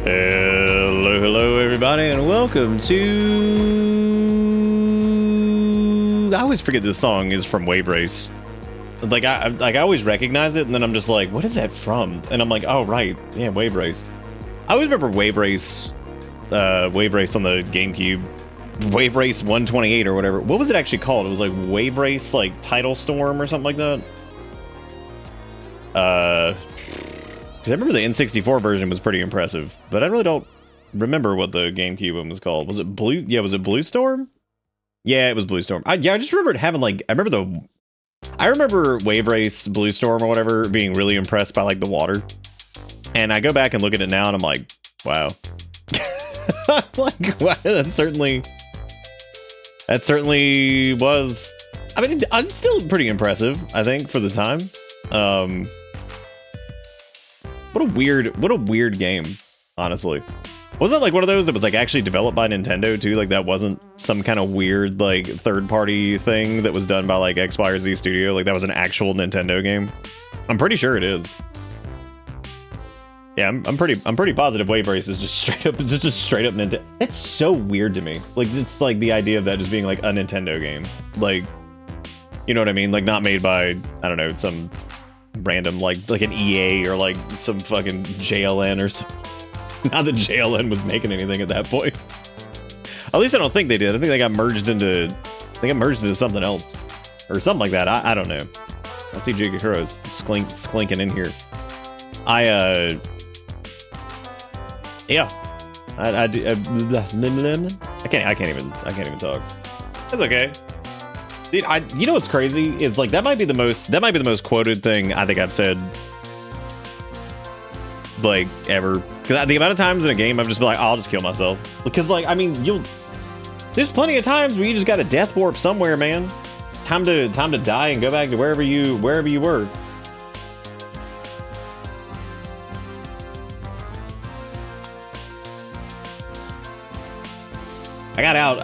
Hello everybody, and welcome to... I always forget this song is from Wave Race. Like I always recognize it, and then I'm just like, what is that from? And I'm like, oh right, yeah, Wave Race. I always remember Wave Race on the GameCube. Wave Race 128 or whatever. What was it actually called? It was like Wave Race, like Tidal Storm or something like that. Because I remember the N64 version was pretty impressive, but I really don't remember what the GameCube one was called. Was it Blue? Yeah, was it Blue Storm? Yeah, it was Blue Storm. I just remember having like, I remember Wave Race, Blue Storm or whatever being really impressed by like the water. And I go back and look at it now and I'm like, wow. Like, wow, that certainly was, I mean, it's still pretty impressive, I think, for the time. What a weird game, honestly. Wasn't it like one of those that was like actually developed by Nintendo too? Like that wasn't some kind of weird like third-party thing that was done by like X, Y, or Z studio. Like that was an actual Nintendo game. I'm pretty sure it is. Yeah, I'm pretty positive Wave Race is just straight up Nintendo. It's so weird to me. Like it's like the idea of that just being like a Nintendo game. Like, you know what I mean? Like not made by, I don't know, some random like an EA or like some fucking JLN or something. Not that JLN was making anything at that point. At least I don't think they did. I think they got merged into something else or something like that. I don't know. I see Jigakuro sklinking in here. Yeah. I can't even talk. That's okay. Dude, you know what's crazy? It's like that might be the most quoted thing I think I've said like ever. Because the amount of times in a game I've just been like, oh, I'll just kill myself. Because like, I mean, there's plenty of times where you just got a death warp somewhere, man. Time to die and go back to wherever you were. I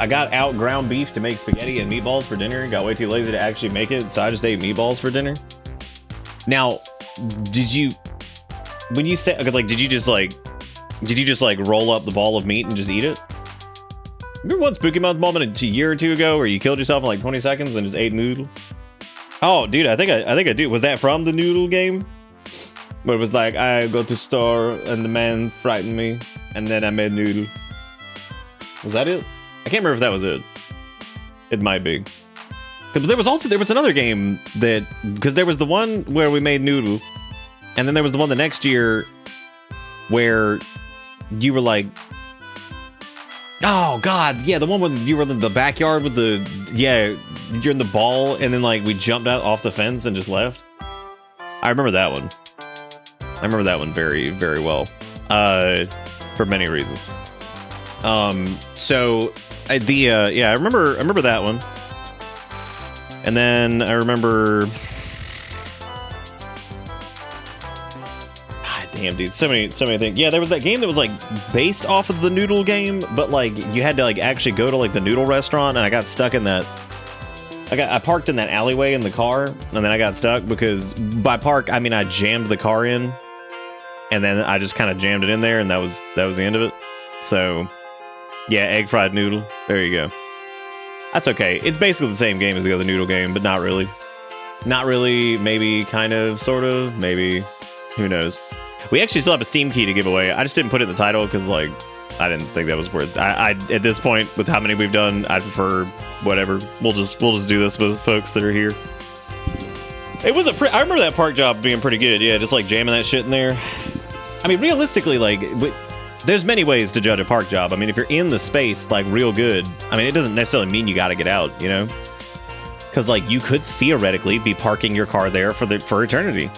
got out ground beef to make spaghetti and meatballs for dinner. Got way too lazy to actually make it, so I just ate meatballs for dinner. Now, did you just roll up the ball of meat and just eat it? Remember one Spooky Month moment a year or two ago where you killed yourself in like 20 seconds and just ate noodle? Oh, dude, I think I do. Was that from the noodle game? Where it was like, I go to store and the man frightened me and then I made noodle. Was that it? I can't remember if that was it. It might be. But there was another game that, because there was the one where we made noodle, and then there was the one the next year where you were like, oh god, yeah, the one where you were in the backyard with you're in the ball, and then like we jumped out off the fence and just left. I remember that one. I remember that one very, very well. For many reasons. So I remember that one. And then I remember, god damn, dude, so many things. Yeah, there was that game that was like based off of the noodle game, but like you had to like actually go to like the noodle restaurant, and I got stuck in that. I parked in that alleyway in the car, and then I got stuck because by park I mean I jammed the car in, and then I just kind of jammed it in there, and that was the end of it. So yeah, egg fried noodle. There you go. That's okay. It's basically the same game as the other noodle game, but not really. Not really. Maybe, kind of, sort of. Maybe. Who knows? We actually still have a Steam key to give away. I just didn't put it in the title because, like, I didn't think that was worth. I at this point, with how many we've done, I'd prefer whatever. We'll just do this with folks that are here. It was I remember that park job being pretty good. Yeah, just like jamming that shit in there. I mean, realistically, like. There's many ways to judge a park job. I mean, if you're in the space, like, real good, I mean, it doesn't necessarily mean you gotta get out, you know? Because, like, you could theoretically be parking your car there for eternity.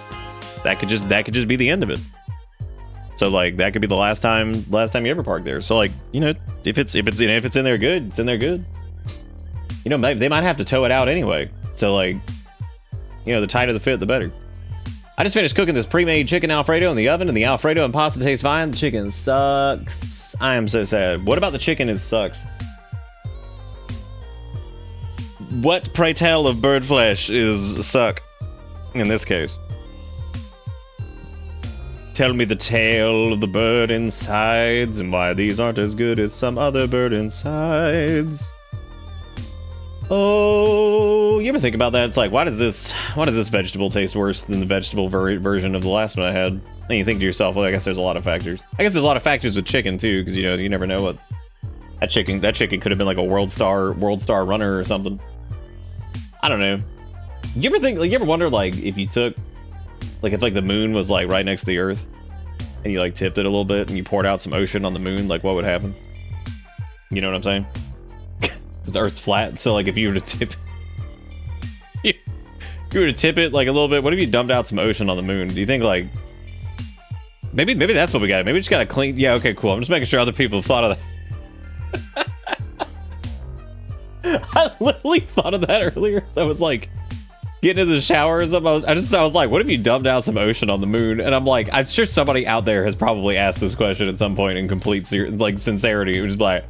That could just be the end of it. So, like, that could be the last time you ever park there. So, like, you know, if it's in there good, it's in there good. You know, they might have to tow it out anyway. So, like, you know, the tighter the fit, the better. I just finished cooking this pre-made chicken Alfredo in the oven, and the Alfredo and pasta tastes fine. The chicken sucks. I am so sad. What about the chicken sucks? What, pray tell, of bird flesh is suck in this case? Tell me the tale of the bird insides and why these aren't as good as some other bird insides. Oh, you ever think about that? It's like, why does this vegetable taste worse than the vegetable version of the last one I had? And you think to yourself, well, I guess there's a lot of factors. I guess there's a lot of factors with chicken too, because you never know what that chicken could have been like a world star runner or something. I don't know. You ever wonder like if you took like if like the moon was like right next to the Earth and you like tipped it a little bit and you poured out some ocean on the moon, like what would happen? You know what I'm saying? Because the Earth's flat, so like if you were to tip it like a little bit, what if you dumped out some ocean on the moon? Do you think like maybe that's what we got? Maybe we just gotta clean. Yeah, okay, cool. I'm just making sure other people have thought of that. I literally thought of that earlier. So I was like getting into the shower or something. I was like, what if you dumped out some ocean on the moon? And I'm like, I'm sure somebody out there has probably asked this question at some point in complete sincerity. It was just like,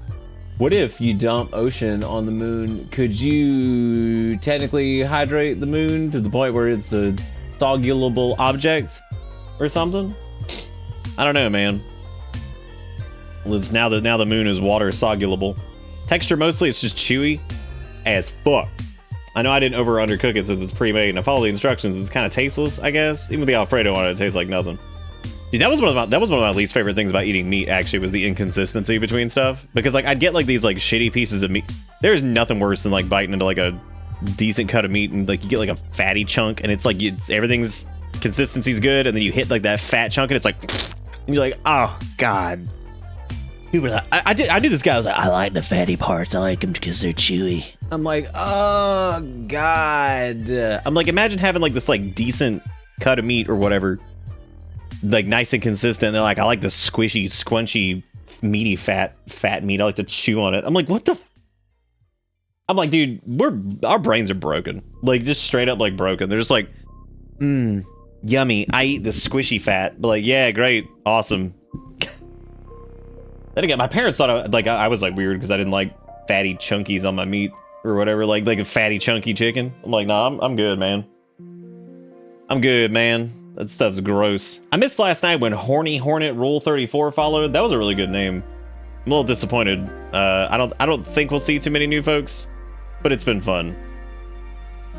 what if you dump ocean on the moon? Could you technically hydrate the moon to the point where it's a soluble object or something? I don't know, man. Well, it's now the moon is water soluble. Texture mostly, it's just chewy as fuck. I know I didn't over undercook it since it's pre-made, and I follow the instructions. It's kind of tasteless, I guess. Even with the Alfredo on it, it tastes like nothing. Dude, that was one of my least favorite things about eating meat. Actually, was the inconsistency between stuff. Because like I'd get like these like shitty pieces of meat. There's nothing worse than like biting into like a decent cut of meat and like you get like a fatty chunk, and it's like everything's consistency's good, and then you hit like that fat chunk, and it's like, and you're like, oh god. People are like, I knew this guy was like, I like the fatty parts. I like them because they're chewy. I'm like, oh god. I'm like, imagine having like this like decent cut of meat or whatever, like nice and consistent. They're like, I like the squishy, squunchy, meaty, fat meat. I like to chew on it. I'm like, what the? I'm like, dude, our brains are broken. Like, just straight up like broken. They're just like, yummy. I eat the squishy fat. But like, yeah, great, awesome. Then again, my parents thought I was like weird because I didn't like fatty chunkies on my meat or whatever, like a fatty chunky chicken. I'm like, nah, I'm good, man. I'm good, man. That stuff's gross. I missed last night when Horny Hornet Rule 34 followed. That was a really good name. I'm a little disappointed. I don't think we'll see too many new folks, but it's been fun.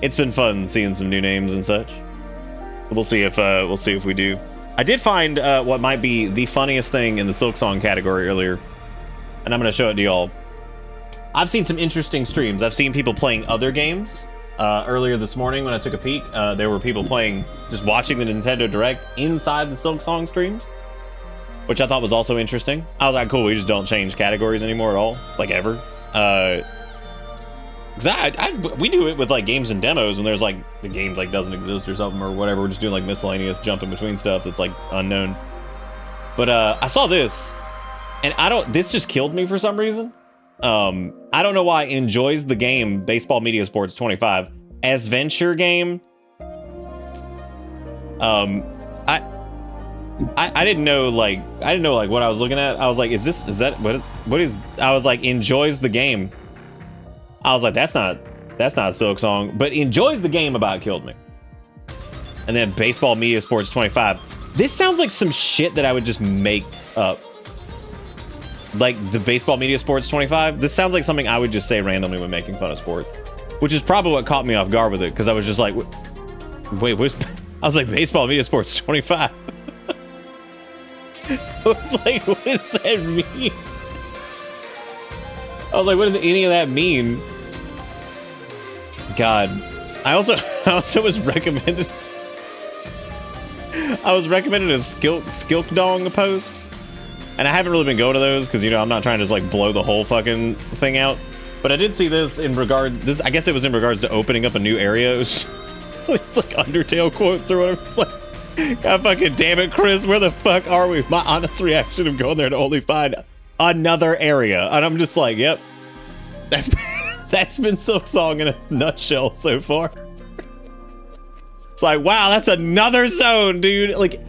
It's been fun seeing some new names and such. We'll see if we do. I did find what might be the funniest thing in the Silksong category earlier, and I'm going to show it to y'all. I've seen some interesting streams. I've seen people playing other games. Earlier this morning when I took a peek, there were people just watching the Nintendo Direct inside the Silksong streams, which I thought was also interesting. I was like, cool, we just don't change categories anymore at all, like ever. Because we do it with like games and demos when there's like the games like doesn't exist or something or whatever. We're just doing like miscellaneous jumping between stuff that's like unknown. But I saw this, and this just killed me for some reason. I don't know why. Enjoys the game Baseball Media Sports 25 as venture game. I didn't know like what I was looking at. I was like, what is I was like, enjoys the game. I was like, that's not Silksong, but enjoys the game about killed me. And then Baseball Media Sports 25. This sounds like some shit that I would just make up. Like the Baseball Media Sports 25. This sounds like something I would just say randomly when making fun of sports, which is probably what caught me off guard with it, because I was just like, wait, I was like, Baseball Media Sports 25. I was like, what does that mean? I was like, what does any of that mean? God. I also was recommended. I was recommended a Silksong post. And I haven't really been going to those because, you know, I'm not trying to just like blow the whole fucking thing out. But I did see this I guess it was in regards to opening up a new area. It's like Undertale quotes or whatever. It's like, God fucking damn it, Chris, where the fuck are we? My honest reaction of going there to only find another area. And I'm just like, yep. That's been Silksong in a nutshell so far. It's like, wow, that's another zone, dude. Like,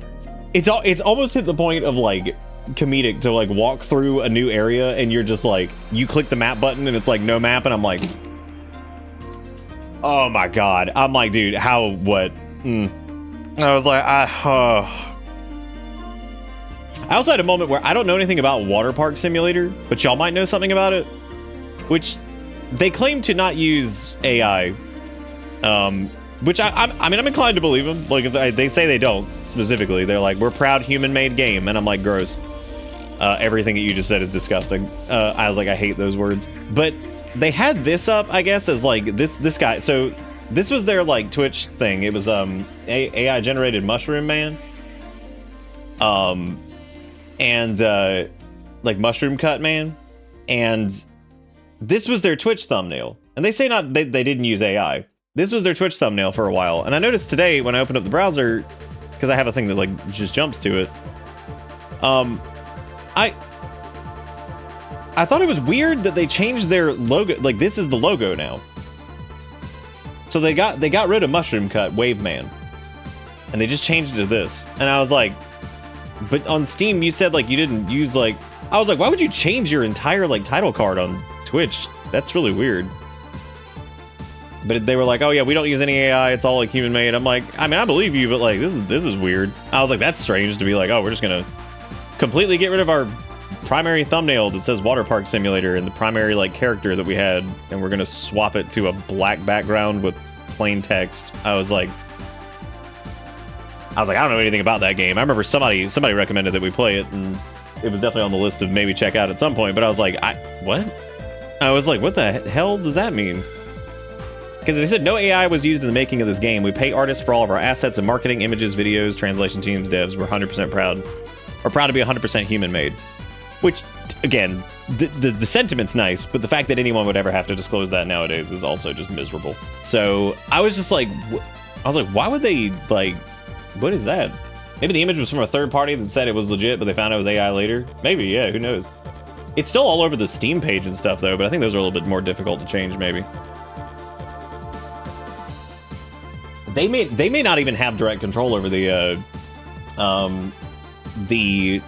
it's almost hit the point of like comedic to like walk through a new area and you're just like, you click the map button and it's like no map, and I'm like, oh my god. I'm like, dude, how, what? I was like, I also had a moment where I don't know anything about Water Park Simulator, but y'all might know something about it, which they claim to not use AI, which I mean, I'm inclined to believe them. Like, if they say they don't, specifically. They're like, we're proud human-made game, and I'm like, gross. Everything that you just said is disgusting. I was like, I hate those words. But they had this up, I guess, as like, this guy. So this was their like Twitch thing. It was AI-generated Mushroom Man. And like Mushroom Cut Man. And this was their Twitch thumbnail. And they say they didn't use AI. This was their Twitch thumbnail for a while. And I noticed today when I opened up the browser, because I have a thing that like just jumps to it. I thought it was weird that they changed their logo. Like, this is the logo now. So they got rid of Mushroom Cut Wave Man, and they just changed it to this. And I was like, but on Steam you said like you didn't use like. I was like, why would you change your entire like title card on Twitch? That's really weird. But they were like, oh yeah, we don't use any AI. It's all like human made. I'm like, I mean, I believe you, but like this is weird. I was like, that's strange to be like, oh, we're just gonna completely get rid of our primary thumbnail that says Water Park Simulator and the primary like character that we had, and we're gonna swap it to a black background with plain text. I was like, I don't know anything about that game. I remember somebody recommended that we play it, and it was definitely on the list of maybe check out at some point. But I was like, what? I was like, what the hell does that mean? Because they said no AI was used in the making of this game. We pay artists for all of our assets and marketing, images, videos, translation teams, devs. We're 100% proud. We're proud to be 100% human made. Which, again, the sentiment's nice, but the fact that anyone would ever have to disclose that nowadays is also just miserable. So I was just like, why would they, like, what is that? Maybe the image was from a third party that said it was legit, but they found it was AI later? Maybe, yeah, who knows? It's still all over the Steam page and stuff, though, but I think those are a little bit more difficult to change, maybe. They may not even have direct control over the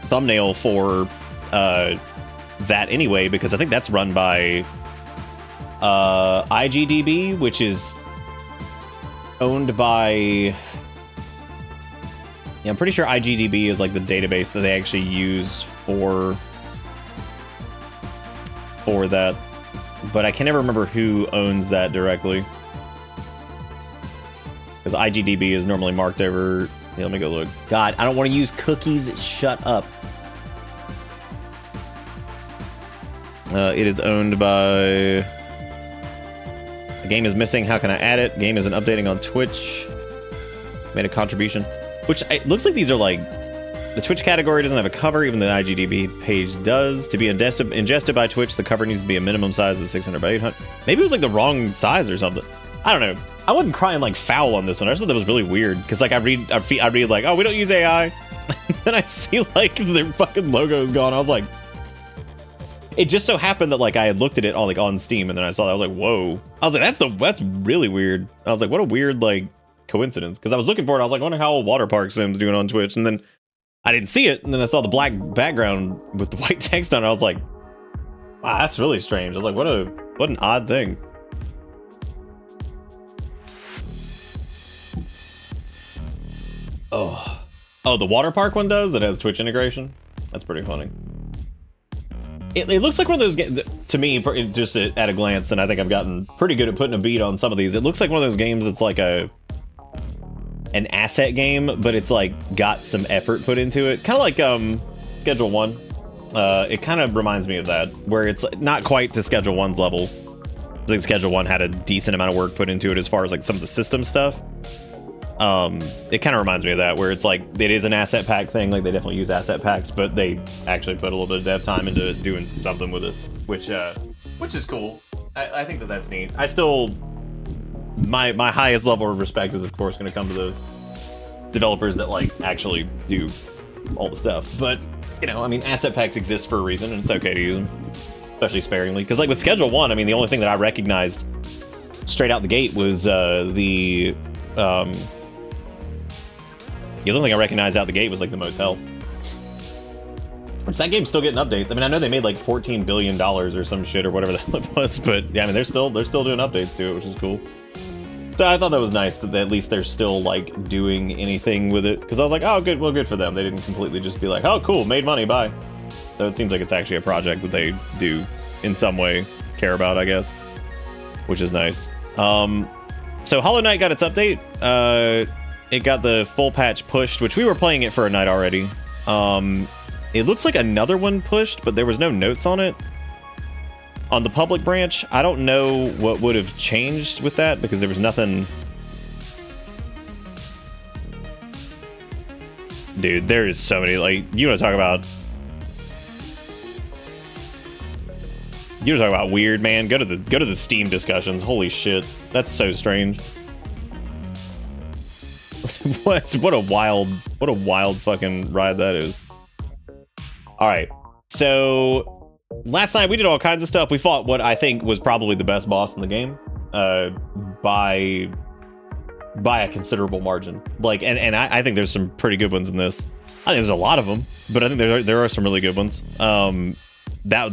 thumbnail for that anyway, because I think that's run by IGDB, which is owned by, yeah, I'm pretty sure IGDB is like the database that they actually use for that, but I can never remember who owns that directly, because IGDB is normally marked over. Yeah, let me go look. God, I don't want to use cookies. Shut up. It is owned by... The game is missing. How can I add it? Game isn't updating on Twitch. Made a contribution. Which, it looks like these are like... The Twitch category doesn't have a cover, even the IGDB page does. To be ingested by Twitch, the cover needs to be a minimum size of 600 by 800. Maybe it was like the wrong size or something. I don't know. I wasn't crying like foul on this one. I just thought that was really weird. Because like I read like, oh, we don't use AI. Then I see like their fucking logo's gone. I was like... It just so happened that like I had looked at it on Steam, and then I saw that. I was like, whoa. I was like, that's really weird. I was like, what a weird like coincidence. Because I was looking for it. I was like, I wonder how Water Park Sim's doing on Twitch. And then I didn't see it. And then I saw the black background with the white text on it. I was like, wow, that's really strange. I was like, what an odd thing. Oh, the Water Park one does? It has Twitch integration? That's pretty funny. It looks like one of those games, to me, just at a glance, and I think I've gotten pretty good at putting a beat on some of these. It looks like one of those games that's like an asset game, but it's like got some effort put into it. Kind of like Schedule 1. It kind of reminds me of that, where it's not quite to Schedule 1's level. I think Schedule 1 had a decent amount of work put into it as far as like some of the system stuff. It kind of reminds me of that, where it's like, it is an asset pack thing, like they definitely use asset packs, but they actually put a little bit of dev time into doing something with it, which is cool. I think that's neat. I still, my highest level of respect is of course going to come to those developers that like actually do all the stuff, but you know, I mean, asset packs exist for a reason, and it's okay to use them, especially sparingly, because like with Schedule 1, I mean, the only thing that I recognized straight out the gate was the only thing I recognized out the gate was like the motel. Which that game's still getting updates. I mean, I know they made like $14 billion or some shit or whatever the hell it was, but yeah, I mean, they're still doing updates to it, which is cool. So I thought that was nice that at least they're still like doing anything with it, because I was like, oh, good, well, good for them. They didn't completely just be like, oh, cool, made money, bye. So it seems like it's actually a project that they do in some way care about, I guess, which is nice. So Hollow Knight got its update. It got the full patch pushed, which we were playing it for a night already. It looks like another one pushed, but there was no notes on it. On the public branch, I don't know what would have changed with that, because there was nothing... Dude, there is so many, like, you want to talk about... You want to talk about weird, man? Go to the Steam discussions. Holy shit. That's so strange. What a wild fucking ride that is. Alright, so... Last night we did all kinds of stuff. We fought what I think was probably the best boss in the game, by a considerable margin. Like, and I think there's some pretty good ones in this. I think there's a lot of them, but I think there are some really good ones. The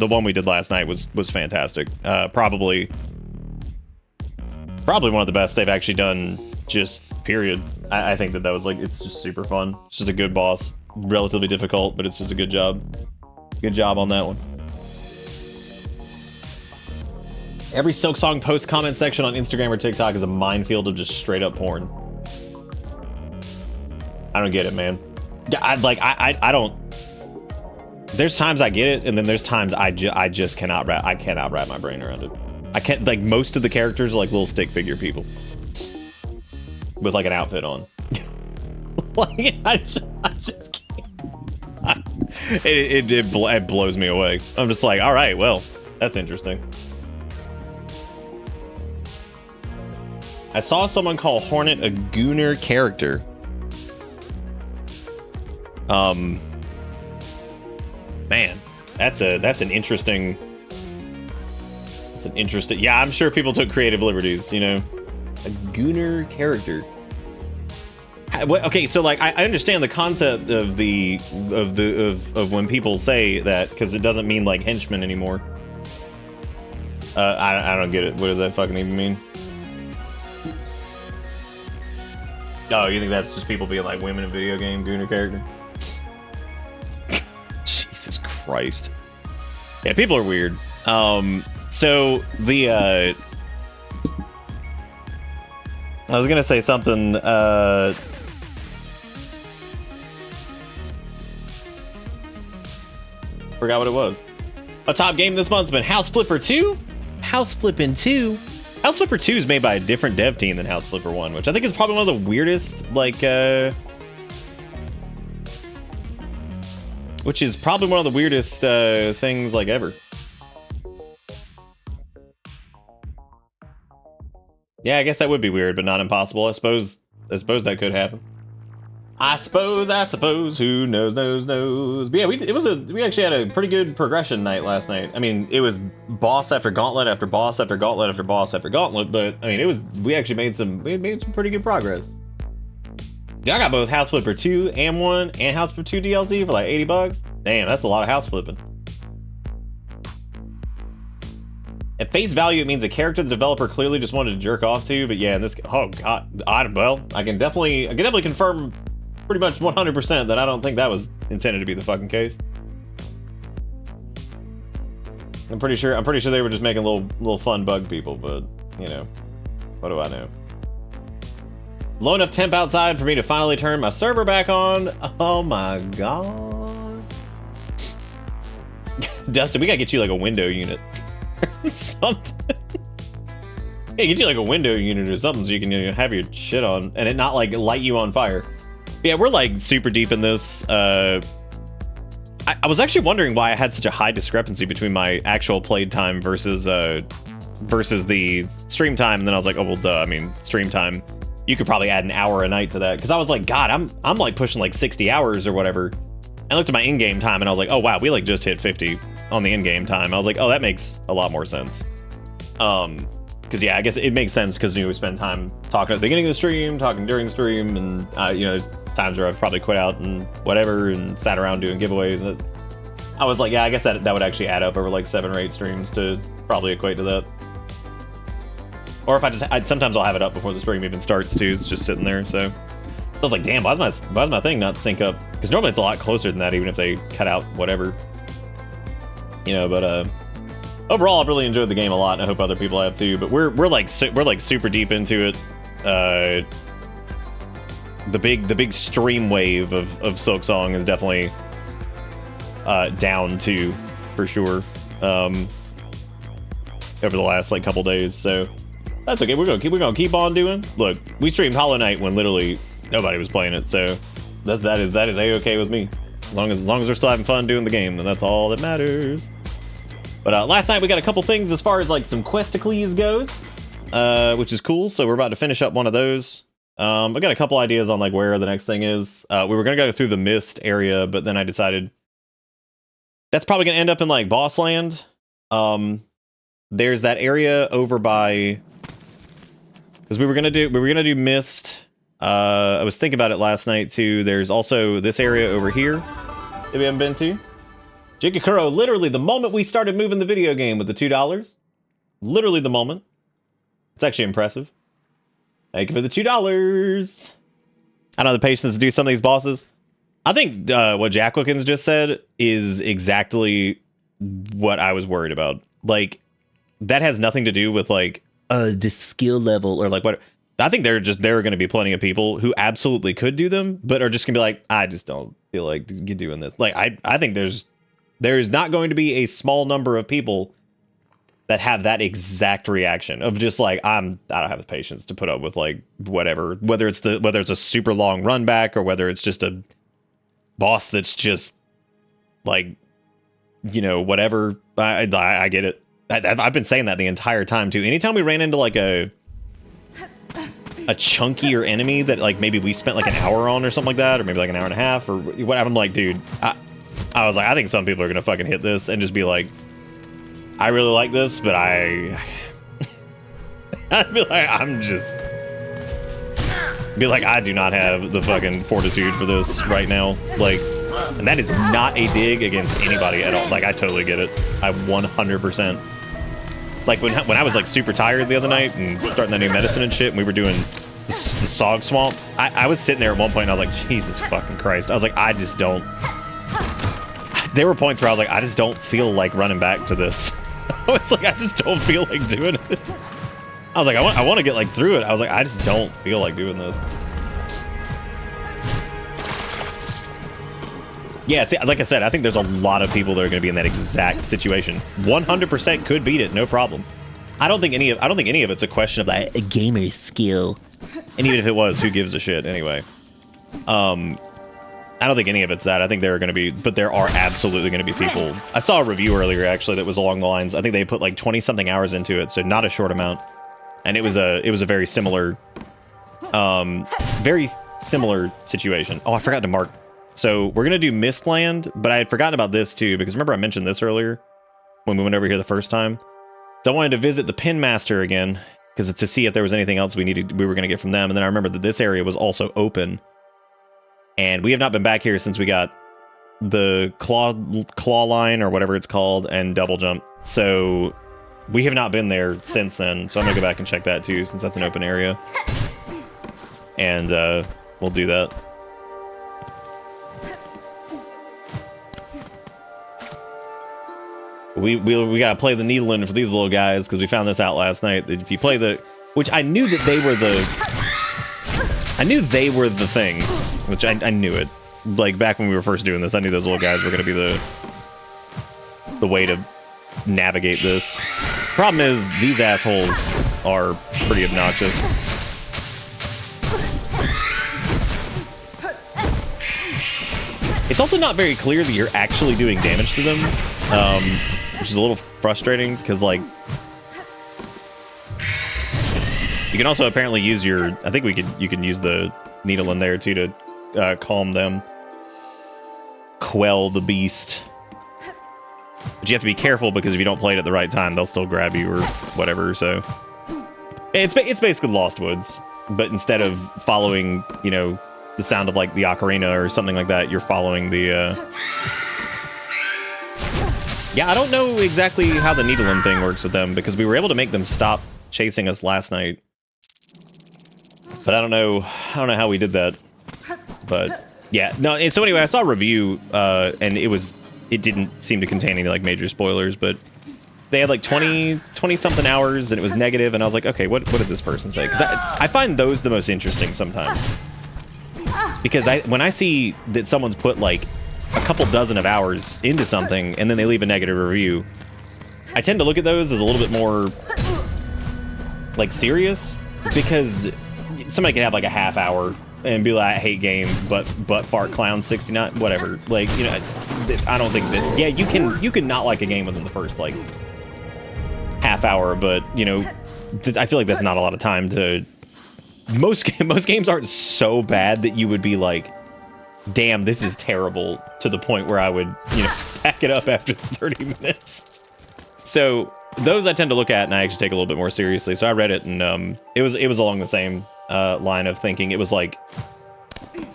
one we did last night was fantastic. Probably one of the best they've actually done. Just period. I think that was like, it's just super fun. It's just a good boss, relatively difficult, but it's just a good job. Good job on that one. Every Silksong post comment section on Instagram or TikTok is a minefield of just straight up porn. I don't get it, man. I don't. There's times I get it, and then there's times I just cannot wrap. I cannot wrap my brain around it. I can't. Like, most of the characters are like little stick figure people with like an outfit on. Like, I just can't. It blows me away. I'm just like, all right, well, that's interesting. I saw someone call Hornet a gooner character. Man, that's an interesting. Yeah, I'm sure people took creative liberties. You know, a gooner character. Okay, so like I understand the concept of when people say that, because it doesn't mean like henchman anymore. I don't get it. What does that fucking even mean? Oh, you think that's just people being like women in video game gooner character? Jesus Christ. Yeah, people are weird. So the I was gonna say something. Forgot what it was. A top game this month's been House Flipper 2. House Flippin' 2. House Flipper 2 is made by a different dev team than House Flipper 1, which I think is probably one of the weirdest, like, which is probably one of the weirdest things, like, ever. Yeah, I guess that would be weird, but not impossible. I suppose that could happen. I suppose, who knows. But yeah, we actually had a pretty good progression night last night. I mean, it was boss after gauntlet after boss after gauntlet after boss after gauntlet, but I mean, we actually made some pretty good progress. Dude, I got both House Flipper 2 and 1 and House Flipper 2 DLC for like $80. Damn, that's a lot of house flipping. At face value, it means a character the developer clearly just wanted to jerk off to, but yeah, in this, oh god, I can definitely confirm pretty much 100% that I don't think that was intended to be the fucking case. I'm pretty sure they were just making little fun bug people, but you know, what do I know? Low enough temp outside for me to finally turn my server back on. Oh my god. Dustin, we gotta get you like a window unit. Something. Hey, get you like a window unit or something so you can, you know, have your shit on and it not like light you on fire. Yeah, we're like super deep in this. I was actually wondering why I had such a high discrepancy between my actual played time versus the stream time, and then I was like, oh well, duh. I mean, stream time, you could probably add an hour a night to that, because I was like, God, I'm like pushing like 60 hours or whatever. I looked at my in-game time and I was like, oh wow, we like just hit 50 on the in-game time. I was like, oh, that makes a lot more sense. Because yeah, I guess it makes sense because, you know, we spend time talking at the beginning of the stream, talking during the stream, and you know, times where I've probably quit out and whatever and sat around doing giveaways. And I was like, yeah, I guess that would actually add up over like 7 or 8 streams to probably equate to that. Or if sometimes I'll have it up before the stream even starts too. It's just sitting there. So I was like, damn, why's my thing not sync up? Because normally it's a lot closer than that, even if they cut out whatever. You know, but overall, I've really enjoyed the game a lot, and I hope other people have too. But we're like super deep into it. The big stream wave of Silksong is definitely down too, for sure. Over the last like couple days, so that's okay. We're gonna keep on doing. Look, we streamed Hollow Knight when literally nobody was playing it, so that is a-okay with me. As long as we're still having fun doing the game, then that's all that matters. But last night we got a couple things as far as like some Questacles goes, which is cool. So we're about to finish up one of those. I got a couple ideas on like where the next thing is. We were gonna go through the mist area, but then I decided that's probably gonna end up in like Boss Land. There's that area over by, because we were gonna do mist. I was thinking about it last night too. There's also this area over here that we haven't been to. Jigakuro, literally the moment we started moving the video game with the $2, literally the moment. It's actually impressive. Thank you for the $2. I don't have the patience to do some of these bosses. I think what Jack Wickens just said is exactly what I was worried about. Like, that has nothing to do with like the skill level or like what. I think there are going to be plenty of people who absolutely could do them, but are just going to be like, I just don't feel like doing this. Like, I think there's not going to be a small number of people that have that exact reaction of just like, I don't have the patience to put up with like whatever, whether it's a super long run back or whether it's just a boss that's just like, you know, whatever. I get it. I've been saying that the entire time too. Anytime we ran into like a chunkier enemy that like maybe we spent like an hour on or something like that, or maybe like an hour and a half or whatever, I'm like, dude, I was like, I think some people are gonna fucking hit this and just be like, I really like this, but I'd be like, be like, I do not have the fucking fortitude for this right now. Like, and that is not a dig against anybody at all. Like, I totally get it. I 100%. Like, when I was, like, super tired the other night and starting that new medicine and shit, and we were doing the Sog Swamp, I was sitting there at one point and I was like, Jesus fucking Christ. I was like, I just don't... There were points where I was like, I just don't feel like running back to this. I was like, I just don't feel like doing it. I was like, I want to get, like, through it. I was like, I just don't feel like doing this. Yeah, see, like I said, I think there's a lot of people that are going to be in that exact situation. 100% could beat it, no problem. I don't think any of it's a question of like a gamer skill. And even if it was, who gives a shit anyway? I don't think any of it's that. I think there are going to be, but there are absolutely going to be people. I saw a review earlier actually that was along the lines. I think they put like 20 something hours into it, so not a short amount. And it was a very similar situation. Oh, I forgot to mark. So we're gonna do Mistland, but I had forgotten about this too because remember I mentioned this earlier when we went over here the first time. So I wanted to visit the Pin Master again because to see if there was anything else we were gonna get from them. And then I remember that this area was also open, and we have not been back here since we got the claw line or whatever it's called and double jump. So we have not been there since then. So I'm gonna go back and check that too since that's an open area, and we'll do that. We gotta play the Needling for these little guys because we found this out last night. If you play which I knew that they were the thing, which I knew it. Like back when we were first doing this, I knew those little guys were gonna be the way to navigate this. Problem is, these assholes are pretty obnoxious. It's also not very clear that you're actually doing damage to them. Which is a little frustrating because like you can also apparently use your I think you can use the needle in there too to calm them, quell the beast. But you have to be careful because if you don't play it at the right time, they'll still grab you or whatever. So it's basically Lost Woods, but instead of following, you know, the sound of like the ocarina or something like that, you're following the yeah, I don't know exactly how the needling thing works with them because we were able to make them stop chasing us last night. But I don't know how we did that. But yeah, no. And so anyway, I saw a review, and it didn't seem to contain any like major spoilers, but they had like 20 something hours, and it was negative, and I was like, okay, what did this person say? Because I find those the most interesting sometimes. Because when I see that someone's put like a couple dozen of hours into something, and then they leave a negative review, I tend to look at those as a little bit more like serious, because somebody can have like a half hour and be like, I hate game, but fart clown 69, whatever. Like, you know, I don't think that, yeah, you can not like a game within the first like half hour, but you know, I feel like that's not a lot of time to, most games aren't so bad that you would be like, damn, this is terrible, to the point where I would, you know, pack it up after 30 minutes. So those I tend to look at and I actually take a little bit more seriously. So I read it, and it was along the same line of thinking. It was like,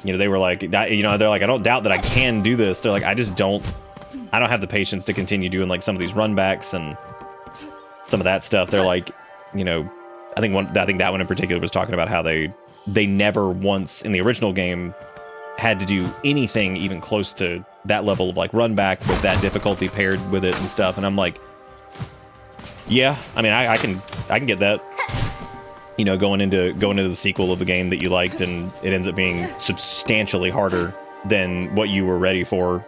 you know, they were like, you know, they're like, I don't doubt that I can do this. They're like, I don't have the patience to continue doing like some of these runbacks and some of that stuff. They're like, you know, I think that one in particular was talking about how they never once in the original game had to do anything even close to that level of like run back with that difficulty paired with it and stuff. And I'm like, yeah, I mean, I can get that. You know, going into the sequel of the game that you liked, and it ends up being substantially harder than what you were ready for,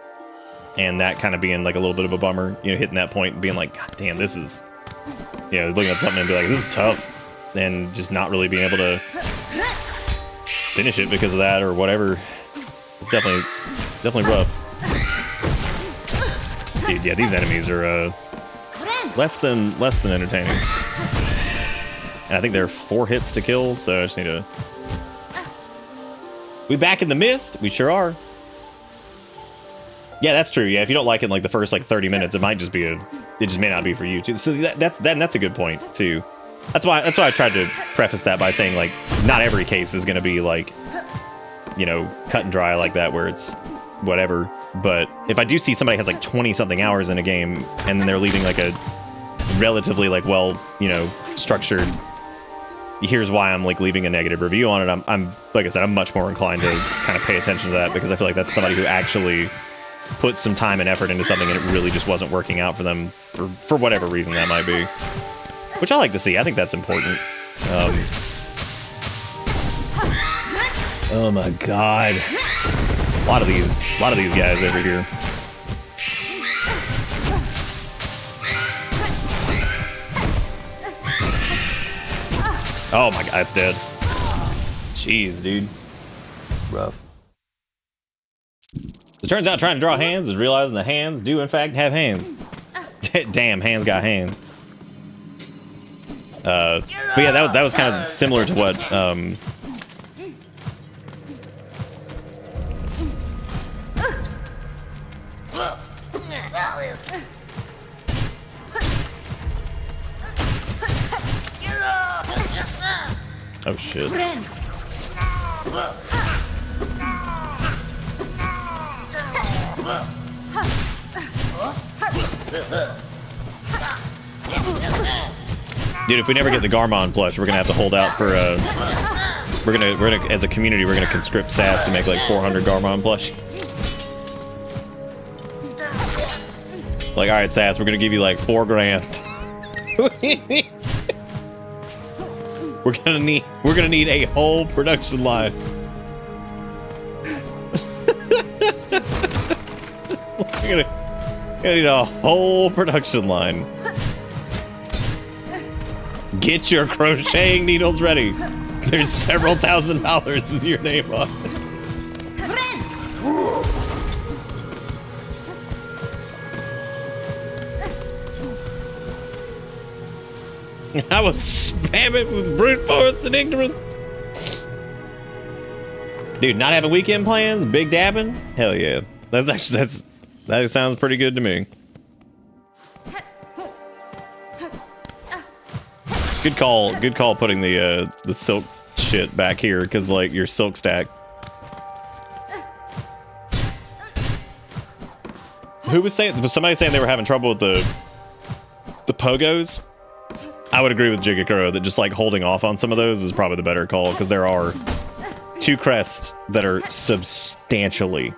and that kind of being like a little bit of a bummer. You know, hitting that point and being like, God damn, this is, you know, looking at something and be like, this is tough, and just not really being able to finish it because of that or whatever. It's definitely rough. Dude, yeah, these enemies are less than entertaining. And I think there are 4 hits to kill, so I just need to... We back in the mist? We sure are. Yeah, that's true. Yeah, if you don't like it in like the first like 30 minutes, it might just be it just may not be for you too. So that's a good point too. That's why I tried to preface that by saying like not every case is going to be like, you know, cut and dry like that where it's whatever. But if I do see somebody has like 20 something hours in a game and then they're leaving like a relatively like well, you know, structured, here's why I'm like leaving a negative review on it, I'm like I said, I'm much more inclined to kind of pay attention to that, because I feel like that's somebody who actually put some time and effort into something and it really just wasn't working out for them for whatever reason that might be, which I like to see. I think that's important. Oh my god, a lot of these guys over here. Oh my god, it's dead. Jeez, dude. Rough. It turns out trying to draw hands is realizing the hands do in fact have hands. Damn, hands got hands. But yeah, that was kind of similar to what oh shit. Dude, if we never get the Garmond plush, we're gonna have to hold out for we're gonna as a community we're gonna conscript SAS to make like 400 Garmond plush. Like, alright SAS, we're gonna give you like $4 grand. We're gonna need a whole production line. We're gonna need a whole production line. Get your crocheting needles ready. There's several $1,000s with your name on it. I will spam it with brute force and ignorance. Dude, not having weekend plans, big dabbing? Hell yeah. That sounds pretty good to me. Good call putting the silk shit back here, because like your silk stack. Who was saying? Was somebody saying they were having trouble with the pogos? I would agree with Jigakuro that just like holding off on some of those is probably the better call, because there are 2 crests that are substantially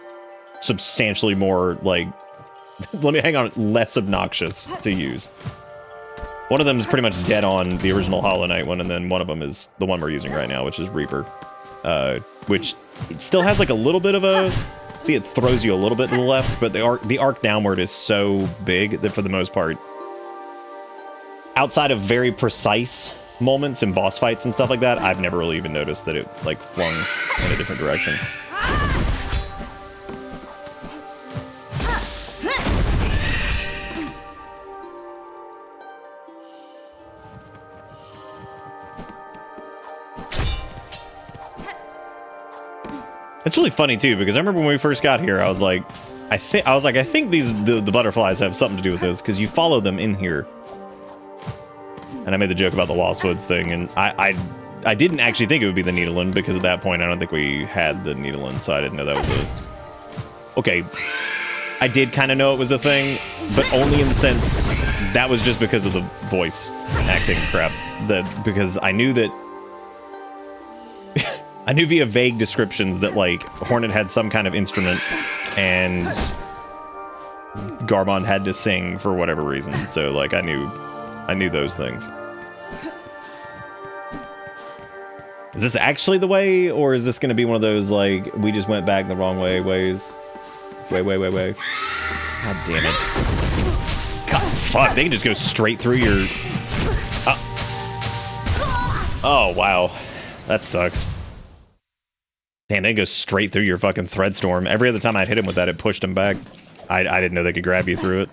more like, let me hang on, less obnoxious to use. One of them is pretty much dead on the original Hollow Knight one, and then one of them is the one we're using right now, which is Reaper. Which it still has like a little bit of a... See, it throws you a little bit to the left, but the arc downward is so big that for the most part, outside of very precise moments in boss fights and stuff like that, I've never really even noticed that it like flung in a different direction. It's really funny too, because I remember when we first got here, I was like, I think the butterflies have something to do with this, because you follow them in here. And I made the joke about the Lost Woods thing, and I didn't actually think it would be the Needleland, because at that point I don't think we had the Needleland, so I didn't know that was a... Okay, I did kind of know it was a thing, but only in the sense that was just because of the voice acting crap. Because I knew that... I knew via vague descriptions that, like, Hornet had some kind of instrument, and Garmond had to sing for whatever reason. So, like, I knew those things. Is this actually the way, or is this going to be one of those, like, we just went back the wrong way ways? Way. God damn it. God, fuck, they can just go straight through your... Oh, wow. That sucks. Damn, they go straight through your fucking thread storm. Every other time I hit him with that, it pushed him back. I didn't know they could grab you through it.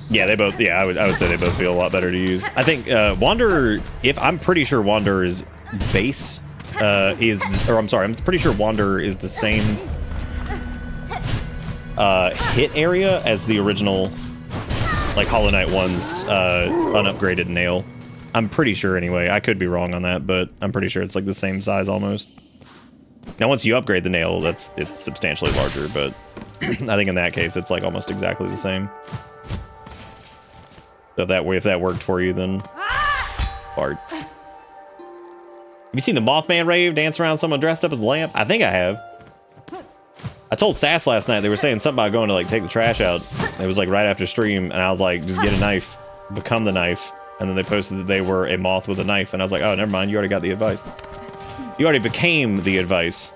Yeah, they both. Yeah, I would say they both feel a lot better to use. I think Wanderer. I'm pretty sure Wanderer's base I'm pretty sure Wanderer is the same hit area as the original, like, Hollow Knight 1's unupgraded nail. I'm pretty sure anyway. I could be wrong on that, but I'm pretty sure it's like the same size almost. Now, once you upgrade the nail, it's substantially larger, but I think in that case, it's like almost exactly the same. So if that worked for you, then fart. Have you seen the Mothman rave dance around someone dressed up as a lamp? I think I have. I told Sass last night, they were saying something about going to, like, take the trash out. It was, like, right after stream, and I was like, just get a knife. Become the knife. And then they posted that they were a moth with a knife, and I was like, oh, never mind, you already got the advice. You already became the advice.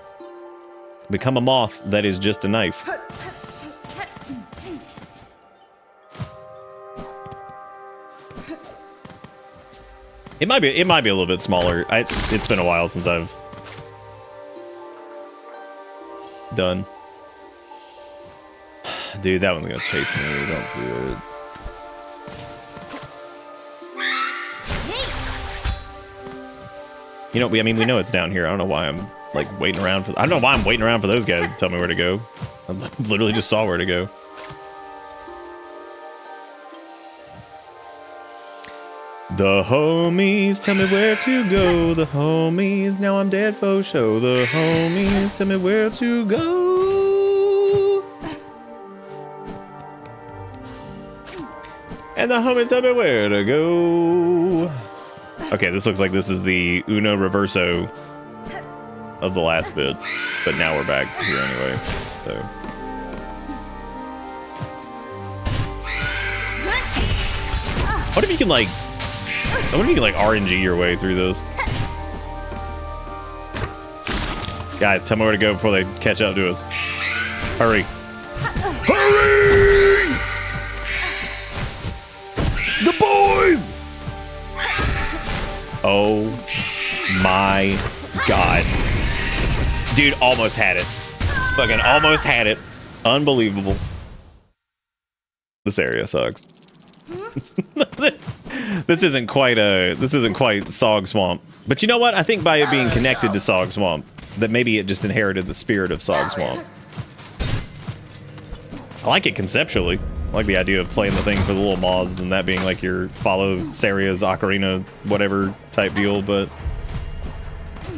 Become a moth that is just a knife. It might be a little bit smaller. It's been a while since I've done. Dude, that one's gonna chase me. Don't do it. You know, we know it's down here. I don't know why I'm, like, waiting around for... I don't know why I'm waiting around for those guys to tell me where to go. I literally just saw where to go. The homies tell me where to go. The homies, now I'm dead for show. The homies tell me where to go. And the homies tell me where to go. Okay, this looks like this is the Uno Reverso of the last bit. But now we're back here anyway, so... What if you can, like... I wonder if you can, like, RNG your way through those. Guys, tell me where to go before they catch up to us. Hurry. Hurry! The boys! Oh my god. Dude, almost had it. Fucking almost had it. Unbelievable. This area sucks. This isn't quite Sog Swamp. But you know what? I think by it being connected to Sog Swamp, that maybe it just inherited the spirit of Sog Swamp. I like it conceptually. I like the idea of playing the thing for the little moths and that being like your follow Saria's ocarina whatever type deal, but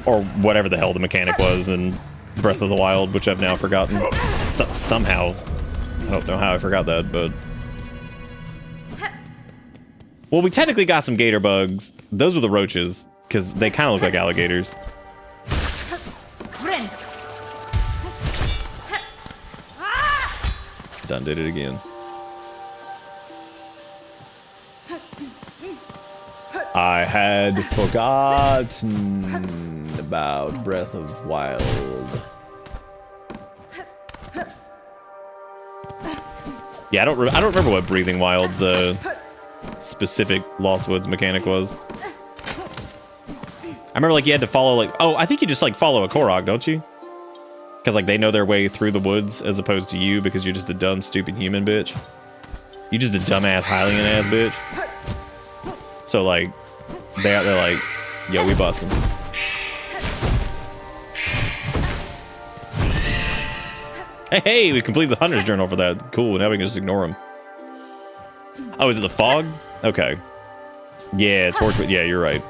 Or whatever the hell the mechanic was in Breath of the Wild, which I've now forgotten. Somehow. I don't know how I forgot that, but... Well, we technically got some gator bugs. Those were the roaches, because they kind of look like alligators. Done did it again. I had forgotten about Breath of Wild. Yeah, I don't remember what Breathing Wild's specific Lost Woods mechanic was. I remember like you had to follow like, oh, I think you just like follow a Korok, don't you? Because like they know their way through the woods as opposed to you because you're just a dumb, stupid human bitch. You just a dumbass Hylian ass bitch. So like they're like, yo, we busting. Hey, we completed the Hunter's Journal for that. Cool, now we can just ignore him. Oh, is it the fog? Okay. Yeah, Torchwood. Yeah, you're right.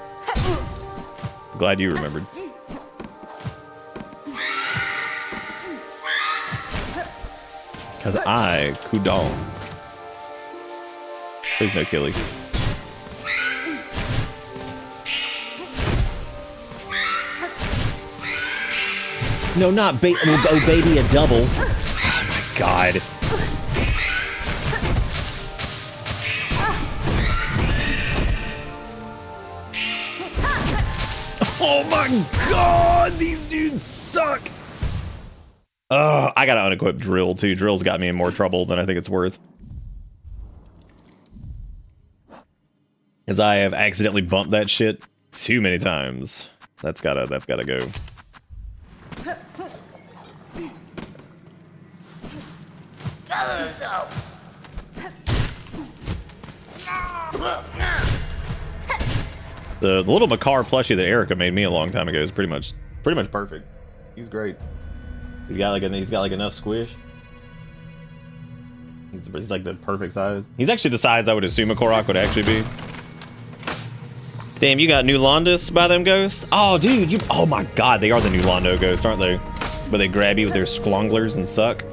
Glad you remembered. Because I couldn't. Please no killy. No, not we'll go baby a double. Oh my god. Oh my god, these dudes suck. I gotta unequip Drill too. Drill's got me in more trouble than I think it's worth. As I have accidentally bumped that shit too many times. That's gotta go. The little Makar plushie that Erica made me a long time ago is pretty much perfect. He's great. He's got like enough squish. He's like the perfect size. He's actually the size I would assume a Korok would actually be. Damn, you got new Londis by them ghosts? Oh, dude, oh my god, they are the new Londo ghosts, aren't they? But they grab you with their sklonglers and suck.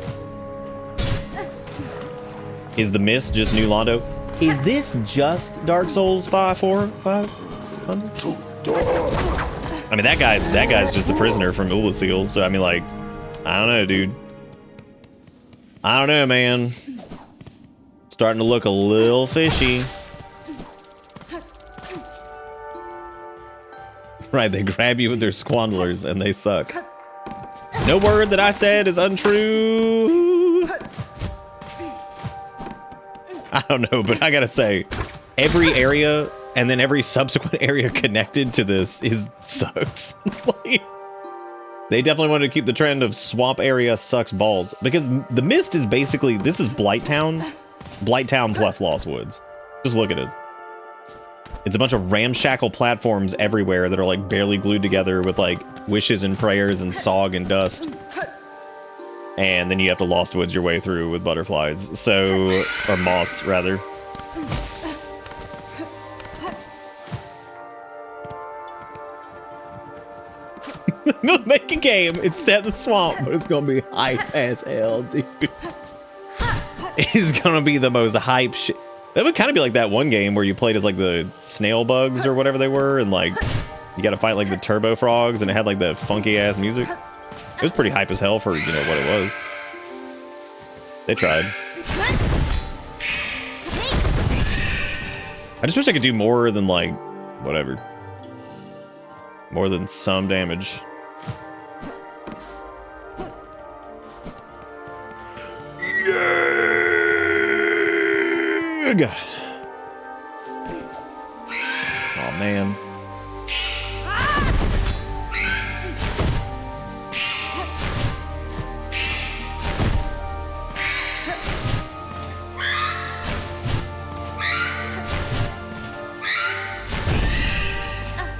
Is the mist just new Londo? Is this just Dark Souls 500? I mean, that guy's just the prisoner from Ulasil, so I mean, like, I don't know, dude. I don't know, man. Starting to look a little fishy. Right, they grab you with their squandlers and they suck. No word that I said is untrue. I don't know, but I gotta say, every area and then every subsequent area connected to this sucks. Like, they definitely wanted to keep the trend of swamp area sucks balls, because the mist is basically, this is Blighttown plus Lost Woods. Just look at it. It's a bunch of ramshackle platforms everywhere that are like barely glued together with like wishes and prayers and sog and dust. And then you have to Lost Woods your way through with butterflies. So, or moths rather. Make a game. It's set in the swamp, but it's gonna be hype as hell, dude. It's gonna be the most hype shit. That would kind of be like that one game where you played as like the snail bugs or whatever they were, and like you got to fight like the turbo frogs, and it had like that funky ass music. It was pretty hype as hell for, you know, what it was. They tried. I just wish I could do more than like whatever. More than some damage. Got it. Oh man.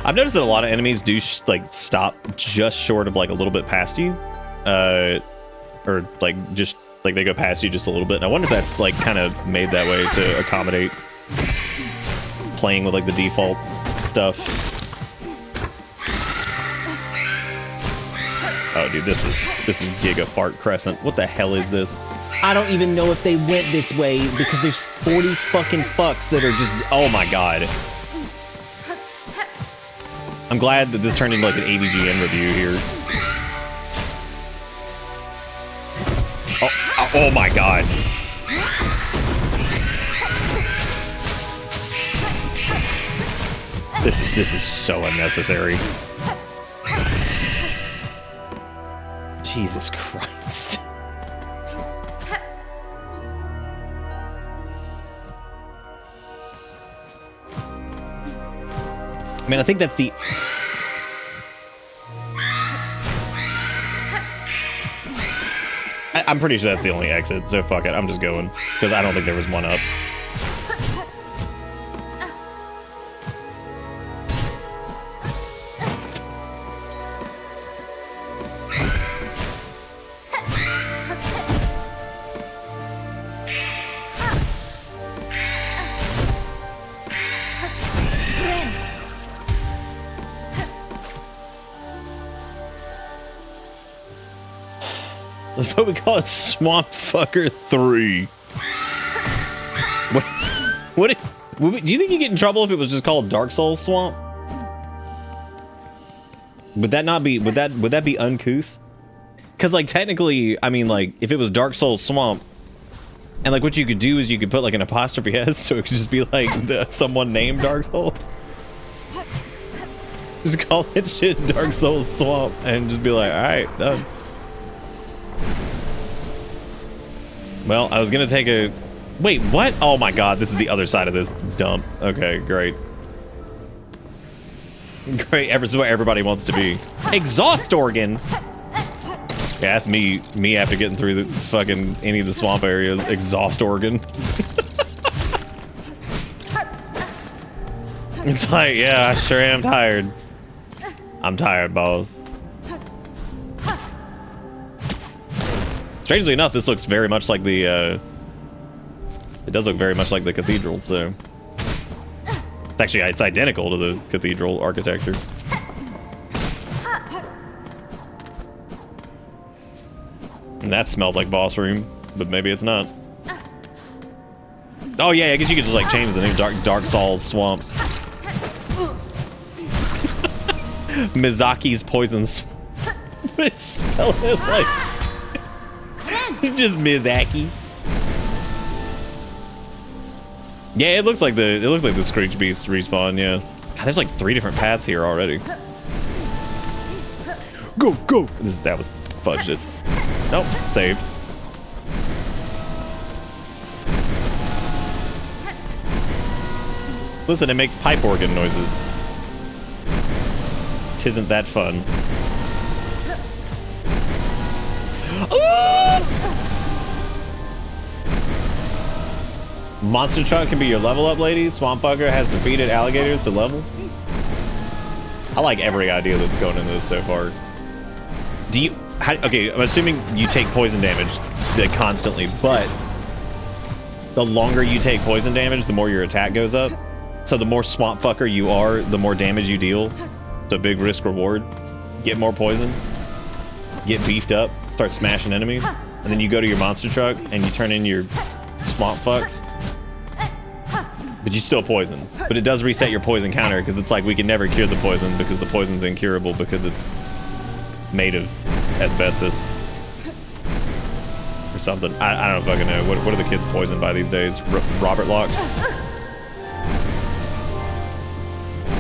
I've noticed that a lot of enemies do like stop just short of like a little bit past you, or like just like they go past you just a little bit. And I wonder if that's like kind of made that way to accommodate playing with like the default stuff. Oh, dude, this is Giga Fart Crescent. What the hell is this? I don't even know if they went this way because there's 40 fucking fucks that are just... Oh my god. I'm glad that this turned into like an AVGN review here. Oh my god. This is so unnecessary. Jesus Christ. Man, I think that's the... I'm pretty sure that's the only exit, so fuck it. I'm just going, because I don't think there was one up. That's what we call it, Swamp Fucker 3. What do you think you get in trouble if it was just called Dark Souls Swamp? Would that not be, would that be uncouth? Because like technically, I mean like if it was Dark Souls Swamp, and like what you could do is you could put like an apostrophe S, so it could just be like someone named Dark Souls. Just call it shit Dark Souls Swamp and just be like, alright, done. Well, I was gonna take a... Wait, what? Oh my god, this is the other side of this dump. Okay, great. Great, this is where everybody wants to be. Exhaust organ! Yeah, that's me after getting through the fucking any of the swamp areas. Exhaust organ. It's like, yeah, I sure am tired. I'm tired, boss. Strangely enough, this looks very much like the, it does look very much like the cathedral, so... Actually, it's identical to the cathedral architecture. And that smells like boss room, but maybe it's not. Oh yeah, I guess you could just like change the name, Dark Souls Swamp. Mizaki's Poison Swamp. It's spelled it like... Just Mizaki. Yeah, it looks like the Screech Beast respawn, yeah. God, there's like 3 different paths here already. Go, go! That was fudged it. Nope, saved. Listen, it makes pipe organ noises. Tisn't that fun. Monster truck can be your level up, ladies. Swamp Bugger has defeated alligators to level. I like every idea that's going into this so far. Do you... okay, I'm assuming you take poison damage constantly, but the longer you take poison damage, the more your attack goes up. So the more Swamp Fucker you are, the more damage you deal. So big risk reward. Get more poison. Get beefed up. Start smashing enemies. And then you go to your monster truck and you turn in your Swamp Fucks. But you still poison. But it does reset your poison counter because it's like we can never cure the poison because the poison's incurable because it's made of asbestos. Or something. I don't fucking know. What are the kids poisoned by these days? Robert Locke?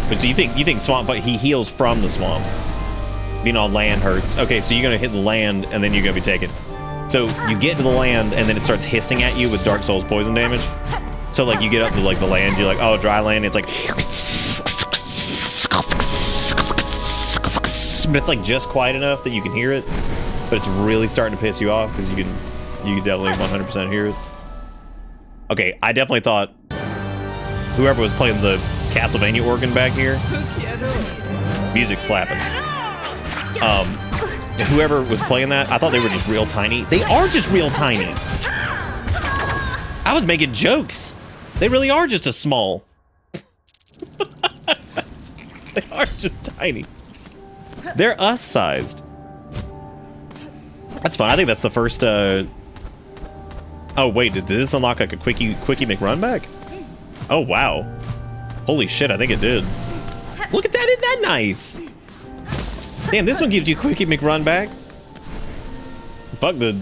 But do you think Swamp, he heals from the swamp? Being on land hurts. Okay, so you're gonna hit the land and then you're gonna be taken. So you get to the land and then it starts hissing at you with Dark Souls poison damage. So like you get up to like the land, you're like, oh, dry land. It's like, but it's like just quiet enough that you can hear it. But it's really starting to piss you off because you can definitely 100% hear it. Okay, I definitely thought whoever was playing the Castlevania organ back here, music slapping. Whoever was playing that, I thought they were just real tiny. They are just real tiny. I was making jokes. They really are just a small. They are just tiny. They're us-sized. That's fun. I think that's the first. Oh wait, did this unlock like a quickie McRun back? Oh wow, holy shit! I think it did. Look at that! Isn't that nice? Damn, this one gives you quickie McRun back. Fuck the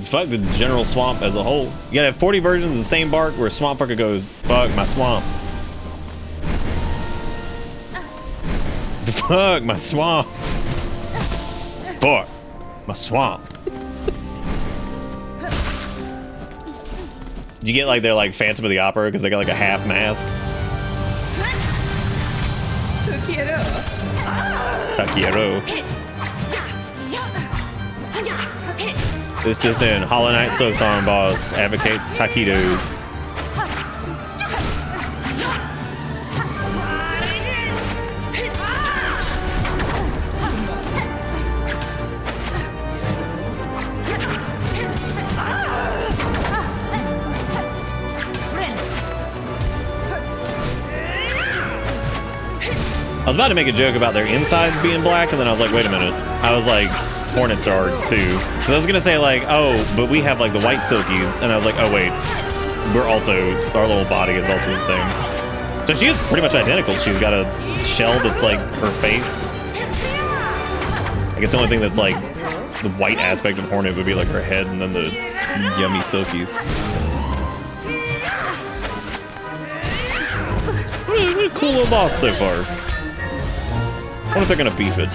general swamp as a whole. You gotta have 40 versions of the same bark where Swamp Fucker goes, fuck my swamp. Fuck my swamp. Fuck my swamp. You get like they're like Phantom of the Opera because they got like a half mask. Takiero. This just in, Hollow Knight Silksong boss advocate taquitos. I was about to make a joke about their insides being black, and then I was like, wait a minute. I was like, Hornets are too. So I was gonna say like, oh, but we have like the white silkies, and I was like, oh wait, we're also, our little body is also the same. So she is pretty much identical. She's got a shell that's like her face. I guess the only thing that's like the white aspect of Hornet would be like her head, and then the yummy silkies. What a cool little boss so far. I wonder if they're gonna beef it.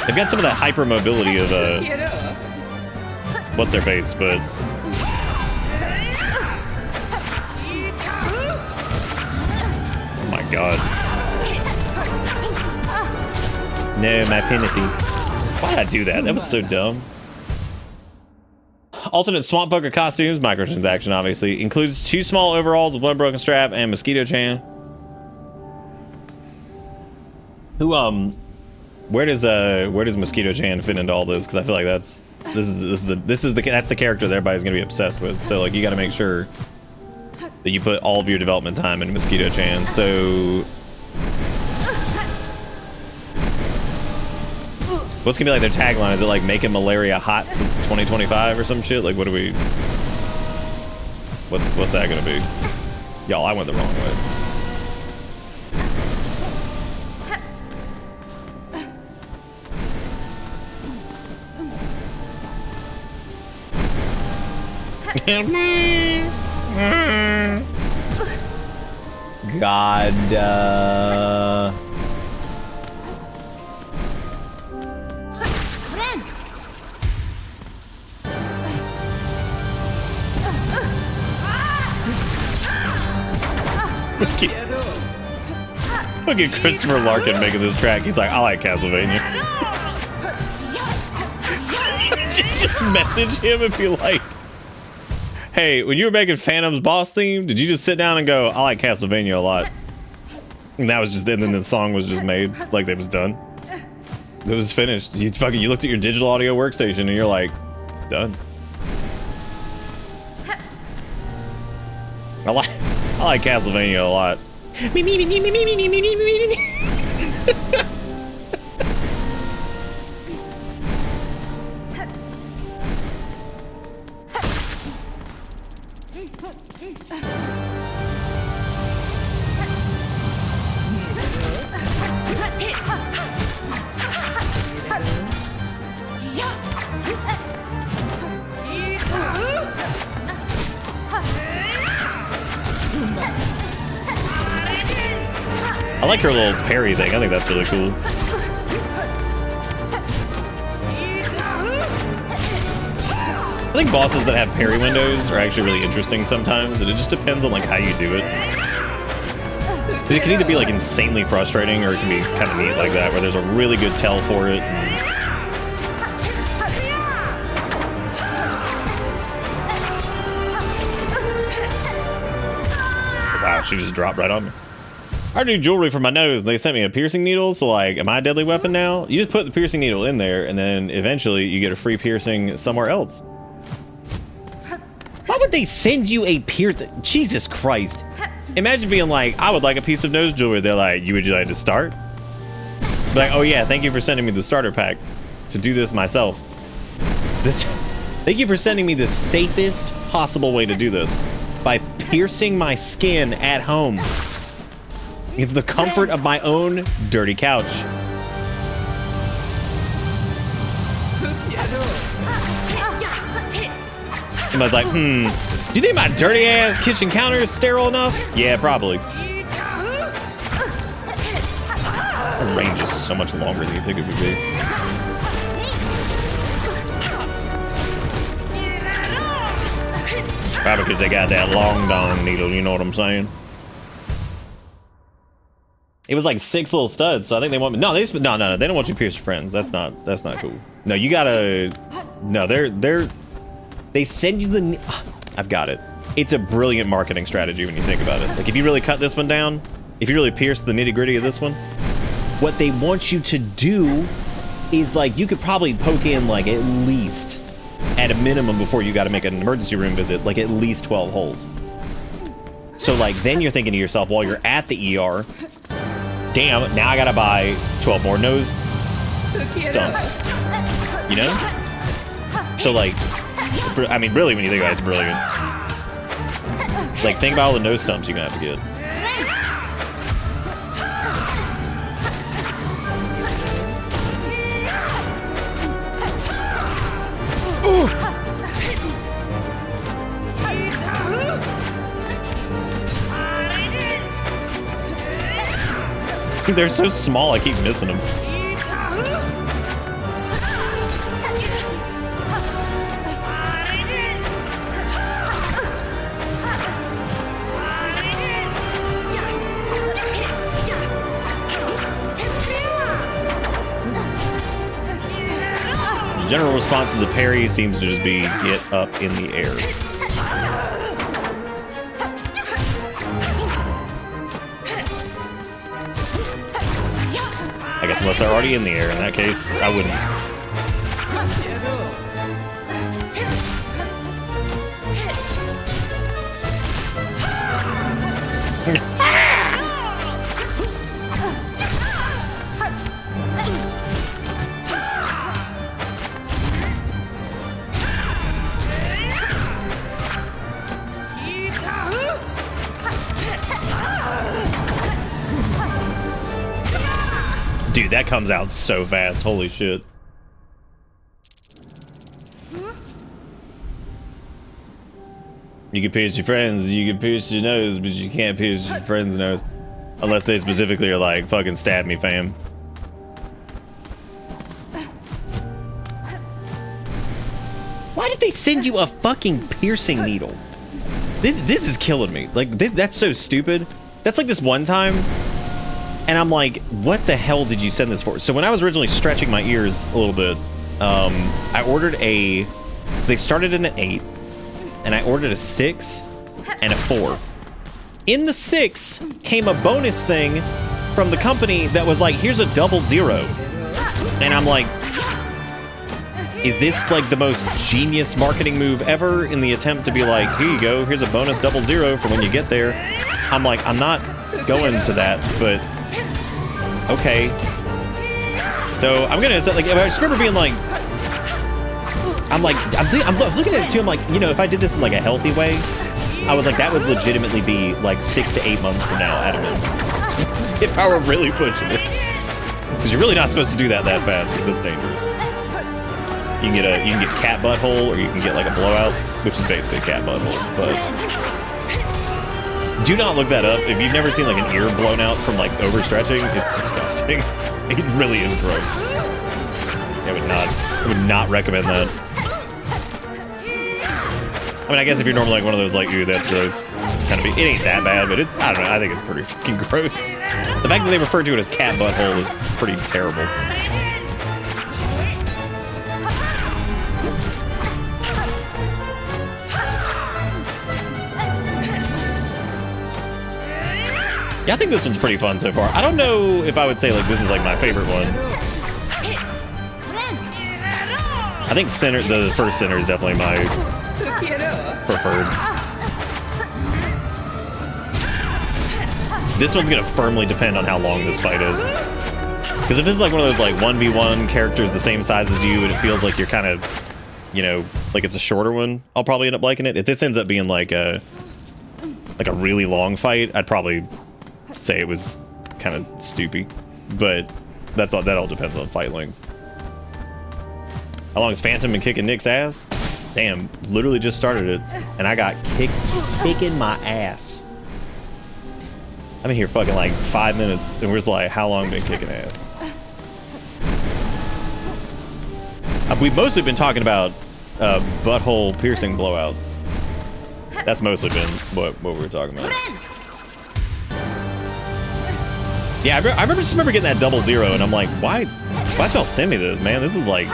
They've got some of that hyper mobility of what's their face, but oh my god. No, my penalty. Why'd I do that? That was so dumb. Alternate Swamp Bugger costumes, microtransaction obviously. Includes 2 small overalls, a blood broken strap, and Mosquito Chan. Who where does Mosquito Chan fit into all this? Because I feel like that's the character that everybody's gonna be obsessed with. So like you gotta make sure that you put all of your development time into Mosquito Chan. So what's gonna be like their tagline? Is it like making malaria hot since 2025 or some shit? Like what do we? What's that gonna be? Y'all, I went the wrong way. God. Look at Christopher Larkin making this track. He's like, I like Castlevania. Just message him and be like, hey, when you were making Phantom's boss theme, did you just sit down and go, I like Castlevania a lot? And that was just it, and then the song was just made, like it was done. It was finished. You looked at your digital audio workstation and you're like, done. I like Castlevania a lot. I like her little parry thing. I think that's really cool. I think bosses that have parry windows are actually really interesting sometimes, and it just depends on like how you do it. It can either be like insanely frustrating, or it can be kind of neat like that, where there's a really good tell for it. Wow, she just dropped right on me. I do jewelry for my nose, and they sent me a piercing needle, so like, am I a deadly weapon now? You just put the piercing needle in there, and then eventually you get a free piercing somewhere else. Why would they send you a pierce? Jesus Christ. Imagine being like, I would like a piece of nose jewelry. They're like, would you like to start? Like, oh yeah, thank you for sending me the starter pack to do this myself. Thank you for sending me the safest possible way to do this by piercing my skin at home in the comfort of my own dirty couch. I was like, do you think my dirty ass kitchen counter is sterile enough? Yeah, probably. The range is so much longer than you think it would be. Probably because they got that long dong needle, you know what I'm saying? It was like 6 little studs, so I think they want me. No, they don't want you to pierce your friends. That's not cool. No, you gotta. No, they send you the. I've got it. It's a brilliant marketing strategy when you think about it. Like if you really cut this one down, if you really pierce the nitty gritty of this one, what they want you to do is like you could probably poke in like at least. At a minimum, before you got to make an emergency room visit, like at least 12 holes. So like then you're thinking to yourself while you're at the ER, damn, now I gotta buy 12 more nose stumps. You know? So like, I mean, really, when you think about it, it's brilliant. Like, think about all the nose stumps you're gonna have to get. Ooh. They're so small, I keep missing them. The general response to the parry seems to just be get up in the air. I guess unless they're already in the air, in that case, I wouldn't. Dude, that comes out so fast. Holy shit. You can pierce your friends, you can pierce your nose, but you can't pierce your friend's nose. Unless they specifically are like, fucking stab me, fam. Why did they send you a fucking piercing needle? This is killing me. Like, that's so stupid. That's like this one time, and I'm like, what the hell did you send this for? So when I was originally stretching my ears a little bit, I ordered a, because they started in an 8, and I ordered a 6 and a 4. In the 6 came a bonus thing from the company that was like, here's a 00. And I'm like, is this like the most genius marketing move ever in the attempt to be like, here you go, here's a bonus 00 for when you get there? I'm like, I'm not going to that, but okay. So I'm gonna say, like, I just remember being like, I'm looking at it too. I'm like, you know, if I did this in like a healthy way, I was like, that would legitimately be like 6 to 8 months from now at a minimum. If I were really pushing it, because you're really not supposed to do that fast, because it's dangerous. You can get cat butthole, or you can get like a blowout, which is basically cat butthole. But do not look that up. If you've never seen like an ear blown out from like overstretching, it's disgusting. It really is gross. I would not recommend that. I mean, I guess if you're normally like one of those like, ooh, that's gross, kind of, it ain't that bad, but it's, I don't know, I think it's pretty fucking gross. The fact that they refer to it as cat butthole is pretty terrible. Yeah, I think this one's pretty fun so far. I don't know if I would say like this is like my favorite one. I think the first center is definitely my preferred. This one's gonna firmly depend on how long this fight is. Because if this is like one of those like 1v1 characters the same size as you and it feels like you're kind of, you know, like it's a shorter one, I'll probably end up liking it. If this ends up being like a really long fight, I'd probably say it was kind of stoopy. But that all depends on fight length. How long has Phantom been kicking Nick's ass? Damn, literally just started it, and I got kicking my ass. I've been here fucking like 5 minutes, and we're just like, how long been kicking ass? We've mostly been talking about butthole piercing blowout. That's mostly been what we were talking about. Yeah, I just remember getting that 00, and I'm like, why'd y'all send me this, man? This is like...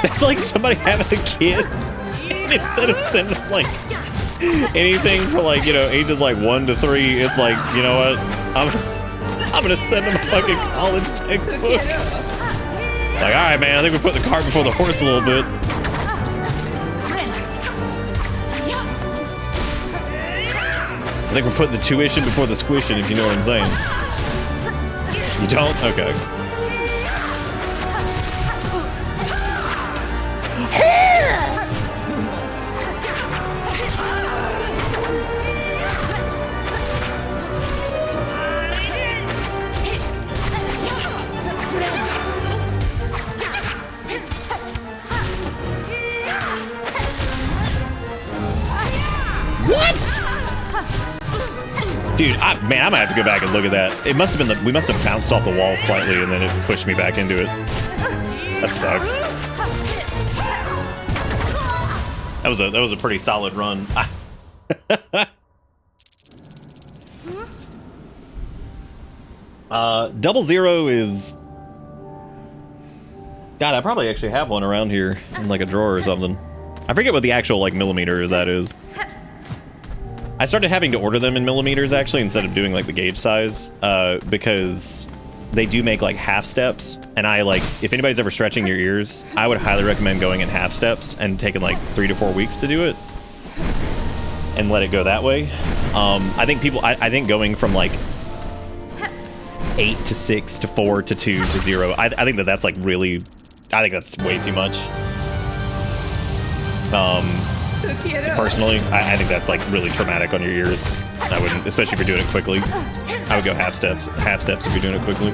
That's like somebody having a kid, and instead of sending them, like, anything for, like, you know, ages, like, 1 to 3, it's like, you know what? I'm gonna send them a fucking college textbook. Like, alright, man, I think we put the cart before the horse a little bit. I think we're putting the tuition before the squishing, if you know what I'm saying. You don't? Okay. Dude, man, I might have to go back and look at that. It must have been we must have bounced off the wall slightly and then it pushed me back into it. That sucks. That was a pretty solid run. 00 is... God, I probably actually have one around here in like a drawer or something. I forget what the actual like millimeter that is. I started having to order them in millimeters actually instead of doing like the gauge size because they do make like half steps, and I like, if anybody's ever stretching your ears, I would highly recommend going in half steps and taking like 3 to 4 weeks to do it and let it go that way. I think going from like 8 to 6 to 4 to 2 to 0, I think that's like really, I think that's way too much. Personally, I think that's like really traumatic on your ears. I wouldn't, especially if you're doing it quickly. I would go half steps if you're doing it quickly.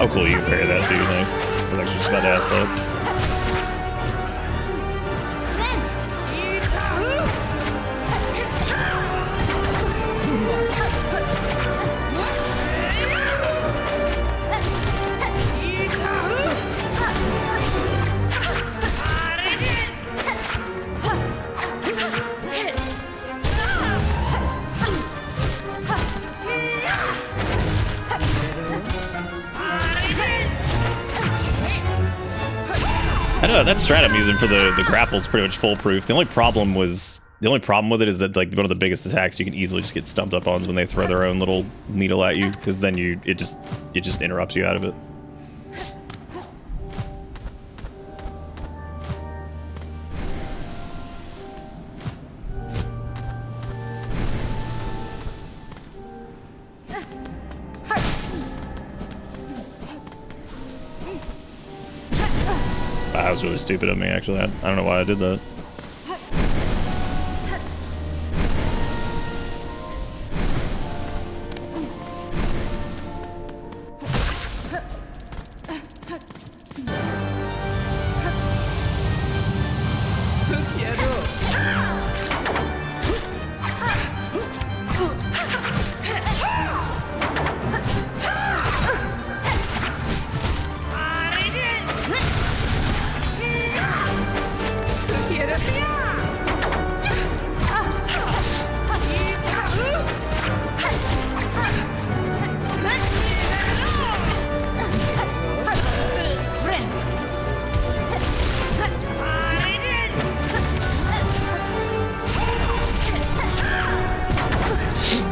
Oh cool, you can parry that too, nice. I was actually just about to ask that. I know that strat I'm using for the grapple is pretty much foolproof. The only problem with it is that like one of the biggest attacks you can easily just get stumped up on is when they throw their own little needle at you, because then it just interrupts you out of it. That was really stupid of me, actually. I don't know why I did that.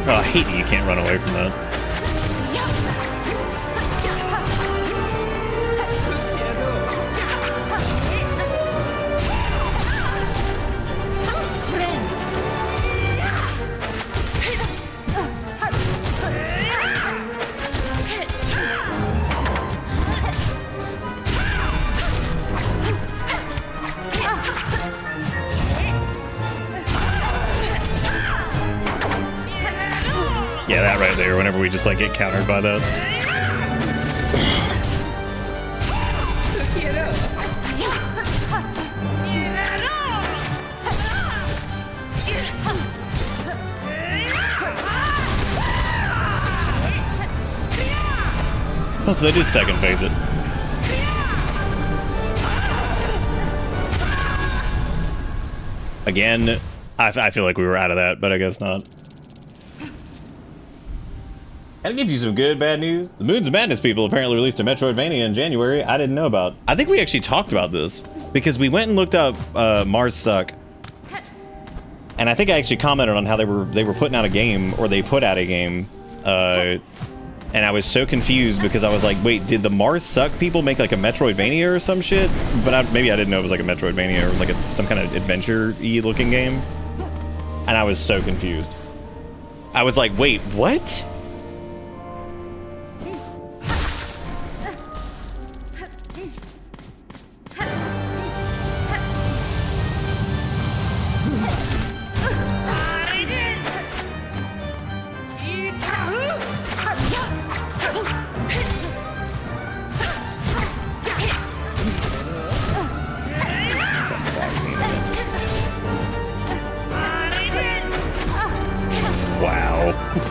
Oh, I hate that you can't run away from that. Yeah, that right there, whenever we just like get countered by that. Oh, so they did second phase it. Again, I feel like we were out of that, but I guess not. That gives you some good, bad news. The Moons of Madness people apparently released a Metroidvania in January I didn't know about. I think we actually talked about this because we went and looked up Mars Suck. And I think I actually commented on how they were putting out a game, or they put out a game. And I was so confused because I was like, wait, did the Mars Suck people make like a Metroidvania or some shit? But maybe I didn't know it was like a Metroidvania or it was like some kind of adventure-y looking game. And I was so confused. I was like, wait, what?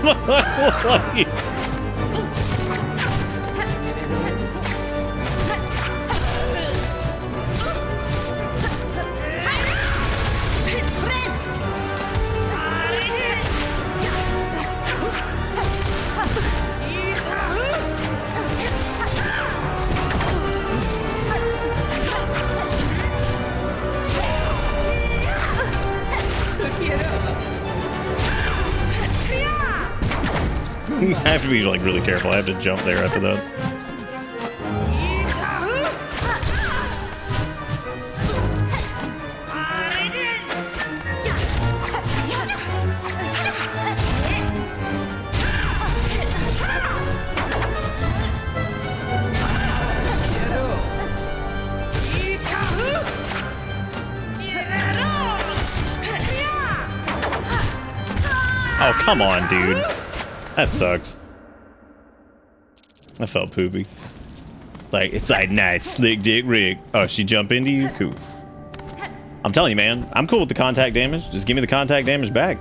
Like, I have to be like really careful. I have to jump there after that. Oh, come on, dude. That sucks. I felt poopy. Like, it's like, nice, slick dick rig. Oh, she jump into you? Cool. I'm telling you, man, I'm cool with the contact damage. Just give me the contact damage back.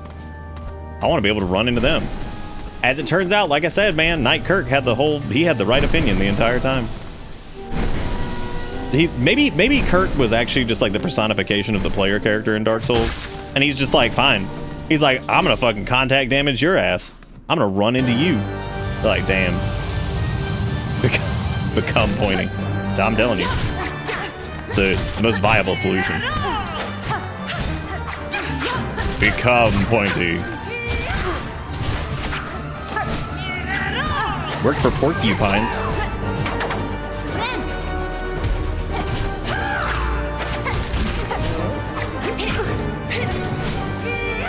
I want to be able to run into them. As it turns out, like I said, man, Knight Kirk had he had the right opinion the entire time. Maybe Kirk was actually just like the personification of the player character in Dark Souls. And he's just like, fine. He's like, I'm gonna fucking contact damage your ass. I'm gonna run into you. They're like, damn. Become pointing. So I'm telling you. It's the most viable solution. Become pointy. Work for porcupines.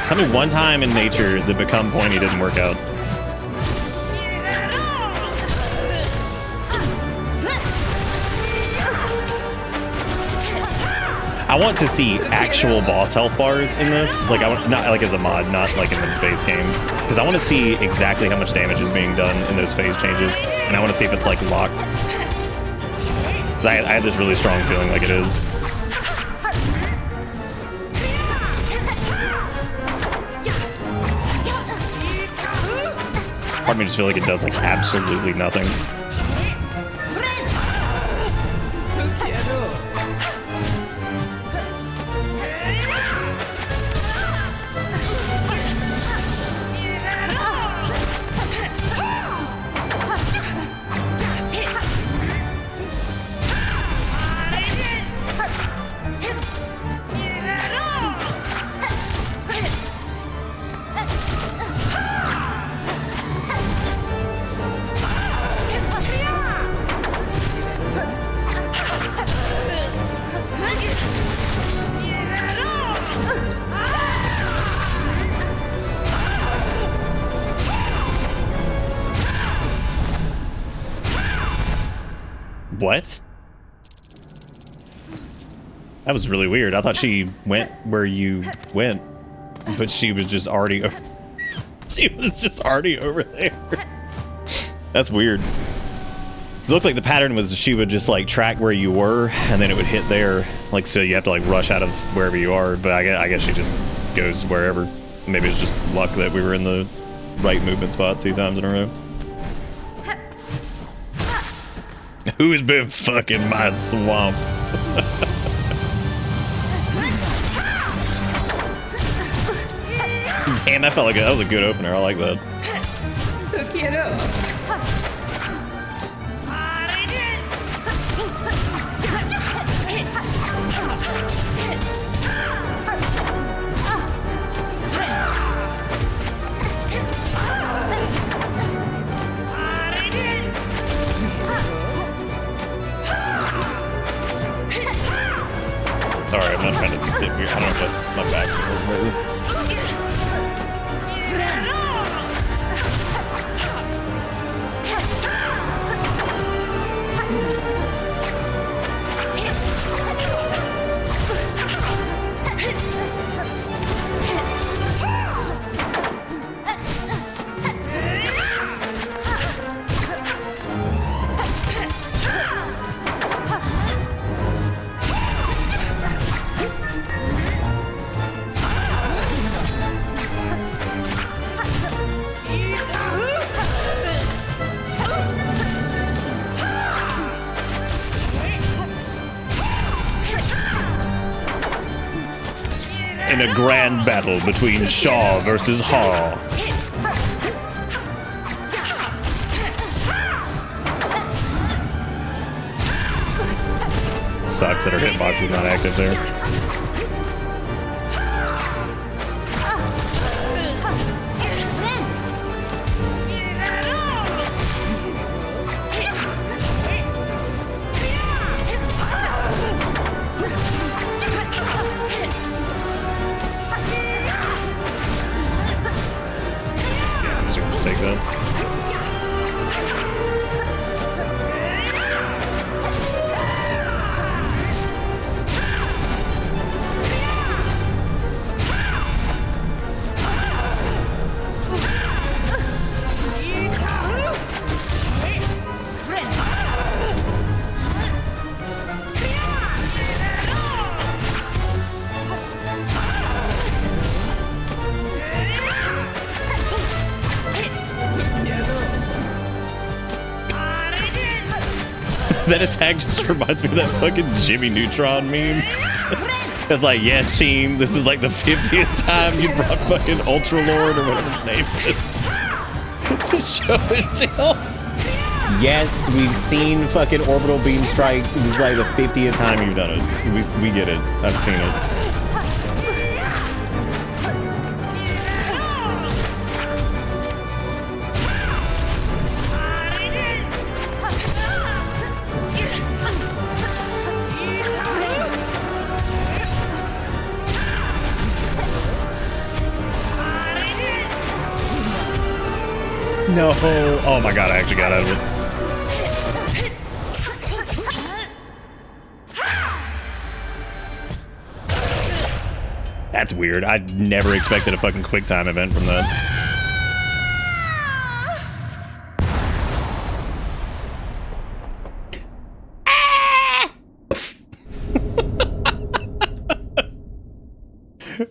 Tell me one time in nature the become pointy didn't work out. I want to see actual boss health bars in this. Like, I want, not like as a mod, not like in the base game, because I want to see exactly how much damage is being done in those phase changes, and I want to see if it's like locked. I have this really strong feeling like it is. Part of me just feel like it does like absolutely nothing. What? That was really weird. I thought she went where you went, but she was just already she was just already over there. That's weird. It looked like the pattern was she would just like track where you were, and then it would hit there. Like, so you have to like rush out of wherever you are, but I guess she just goes wherever. Maybe it's just luck that we were in the right movement spot 2 times in a row. Who has been fucking my swamp? Damn, that felt like that was a good opener. I like that. Sorry, I'm not trying to sit here. I don't know if my back is in a grand battle between Shaw versus Haw. Sucks that her hitbox is not active there. That attack just reminds me of that fucking Jimmy Neutron meme. It's like, yeah, Sheen, this is like the 50th time you brought fucking Ultra Lord or whatever his name is to show and tell. Yes, we've seen fucking Orbital Beam Strike. This is like the 50th time You've done it. We get it. I've seen it. No. Oh my god, I actually got out of it. That's weird. I never expected a fucking quick time event from that.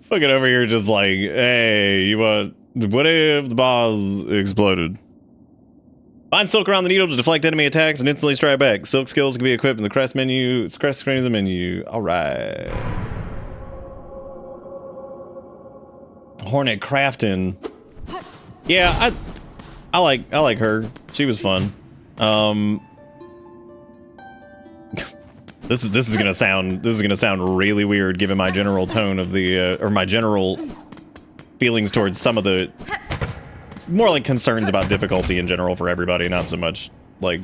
Fucking over here just like, hey, you want... What if the boss exploded? Find Silk around the needle to deflect enemy attacks and instantly strike back. Silk skills can be equipped in the crest menu. It's crest screen of the menu. Alright. Hornet Crafton. Yeah, I like her. She was fun. This is gonna sound really weird given my general tone of the or my general feelings towards some of the more like concerns about difficulty in general for everybody, not so much like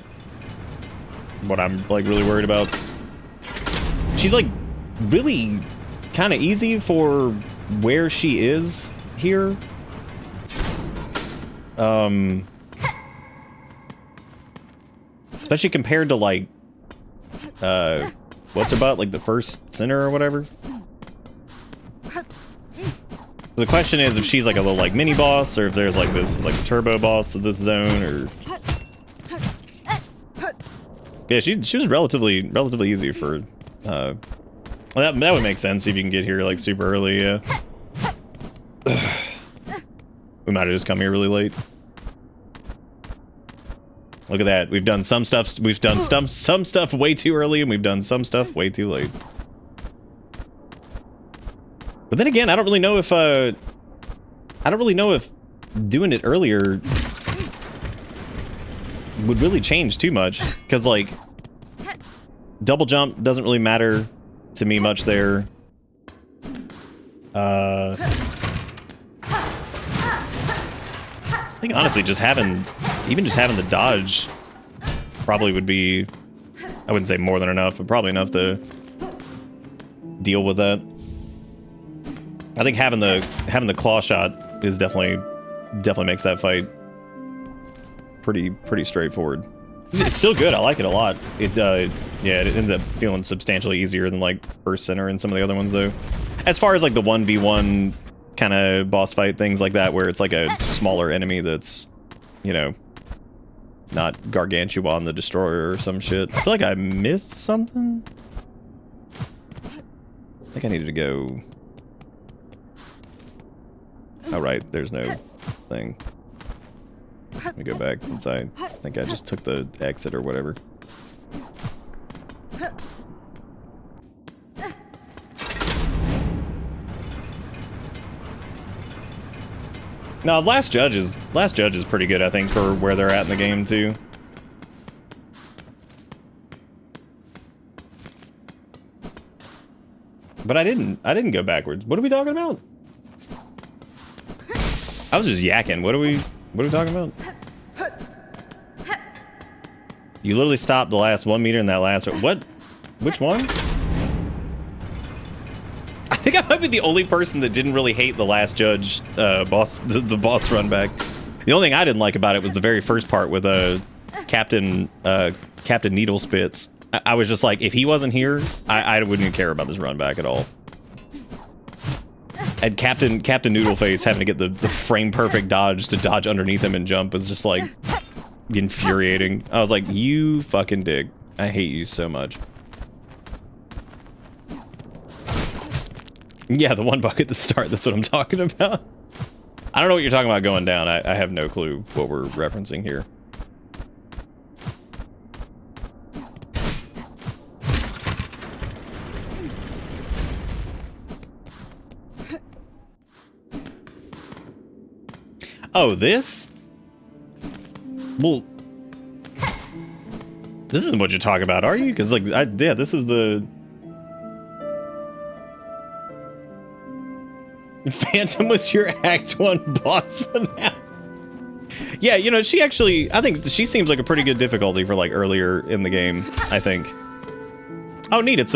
what I'm like really worried about. She's like really kind of easy for where she is here. Especially compared to like what's her butt, like the first center or whatever. The question is if she's like a little like mini boss, or if there's like this is like a turbo boss of this zone, or yeah, she was relatively easy for. Well, that would make sense if you can get here like super early. Yeah, we might have just come here really late. Look at that. We've done some stuff. We've done some stuff way too early, and we've done some stuff way too late. But then again, I don't really know if doing it earlier would really change too much, because like double jump doesn't really matter to me much there. I think honestly, just having the dodge probably would be, I wouldn't say more than enough, but probably enough to deal with that. I think having the claw shot is definitely makes that fight pretty straightforward. It's still good. I like it a lot. It yeah, it ends up feeling substantially easier than like First Center and some of the other ones though. As far as like the 1v1 kind of boss fight things like that, where it's like a smaller enemy that's, you know, not Gargantuan the Destroyer or some shit. I feel like I missed something. I think I needed to go. Oh, right, there's no thing. Let me go back inside. I think I just took the exit or whatever. No, Last Judge is pretty good, I think, for where they're at in the game too. But I didn't go backwards. What are we talking about? I was just yakking. What are we talking about? You literally stopped the last 1 meter in that last... What? Which one? I think I might be the only person that didn't really hate the Last Judge boss, the boss run back. The only thing I didn't like about it was the very first part with Captain Needle Spitz. I was just like, if he wasn't here, I wouldn't even care about this run back at all. And Captain Noodleface having to get the frame perfect dodge to dodge underneath him and jump was just like infuriating. I was like, you fucking dick. I hate you so much. Yeah, the one bug at the start, that's what I'm talking about. I don't know what you're talking about going down. I have no clue what we're referencing here. Oh, this? Well, this isn't what you're talking about, are you? Because, like, yeah, this is the... Phantom was your Act 1 boss for now. Yeah, you know, she actually... I think she seems like a pretty good difficulty for, like, earlier in the game, I think. Oh, neat, it's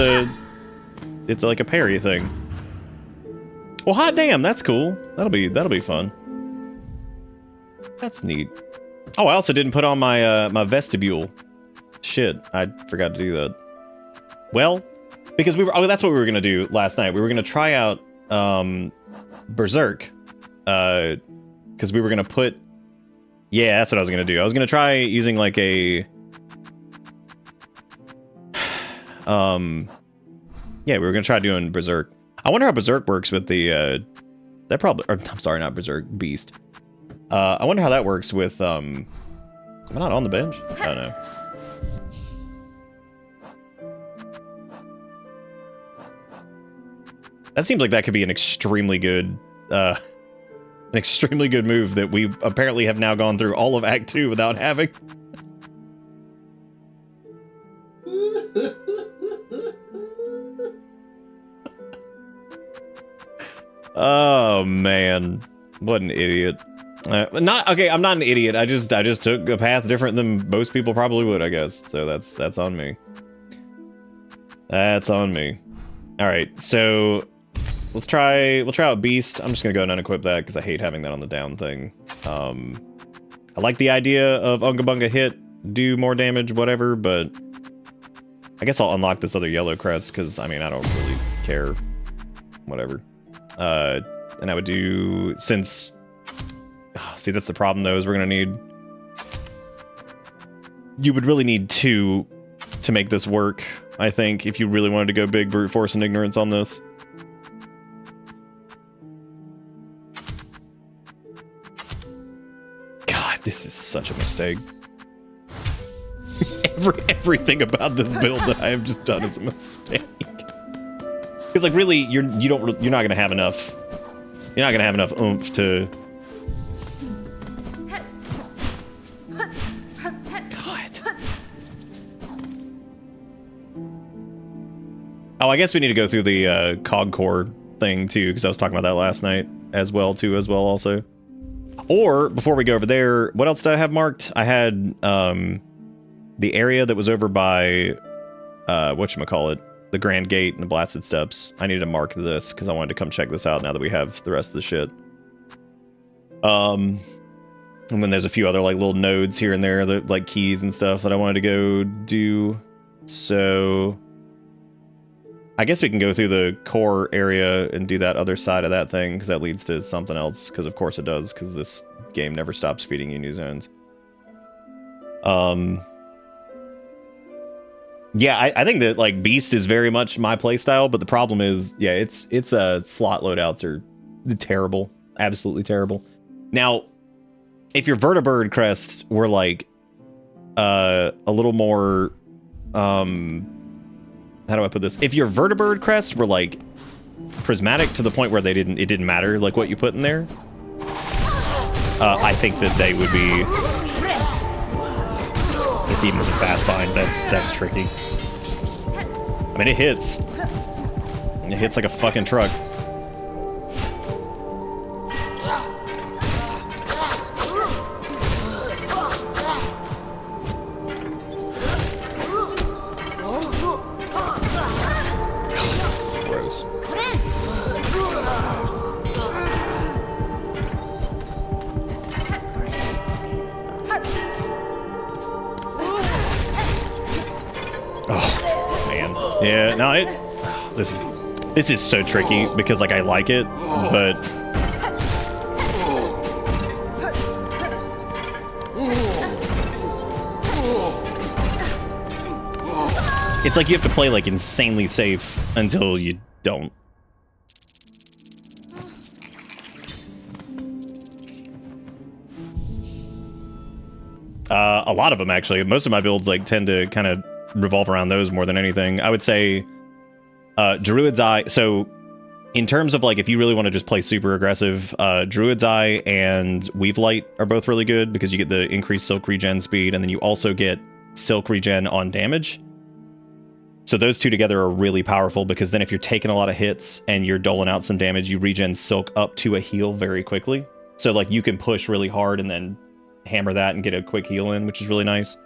like a parry thing. Well, hot damn, that's cool. That'll be fun. That's neat. Oh, I also didn't put on my my vestibule. Shit, I forgot to do that. Well, because we were... Oh, that's what we were gonna do last night. We were gonna try out Berserk. Because we were gonna put... Yeah, that's what I was gonna do. I was gonna try using like a... Yeah, we were gonna try doing Berserk. I wonder how Berserk works with the... That probably... Or, I'm sorry, not Berserk. Beast. I wonder how that works with, am I not on the bench? I don't know. That seems like that could be an extremely good move that we apparently have now gone through all of Act 2 without having. Oh, man. What an idiot. Okay, I'm not an idiot. I just took a path different than most people probably would, I guess. So that's on me. That's on me. All right, so we'll try out Beast. I'm just gonna go and unequip that because I hate having that on the down thing. I like the idea of Unga Bunga hit, do more damage, whatever, but I guess I'll unlock this other yellow crest because I mean I don't really care. Whatever. And I would do since. See, that's the problem though. Is we're gonna need. You would really need 2 to make this work. I think if you really wanted to go big brute force and ignorance on this. God, this is such a mistake. Everything about this build that I have just done is a mistake. Because like really, you're not gonna have enough. You're not gonna have enough oomph to. God. Oh, I guess we need to go through the cog core thing too, because I was talking about that last night as well also. Or before we go over there, what else did I have marked? I had the area that was over by whatchamacallit, the Grand Gate and the Blasted Steps. I needed to mark this because I wanted to come check this out now that we have the rest of the shit. And then there's a few other like little nodes here and there, that like keys and stuff that I wanted to go do. So I guess we can go through the core area and do that other side of that thing because that leads to something else. Because of course it does, because this game never stops feeding you new zones. Yeah, I think that like Beast is very much my playstyle, but the problem is, yeah, it's slot loadouts are terrible, absolutely terrible. Now, if your Vertibird crest were like a little more, how do I put this? If your Vertibird crest were like prismatic to the point where it didn't matter like what you put in there, I think that they would be. It's even with a fast bind, that's tricky. I mean, it hits. It hits like a fucking truck. Gross. Oh, man. Yeah, no, this is so tricky because like I like it, but it's like you have to play like insanely safe until you don't. A lot of them actually. Most of my builds like tend to kind of revolve around those more than anything. I would say Druid's Eye. So in terms of like if you really want to just play super aggressive, Druid's Eye and Weave Light are both really good because you get the increased Silk regen speed and then you also get Silk regen on damage. So those two together are really powerful because then if you're taking a lot of hits and you're doling out some damage, you regen Silk up to a heal very quickly. So like you can push really hard and then hammer that and get a quick heal in, which is really nice.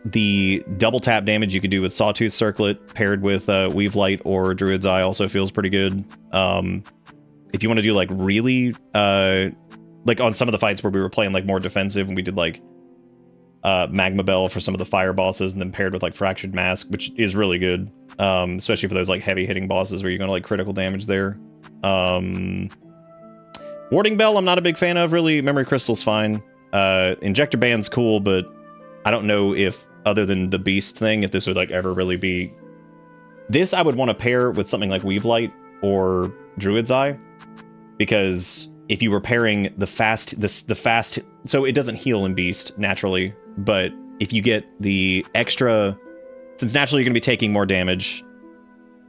The double tap damage you could do with Sawtooth Circlet paired with Weave Light or Druid's Eye also feels pretty good. If you want to do like really like on some of the fights where we were playing like more defensive and we did like Magma Bell for some of the fire bosses and then paired with like Fractured Mask, which is really good, especially for those like heavy hitting bosses where you're gonna like critical damage there. Warding Bell I'm not a big fan of really. Memory Crystal's fine. Injector Band's cool, but I don't know if other than the Beast thing, if this would like ever really be. This I would want to pair with something like Weave Light or Druid's Eye, because if you were pairing the fast, so it doesn't heal in Beast naturally, but if you get the extra, since naturally you're going to be taking more damage,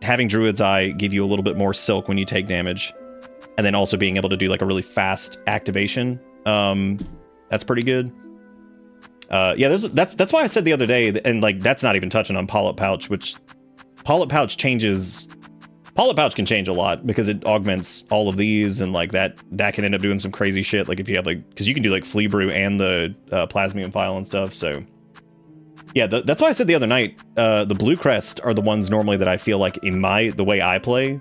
having Druid's Eye give you a little bit more Silk when you take damage, and then also being able to do like a really fast activation, that's pretty good. Yeah, that's why I said the other day, and like that's not even touching on Polyp Pouch, which Polyp Pouch changes. Polyp Pouch can change a lot because it augments all of these, and like that can end up doing some crazy shit. Like if you have like, because you can do like Flea Brew and the Plasmium File and stuff. So yeah, that's why I said the other night, the Blue Crest are the ones normally that I feel like in the way I play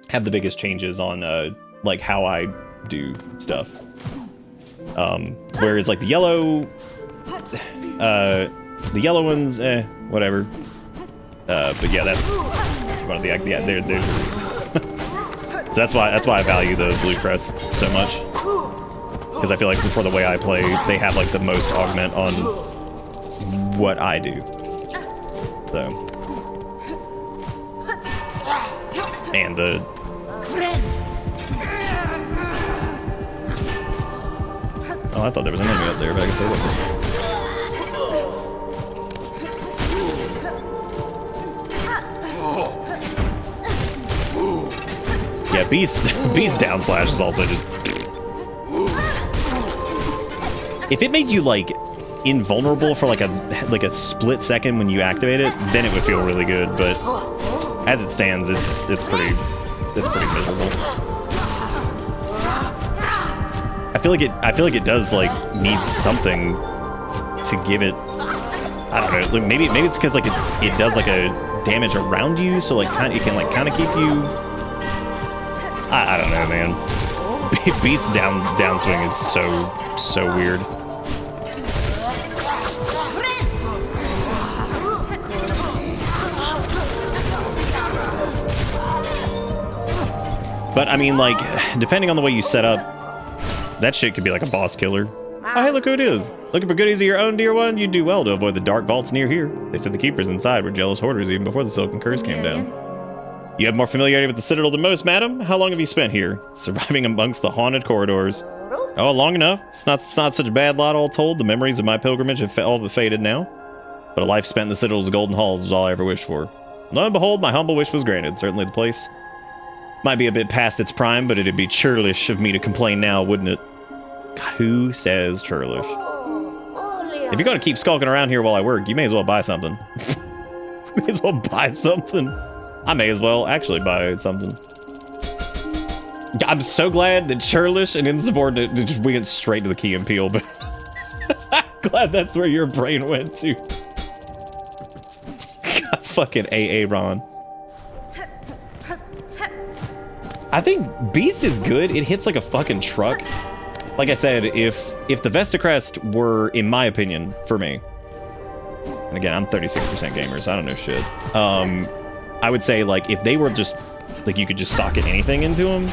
have the biggest changes on like how I do stuff. Whereas like the yellow, The yellow ones, whatever. But yeah, that's one of the they're so that's why I value the blue crest so much, because I feel like for the way I play, they have like the most augment on what I do. So, and the oh, I thought there was an enemy up there, but I guess there wasn't. Yeah, Beast down slash is also just... If it made you, like, invulnerable for, like a split second when you activate it, then it would feel really good, but as it stands, it's pretty miserable. I feel like it does, like, need something to give it... I don't know, maybe it's because, like, it does, like, a damage around you, so, like, it can, like, kind of keep you... I don't know, man. Beast downswing is so weird. But I mean, like, depending on the way you set up, that shit could be like a boss killer. Oh, hey, look who it is. Looking for goodies of your own, dear one? You'd do well to avoid the dark vaults near here. They said the keepers inside were jealous hoarders even before the Silken Curse came down. You have more familiarity with the Citadel than most, madam. How long have you spent here? Surviving amongst the haunted corridors. Oh, long enough. It's not such a bad lot all told. The memories of my pilgrimage have all but faded now. But a life spent in the Citadel's golden halls was all I ever wished for. Lo and behold, my humble wish was granted. Certainly the place might be a bit past its prime, but it'd be churlish of me to complain now, wouldn't it? God, who says churlish? If you're going to keep skulking around here while I work, you may as well buy something. May as well buy something. I may as well actually buy something. I'm so glad that churlish and insubordinate just went straight to the Key and Peele, but I'm glad that's where your brain went to. God, fucking AA Ron. I think Beast is good. It hits like a fucking truck. Like I said, if the Vestacrest were, in my opinion, for me, and again, I'm 36% gamer, so I don't know shit. I would say, like, if they were just, like, you could just socket anything into them,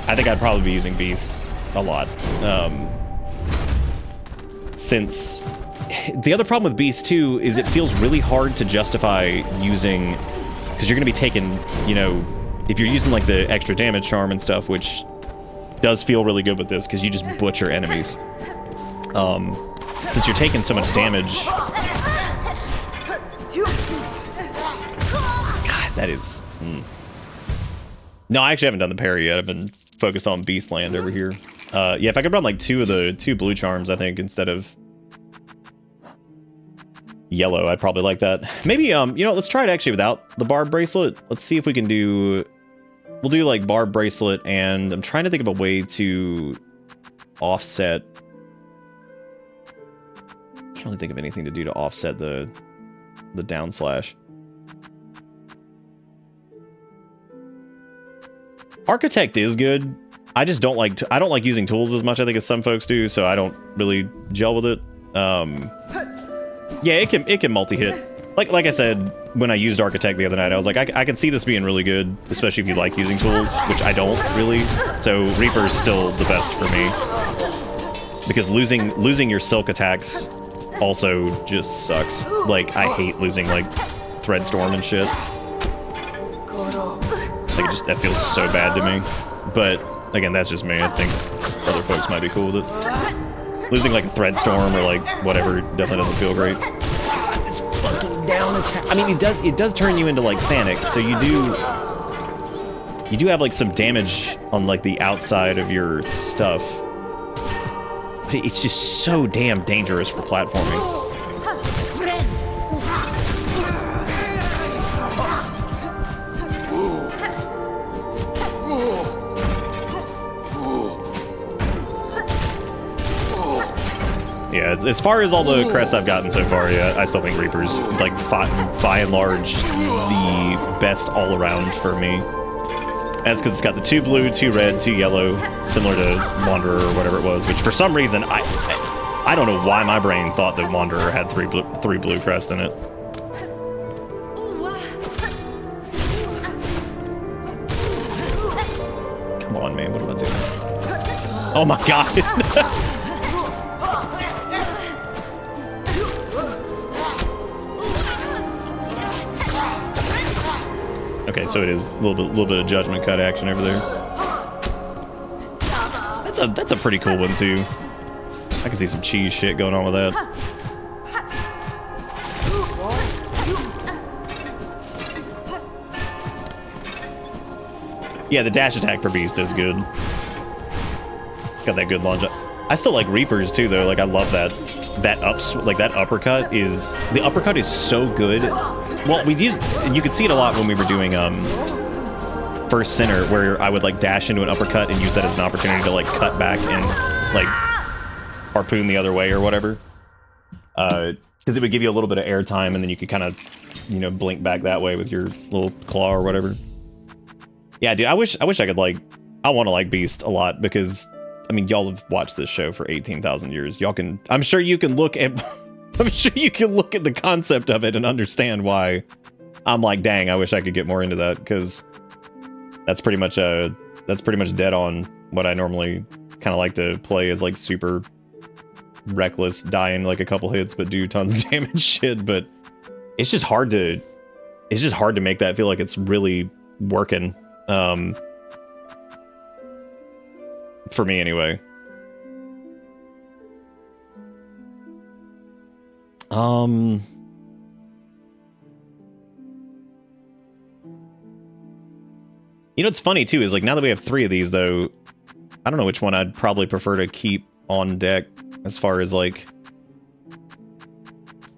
I think I'd probably be using Beast a lot. Since the other problem with Beast, too, is it feels really hard to justify using, because you're going to be taking, you know, if you're using, like, the extra damage charm and stuff, which does feel really good with this, because you just butcher enemies. Since you're taking so much damage... That is... No, I actually haven't done the parry yet. I've been focused on Beastland over here. Yeah, if I could run like two blue charms, I think, instead of yellow, I'd probably like that. Maybe, you know, let's try it actually without the barb bracelet. Let's see if we can do... We'll do like barb bracelet, and I'm trying to think of a way to offset... I can't really think of anything to do to offset the down slash. Architect is good. I just don't like I don't like using tools as much, I think, as some folks do, so I don't really gel with it. Yeah, it can multi-hit. Like I said, when I used Architect the other night, I was like, I can see this being really good, especially if you like using tools, which I don't really. So Reaper's still the best for me, because losing your silk attacks also just sucks. Like, I hate losing like Threadstorm and shit. Like, that feels so bad to me. But, again, that's just me. I think other folks might be cool with it. Losing, like, a Threadstorm or, like, whatever definitely doesn't feel great. It's fucking down attack. I mean, it does turn you into, like, Sanic, so you do have, like, some damage on, like, the outside of your stuff. But it's just so damn dangerous for platforming. Yeah, as far as all the crests I've gotten so far, yeah, I still think Reaper's, like, by and large, the best all-around for me. That's because it's got the 2 blue, 2 red, 2 yellow, similar to Wanderer or whatever it was, which for some reason, I don't know why my brain thought that Wanderer had three blue crests in it. Come on, man, what am I doing? Oh my god! Okay, so it is a little bit of judgment cut action over there. That's a pretty cool one too. I can see some cheese shit going on with that. Yeah, the dash attack for Beast is good. Got that good launch. I still like Reapers too, though. Like I love that that uppercut is so good. Well, you could see it a lot when we were doing First Sinner, where I would like dash into an uppercut and use that as an opportunity to like cut back and like harpoon the other way or whatever. Because it would give you a little bit of air time, and then you could kind of, you know, blink back that way with your little claw or whatever. Yeah, dude, I wish I could like. I want to like Beast a lot because, I mean, y'all have watched this show for 18,000 years. Y'all can. I'm sure you can look at. I'm sure you can look at the concept of it and understand why I'm like, dang, I wish I could get more into that, because that's pretty much dead on what I normally kind of like to play as, like super reckless, dying like a couple hits but do tons of damage shit. But it's just hard to make that feel like it's really working, for me anyway. You know what's funny too is, like, now that we have 3 of these though, I don't know which one I'd probably prefer to keep on deck as far as like,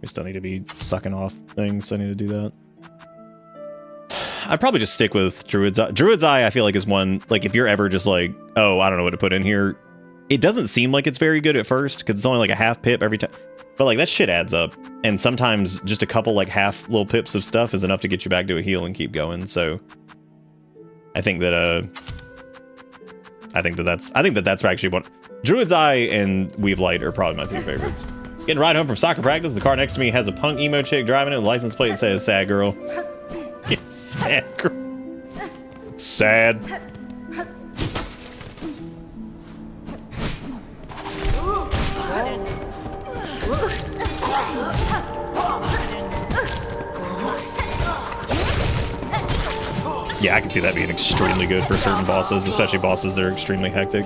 we still need to be sucking off things, so I need to do that. I'd probably just stick with Druid's Eye. Druid's Eye I feel like is one, like, if you're ever just like, oh, I don't know what to put in here, it doesn't seem like it's very good at first because it's only like a half pip every time. But like that shit adds up, and sometimes just a couple like half little pips of stuff is enough to get you back to a heal and keep going. So I think that that's actually what Druid's Eye and Weave Light are probably my 2 favorites. Getting a ride home from soccer practice, the car next to me has a punk emo chick driving it, and the license plate says "Sad Girl." Yes, sad girl. Sad. Yeah, I can see that being extremely good for certain bosses, especially bosses that are extremely hectic.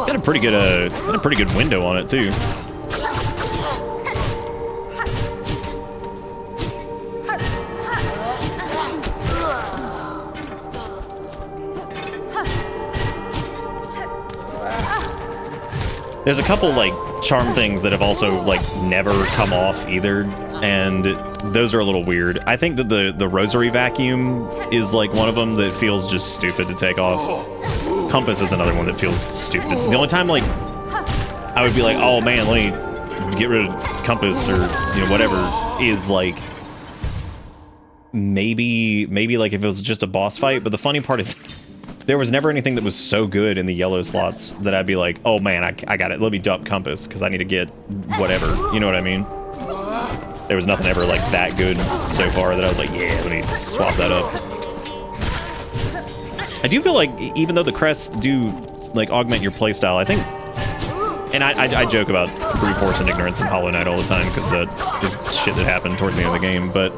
Got a pretty good window on it too. There's a couple like charm things that have also like never come off either, and those are a little weird. I think that the rosary vacuum is like one of them that feels just stupid to take off. Compass is another one that feels stupid. The only time like I would be like, oh man, let me get rid of Compass or, you know, whatever, is like maybe like if it was just a boss fight. But the funny part is there was never anything that was so good in the yellow slots that I'd be like, oh man, I got it. Let me dump Compass because I need to get whatever. You know what I mean? There was nothing ever like that good so far that I was like, yeah, let me swap that up. I do feel like even though the crests do like augment your playstyle, I think, and I joke about brute force and ignorance and Hollow Knight all the time because the shit that happened towards the end of the game, but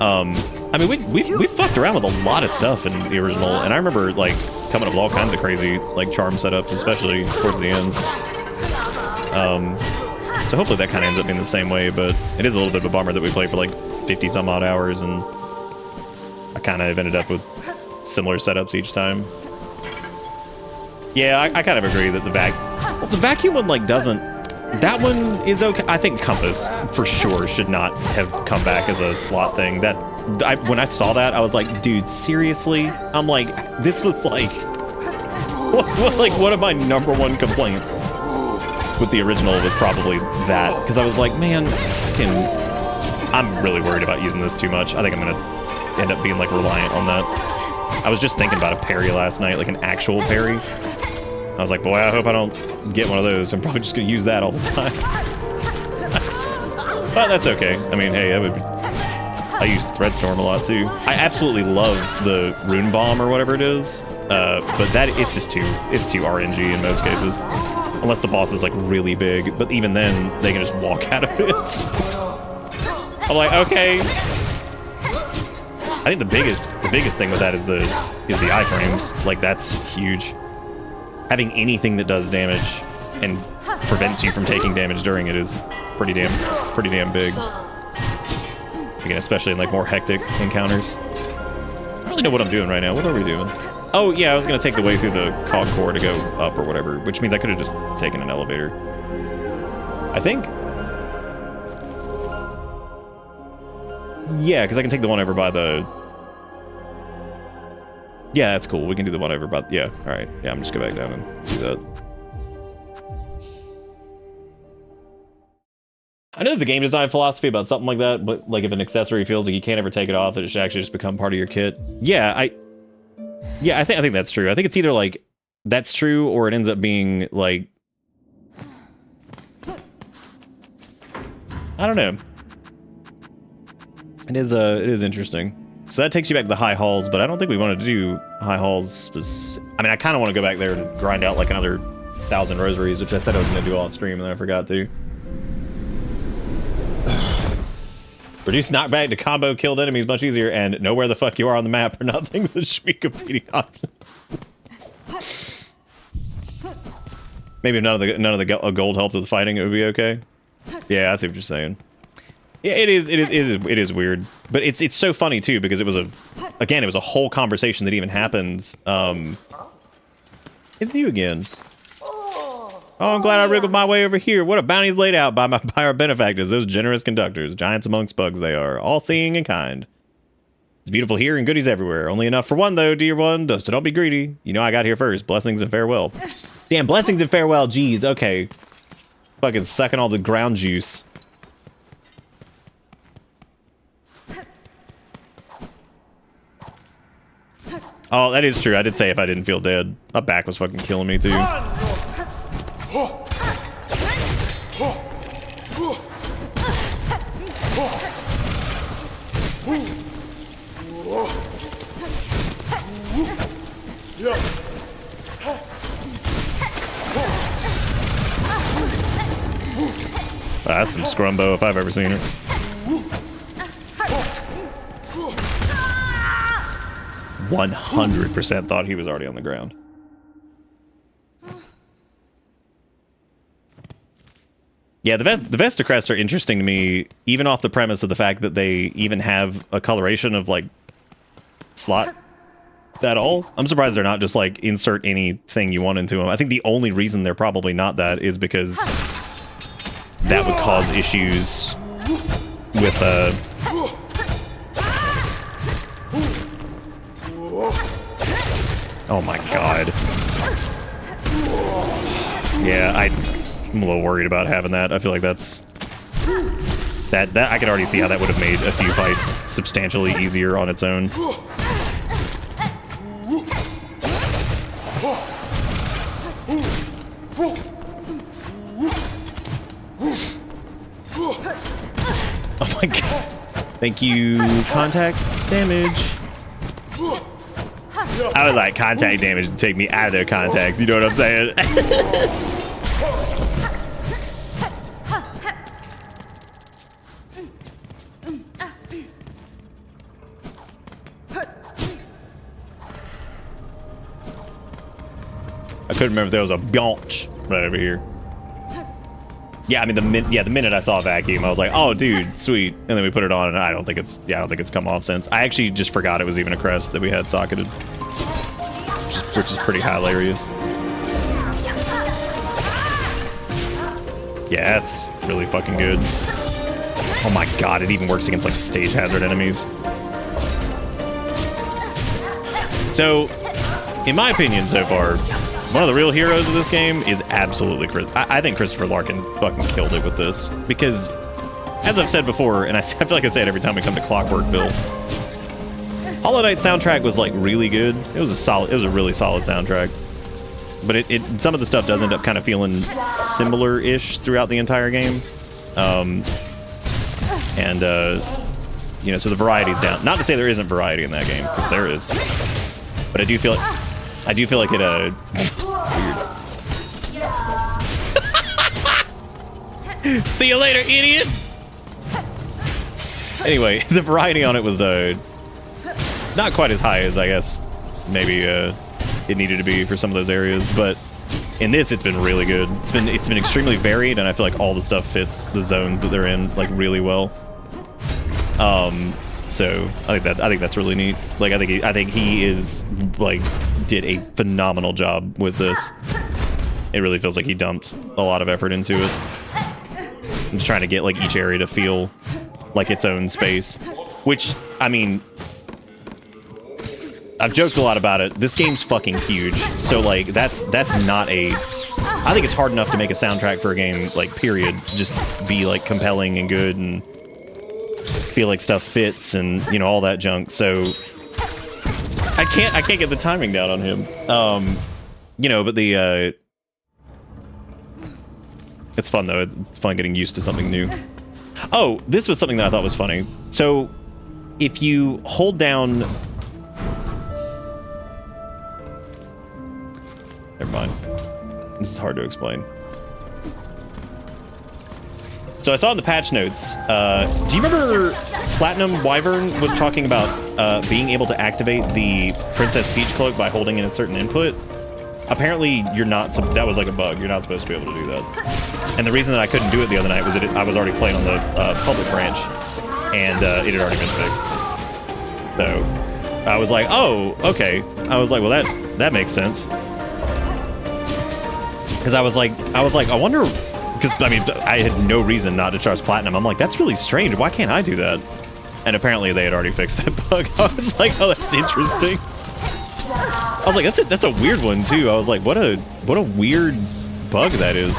I mean, we fucked around with a lot of stuff in the original, and I remember like coming up with all kinds of crazy like charm setups, especially towards the end. So hopefully that kind of ends up being the same way, but it is a little bit of a bummer that we played for like 50 some odd hours, and I kind of ended up with similar setups each time. Yeah, I kind of agree that the vacuum one like doesn't. That one is okay. I think Compass for sure should not have come back as a slot thing. When I saw that, I was like, dude, seriously? I'm like, this was like, like one of my #1 complaints with the original was probably that, because I was like, man, I'm really worried about using this too much. I think I'm gonna end up being like reliant on that. I was just thinking about a parry last night, like an actual parry. I was like, boy, I hope I don't get one of those. I'm probably just gonna use that all the time. But that's okay. I mean, hey, I use Threadstorm a lot too. I absolutely love the Rune Bomb or whatever it is, but it's too RNG in most cases. Unless the boss is like really big, but even then, they can just walk out of it. I'm like, okay. I think the biggest thing with that is the iframes. Like, that's huge. Having anything that does damage and prevents you from taking damage during it is pretty damn big. Again, especially in like more hectic encounters. I don't really know what I'm doing right now. What are we doing? Oh yeah, I was gonna take the way through the cog core to go up or whatever, which means I could have just taken an elevator. I think. Yeah, because I can take the one over by the... Yeah, that's cool. We can do the one over by... Yeah, alright. Yeah, I'm just go back down and do that. I know there's a game design philosophy about something like that, but like if an accessory feels like you can't ever take it off, it should actually just become part of your kit. Yeah, I think that's true. I think it's either like that's true or it ends up being like... I don't know. It is interesting. So that takes you back to the high halls, but I don't think we wanted to do high halls. I mean, I kind of want to go back there and grind out like another 1,000 rosaries, which I said I was going to do off stream, and then I forgot to. Reduce knockback to combo killed enemies much easier, and know where the fuck you are on the map are not things that should be competing options. Maybe if none of the gold helped with the fighting, it would be okay. Yeah, I see what you're saying. Yeah, it is weird, but it's so funny too because it was a whole conversation that even happened. It's you again. Oh, I'm glad I wriggled my way over here. What a bounty's laid out by our benefactors, those generous conductors, giants amongst bugs they are, all seeing and kind. It's beautiful here and goodies everywhere. Only enough for one though, dear one. So don't be greedy. You know I got here first. Blessings and farewell. Damn, blessings and farewell. Jeez, okay. Fucking sucking all the ground juice. Oh, that is true. I did say if I didn't feel dead. My back was fucking killing me, too. That's some scrumbo if I've ever seen it. 100% thought he was already on the ground. Yeah, the Vestacrest are interesting to me, even off the premise of the fact that they even have a coloration of, like, slot at all. I'm surprised they're not just, like, insert anything you want into them. I think the only reason they're probably not that is because that would cause issues with, oh my god. Yeah, I'm a little worried about having that. I feel like that I could already see how that would have made a few fights substantially easier on its own. Oh my god. Thank you, contact damage. I would like contact damage to take me out of their contacts, you know what I'm saying? I couldn't remember if there was a bianch right over here. Yeah, I mean the minute I saw vacuum, I was like, "Oh, dude, sweet." And then we put it on, and I don't think it's come off since. I actually just forgot it was even a crest that we had socketed, which is pretty hilarious. Yeah, that's really fucking good. Oh my god, it even works against like stage hazard enemies. So, in my opinion, so far, one of the real heroes of this game is absolutely Chris. I think Christopher Larkin fucking killed it with this. Because, as I've said before, and I feel like I say it every time we come to Clockwork Bill, Hollow Knight soundtrack was like really good. It was a really solid soundtrack. But it some of the stuff does end up kind of feeling similar-ish throughout the entire game. You know, so the variety's down. Not to say there isn't variety in that game, because there is. But I do feel like it weird. See you later, idiot! Anyway, the variety on it was not quite as high as I guess maybe it needed to be for some of those areas, but in this it's been really good. It's been extremely varied, and I feel like all the stuff fits the zones that they're in like really well. So I think that's really neat. Like I think he is like did a phenomenal job with this. It really feels like he dumped a lot of effort into it. I'm just trying to get like each area to feel like its own space, which I mean, I've joked a lot about it. This game's fucking huge, so like that's not a. I think it's hard enough to make a soundtrack for a game, like period, just be like compelling and good and feel like stuff fits and you know all that junk. So I can't get the timing down on him. You know, but the it's fun though. It's fun getting used to something new. Oh, this was something that I thought was funny. So if you hold down, never mind. This is hard to explain. So I saw in the patch notes, do you remember Platinum Wyvern was talking about being able to activate the Princess Peach cloak by holding in a certain input? Apparently you're not, that was like a bug, you're not supposed to be able to do that. And the reason that I couldn't do it the other night was that I was already playing on the public branch, and it had already been fixed. So I was like, oh, okay. I was like, well that makes sense. Because I was like, I wonder, because I mean, I had no reason not to charge Platinum. I'm like, that's really strange. Why can't I do that? And apparently they had already fixed that bug. I was like, oh, that's interesting. I was like, that's a weird one too. I was like, what a weird bug that is.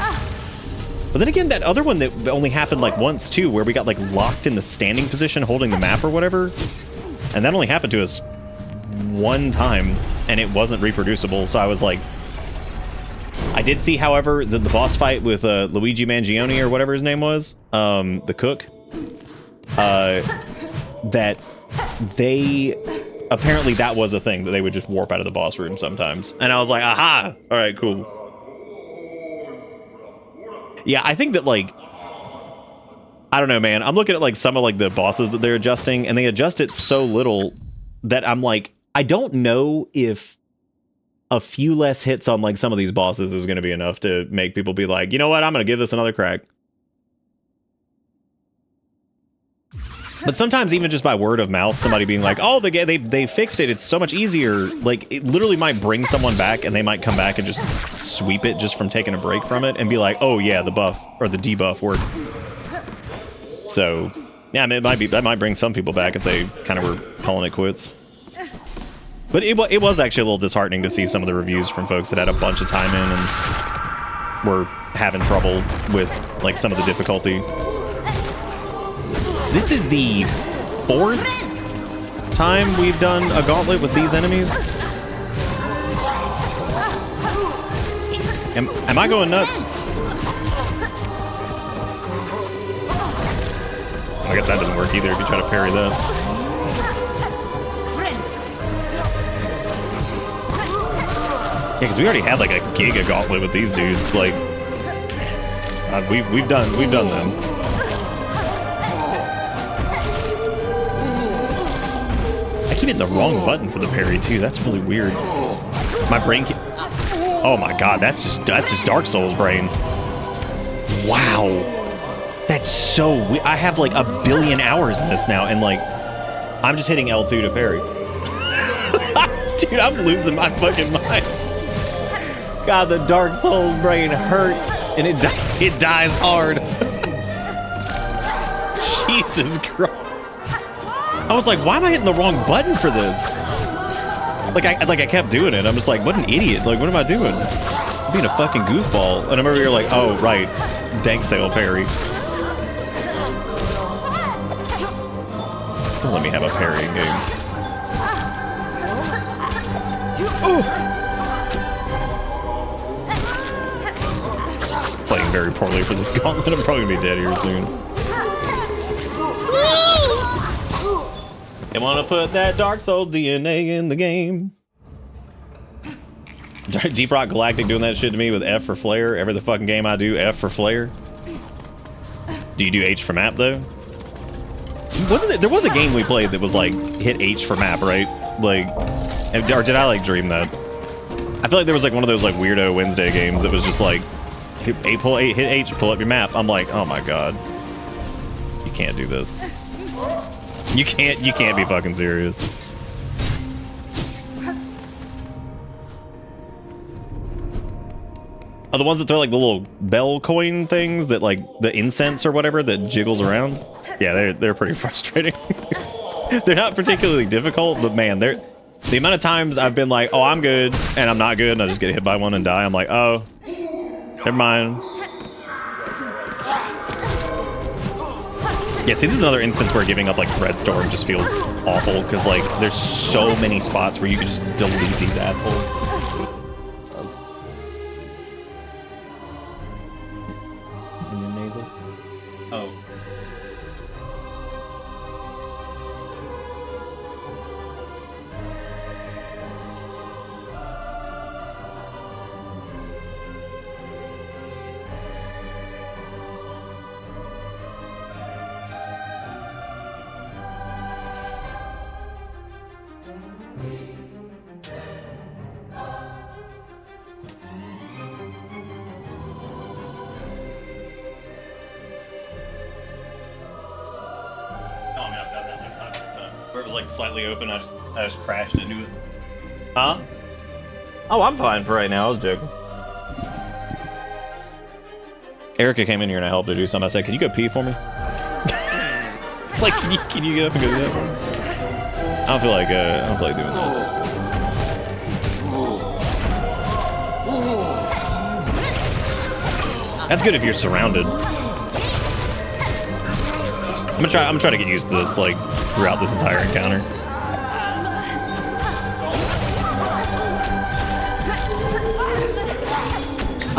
But then again, that other one that only happened like once too, where we got like locked in the standing position holding the map or whatever, and that only happened to us one time, and it wasn't reproducible. So I was like, I did see, however, the boss fight with Luigi Mangione or whatever his name was, the cook, that they apparently that was a thing that they would just warp out of the boss room sometimes, and I was like, aha, all right, cool. Yeah, I think that, like, I don't know, man. I'm looking at, like, some of, like, the bosses that they're adjusting, and they adjust it so little that I'm like, I don't know if a few less hits on, like, some of these bosses is going to be enough to make people be like, you know what, I'm going to give this another crack. But sometimes even just by word of mouth, somebody being like, oh, they fixed it, it's so much easier. Like, it literally might bring someone back, and they might come back and just sweep it just from taking a break from it and be like, oh yeah, the buff or the debuff worked. So yeah, I mean, that might bring some people back if they kind of were calling it quits. But it was actually a little disheartening to see some of the reviews from folks that had a bunch of time in and were having trouble with like some of the difficulty. This is the 4th time we've done a gauntlet with these enemies. Am I going nuts? I guess that doesn't work either if you try to parry that. Yeah, because we already had like a giga gauntlet with these dudes. Like, we've done them. I keep hitting the wrong button for the parry too. That's really weird. My brain. Oh my god, that's just Dark Souls brain. Wow, that's so weird. I have like 1 billion hours in this now, and like, I'm just hitting L2 to parry. Dude, I'm losing my fucking mind. God, the Dark Souls brain hurts, and it dies hard. Jesus Christ. I was like, why am I hitting the wrong button for this? Like I kept doing it. I'm just like, what an idiot. Like, what am I doing? I'm being a fucking goofball. And I remember you're like, oh, right. Dank sail parry. Don't let me have a parrying game. Playing very poorly for this gauntlet. I'm probably gonna be dead here soon. They want to put that Dark Souls DNA in the game. Deep Rock Galactic doing that shit to me with F for flare. Every the fucking game I do, F for flare. Do you do H for map though? Wasn't it? There was a game we played that was like hit H for map, right? Like, or did I like dream that? I feel like there was like one of those like weirdo Wednesday games that was just like hit H, pull up your map. I'm like, oh my god, you can't do this. You can't be fucking serious. Oh, the ones that throw like the little bell coin things that like the incense or whatever that jiggles around. Yeah, they're pretty frustrating. They're not particularly difficult, but man, they're the amount of times I've been like, oh, I'm good, and I'm not good, and I just get hit by one and die. I'm like, oh, never mind. Yeah, see, this is another instance where giving up like Red Storm just feels awful, because like there's so many spots where you can just delete these assholes. Oh. Where it was like slightly open, I just crashed into it. Huh? Oh, I'm fine for right now. I was joking. Erica came in here and I helped her do something. I said, "Can you go pee for me?" Like, can you get up and go do that for me? I don't feel like doing that. That's good if you're surrounded. I'm gonna try to get used to this, like, throughout this entire encounter.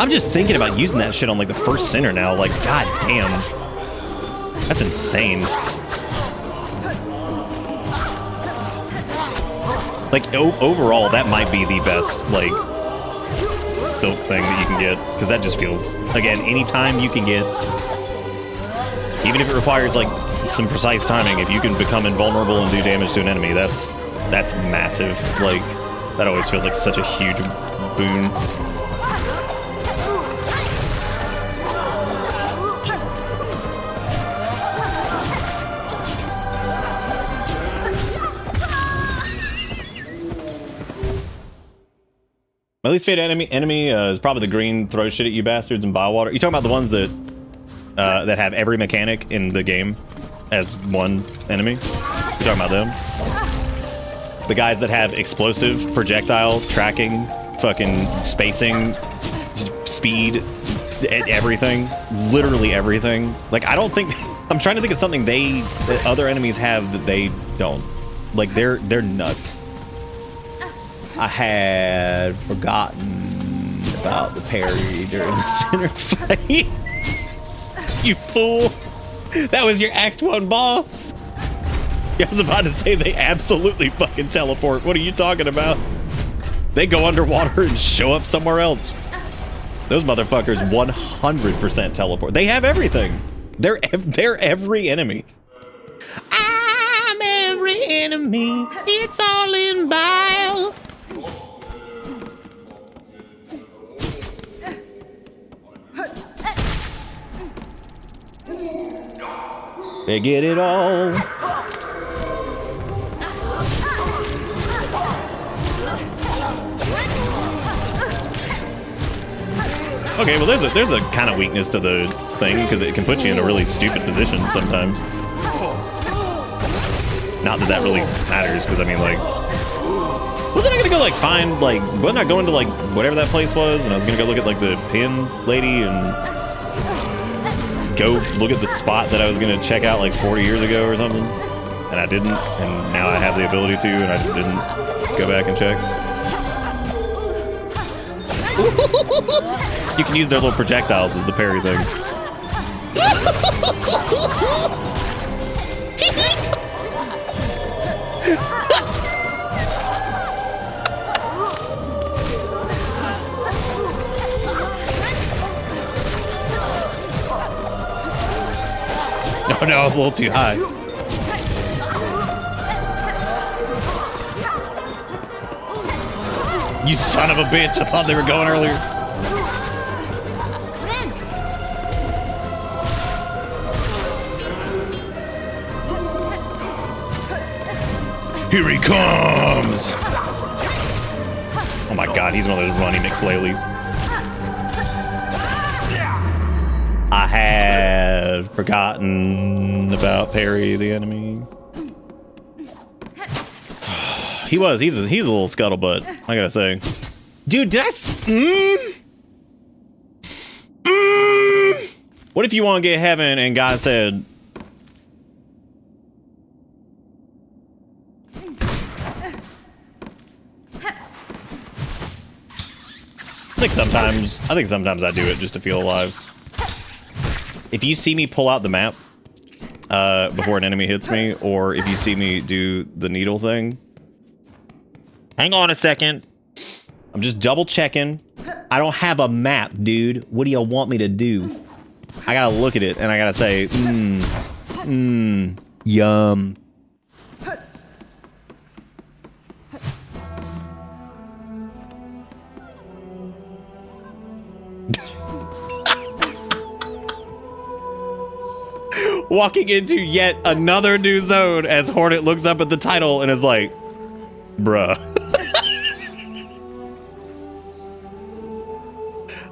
I'm just thinking about using that shit on, like, the first center now. Like, god damn. That's insane. Like, overall, that might be the best, like, silk thing that you can get. Because that just feels, again, anytime you can get... Even if it requires, like, some precise timing, if you can become invulnerable and do damage to an enemy, that's massive. Like, that always feels like such a huge boon. My least favorite enemy is probably the green throw shit at you bastards in Bywater. You talking about the ones that have every mechanic in the game as one enemy? You talking about them? The guys that have explosive, projectile, tracking, fucking spacing, speed, everything. Literally everything. Like, I don't think... I'm trying to think of something that other enemies have that they don't. Like, they're nuts. I had forgotten about the parry during the center fight. You fool! That was your Act 1 boss! I was about to say they absolutely fucking teleport. What are you talking about? They go underwater and show up somewhere else. Those motherfuckers 100% teleport. They have everything. They're every enemy. I'm every enemy. It's all in bile. They get it all. Okay, well there's a kind of weakness to the thing because it can put you in a really stupid position sometimes. Not that that really matters, because I mean, like, wasn't I gonna go like find like wasn't I going to like whatever that place was and I was gonna go look at like the pin lady and go look at the spot that I was gonna check out like 40 years ago or something, and I didn't, and now I have the ability to, and I just didn't go back and check. You can use their little projectiles as the parry thing. Oh no, I was a little too high. You son of a bitch, I thought they were going earlier. Here he comes! Oh my god, he's one of those running McFlaileys. I had forgotten about Parry the enemy. He's a little scuttlebutt, I gotta say. Dude, did I What if you want to get heaven and God said, I think sometimes I do it just to feel alive. If you see me pull out the map before an enemy hits me, or if you see me do the needle thing, hang on a second. I'm just double checking. I don't have a map, dude. What do you want me to do? I gotta look at it and I gotta say, yum. Walking into yet another new zone as Hornet looks up at the title and is like, bruh.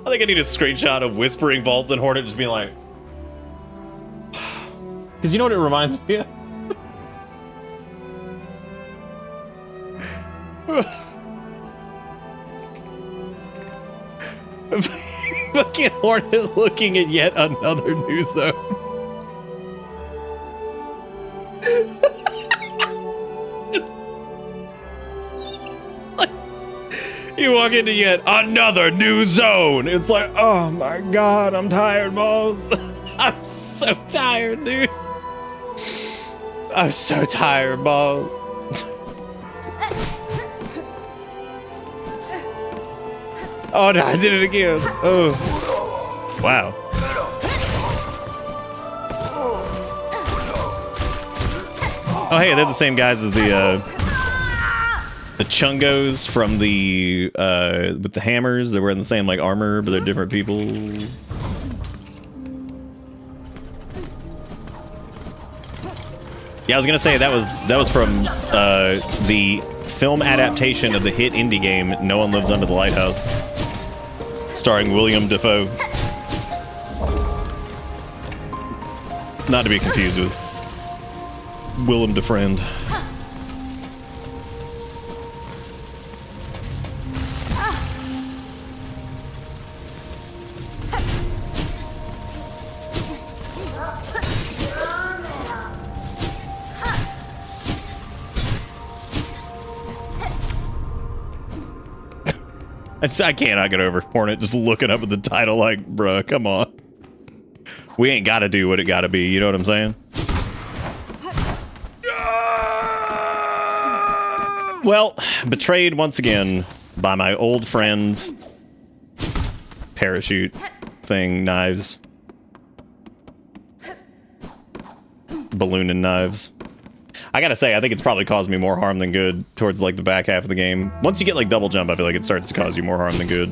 I think I need a screenshot of Whispering Vaults and Hornet just being like, because you know what it reminds me of? Fucking Hornet looking at yet another new zone. You walk into yet another new zone. It's like, oh my god, I'm tired, balls. I'm so tired, dude. I'm so tired, balls. Oh no, I did it again. Oh, wow. Oh hey, they're the same guys as the Chungos from the with the hammers. They're wearing the same like armor, but they're different people. Yeah, I was gonna say that was from the film adaptation of the hit indie game No One Lived Under the Lighthouse, starring William Dafoe. Not to be confused with Willem Defriend. I cannot get over Hornet just looking up at the title like, bruh, come on. We ain't gotta do what it gotta be, you know what I'm saying? Well, betrayed once again by my old friend parachute thing, knives. Balloon and knives. I gotta say, I think it's probably caused me more harm than good towards like the back half of the game. Once you get like double jump, I feel like it starts to cause you more harm than good.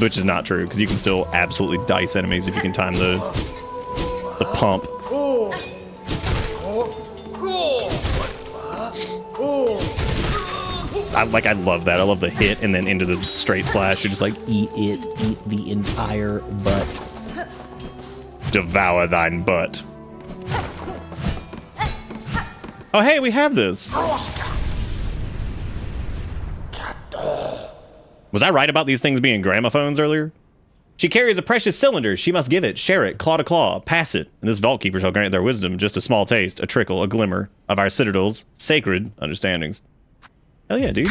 Which is not true, because you can still absolutely dice enemies if you can time the pump. I love that. I love the hit and then into the straight slash. You're just like, eat the entire butt. Devour thine butt. Oh, hey, we have this. Was I right about these things being gramophones earlier? She carries a precious cylinder. She must give it, share it, claw to claw, pass it. And this vault keeper shall grant their wisdom just a small taste, a trickle, a glimmer of our citadel's sacred understandings. Hell yeah, dude.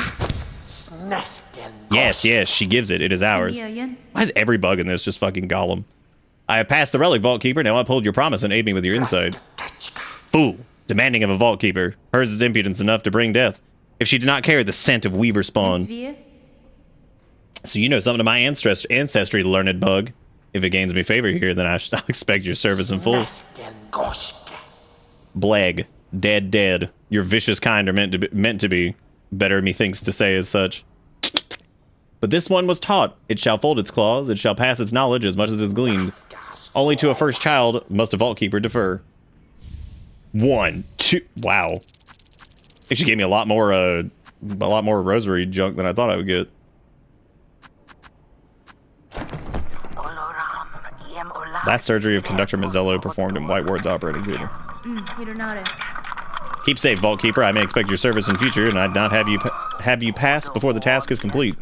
Yes, yes, she gives it. It is ours. Why is every bug in this just fucking Gollum? I have passed the relic, Vault Keeper. Now uphold your promise and aid me with your insight. Fool. Demanding of a Vault Keeper. Hers is impudence enough to bring death. If she did not carry the scent of Weaver spawn. So you know something of my ancestry, learned bug. If it gains me favor here, then I'll expect your service in full. Blag. Dead. Your vicious kind are meant to be. Better, methinks, to say as such. But this one was taught. It shall fold its claws. It shall pass its knowledge as much as it's gleaned. Only to a first child must a Vault Keeper defer. 1, 2. Wow. Actually gave me a lot more rosary junk than I thought I would get. Last surgery of Conductor Mazzello performed in White Ward's operating theater. Keep safe, Vault Keeper. I may expect your service in future, and I'd not have you pass before the task is complete.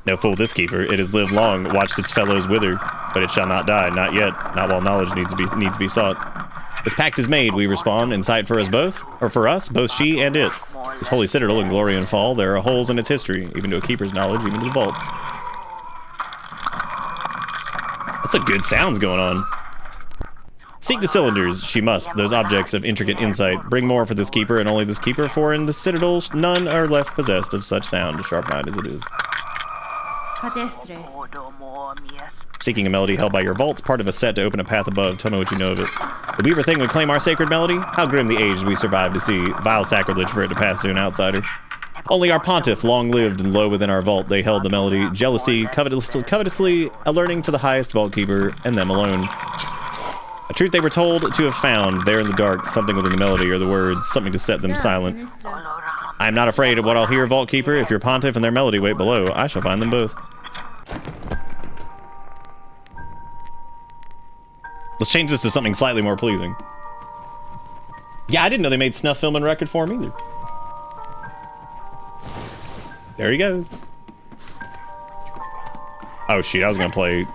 No fool this keeper. It has lived long, watched its fellows wither, but it shall not die, not yet, not while knowledge needs to be sought. This pact is made, we respond, in sight for us both, or for us, both she and it. This holy citadel in glory and fall, there are holes in its history, even to a keeper's knowledge, even to the vaults. That's a good sounds going on. Seek the cylinders, she must, those objects of intricate insight. Bring more for this keeper, and only this keeper, for in the citadel none are left possessed of such sound, sharp mind as it is. Seeking a melody held by your vaults, part of a set to open a path above. Tell me what you know of it. The Weaver thing would claim our sacred melody? How grim the age we survived to see. Vile sacrilege for it to pass to an outsider. Only our pontiff, long lived and low within our vault, they held the melody. Jealousy, covetously, a learning for the highest Vault Keeper, and them alone. A truth they were told to have found, there in the dark, something within the melody or the words, something to set them silent. I am not afraid of what I'll hear, Vault Keeper. If your pontiff and their melody wait below, I shall find them both. Let's change this to something slightly more pleasing. Yeah, I didn't know they made snuff film in record form either. There he goes. Oh shit, I was gonna play...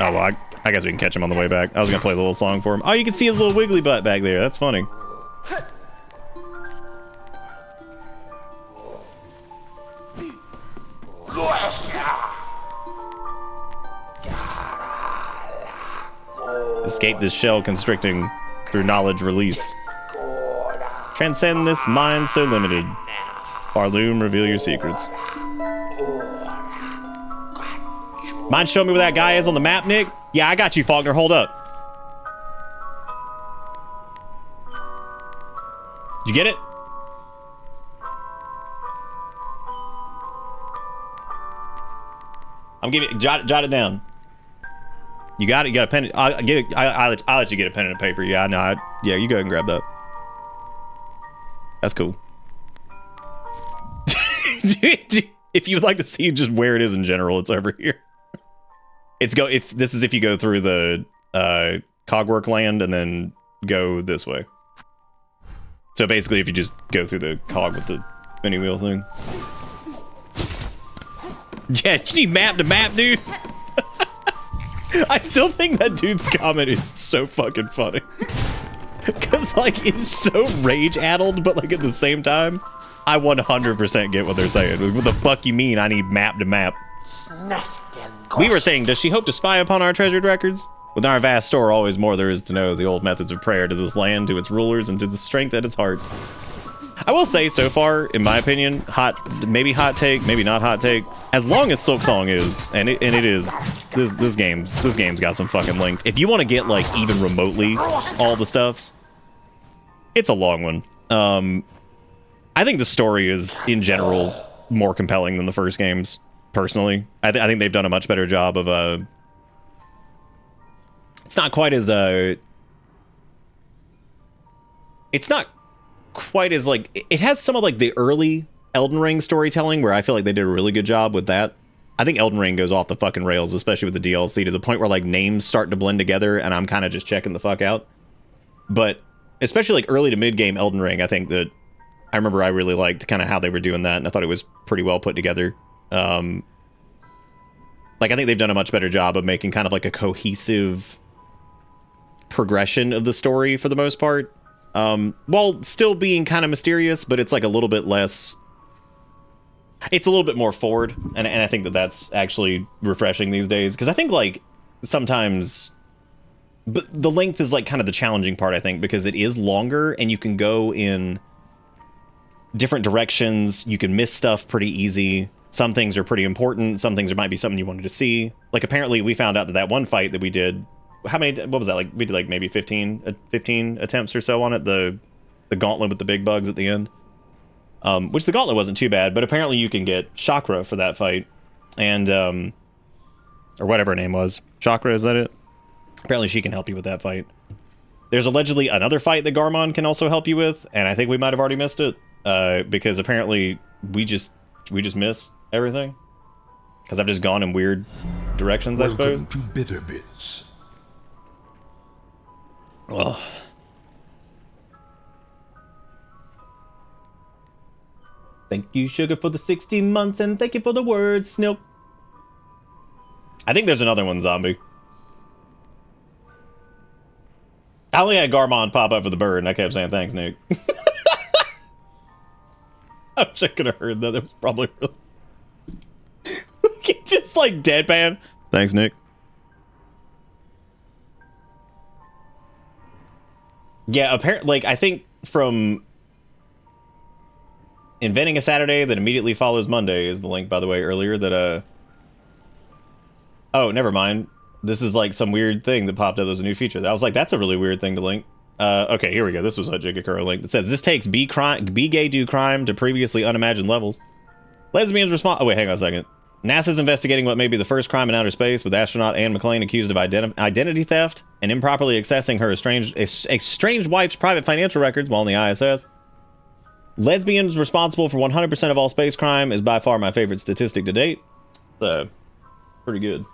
Oh, well, I guess we can catch him on the way back. I was gonna play the little song for him. Oh, you can see his little wiggly butt back there. That's funny. Escape this shell constricting through knowledge release. Transcend this mind so limited. Barloom, reveal your secrets. Mind showing me where that guy is on the map, Nick? Yeah, I got you, Faulkner. Hold up. Did you get it? I'm giving jot it down. You got it? You got a pen? I'll let you get a pen and a paper. Yeah, no, yeah, you go ahead and grab that. That's cool. If you would like to see just where it is in general, it's over here. If you go through the Cogwork land and then go this way. So basically, if you just go through the cog with the mini wheel thing. Yeah, you need map to map, dude. I still think that dude's comment is so fucking funny. Because, like, it's so rage-addled, but, like, at the same time, I 100% get what they're saying. What the fuck you mean I need map to map? Weaver thing, does she hope to spy upon our treasured records? With our vast store, always more there is to know. The old methods of prayer to this land, to its rulers, and to the strength at its heart. I will say, so far, in my opinion, maybe hot take, maybe not hot take. As long as Silksong is, and it is, this game's got some fucking length. If you want to get like even remotely all the stuffs, it's a long one. I think the story is in general more compelling than the first games. Personally, I think they've done a much better job of it's not quite as it's not quite as like it has some of like the early Elden Ring storytelling where I feel like they did a really good job with that. I think Elden Ring goes off the fucking rails, especially with the DLC, to the point where like names start to blend together and I'm kind of just checking the fuck out. But especially like early to mid game Elden Ring, I think that I remember I really liked kind of how they were doing that, and I thought it was pretty well put together. Like I think they've done a much better job of making kind of like a cohesive progression of the story for the most part. While still being kind of mysterious, but it's like a little bit less It's a little bit more forward, and I think that that's actually refreshing these days, because I think, like, sometimes... But the length is, like, kind of the challenging part, I think, because it is longer, and you can go in different directions, you can miss stuff pretty easy. Some things are pretty important, some things might be something you wanted to see. Like, apparently, we found out that one fight that we did... How many... What was that? Like, we did, like, maybe 15 attempts or so on it, the gauntlet with the big bugs at the end. Which the gauntlet wasn't too bad, but apparently you can get Chakra for that fight. And, or whatever her name was. Chakra, is that it? Apparently she can help you with that fight. There's allegedly another fight that Garmond can also help you with, and I think we might have already missed it. Because apparently we just miss everything. Because I've just gone in weird directions, I suppose. Welcome to Bitter Bits. Ugh. Thank you, Sugar, for the 16 months, and thank you for the words, Snilp. I think there's another one, Zombie. I only had Garmond pop up for the bird, and I kept saying, thanks, Nick. I wish I could have heard that. That was probably really... Just like deadpan. Thanks, Nick. Yeah, apparently, like, I think from... Inventing a Saturday that immediately follows Monday is the link, by the way, earlier that, Oh, never mind. This is like some weird thing that popped up as a new feature. I was like, that's a really weird thing to link. Okay, here we go. This was a Jigakuro link that says, this takes be gay do crime to previously unimagined levels. Lesbians respond... Oh, wait, hang on a second. NASA's investigating what may be the first crime in outer space, with astronaut Anne McClain accused of identity theft and improperly accessing her estranged wife's private financial records while in the ISS. Lesbians responsible for 100% of all space crime is by far my favorite statistic to date. So, pretty good.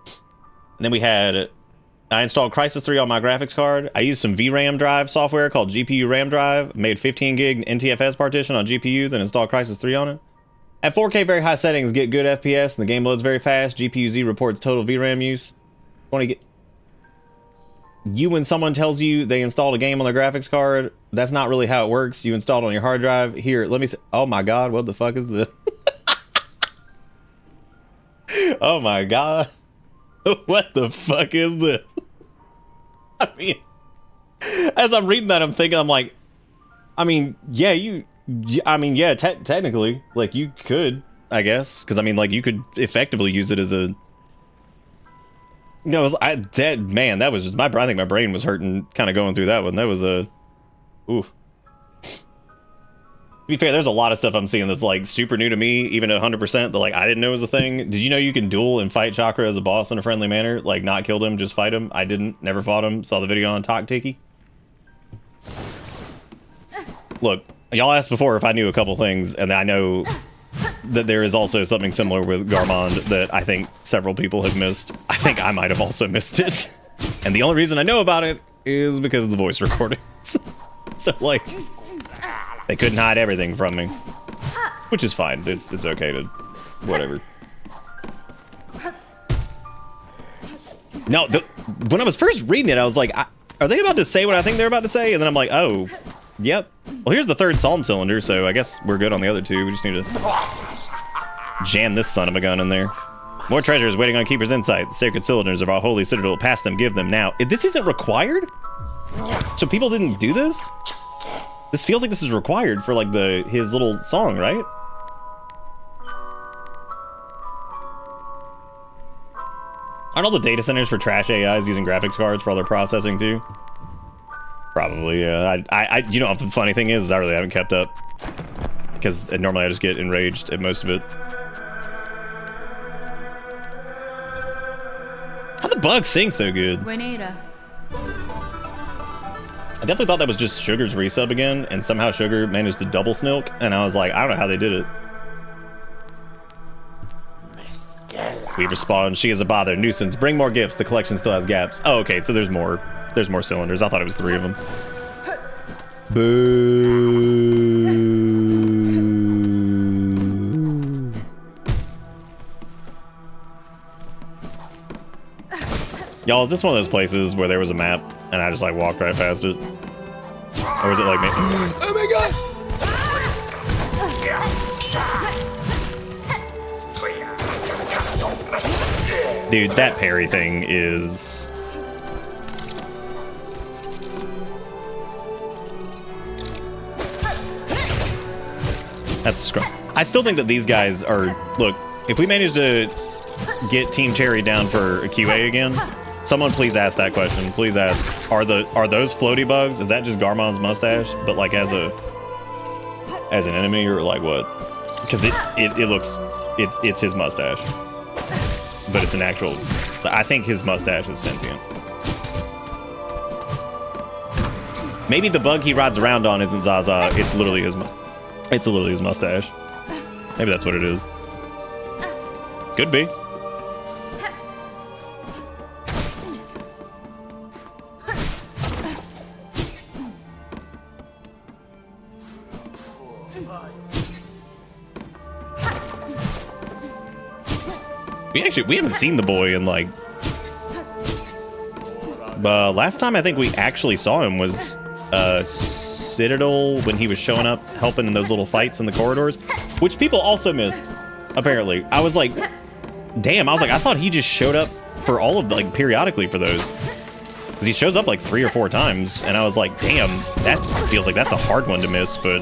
And then we had... I installed Crysis 3 on my graphics card. I used some VRAM drive software called GPU RAM drive. Made 15 gig NTFS partition on GPU, then installed Crysis 3 on it. At 4K very high settings, get good FPS, and the game loads very fast. GPU-Z reports total VRAM use. When someone tells you they installed a game on their graphics card, that's not really how it works. You installed it on your hard drive. Here, let me see. Oh my god, what the fuck is this? Oh my god. What the fuck is this? I mean, as I'm reading that, I'm thinking, I'm like, technically, like, you could, I guess. Because, I mean, like, you could effectively use it as a... No, that was just... I think my brain was hurting kind of going through that one. That was a... Oof. To be fair, there's a lot of stuff I'm seeing that's, like, super new to me, even at 100%, that, like, I didn't know was a thing. Did you know you can duel and fight Chakra as a boss in a friendly manner? Like, not kill him, just fight him? I didn't. Never fought him. Saw the video on Talk Tiki. Look, y'all asked before if I knew a couple things, and I know that there is also something similar with Garmond that I think several people have missed. I think I might have also missed it. And the only reason I know about it is because of the voice recordings. So, like... They couldn't hide everything from me, which is fine. It's okay to whatever. No, when I was first reading it, I was like, are they about to say what I think they're about to say? And then I'm like, oh, yep. Well, here's the third Psalm cylinder, so I guess we're good on the other two. We just need to jam this son of a gun in there. More treasures waiting on Keeper's Insight. The sacred cylinders of our holy citadel. Pass them, give them now. This isn't required? So people didn't do this? This feels like this is required for, like, his little song, right? Aren't all the data centers for trash AIs using graphics cards for all their processing, too? Probably, yeah. You know, the funny thing is I really haven't kept up. Because normally I just get enraged at most of it. How'd the bug sing so good? Juanita. I definitely thought that was just Sugar's resub again, and somehow Sugar managed to double Snilk, and I was like, I don't know how they did it. We respond, she is a bother, nuisance, bring more gifts, the collection still has gaps. Oh, okay, so there's more cylinders. I thought it was 3 of them. Boo. Y'all, is this one of those places where there was a map, and I just, like, walked right past it? Or is it like me? Oh my god! Dude, that parry thing is... That's scrum. I still think that these guys are... Look, if we manage to get Team Cherry down for a QA again, someone please ask that question. Please ask, are those floaty bugs? Is that just Garmond's mustache? But like as an enemy or like what? Because it looks... It's his mustache. But it's an actual... I think his mustache is sentient. Maybe the bug he rides around on isn't Zaza. It's literally his mustache. Maybe that's what it is. Could be. We haven't seen the boy in like... last time I think we actually saw him was Citadel when he was showing up helping in those little fights in the corridors, which people also missed, apparently. I was like, damn, I thought he just showed up for all of, like, periodically for those. Because he shows up like 3 or 4 times, and I was like, damn, that feels like that's a hard one to miss, but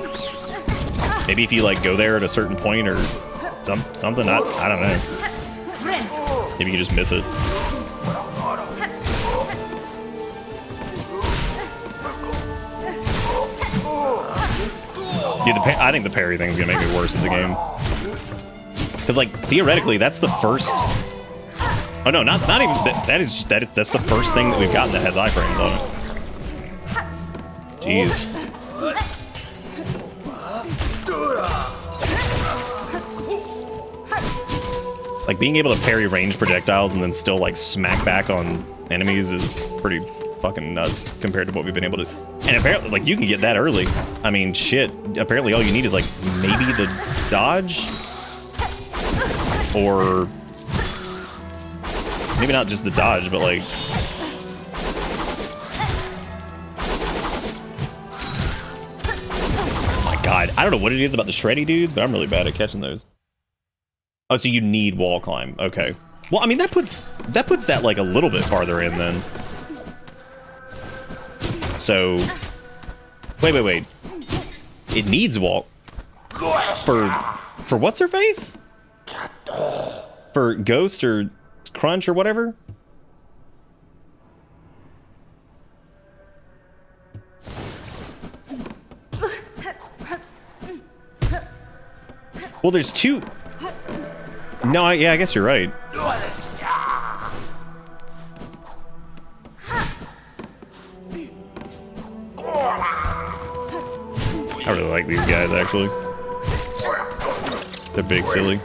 maybe if you, like, go there at a certain point or something, I don't know. Maybe you just miss it. Dude, I think the parry thing is gonna make me worse at the game. Because, like, theoretically, that's the first... Oh, no, not even... That's the first thing that we've gotten that has iframes on it. Jeez. Like, being able to parry range projectiles and then still, like, smack back on enemies is pretty fucking nuts compared to what we've been able to... And apparently, like, you can get that early. I mean, shit. Apparently, all you need is, like, maybe the dodge? Or... Maybe not just the dodge, but, like... Oh my god. I don't know what it is about the shreddy dudes, but I'm really bad at catching those. Oh, so you need wall climb. Okay. Well, I mean, that puts that, like, a little bit farther in, then. So... Wait. It needs wall... For what's her face? For Ghost or Crunch or whatever? Well, there's 2... No, yeah, I guess you're right. I really like these guys, actually. They're big, silly.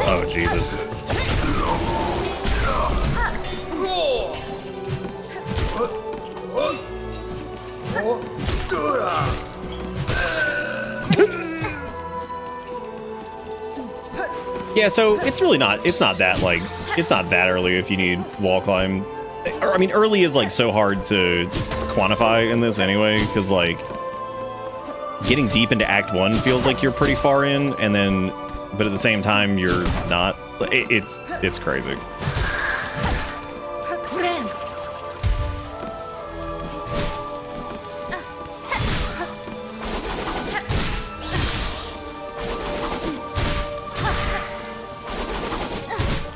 Oh, Jesus. Yeah, so it's really not, it's not that, like, it's not that early if you need wall climb. I mean, early is, like, so hard to quantify in this anyway, because, like, getting deep into Act 1 feels like you're pretty far in, and then, but at the same time, you're not. It's crazy.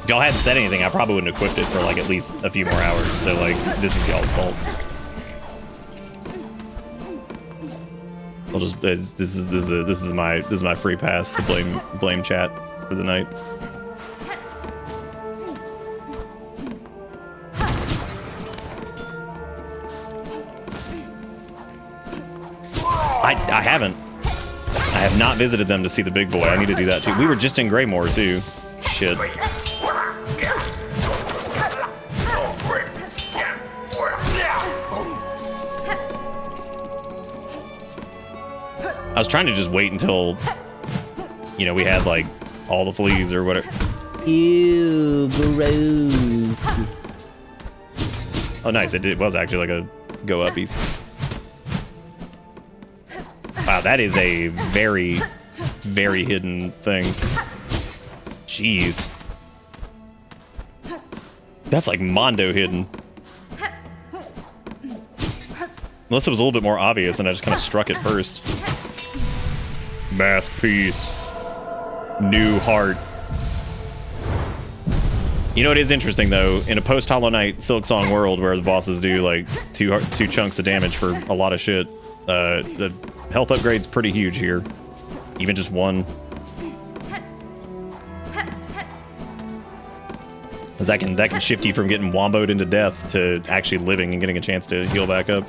If y'all hadn't said anything, I probably wouldn't have equipped it for like at least a few more hours. So like, this is y'all's fault. I'll just this is my free pass to blame chat for the night. I haven't. I have not visited them to see the big boy. I need to do that too. We were just in Greymoor too. Shit. I was trying to just wait until, you know, we had like all the fleas or whatever. Ew, gross. Oh, nice. It was actually like a go uppies. Wow, that is a very, very hidden thing. Jeez. That's like Mondo hidden. Unless it was a little bit more obvious and I just kind of struck it first. Mask piece. New heart. You know, it is interesting though, in a post-Hollow Knight Silksong world where the bosses do like two chunks of damage for a lot of shit, the health upgrade's pretty huge here. Even just one. Because that can shift you from getting womboed into death to actually living and getting a chance to heal back up.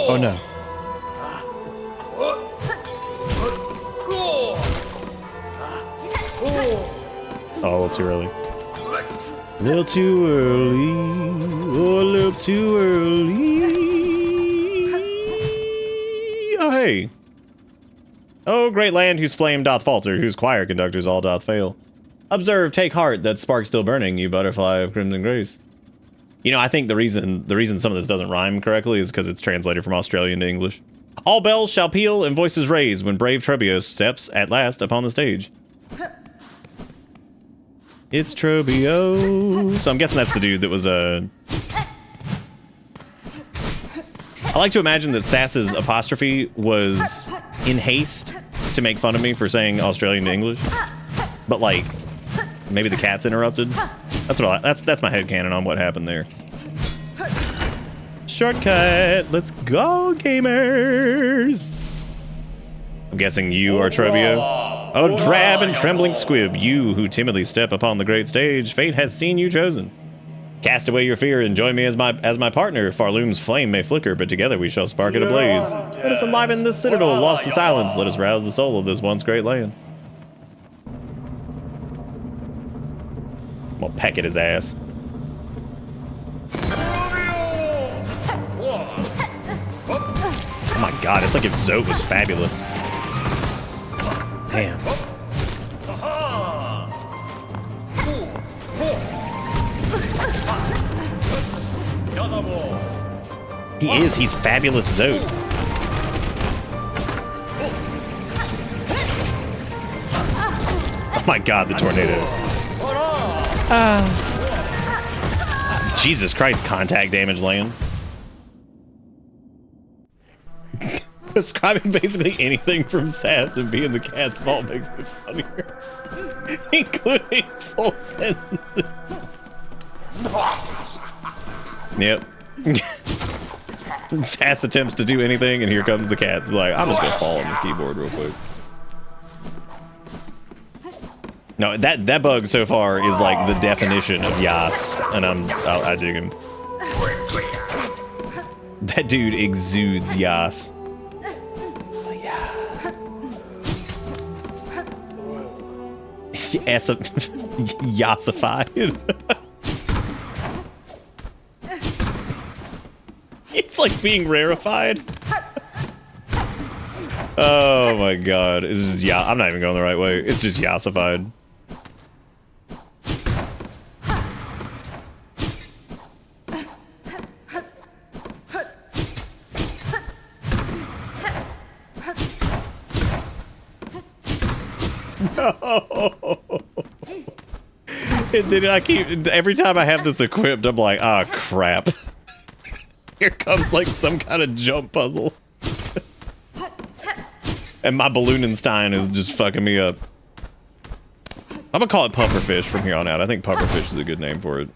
Oh no. Oh, a little too early. A little too early. Oh, a little too early. Oh, hey. Oh, great land whose flame doth falter, whose choir conductors all doth fail. Observe, take heart, that spark still burning, you butterfly of crimson grace. You know, I think the reason some of this doesn't rhyme correctly is because it's translated from Australian to English. All bells shall peal and voices raise when brave Trebio steps at last upon the stage. It's Trebio. So I'm guessing that's the dude that was I like to imagine that Sass's apostrophe was in haste to make fun of me for saying Australian to English. But like, maybe the cat's interrupted. That's my headcanon on what happened there. Shortcut, let's go, gamers. I'm guessing you are Trebio. Oh, drab and trembling squib, you who timidly step upon the great stage, fate has seen you chosen. Cast away your fear and join me as my partner. Farloom's flame may flicker, but together we shall spark it ablaze. Let us enliven this citadel, lost to silence. Let us rouse the soul of this once great land. I'm gonna peck at his ass. Oh my god, it's like if Zote was fabulous. Damn. He's fabulous Zote. Oh my god, the tornado. Jesus Christ, contact damage land. Describing basically anything from Sass and being the cat's fault makes it funnier. Including full sentences. Yep. Sass attempts to do anything and here comes the cat. It's like, I'm just gonna fall on the keyboard real quick. No, that bug so far is like the definition of Yas, and I dig him. That dude exudes Yas. Oh, yeah. Yassified. It's like being rarefied. Oh my god. It's just, yeah, I'm not even going the right way. It's just yassified. No. Every time I have this equipped, I'm like, ah, oh, crap. Here comes like some kind of jump puzzle. And my Balloonenstein is just fucking me up. I'm gonna call it pufferfish from here on out. I think pufferfish is a good name for it.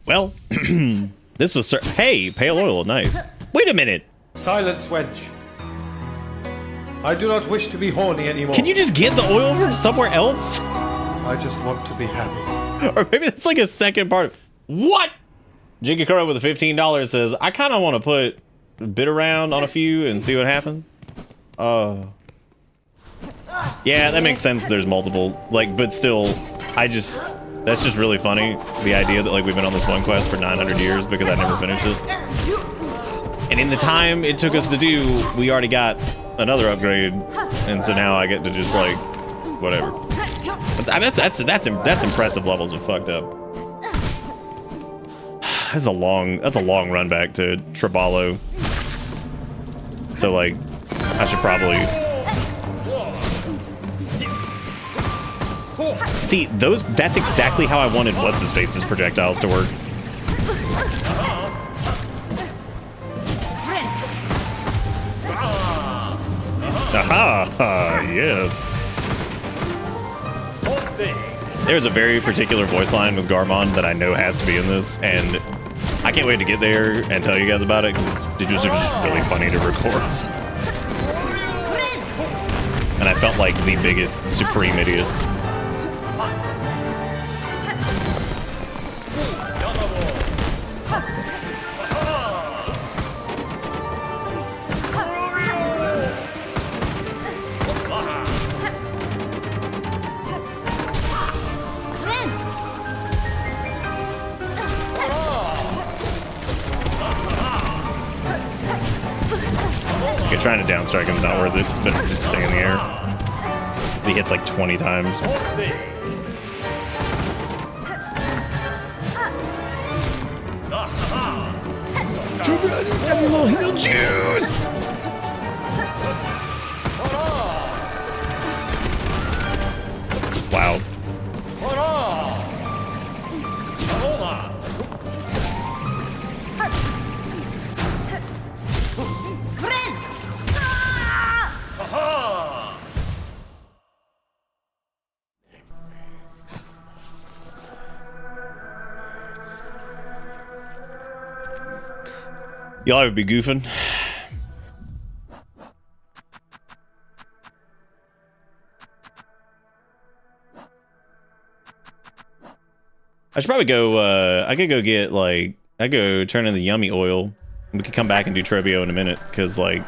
Well, this was hey, pale oil, nice. Wait a minute. Silence, wench. I do not wish to be horny anymore. Can you just get the oil from somewhere else? I just want to be happy. Or maybe that's like a second part of what? Jigakuro with the $15 says, I kind of want to put a bit around on a few and see what happens. Oh. Yeah, that makes sense. There's multiple, like, but still, that's just really funny. The idea that like we've been on this one quest for 900 years because I never finished it. And in the time it took us to do, we already got another upgrade. And so now I get to just like, whatever. That's impressive levels of fucked up. That's a long run back to Tribalo. So like, I should probably see those. That's exactly how I wanted what's his face's projectiles to work. Aha! Yes. There's a very particular voice line with Garmond that I know has to be in this, and I can't wait to get there and tell you guys about it because it's just really funny to record. And I felt like the biggest supreme idiot. Okay, trying to downstrike him is not worth it. It's better to just stay in the air. He hits like 20 times. Have a little heal juice. Wow. Y'all ever be goofing? I should probably go, I could go get, like, I go turn in the yummy oil. We could come back and do Trebio in a minute, because, like...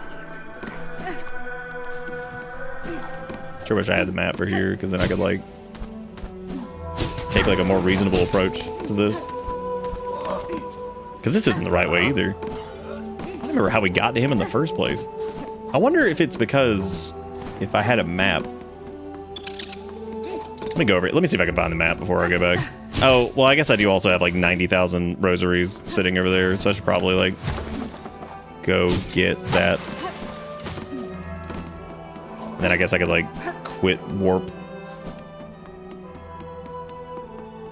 Sure wish I had the map for here, because then I could, like... take, like, a more reasonable approach to this. Because this isn't the right way, either. I don't remember how we got to him in the first place. I wonder if it's because... if I had a map... Let me go over it. Let me see if I can find the map before I go back. Oh, well, I guess I do also have like 90,000 rosaries sitting over there, so I should probably like go get that. And then I guess I could like quit warp.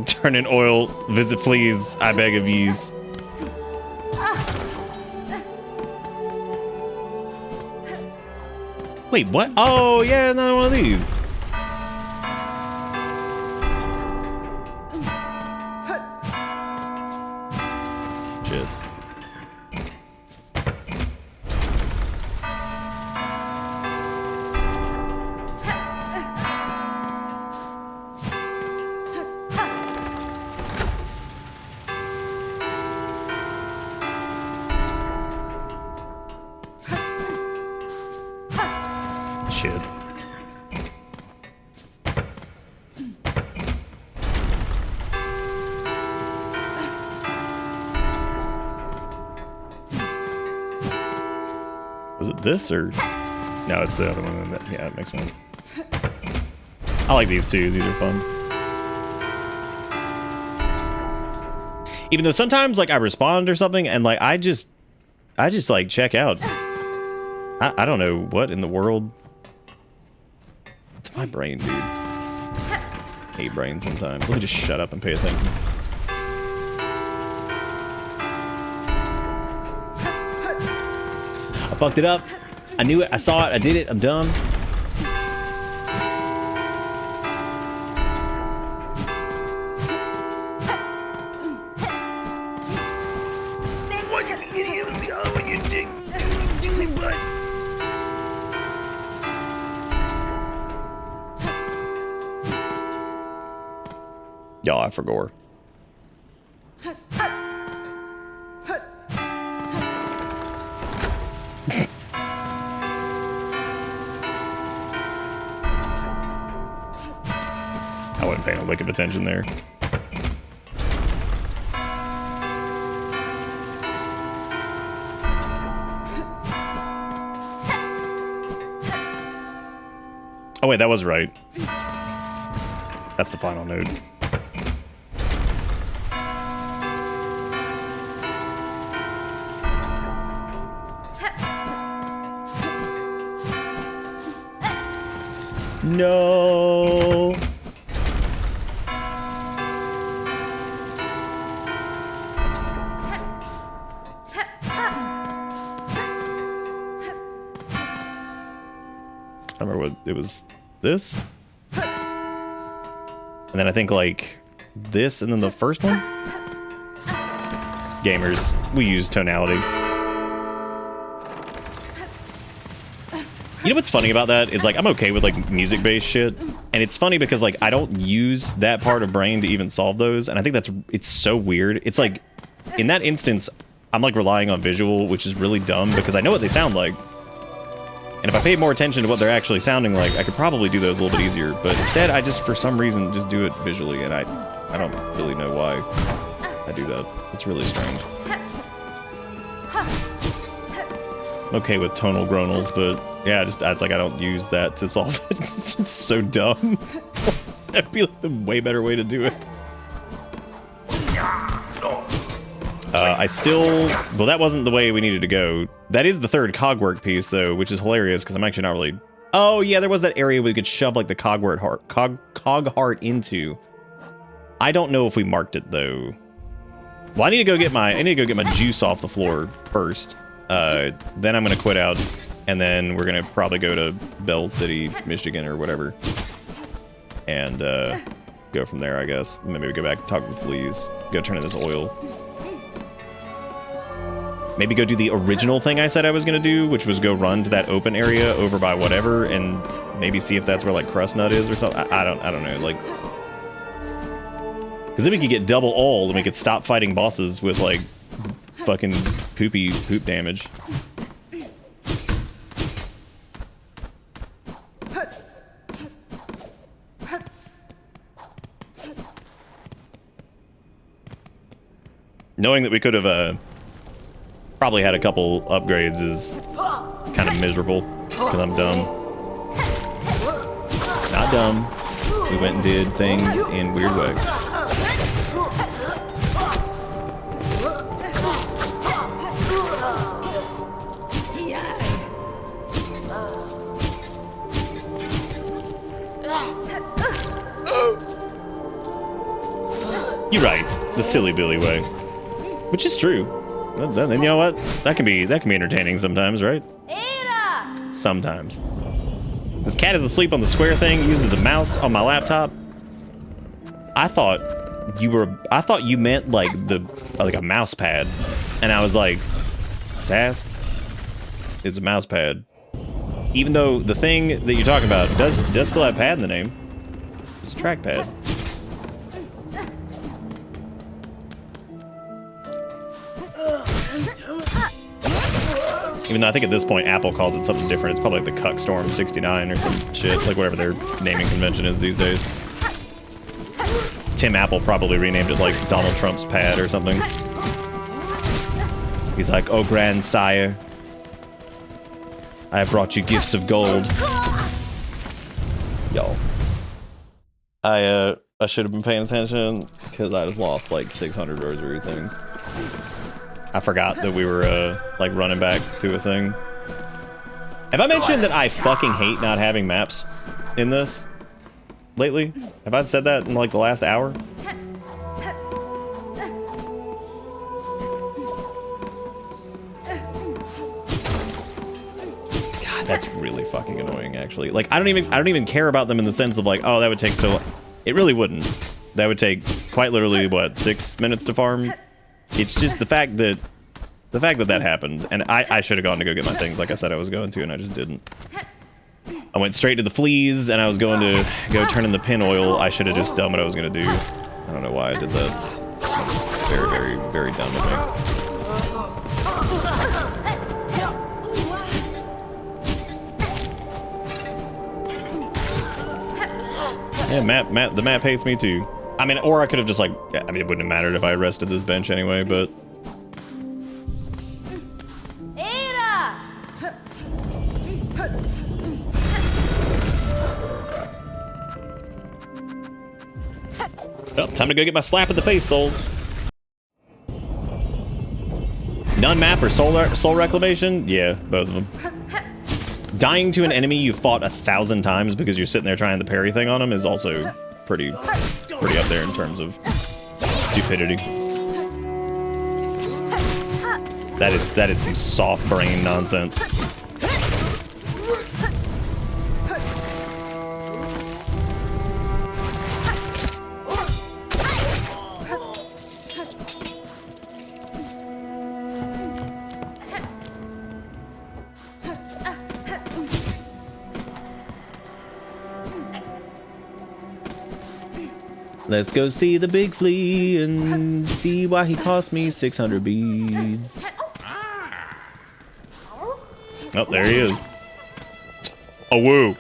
Turn in oil, visit fleas, I beg of yous. Wait, what? Oh, yeah, another one of these. Shit. Was it this or? No, it's the other one. Yeah, it makes sense. I like these two. These are fun. Even though sometimes like I respond or something and like I just like check out. I don't know what in the world. It's my brain, dude. I hate brain sometimes. Let me just shut up and pay attention. I fucked it up. I knew it. I saw it. I did it. I'm dumb. Y'all, I forgot. I wasn't paying a lick of attention there. Oh wait, that was right. That's the final node. No. I remember what it was. This, and then I think like this, and then the first one. Gamers, we use tonality. You know what's funny about that is like I'm okay with like music-based shit, and it's funny because like I don't use that part of brain to even solve those, and I think it's so weird. It's like in that instance, I'm like relying on visual, which is really dumb because I know what they sound like. And if I paid more attention to what they're actually sounding like, I could probably do those a little bit easier. But instead, I just, for some reason, just do it visually, and I don't really know why I do that. It's really strange. I'm okay with tonal groanals, but yeah, it's like I don't use that to solve it. It's just so dumb. I feel like the way better way to do it. Well, that wasn't the way we needed to go. That is the third cogwork piece, though, which is hilarious, because I'm actually not really... Oh, yeah, there was that area we could shove, like, the cog heart into. I don't know if we marked it, though. Well, I need to go get my juice off the floor first. Then I'm gonna quit out, and then we're gonna probably go to Bell City, Michigan, or whatever. And, go from there, I guess. Maybe we go back and talk to the fleas. Go turn in this oil. Maybe go do the original thing I said I was going to do, which was go run to that open area over by whatever, and maybe see if that's where, like, Crustnut is or something. I don't know, like... Because then we could get double ult, and we could stop fighting bosses with, like, fucking poop damage. Knowing that we could have, probably had a couple upgrades is kind of miserable, because I'm dumb. Not dumb. We went and did things in weird ways. You're right, the silly Billy way. Which is true. Then you know what? That can be entertaining sometimes, right? Ada! Sometimes. This cat is asleep on the square thing, uses a mouse on my laptop. I thought you meant like a mouse pad. And I was like, Sass, it's a mouse pad. Even though the thing that you're talking about does still have pad in the name. It's a trackpad. Even though I think at this point Apple calls it something different. It's probably like the Cuck Storm 69 or some shit, like whatever their naming convention is these days. Tim Apple probably renamed it like Donald Trump's pad or something. He's like, "Oh, grandsire, I have brought you gifts of gold." Yo. I should have been paying attention because I just lost like 600 rosary things. I forgot that we were like running back to a thing. Have I mentioned that I fucking hate not having maps in this lately? Have I said that in like the last hour? God, that's really fucking annoying, actually. Like, I don't even care about them in the sense of like, oh, that would take so long. It really wouldn't. That would take quite literally, what, 6 minutes to farm? It's just the fact that that happened, and I should have gone to go get my things like I said I was going to, and I just didn't. I went straight to the fleas, and I was going to go turn in the pin oil. I should have just done what I was going to do. I don't know why I did that. That's very, very, very dumb of me. Yeah, the map hates me too. I mean, or I could have just like, I mean, it wouldn't have mattered if I arrested this bench anyway, but... Oh, time to go get my slap in the face, souls. None map or soul reclamation? Yeah, both of them. Dying to an enemy you fought 1,000 times because you're sitting there trying the parry thing on him is also pretty up there in terms of stupidity. That is some soft brain nonsense. Let's go see the big flea and see why he cost me 600 beads. Oh, there he is. Oh, woo.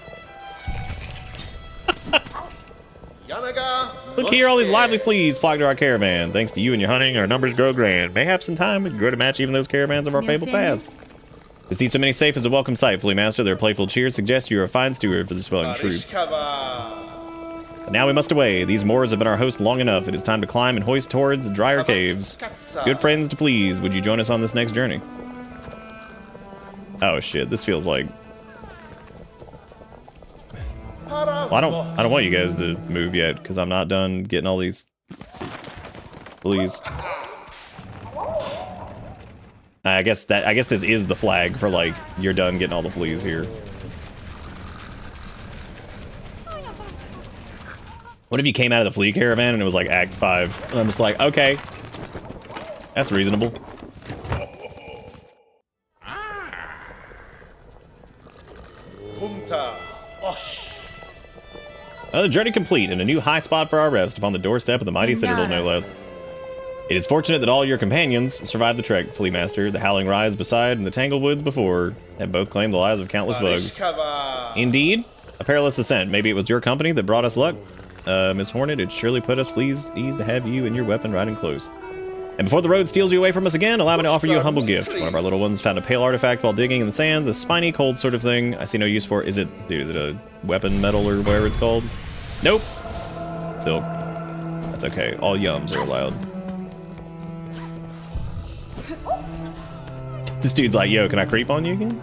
Look here, all these lively fleas flock to our caravan. Thanks to you and your hunting, our numbers grow grand. Mayhap some time we can grow to match even those caravans of our fabled past. To see so many safe is a welcome sight, Flea Master. Their playful cheers suggest you are a fine steward for the swelling troop. But now we must away. These moors have been our host long enough. It is time to climb and hoist towards drier caves. Good friends to fleas, would you join us on this next journey? Oh shit, this feels like... Well, I don't want you guys to move yet, because I'm not done getting all these fleas. I guess this is the flag for like, you're done getting all the fleas here. What if you came out of the flea caravan and it was like Act 5? And I'm just like, okay. That's reasonable. Another journey complete and a new high spot for our rest upon the doorstep of the mighty citadel, no less. It is fortunate that all your companions survived the trek, Flea Master. The howling rise beside and the tangled woods before have both claimed the lives of countless bugs. Indeed, a perilous ascent. Maybe it was your company that brought us luck. Miss Hornet, it surely put us fleas ease to have you and your weapon riding close. And before the road steals you away from us again, allow me to offer you a humble gift. One of our little ones found a pale artifact while digging in the sands, a spiny, cold sort of thing. I see no use for it. Is it a weapon metal or whatever it's called? Nope. Silk. That's okay. All yums are allowed. This dude's like, yo, can I creep on you again?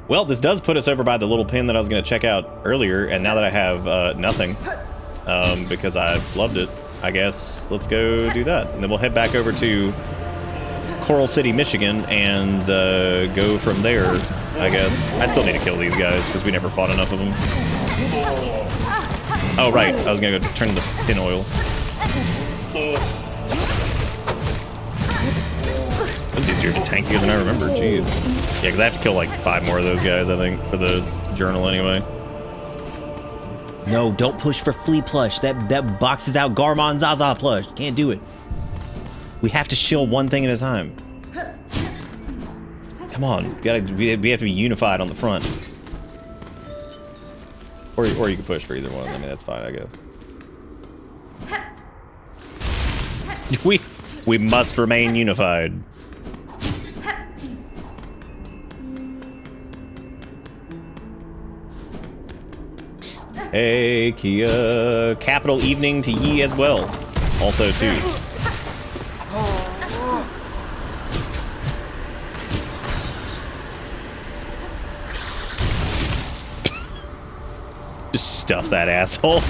Well, this does put us over by the little pin that I was going to check out earlier, and now that I have nothing, because I loved it, I guess let's go do that. And then we'll head back over to Coral City, Michigan, and go from there, I guess. I still need to kill these guys, because we never fought enough of them. Oh, right, I was going to go turn the pin oil. This is easier to tankier than I remember, jeez. Yeah, because I have to kill like 5 more of those guys, I think, for the journal anyway. No, don't push for Flea plush. That boxes out Garmond Zaza plush. Can't do it. We have to shill one thing at a time. Come on, we have to be unified on the front. Or you can push for either one. I mean, that's fine, I guess. We must remain unified. Hey, Kia. Capital evening to ye as well. Also, too. stuff that asshole.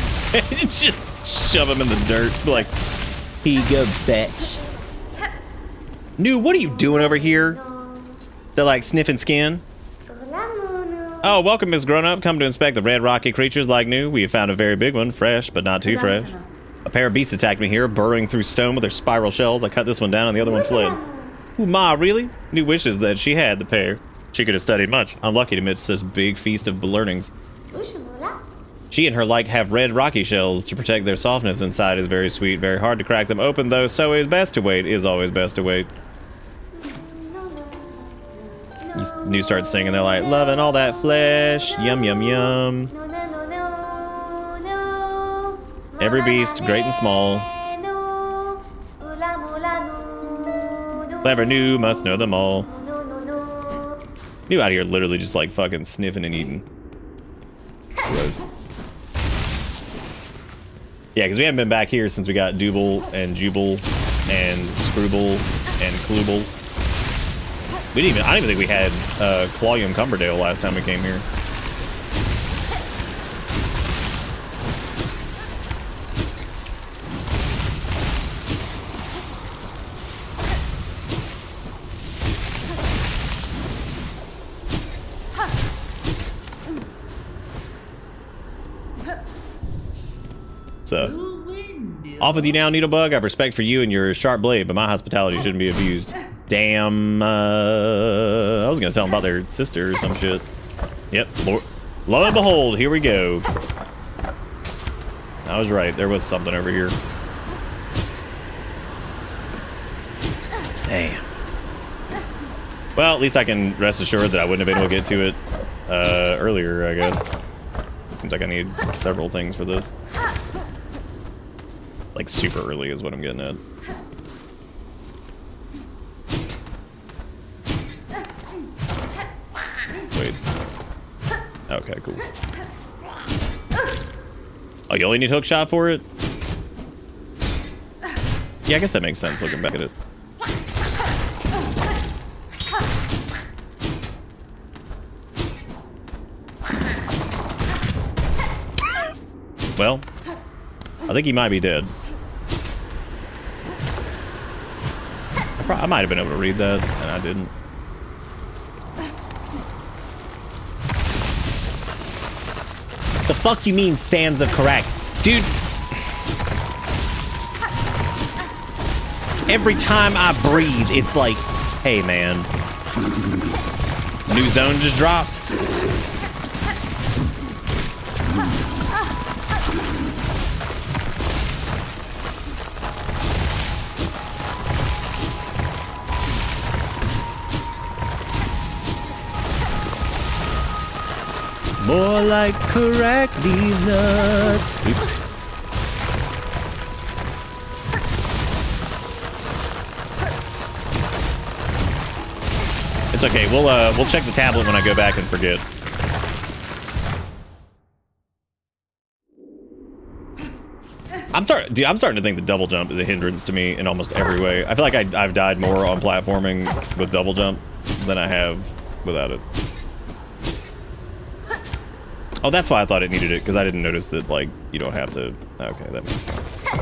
Just shove him in the dirt. Like, Here you go, bitch. New, what are you doing over here? They're like sniffing skin. Oh, welcome, Miss Grown-Up. Come to inspect the red rocky creatures like new. We have found a very big one, fresh, but not too fresh. A pair of beasts attacked me here, burrowing through stone with their spiral shells. I cut this one down and the other one slid. Ooh, ma, really? New wishes that she had the pair. She could have studied much. Unlucky to miss such big feast of learnings. She and her like have red rocky shells to protect their softness inside is very sweet, very hard to crack them open though, so it is best to wait, is always best to wait. New starts singing, they're like, loving all that flesh, yum yum yum. Every beast, great and small. Clever New must know them all. New out here literally just like fucking sniffing and eating. Gross. Yeah, because we haven't been back here since we got Dooble and Jubal and Scrooble and Klooble. I don't even think we had Clawium Cumberdale last time we came here. So, off with you now, Needlebug. I have respect for you and your sharp blade, but my hospitality shouldn't be abused. Damn, I was gonna tell them about their sister or some shit. Yep, lo and behold, here we go. I was right, there was something over here. Damn. Well, at least I can rest assured that I wouldn't have been able to get to it earlier, I guess. Seems like I need several things for this. Like, super early is what I'm getting at. Wait. Okay, cool. Oh, you only need hookshot for it? Yeah, I guess that makes sense looking back at it. Well, I think he might be dead. I might have been able to read that, and I didn't. The fuck you mean Sansa correct? Dude! Every time I breathe, it's like, hey man. New zone just dropped. More like correct these nuts. Oops. It's okay. We'll check the tablet when I go back and forget. I'm starting to think the double jump is a hindrance to me in almost every way. I feel like I've died more on platforming with double jump than I have without it. Oh, that's why I thought it needed it, because I didn't notice that, like, you don't have to... Okay, that makes sense.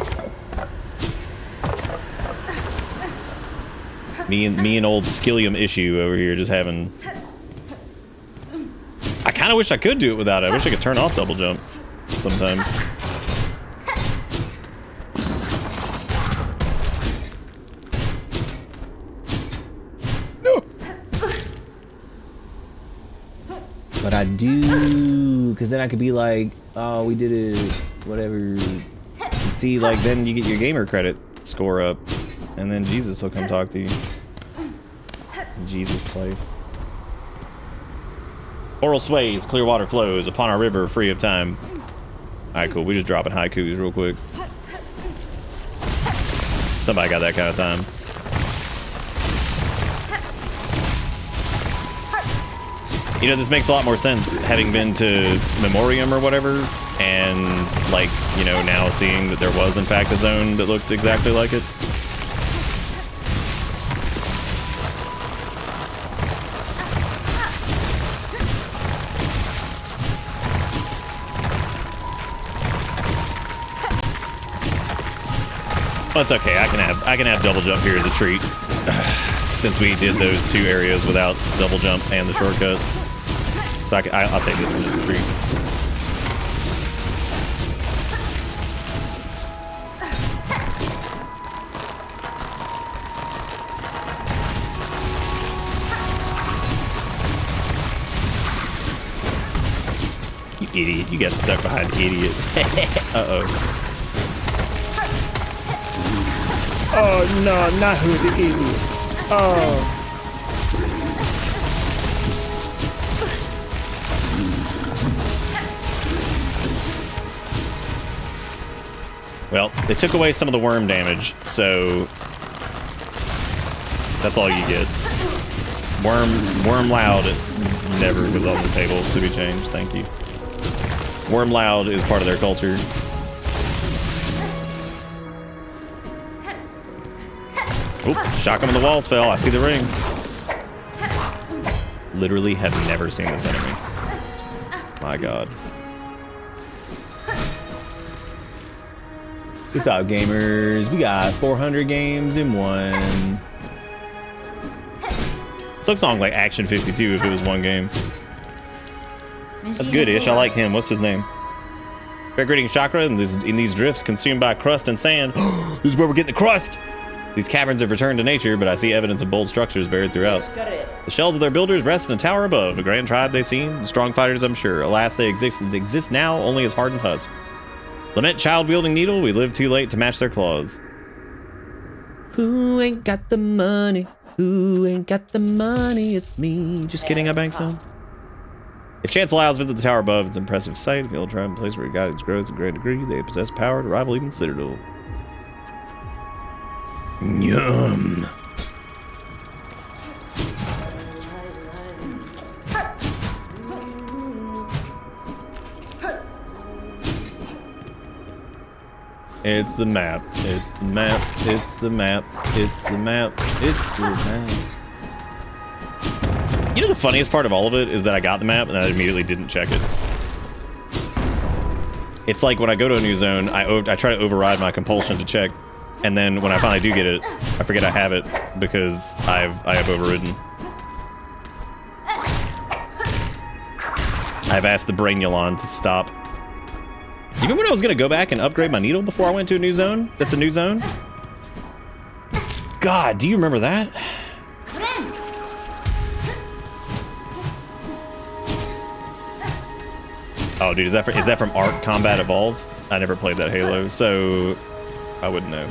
Me and old Skillium issue over here just having... I kind of wish I could do it without it. I wish I could turn off double jump sometimes. But I do, because then I could be like, oh, we did it, whatever. And see, like, then you get your gamer credit score up, and then Jesus will come talk to you. In Jesus' place. Oral sways, clear water flows upon our river, free of time. Alright, cool. We just dropping haikus real quick. Somebody got that kind of time. You know, this makes a lot more sense, having been to Memoriam or whatever, and, like, you know, now seeing that there was, in fact, a zone that looked exactly like it. Well, it's okay. I can have double jump here as a treat. Since we did those 2 areas without double jump and the shortcut. So I'll take this one as a treat. You idiot. You got stuck behind idiot. Uh-oh. Oh no, not who the idiot. Oh. Well, they took away some of the worm damage, so that's all you get. Worm loud never was on the table to be changed. Thank you. Worm loud is part of their culture. Oop, shock him in the walls fell. I see the ring. Literally have never seen this enemy. My god. What's up, gamers? We got 400 games in one. Silksong like Action 52 if it was one game. That's good, Ish. I like him. What's his name? Regulating chakra in these drifts consumed by crust and sand. This is where we're getting the crust! These caverns have returned to nature, but I see evidence of bold structures buried throughout. The shells of their builders rest in a tower above. A grand tribe they seem. Strong fighters, I'm sure. Alas, they exist now only as hardened husks. Lament child-wielding needle, we live too late to match their claws. Who ain't got the money? Who ain't got the money? It's me. Just kidding, I bank some. If chance allows, visit the tower above. It's an impressive sight. The old tribe, a place where it got its growth to a great degree. They possess power to rival even Citadel. Yum. It's the map. It's the map. It's the map. It's the map. It's the map. You know the funniest part of all of it is that I got the map and I immediately didn't check it. It's like when I go to a new zone, I try to override my compulsion to check, and then when I finally do get it, I forget I have it because I have overridden. I've asked the Brainulon to stop. You remember when I was gonna go back and upgrade my needle before I went to a new zone? That's a new zone? God, do you remember that? Oh, dude, is that from Arc Combat Evolved? I never played that Halo, so I wouldn't know.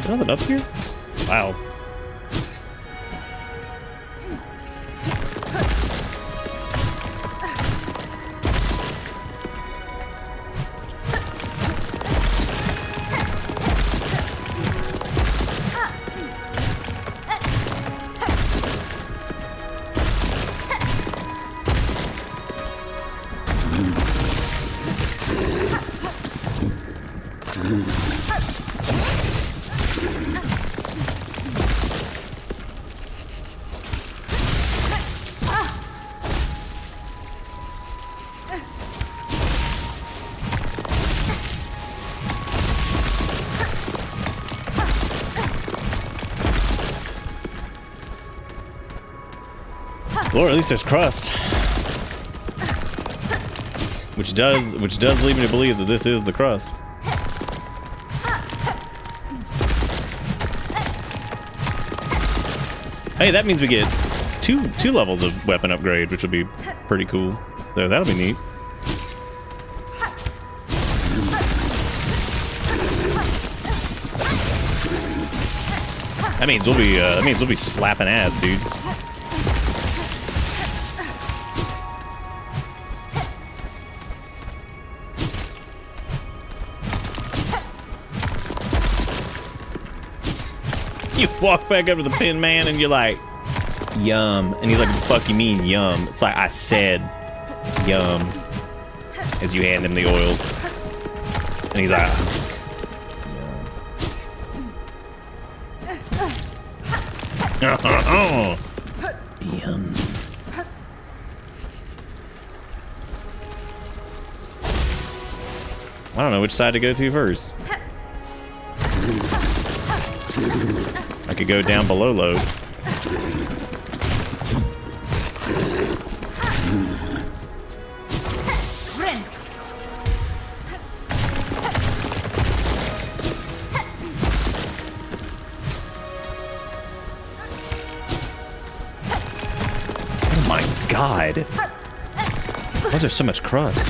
Nothing up here? Wow. Lord, at least there's crust. Which does lead me to believe that this is the crust. Hey, that means we get two levels of weapon upgrade, which will be pretty cool. So that'll be neat. That means we'll be slapping ass, dude. You walk back up to the pin man and you're like, yum. And he's like, what the fuck you mean, yum? It's like, I said, yum. As you hand him the oil. And he's like, yum. Yum. I don't know which side to go to first. I could go down below low. Oh my god. Why is there so much crust?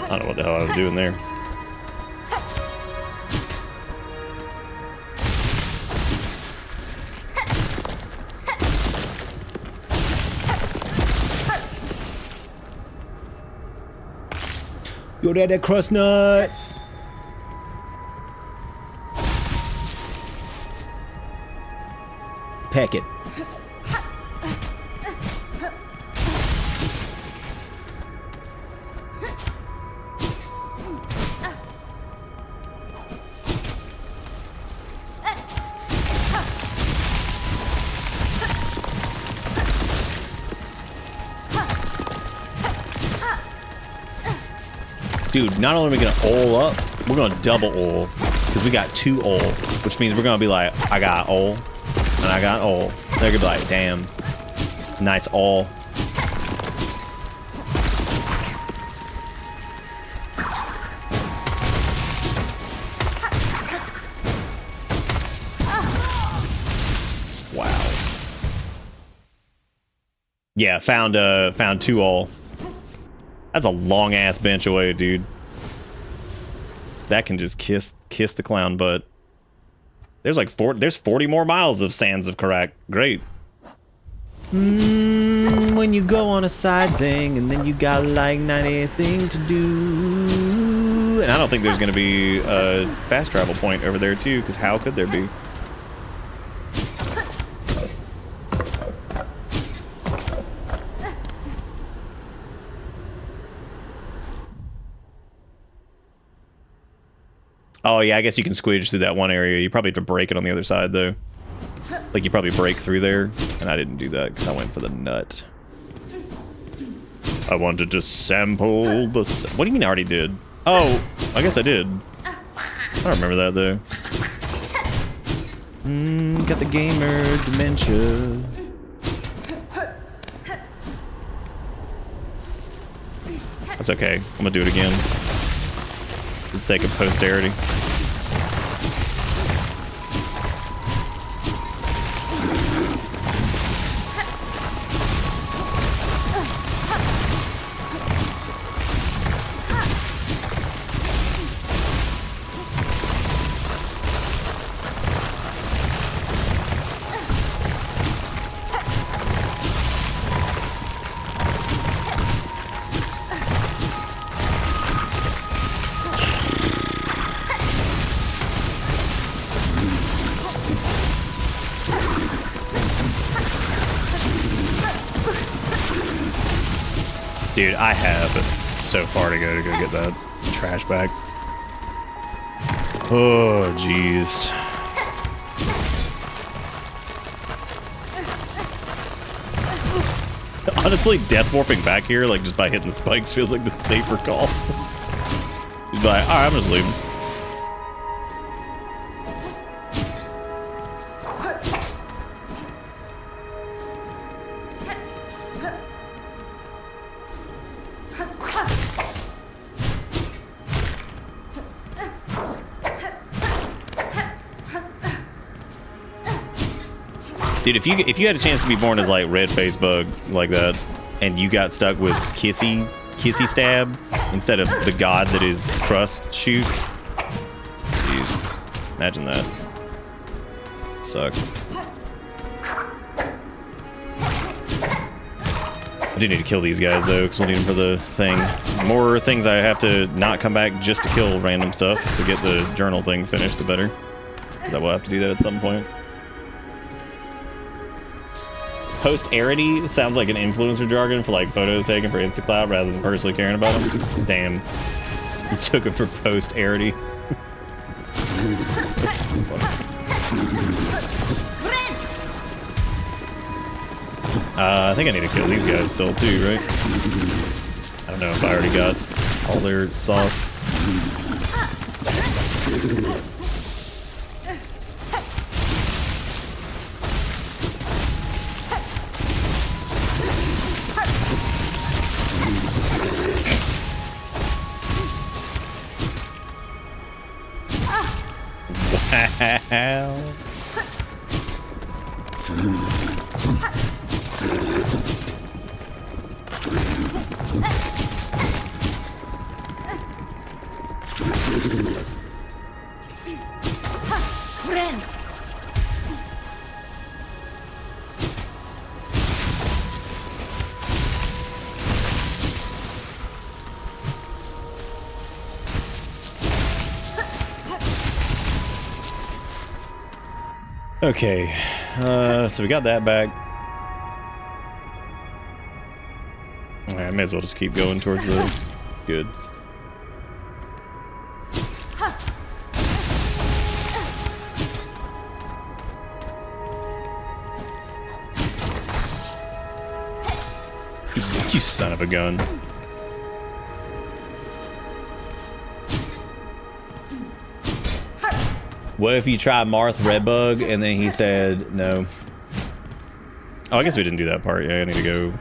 I don't know what the hell I was doing there. Yo, that crust nut. Peck it. Dude, not only are we gonna oil up, we're gonna double oil. Because we got 2 oil. Which means we're gonna be like, I got oil. And I got oil. They're gonna be like, damn. Nice oil. Wow. Yeah, found 2 oil. That's a long ass bench away, dude. That can just kiss the clown butt. There's like 40 more miles of Sands of Karak. Great. When you go on a side thing and then you got like 90 things to do. And I don't think there's gonna be a fast travel point over there too, because how could there be? Oh yeah, I guess you can squidge through that one area. You probably have to break it on the other side though. Like you probably break through there, and I didn't do that because I went for the nut. I wanted to sample the... What do you mean I already did? Oh, I guess I did. I don't remember that though. Got the gamer dementia. That's okay. I'm gonna do it again. For the sake of posterity. Dude, I have so far to go get that trash bag. Oh, jeez. Honestly, death warping back here, like just by hitting the spikes, feels like the safer call. He's like, alright, I'm just leaving. Dude, if you had a chance to be born as like red face bug like that, and you got stuck with kissy stab instead of the god that is crust shoot, jeez, imagine that. suck. I do need to kill these guys though, because we'll need them for the thing. The more things I have to not come back just to kill random stuff to get the journal thing finished, the better. That we'll have to do that at some point. Posterity sounds like an influencer jargon for like photos taken for Instacloud rather than personally caring about them. Damn. You took it for posterity. I think I need to kill these guys still too, right? I don't know if I already got all their sauce. Wow. Okay, so we got that back. Alright, I may as well just keep going towards the good. You son of a gun. What if you try Marth Redbug and then he said no? Oh, I guess we didn't do that part. Yeah, I need to go.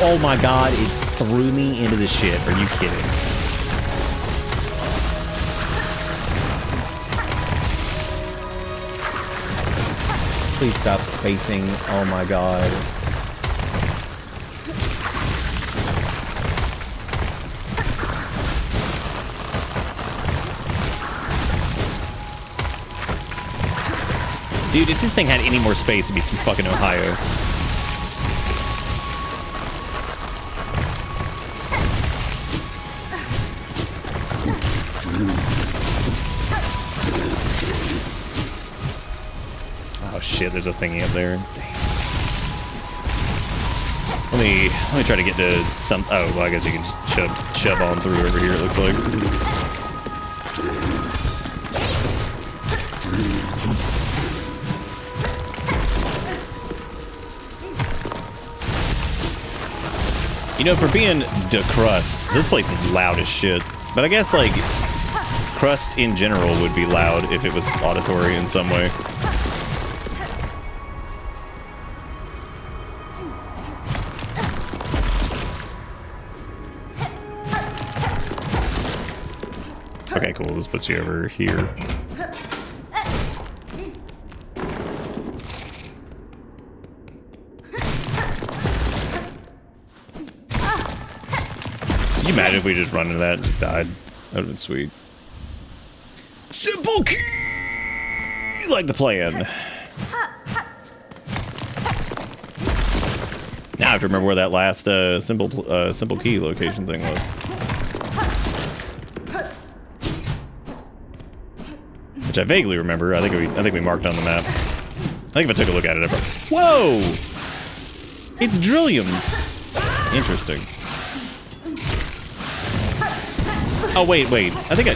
Oh my god, it threw me into the shit. Are you kidding? Please stop spacing. Oh my god. Dude, if this thing had any more space, it'd be from fucking Ohio. Oh shit, there's a thingy up there. Damn. Let me try to get to some. Oh, well, I guess you can just shove on through over here. It looks like. You know, for being crust, this place is loud as shit. But I guess like crust in general would be loud if it was auditory in some way. Okay, cool. This puts you over here. Can you imagine if we just run into that and just died? That would have been sweet. Simple key! Like the plan. Now I have to remember where that last simple key location thing was. Which I vaguely remember. I think we marked on the map. I think if I took a look at it, whoa! It's Drilliums. Interesting. Oh wait. I think I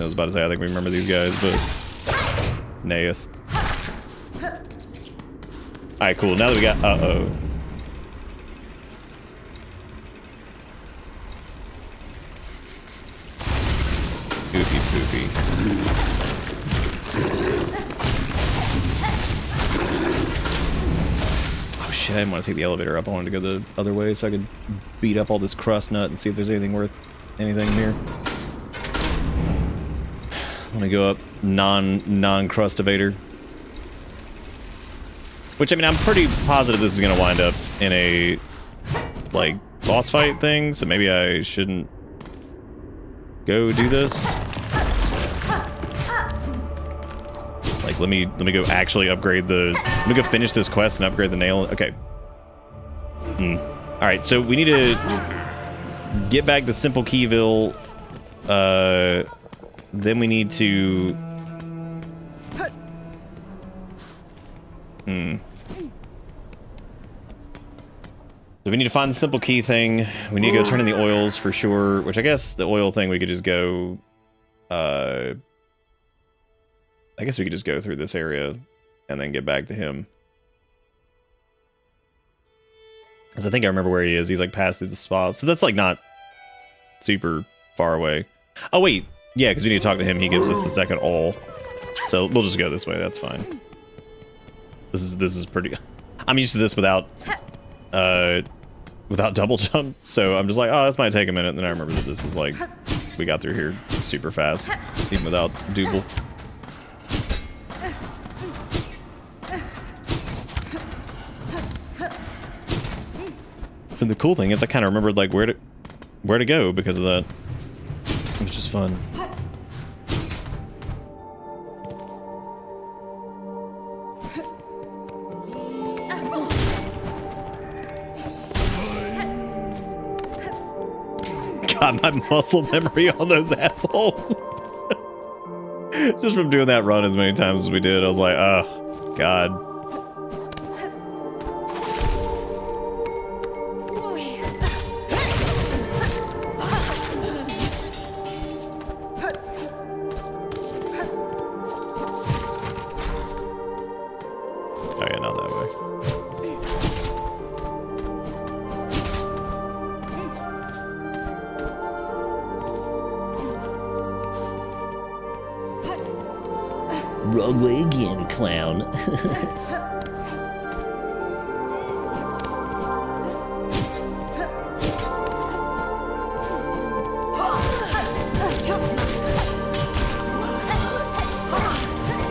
was about to say I think we remember these guys, but Naeth. All right, cool. Now that we got poopy. Oh shit, I didn't want to take the elevator up. I wanted to go the other way so I could beat up all this crust nut and see if there's anything worth anything here. I'm gonna go up non-crustivator. Which, I mean, I'm pretty positive this is gonna wind up in a, like, boss fight thing, so maybe I shouldn't go do this. Like, let me go actually upgrade the... Let me go finish this quest and upgrade the nail. Okay. Alright, so we need to get back to Simple Keyville. Then we need to... So we need to find the simple key thing. We need to go turn in the oils for sure, which I guess the oil thing we could just go... I guess we could just go through this area and then get back to him. Because I think I remember where he is. He's like passed through the spa. So that's like not super far away. Oh wait, yeah, because we need to talk to him. He gives us the second oil. So we'll just go this way, that's fine. This is pretty... I'm used to this without double jump, so I'm just like, oh, this might take a minute, and then I remember that this is like, we got through here super fast, even without double. And the cool thing is I kind of remembered like where to go because of that, which is fun. God, my muscle memory on those assholes. Just from doing that run as many times as we did, I was like, oh, God. Oh yeah, not that way. Wrong way again, clown.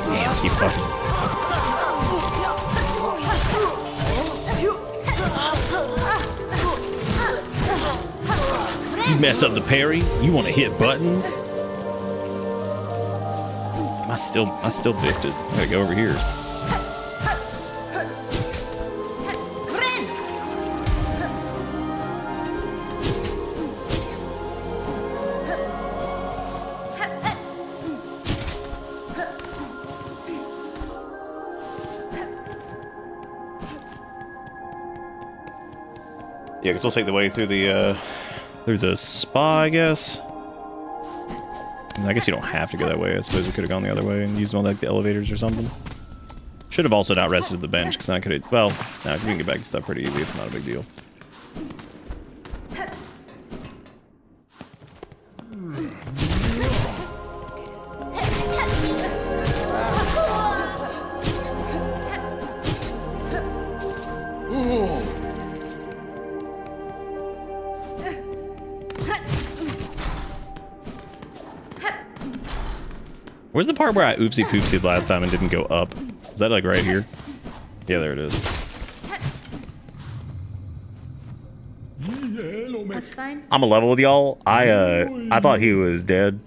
Damn, keep fucking. You mess up the parry? You want to hit buttons? I still biffed it. I gotta go over here. Yeah, because we'll take the way through the spa, I guess. I guess you don't have to go that way. I suppose we could have gone the other way and used one like the elevators or something. Should have also not rested at the bench because I could have. Well, no, we can get back to stuff pretty easy. It's not a big deal. Where's the part where I oopsie poopsied last time and didn't go up? Is that like right here? Yeah, there it is. That's fine. I'm a level with y'all. I thought he was dead.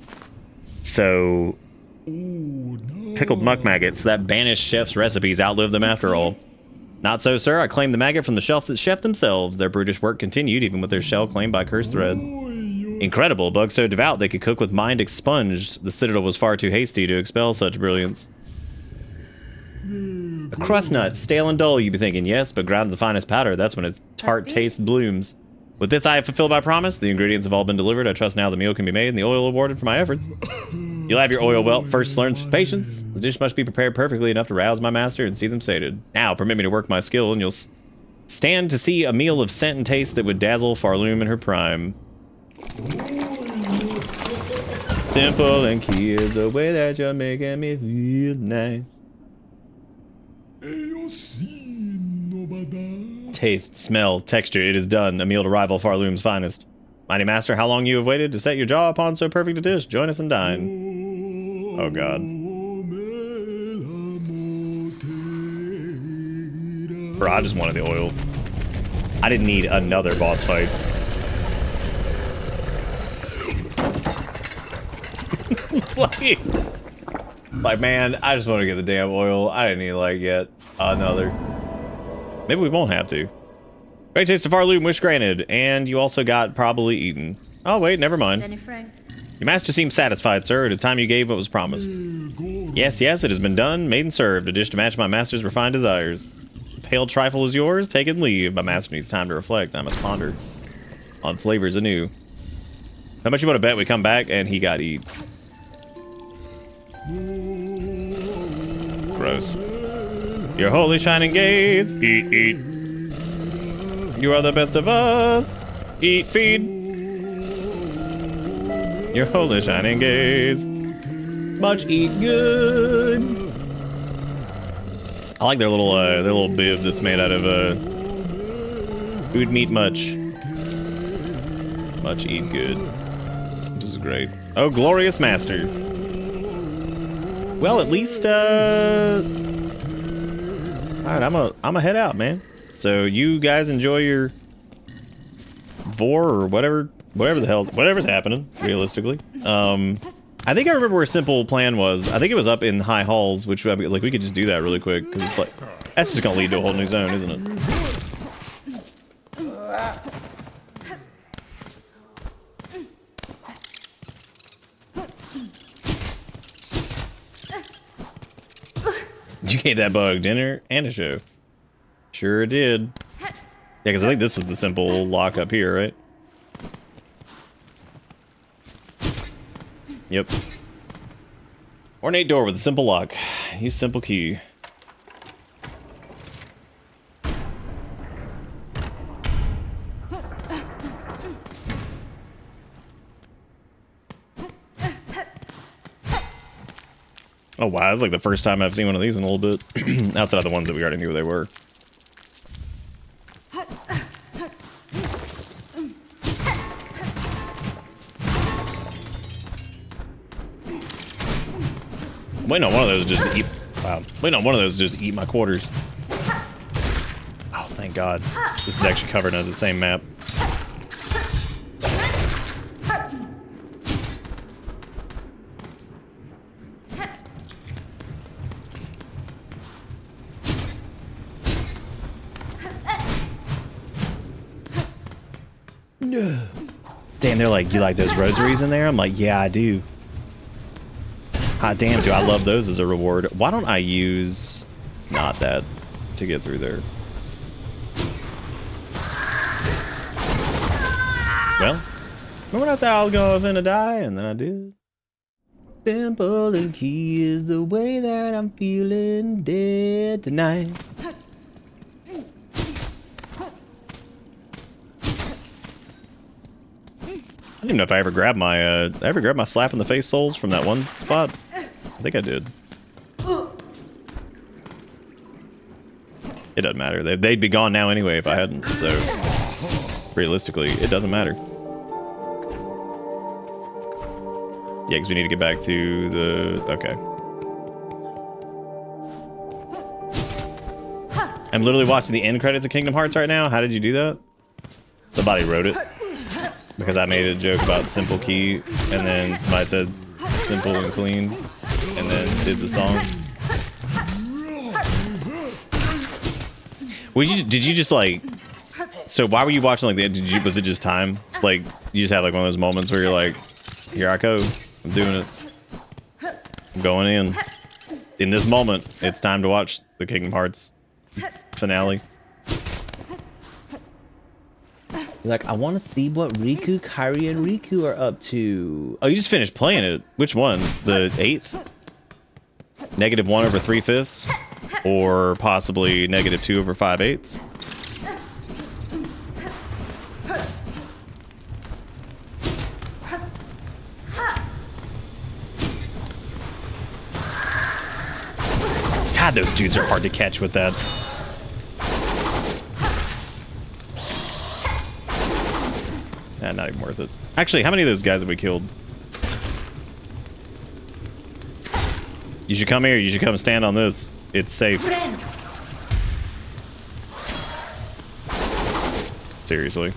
So pickled muck maggots, that banished chef's recipes outlived them after all. Not so, sir. I claimed the maggot from the shelf that chef themselves. Their brutish work continued, even with their shell claimed by cursed thread. Incredible. Bugs so devout they could cook with mind expunged. The Citadel was far too hasty to expel such brilliance. A crust nut, stale and dull, you'd be thinking, yes, but ground to the finest powder, that's when its tart taste blooms. With this I have fulfilled my promise. The ingredients have all been delivered. I trust now the meal can be made and the oil awarded for my efforts. You'll have your oil welt. First learn patience. The dish must be prepared perfectly enough to rouse my master and see them sated. Now, permit me to work my skill and you'll stand to see a meal of scent and taste that would dazzle Farloom in her prime. Simple and key is the way that you're making me feel nice. Taste, smell, texture, it is done. A meal to rival Farloom's finest. Mighty Master, how long you have waited to set your jaw upon so perfect a dish? Join us and dine. Oh god. Bro, I just wanted the oil. I didn't need another boss fight. like, man, I just want to get the damn oil. I didn't need, like, yet another. Maybe we won't have to. Great taste of Farloom, wish granted. And you also got probably eaten. Oh, wait, never mind. Your master seems satisfied, sir. It is time you gave what was promised. Yes, yes, it has been done, made and served. A dish to match my master's refined desires. Pale trifle is yours, take and leave. My master needs time to reflect. I must ponder on flavors anew. How much you want to bet we come back and he got eat? Gross. Your holy shining gaze. Eat, eat. You are the best of us. Eat, feed. Your holy shining gaze. Much eat good. I like their little bib that's made out of food meat much. Much eat good. This is great. Oh, glorious master. Well, at least alright, I'm a head out, man. So you guys enjoy your vor or whatever the hell, whatever's happening, realistically. I think I remember where Simple Plan was. I think it was up in High Halls, which like we could just do that really quick because it's like that's just gonna lead to a whole new zone, isn't it? You gave that bug dinner and a show. Sure did. Yeah, because I think this was the simple lock up here, right? Yep. Ornate door with a simple lock. Use simple key. Oh wow, that's like the first time I've seen one of these in a little bit. Outside of the ones that we already knew where they were. Wait, no, one of those just eat. Wow. Wait, no, one of those just eat my quarters. Oh, thank God. This is actually covered under the same map. No. Damn, they're like, you like those rosaries in there? I'm like, yeah, I do. Hot damn, do I love those as a reward. Why don't I use not that to get through there? Well, remember I thought I was gonna die, and then I did. Simple and key is the way that I'm feeling dead tonight. I don't even know if I ever grabbed my slap in the face souls from that one spot. I think I did. It doesn't matter. They'd be gone now anyway if I hadn't. So realistically, it doesn't matter. Yeah, because we need to get back to the... Okay. I'm literally watching the end credits of Kingdom Hearts right now. How did you do that? Somebody wrote it. Because I made a joke about simple key, and then somebody said simple and clean, and then did the song. Did you just like... So why were you watching like that? Was it just time? Like, you just had like one of those moments where you're like, here I go. I'm doing it. I'm going in. In this moment, it's time to watch the Kingdom Hearts finale. You're like, I want to see what Riku, Kairi, and Riku are up to. Oh, you just finished playing it. Which one? The 8th? -1 over 3/5? Or possibly -2 over 5/8? those dudes are hard to catch with that. Nah, not even worth it. Actually, how many of those guys have we killed? You should come here. You should come stand on this. It's safe. Seriously.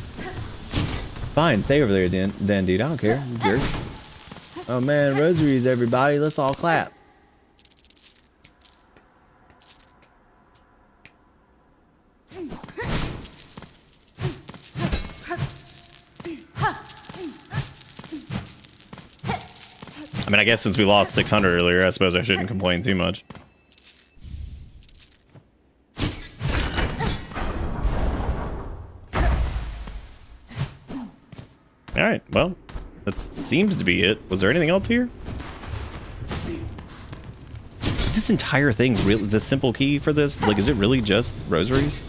Fine, stay over there then, dude. I don't care. You jerk. Oh man, rosaries, everybody. Let's all clap. I mean, I guess since we lost 600 earlier, I suppose I shouldn't complain too much. Alright, well, that seems to be it. Was there anything else here? Is this entire thing really the simple key for this? Like, is it really just rosaries?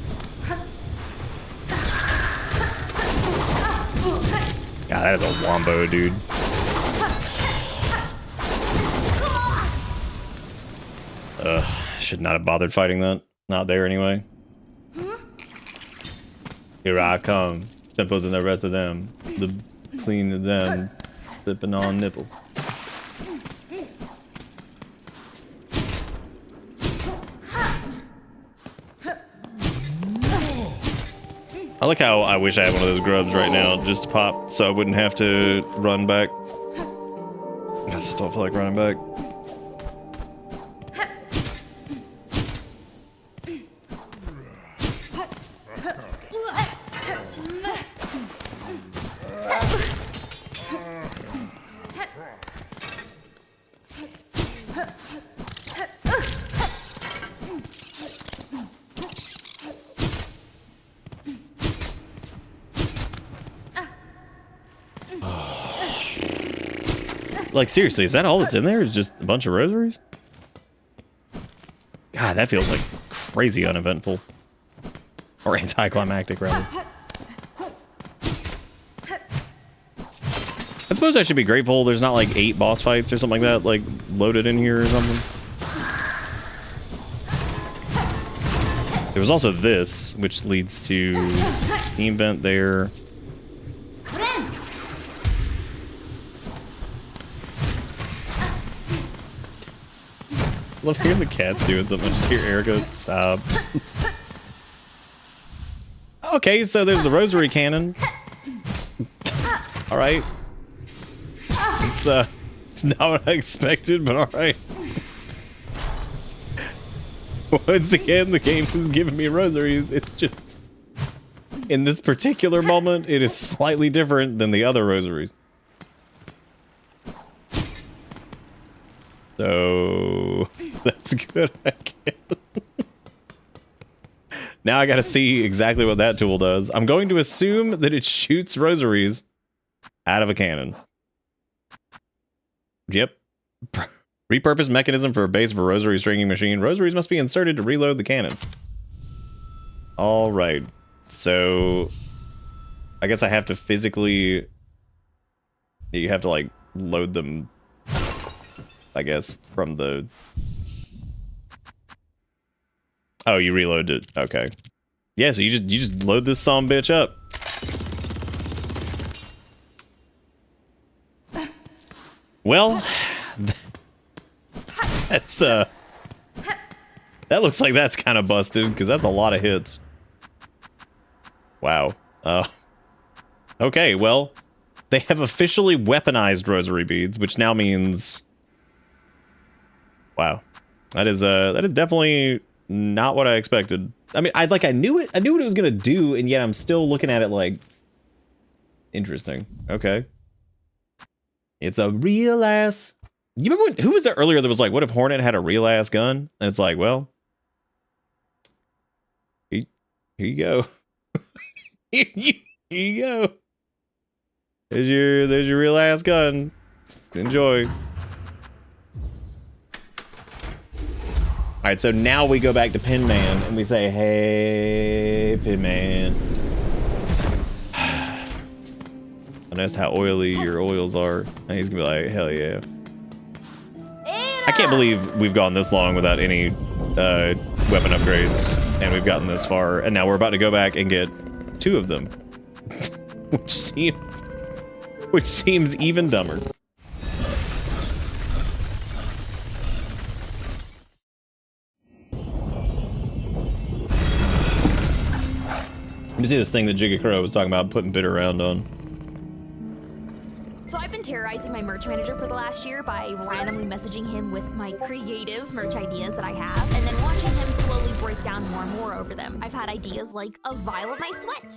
God, that is a wombo, dude. Should not have bothered fighting that. Not there anyway. Here I come. Temples and the rest of them. The clean of them. Sipping on nipple. I like how I wish I had one of those grubs right now just to pop so I wouldn't have to run back. I just don't feel like running back. Like, seriously, is that all that's in there? Is just a bunch of rosaries? God, that feels like crazy uneventful. Or anticlimactic, rather. I suppose I should be grateful there's not like 8 boss fights or something like that, like, loaded in here or something. There was also this, which leads to steam vent there. Love hearing the cats doing something. I just hear Erica stop. Okay, so there's the rosary cannon. Alright. It's not what I expected, but alright. Once again, the game is giving me rosaries. It's just, in this particular moment, it is slightly different than the other rosaries. So that's good, I guess. Now I gotta see exactly what that tool does. I'm going to assume that it shoots rosaries out of a cannon. Yep. Repurposed mechanism for a base of a rosary stringing machine. Rosaries must be inserted to reload the cannon. Alright. So I guess I have to physically... You have to, like, load them, I guess, from the... Oh, you reload it. Okay. Yeah, so you just load this sumbitch up. Well, that's that looks like that's kind of busted because that's a lot of hits. Wow. Okay, well, they have officially weaponized rosary beads, which now means, wow, that is definitely not what I expected. I mean, I knew what it was gonna do, and yet I'm still looking at it like, interesting. Okay. It's a real ass. You remember who was there earlier that was like, what if Hornet had a real ass gun? And it's like, well, here you go. Here you go. There's your real ass gun. Enjoy. Alright, so now we go back to Pin Man and we say, hey, Pin Man. I noticed how oily your oils are. And he's gonna be like, hell yeah. I can't believe we've gone this long without any weapon upgrades, and we've gotten this far, and now we're about to go back and get 2 of them, which seems even dumber. Let me see this thing that Jigga Crow was talking about putting bitter around on. So I've been terrorizing my merch manager for the last year by randomly messaging him with my creative merch ideas that I have, and then watching him slowly break down more and more over them. I've had ideas like a vial of my sweat,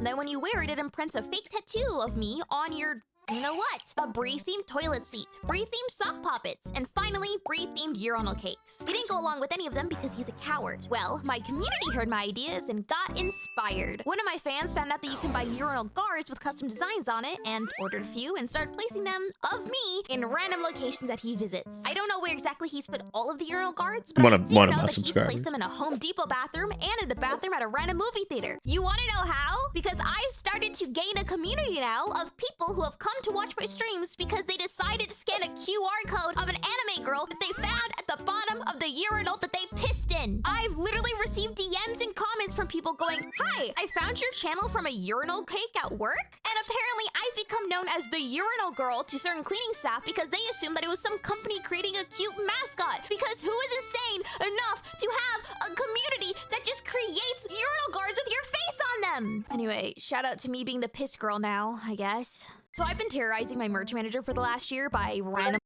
then when you wear it, it imprints a fake tattoo of me on your... You know what? A Brie-themed toilet seat, Brie-themed sock poppets, and finally, Brie-themed urinal cakes. He didn't go along with any of them because he's a coward. Well, my community heard my ideas and got inspired. One of my fans found out that you can buy urinal guards with custom designs on it and ordered a few and started placing them, of me, in random locations that he visits. I don't know where exactly he's put all of the urinal guards, but I do know that he's placed them in a Home Depot bathroom and in the bathroom at a random movie theater. You want to know how? Because I've started to gain a community now of people who have come to watch my streams because they decided to scan a QR code of an anime girl that they found at the bottom of the urinal that they pissed in. I've literally received DMs and comments from people going, "Hi, I found your channel from a urinal cake at work." And apparently I've become known as the urinal girl to certain cleaning staff because they assumed that it was some company creating a cute mascot. Because who is insane enough to have a community that just creates urinal guards with your face on them? Anyway, shout out to me being the piss girl now, I guess. So I've been terrorizing my merch manager for the last year by random...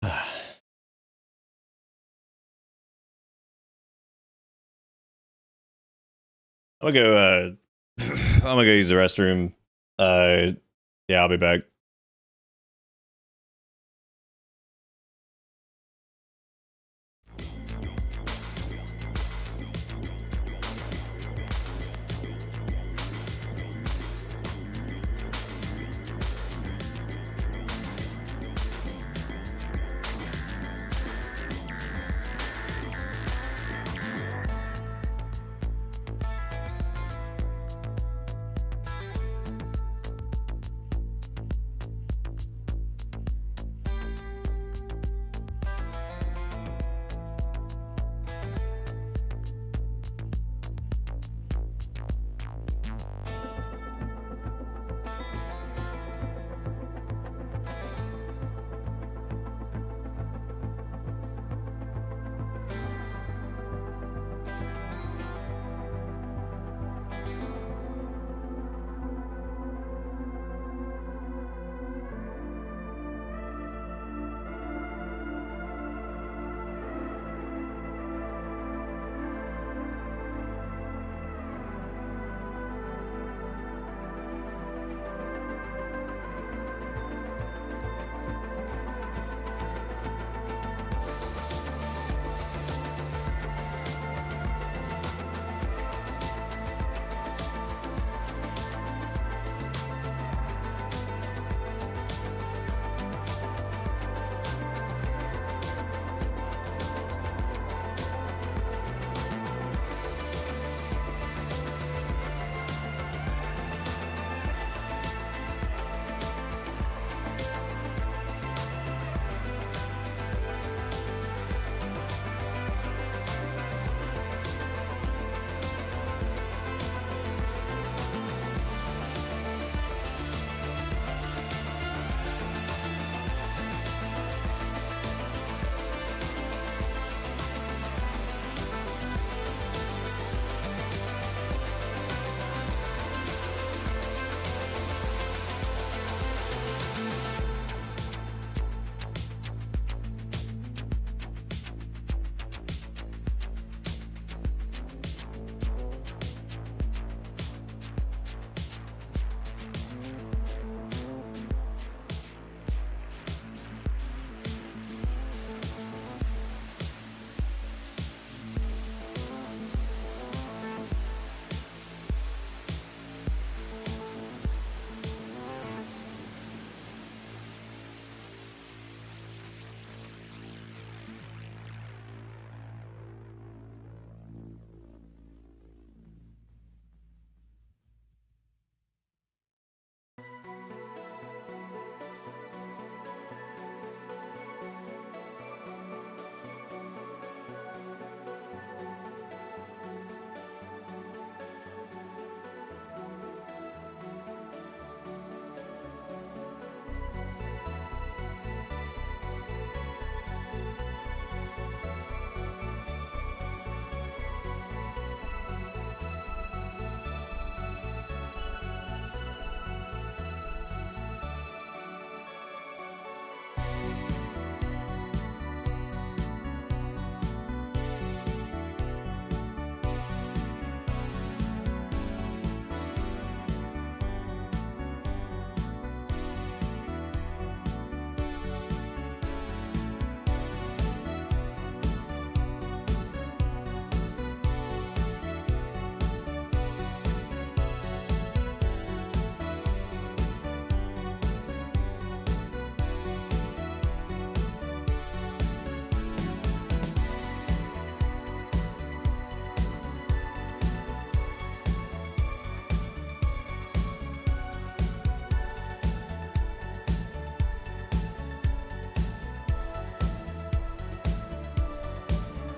I'm gonna go, I'm gonna go use the restroom. Yeah, I'll be back.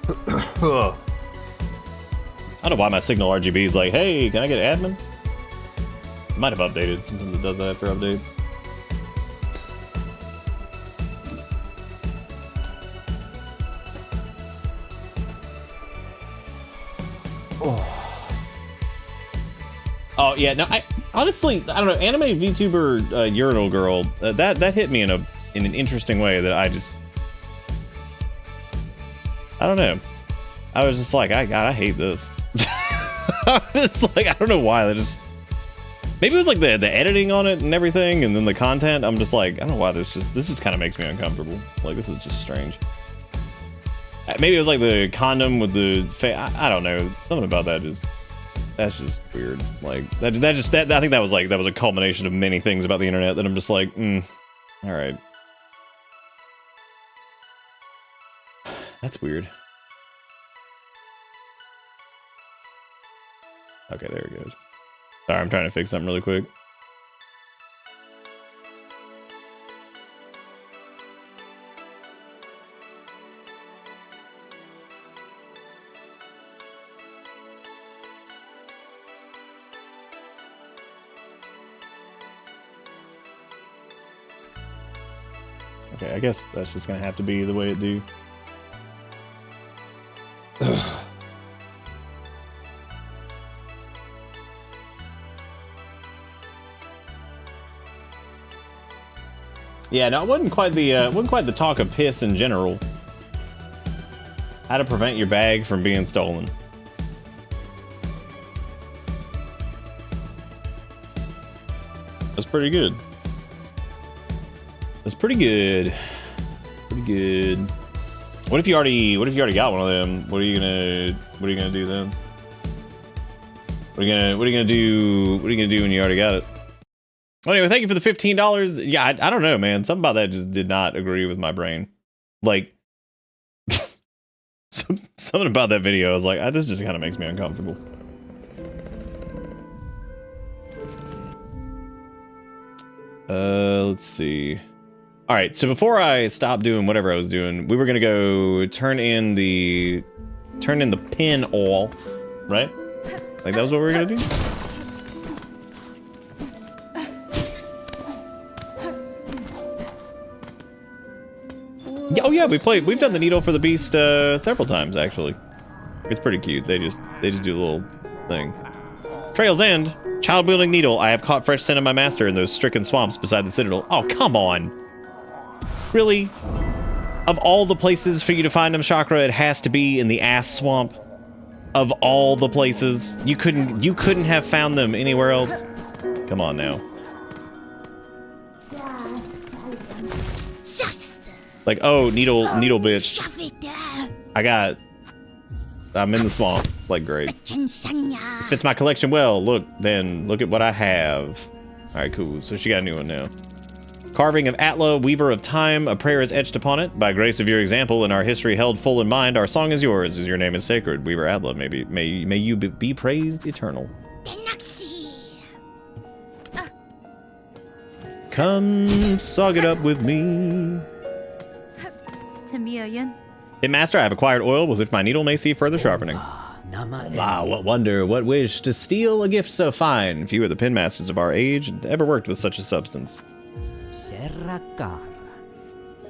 I don't know why my signal RGB is like, hey, can I get admin? It might have updated. Sometimes it does that after updates. Oh yeah, no, I honestly, I don't know, anime VTuber urinal girl, that hit me in an interesting way that I don't know. I was just like, I hate this. It's like, I don't know why. Maybe it was like the editing on it and everything, and then the content. I'm just like, I don't know why this just kind of makes me uncomfortable. Like, this is just strange. Maybe it was like the condom with the I don't know. Something about that's just weird. Like I think that was a culmination of many things about the internet that I'm just like, all right. That's weird. Okay, there it goes. Sorry, I'm trying to fix something really quick. Okay, I guess that's just gonna have to be the way it do. Yeah, no, it wasn't quite the talk of piss in general. How to prevent your bag from being stolen. That's pretty good. That's pretty good. Pretty good. What if you already got one of them? What are you gonna do then? What are you gonna do when you already got it? Well, anyway, thank you for the $15. Yeah, I don't know, man. Something about that just did not agree with my brain. Like, something about that video, I was like, this just kind of makes me uncomfortable. Let's see. All right, so before I stopped doing whatever I was doing, we were gonna go turn in the pin oil, right? Like that was what we were gonna do. Yeah, oh yeah, we've done the Needle for the Beast several times actually. It's pretty cute. They just do a little thing. Trail's End, child wielding needle. I have caught fresh scent of my master in those stricken swamps beside the citadel. Oh, come on. Really? Of all the places for you to find them, Chakra, it has to be in the ass swamp. Of all the places, you couldn't have found them anywhere else. Come on now. Like, oh, needle bitch. I'm in the swamp. Like, great. This fits my collection well. Look at what I have. All right, cool. So she got a new one now. Carving of Atla, Weaver of Time. A prayer is etched upon it. By grace of your example and our history held full in mind, our song is yours, as your name is sacred. Weaver Atla, may you be praised eternal. Come, sog it up with me. Master, I have acquired oil with which my needle may see further sharpening. Ah, what wonder, what wish to steal a gift so fine. Few are the pin masters of our age ever worked with such a substance.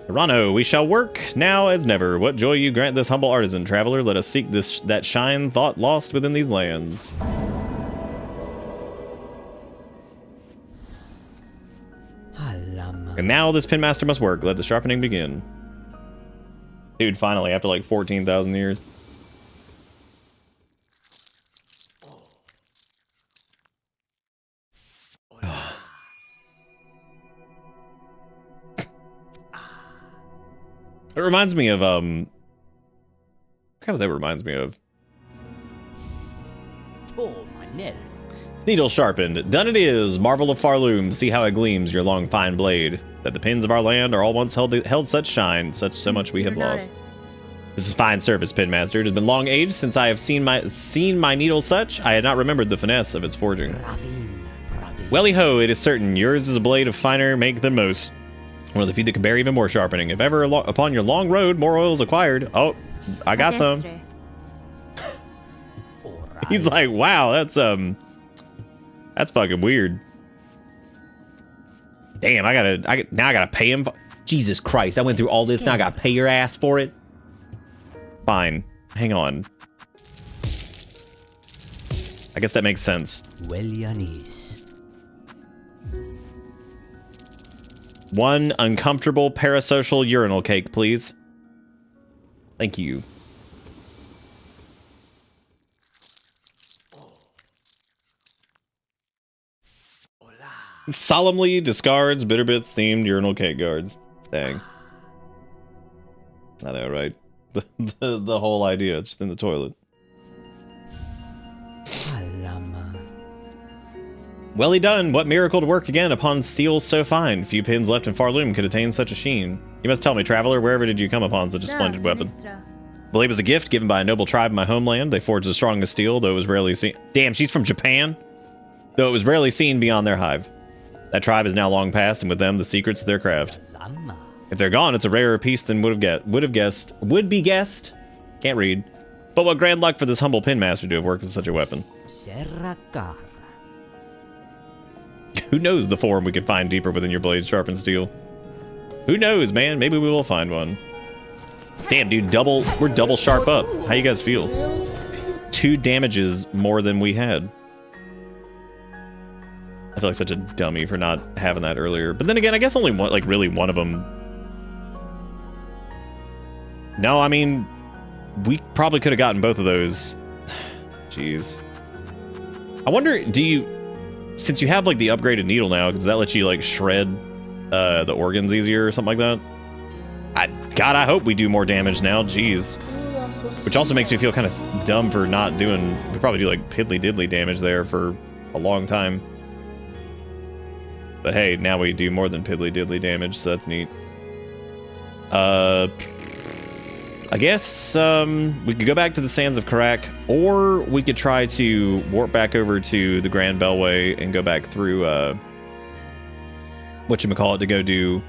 Rano, we shall work now as never. What joy you grant this humble artisan, traveler. Let us seek that shine thought lost within these lands. And now this pin master must work. Let the sharpening begin. Dude, finally, after like 14,000 years. It reminds me of, what that reminds me of? Needle sharpened. Done it is. Marvel of Farloom. See how it gleams, your long fine blade. That the pins of our land are all once held such shine, so much we have lost. This is fine service, Pinmaster. It has been long aged since I have seen my needle such. I had not remembered the finesse of its forging. Welly ho, it is certain. Yours is a blade of finer make than most. One of the few that can bear even more sharpening. If ever upon your long road, more oil is acquired. Oh, I got some. He's like, wow, that's fucking weird. Damn, now I gotta pay him. Jesus Christ, I went through all this, now I gotta pay your ass for it. Fine, hang on. I guess that makes sense. One uncomfortable parasocial urinal cake, please. Thank you. Solemnly discards Bitterbits themed urinal cake guards. Dang. I know, right? The whole idea, just in the toilet. Welly done! What miracle to work again upon steel so fine? Few pins left in far loom could attain such a sheen. You must tell me, traveler, wherever did you come upon such a splendid weapon? Believe it was a gift given by a noble tribe in my homeland. They forged the strongest steel, though it was rarely seen. Damn, she's from Japan? Though it was rarely seen beyond their hive. That tribe is now long past, and with them the secrets of their craft. If they're gone, it's a rarer piece than would be guessed. Can't read. But what grand luck for this humble pin master to have worked with such a weapon. Who knows the form we could find deeper within your blade sharpened steel? Who knows, man? Maybe we will find one. Damn, dude, we're double sharp up. How you guys feel? 2 damages more than we had. I feel like such a dummy for not having that earlier. But then again, I guess only one, like really one of them. No, I mean, we probably could have gotten both of those. Jeez. I wonder, since you have like the upgraded needle now, does that let you like shred the organs easier or something like that? God, I hope we do more damage now. Jeez. Which also makes me feel kind of dumb for not doing. We probably do like piddly diddly damage there for a long time. But hey, now we do more than piddly diddly damage, so that's neat. I guess we could go back to the Sands of Karak, or we could try to warp back over to the Grand Bellway and go back through whatchamacallit to go do.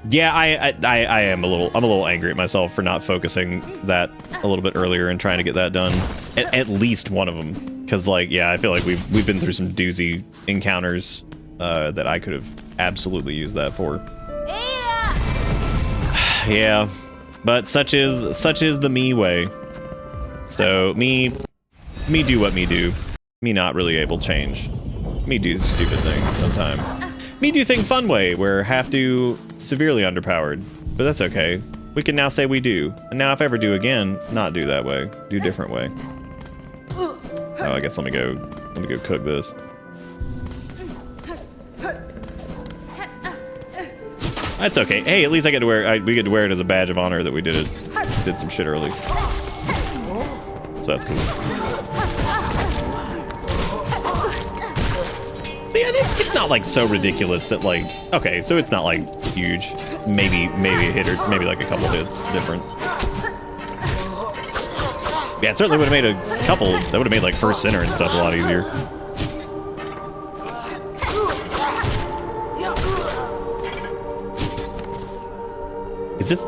Yeah, I am I'm a little angry at myself for not focusing that a little bit earlier and trying to get that done. At least one of them, because like, yeah, I feel like we've been through some doozy encounters that I could have absolutely used that for. Yeah, but such is the me way. So me do what me do. Me not really able to change. Me do stupid things sometimes. Me do thing fun way, where half do severely underpowered. But that's okay. We can now say we do. And now if ever do again, not do that way. Do different way. Oh, I guess let me go cook this. That's okay. Hey, at least I get to wear. We get to wear it as a badge of honor that we did some shit early. So that's cool. Yeah, it's not like so ridiculous that like. Okay, so it's not like huge. Maybe a hit or maybe like a couple hits different. Yeah, it certainly would have made a couple. That would have made like first center and stuff a lot easier. Is this?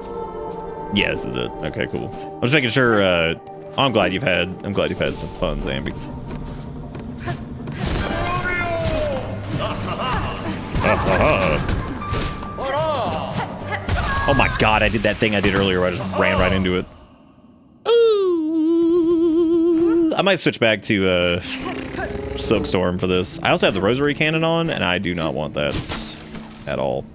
Yeah, this is it. Okay, cool. I'm just making sure. I'm glad you've had some fun, Zambi. Oh my god, I did that thing I did earlier where I just ran right into it. Ooh. I might switch back to Silksong for this. I also have the Rosary Cannon on, and I do not want that at all.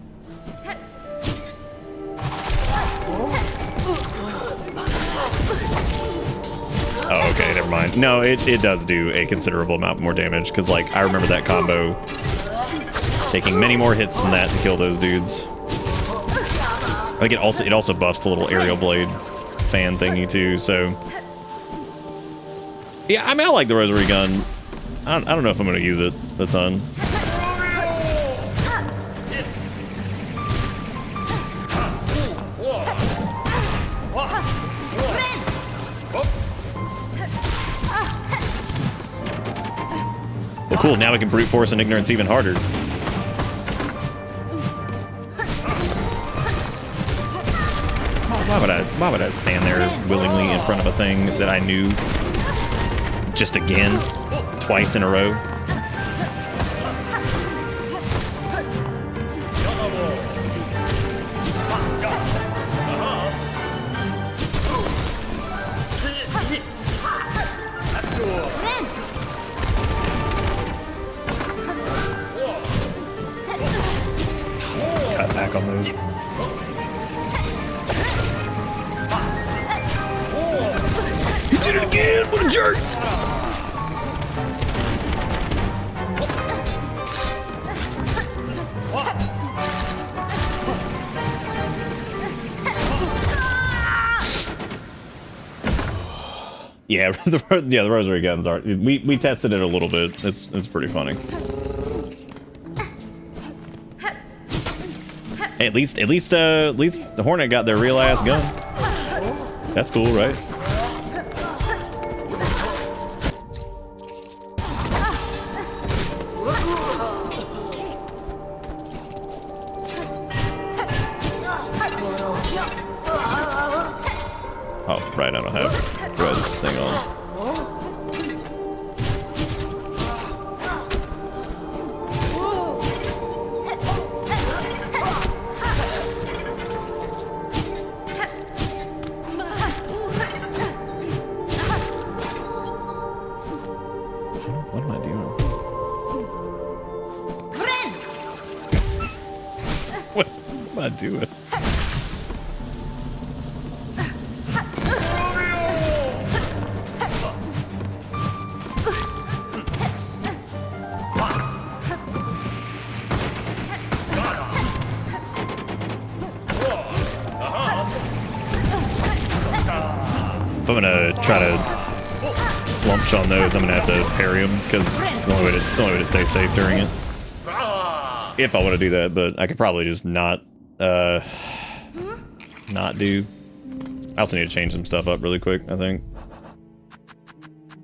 Oh, okay, never mind. No, it does do a considerable amount more damage, because, like, I remember that combo taking many more hits than that to kill those dudes. Like, it also buffs the little aerial blade fan thingy, too, so... Yeah, I mean, I like the Rosary Gun. I don't know if I'm going to use it a ton. Well, cool, now we can brute force and ignorance even harder. why would I stand there willingly in front of a thing that I knew just again, twice in a row? Cut back on those. You did it again! What a jerk! Yeah, the rosary guns are. We tested it a little bit. It's pretty funny. Hey, at least the Hornet got their real ass gun. That's cool, right? Oh, right, I don't have red thing on. What am I doing? What am I doing? If I'm gonna try to flump on those, I'm gonna have to parry them because the only way to stay safe during it. If I want to do that, but I could probably just not do. I also need to change some stuff up really quick, I think.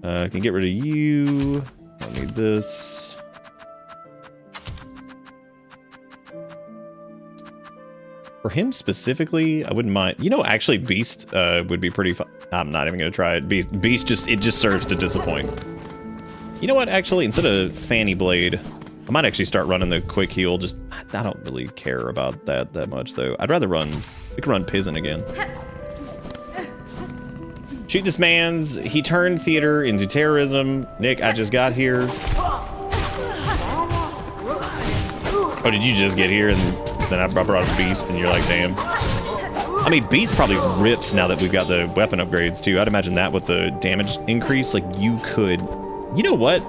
I can get rid of you. I need this. For him specifically, I wouldn't mind. You know, actually, Beast would be pretty fun. I'm not even gonna try it. Beast just serves to disappoint. You know what? Actually, instead of Fanny Blade, I might actually start running the quick heal. Just I don't really care about that much though. I'd rather run. We can run Pizen again. Shoot this man's. He turned theater into terrorism. Nick, I just got here. Oh, did you just get here and then I brought a Beast and you're like, damn. I mean, Beast probably rips now that we've got the weapon upgrades too. I'd imagine that with the damage increase, like you could, you know what?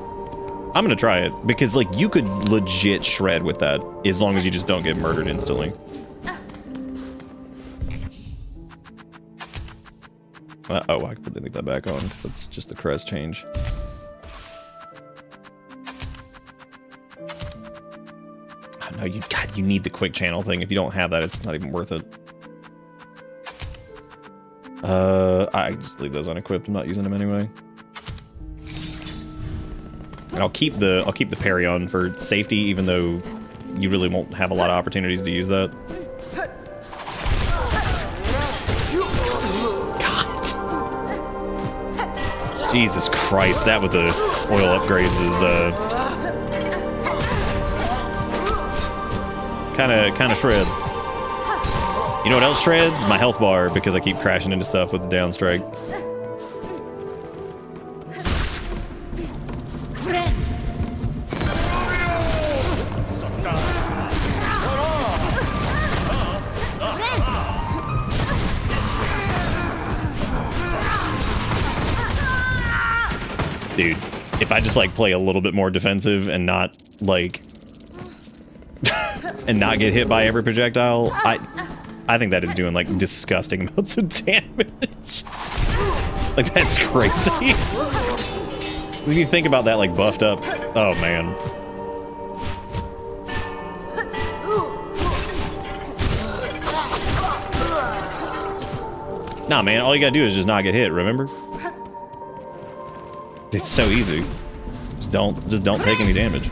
I'm gonna try it because like you could legit shred with that as long as you just don't get murdered instantly. Oh, I could leave that back on. That's just the crest change. No, you need the quick channel thing. If you don't have that, it's not even worth it. I just leave those unequipped. I'm not using them anyway. And I'll keep the parry on for safety, even though you really won't have a lot of opportunities to use that. God. Jesus Christ, that with the oil upgrades is kind of shreds. You know what else shreds? My health bar, because I keep crashing into stuff with the down strike. Dude, if I just like play a little bit more defensive and not like and not get hit by every projectile, I think that is doing like disgusting amounts of damage. Like that's crazy. When you think about that like buffed up, oh man. Nah man, all you gotta do is just not get hit, remember? It's so easy. Just don't take any damage.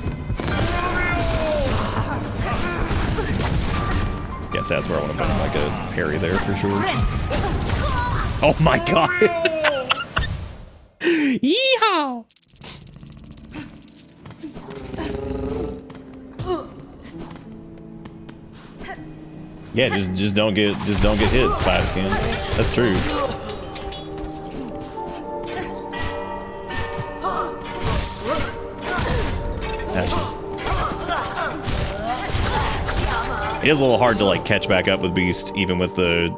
Yeah, Yeah, so that's where I want to put in like a parry there for sure. Oh my god! Yeehaw! Yeah, just don't get hit by a skin. That's true. It is a little hard to like catch back up with Beast, even with the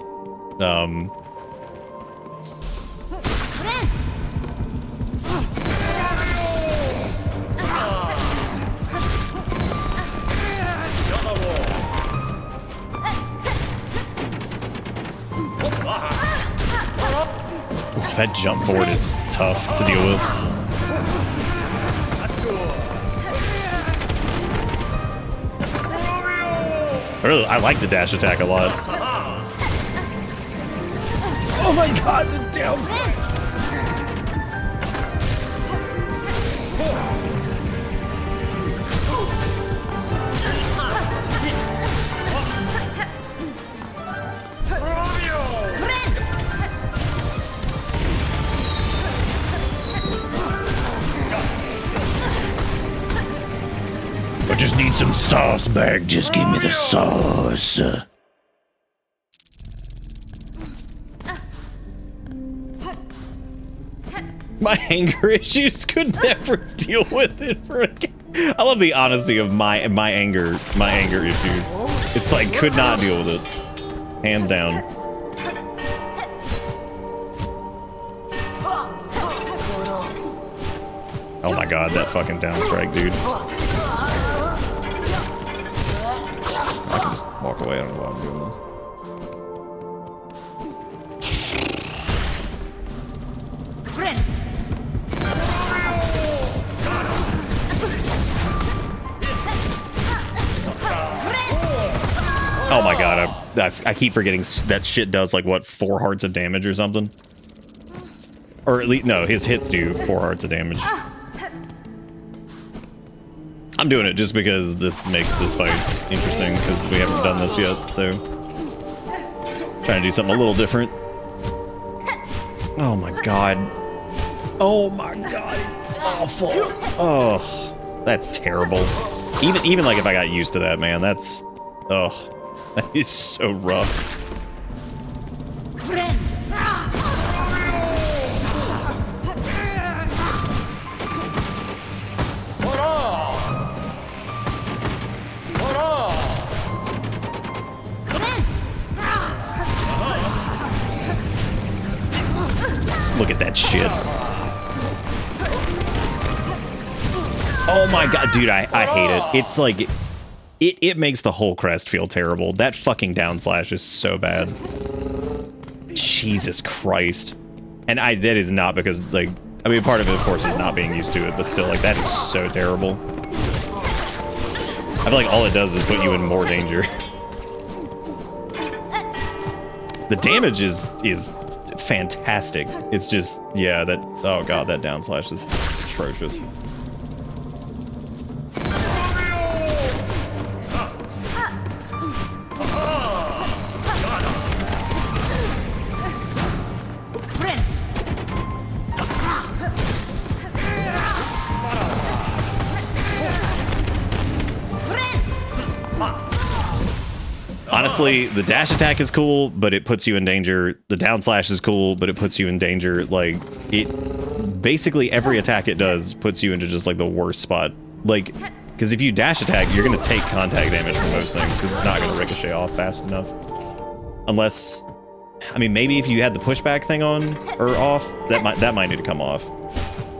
that jump board is tough to deal with. I like the dash attack a lot. Oh my god, the downside! I just need some sauce back. Just give me the sauce. My anger issues could never deal with it for a game. I love the honesty of my anger issue. It's like could not deal with it. Hands down. Oh my god, that fucking down strike, dude. I can just walk away. I don't know why I'm doing this. Oh my god, I keep forgetting that shit does like what, 4 hearts of damage or something? Or at least, no, his hits do 4 hearts of damage. I'm doing it just because this makes this fight interesting, because we haven't done this yet, so... Trying to do something a little different. Oh my god. Oh my god, awful. Oh, that's terrible. Even like if I got used to that, man, that's... Oh, that is so rough. Look at that shit. Oh my god, dude, I hate it. It's like, it makes the whole crest feel terrible. That fucking down slash is so bad. Jesus Christ. And that is not because, like, I mean, part of it, of course, is not being used to it, but still, like, that is so terrible. I feel like all it does is put you in more danger. The damage is fantastic. It's just, yeah, that, oh god, that down slash is atrocious. Honestly, the dash attack is cool, but it puts you in danger. The down slash is cool, but it puts you in danger. Like, it... Basically, every attack it does puts you into just, like, the worst spot. Like, because if you dash attack, you're going to take contact damage from most things, because it's not going to ricochet off fast enough. Unless... I mean, maybe if you had the pushback thing on, or off, that might need to come off.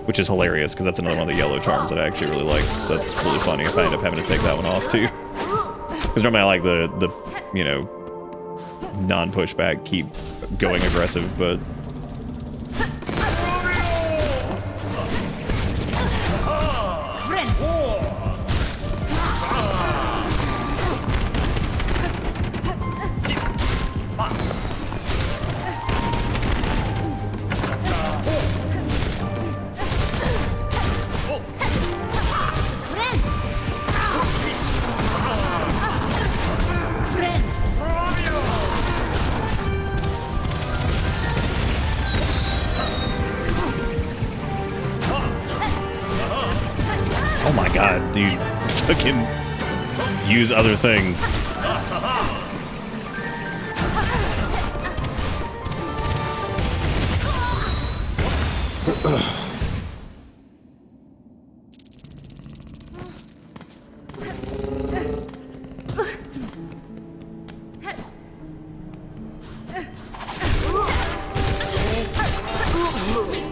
Which is hilarious, because that's another one of the yellow charms that I actually really like. That's really funny if I end up having to take that one off, too. Because normally I like the you know, non-pushback, keep going aggressive, but... him use other thing.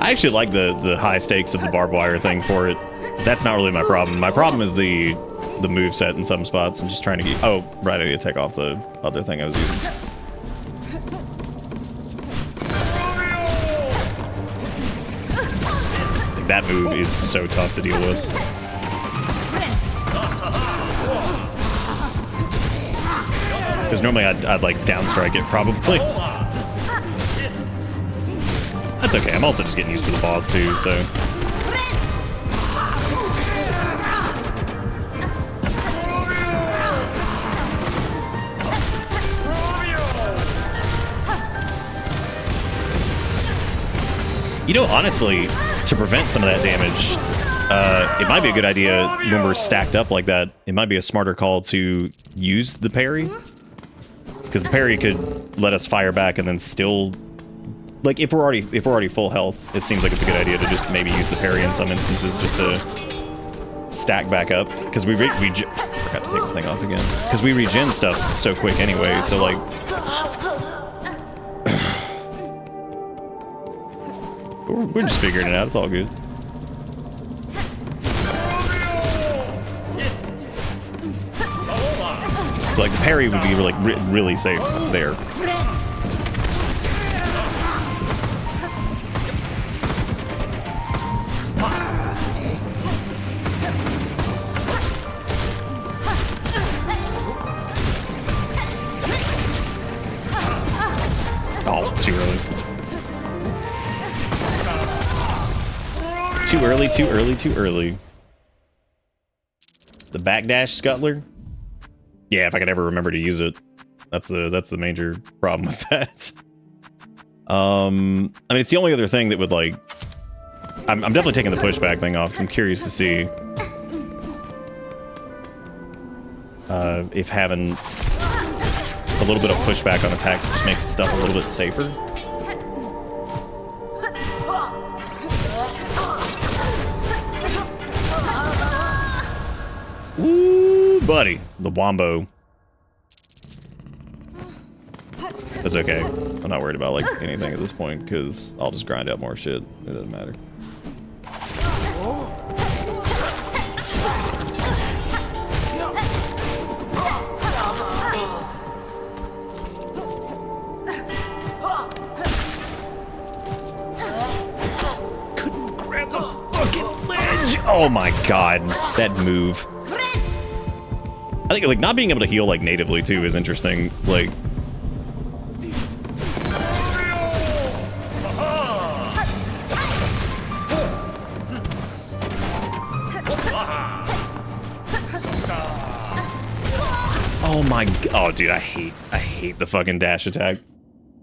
I actually like the high stakes of the barbed wire thing for it. That's not really my problem. My problem is the moveset in some spots and just trying to get... Oh, right, I need to take off the other thing I was using. Like, that move is so tough to deal with. Because normally I'd like downstrike it, probably. That's okay, I'm also just getting used to the boss too, so... You know, honestly, to prevent some of that damage, it might be a good idea when we're stacked up like that. It might be a smarter call to use the parry, because the parry could let us fire back and then still, like, if we're already full health, it seems like it's a good idea to just maybe use the parry in some instances just to stack back up, because we forgot to take the thing off again, because we regen stuff so quick anyway. So like. We're just figuring it out. It's all good. So, like, the parry would be like really safe there. Oh, too early. Too early, too early, too early. The backdash scuttler? Yeah, if I could ever remember to use it. That's the major problem with that. I mean, it's the only other thing that would, like... I'm definitely taking the pushback thing off, because I'm curious to see if having a little bit of pushback on attacks just makes stuff a little bit safer. Ooh, buddy. The wombo. That's okay. I'm not worried about, like, anything at this point, because I'll just grind out more shit. It doesn't matter. Couldn't grab the fucking ledge! Oh my god, that move. I think, like, not being able to heal, like, natively, too, is interesting. Like... Oh my... Oh, dude, I hate the fucking dash attack.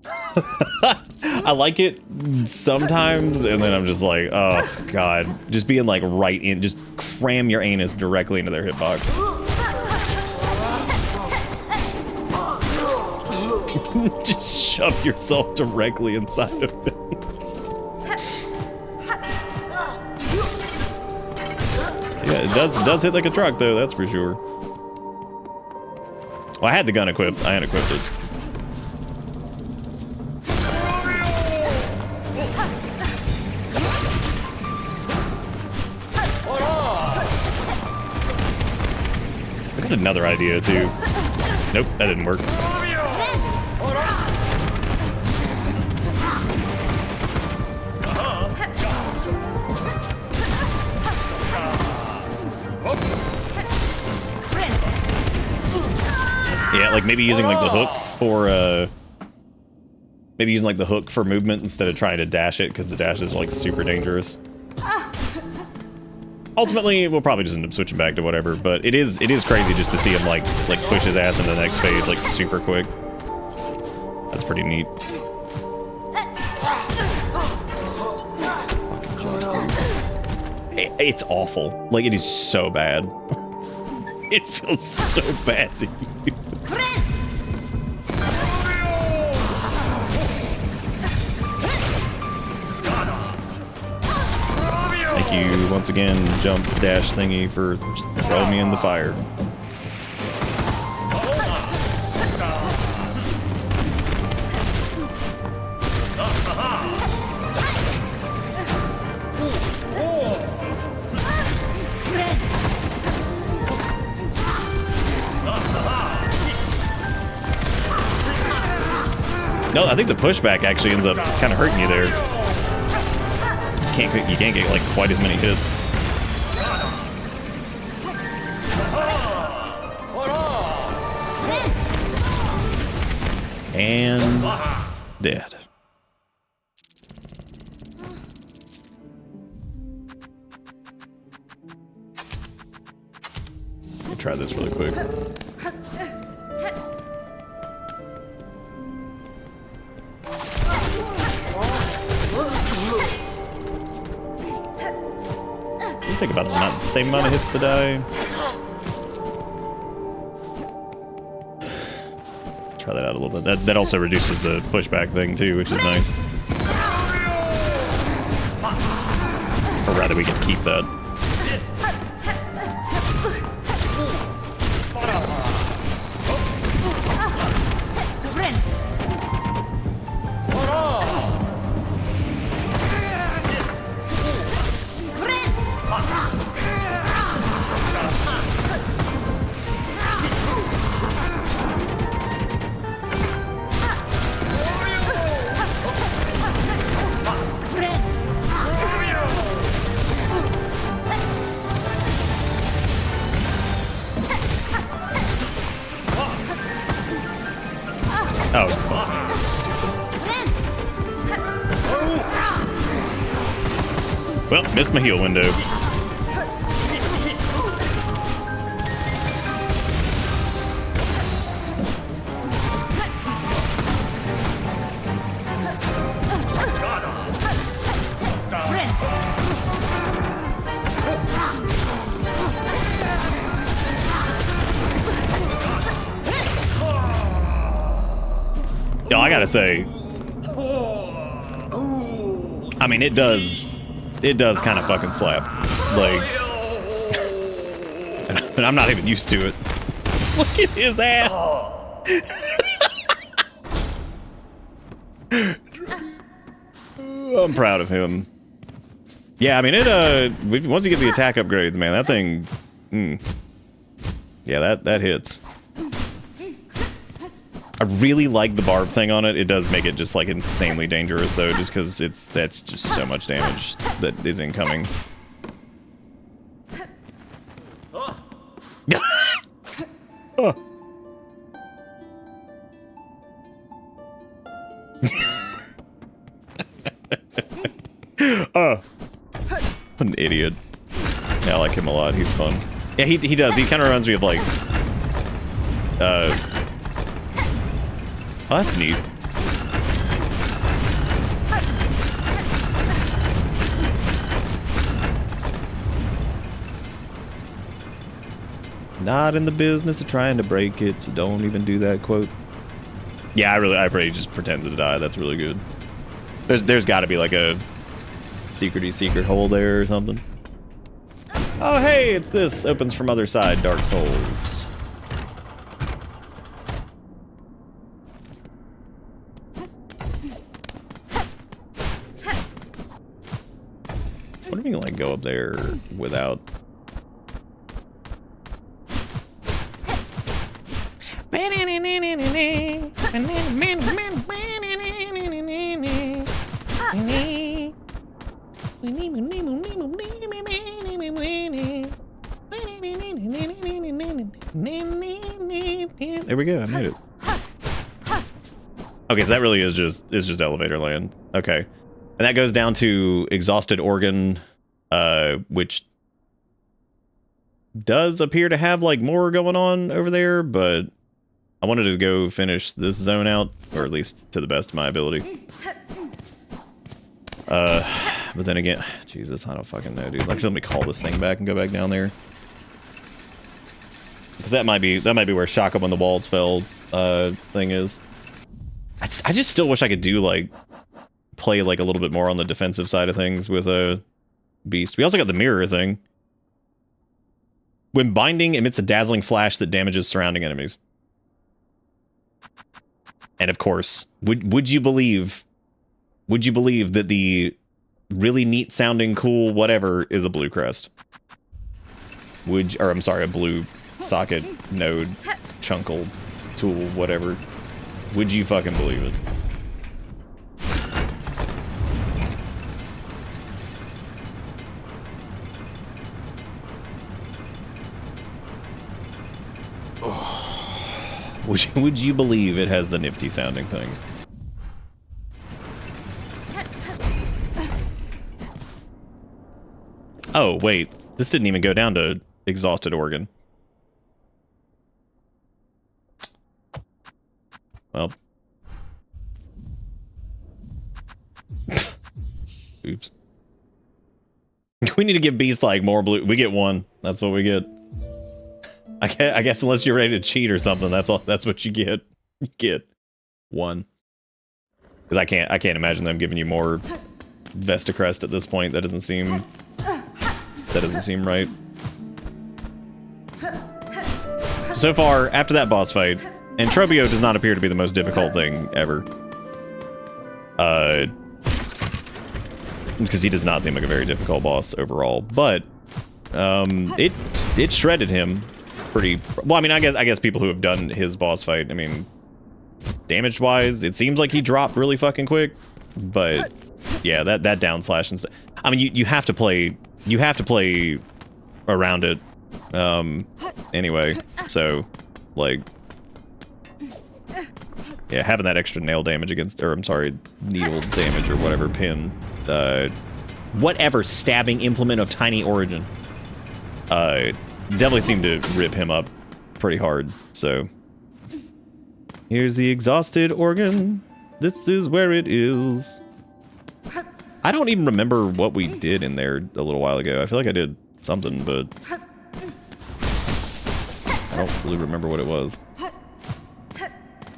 I like it sometimes, and then I'm just like, oh, God. Just being, like, right in... Just cram your anus directly into their hitbox. Just shove yourself directly inside of it. Yeah, it does hit like a truck, though, that's for sure. Well, I had the gun equipped. I unequipped it. I got another idea, too. Nope, that didn't work. Yeah, like maybe using like the hook for maybe using like the hook for movement instead of trying to dash it, because the dash is like super dangerous. Ultimately, we'll probably just end up switching back to whatever, but it is crazy just to see him like push his ass into the next phase like super quick. That's pretty neat. It's awful. Like, it is so bad. It feels so bad to use. Thank you once again, jump dash thingy, for just throwing me in the fire. No, I think the pushback actually ends up kind of hurting you there. You can't get like quite as many hits. And dead. Let me try this really quick. It'll take about the same amount of hits to die. Try that out a little bit. That also reduces the pushback thing too, which is nice. Or rather, we can keep that. Well, missed my heal window. Yo, I gotta say, I mean, it does kind of fucking slap. Like, and I'm not even used to it. Look at his ass. I'm proud of him. Yeah, I mean, once you get the attack upgrades, man, that thing, yeah, that hits. I really like the barb thing on it. It does make it just like insanely dangerous though, just because that's just so much damage that is incoming. Oh. Oh. What an idiot. Yeah, I like him a lot. He's fun. Yeah, he does. He kind of reminds me of like oh, that's neat. Not in the business of trying to break it, so don't even do that quote. Yeah, I really just pretended to die. That's really good. There's got to be like a secret hole there or something. Oh, hey, it's this. Opens from other side, Dark Souls. What if we can like go up there without? There we go. I made it. Okay, so that really is just elevator land. Okay, and that goes down to Exhausted Organ, which does appear to have like more going on over there, but I wanted to go finish this zone out, or at least to the best of my ability. But then again, Jesus, I don't fucking know, dude. Like, let me call this thing back and go back down there. Because that might be where shock up when the walls fell thing is. I just still wish I could do like play like a little bit more on the defensive side of things with a beast. We also got the mirror thing. When binding, emits a dazzling flash that damages surrounding enemies. And of course, would you believe that the really neat sounding cool whatever is a blue crest? I'm sorry, a blue socket node chunkle tool whatever. Would you fucking believe it? Would you believe it has the nifty sounding thing? Oh, wait. This didn't even go down to exhausted organ. Well. Oops. We need to give Beast like more blue. We get one. That's what we get. I guess unless you're ready to cheat or something, that's all. That's what you get. You get one. Because I can't imagine them giving you more Vestacrest at this point. That doesn't seem right. So far, after that boss fight, and Trobio does not appear to be the most difficult thing ever. Because he does not seem like a very difficult boss overall, but it shredded him. Pretty well. I mean, I guess people who have done his boss fight. I mean, damage wise, it seems like he dropped really fucking quick. But yeah, that down slash and stuff. I mean, you have to play. You have to play around it. Anyway, so like, yeah, having that extra nail damage against, or I'm sorry, needle damage or whatever pin, whatever stabbing implement of tiny origin. Definitely seemed to rip him up pretty hard, so. Here's the exhausted organ. This is where it is. I don't even remember what we did in there a little while ago. I feel like I did something, but I don't really remember what it was.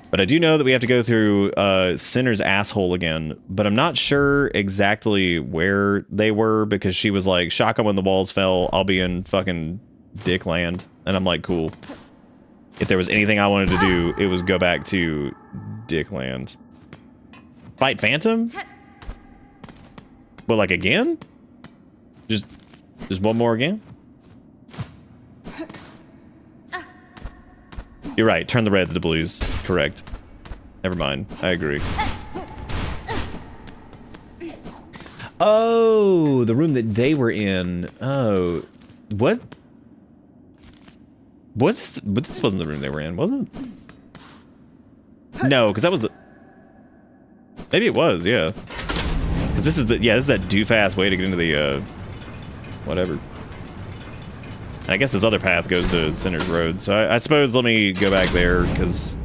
But I do know that we have to go through Sinner's asshole again, but I'm not sure exactly where they were because she was like, Shaka when the walls fell, I'll be in fucking Dickland. And I'm like, cool. If there was anything I wanted to do, it was go back to Dickland. Fight Phantom? But like again? Just one more again? You're right, turn the reds to blues. Correct. Never mind, I agree. Oh, the room that they were in. Oh, what? Was this? But this wasn't the room they were in, was it? No, because that was the. Maybe it was, yeah. Because this is the this is that doof-ass way to get into the whatever. And I guess this other path goes to Sinner's Road, so I suppose let me go back there because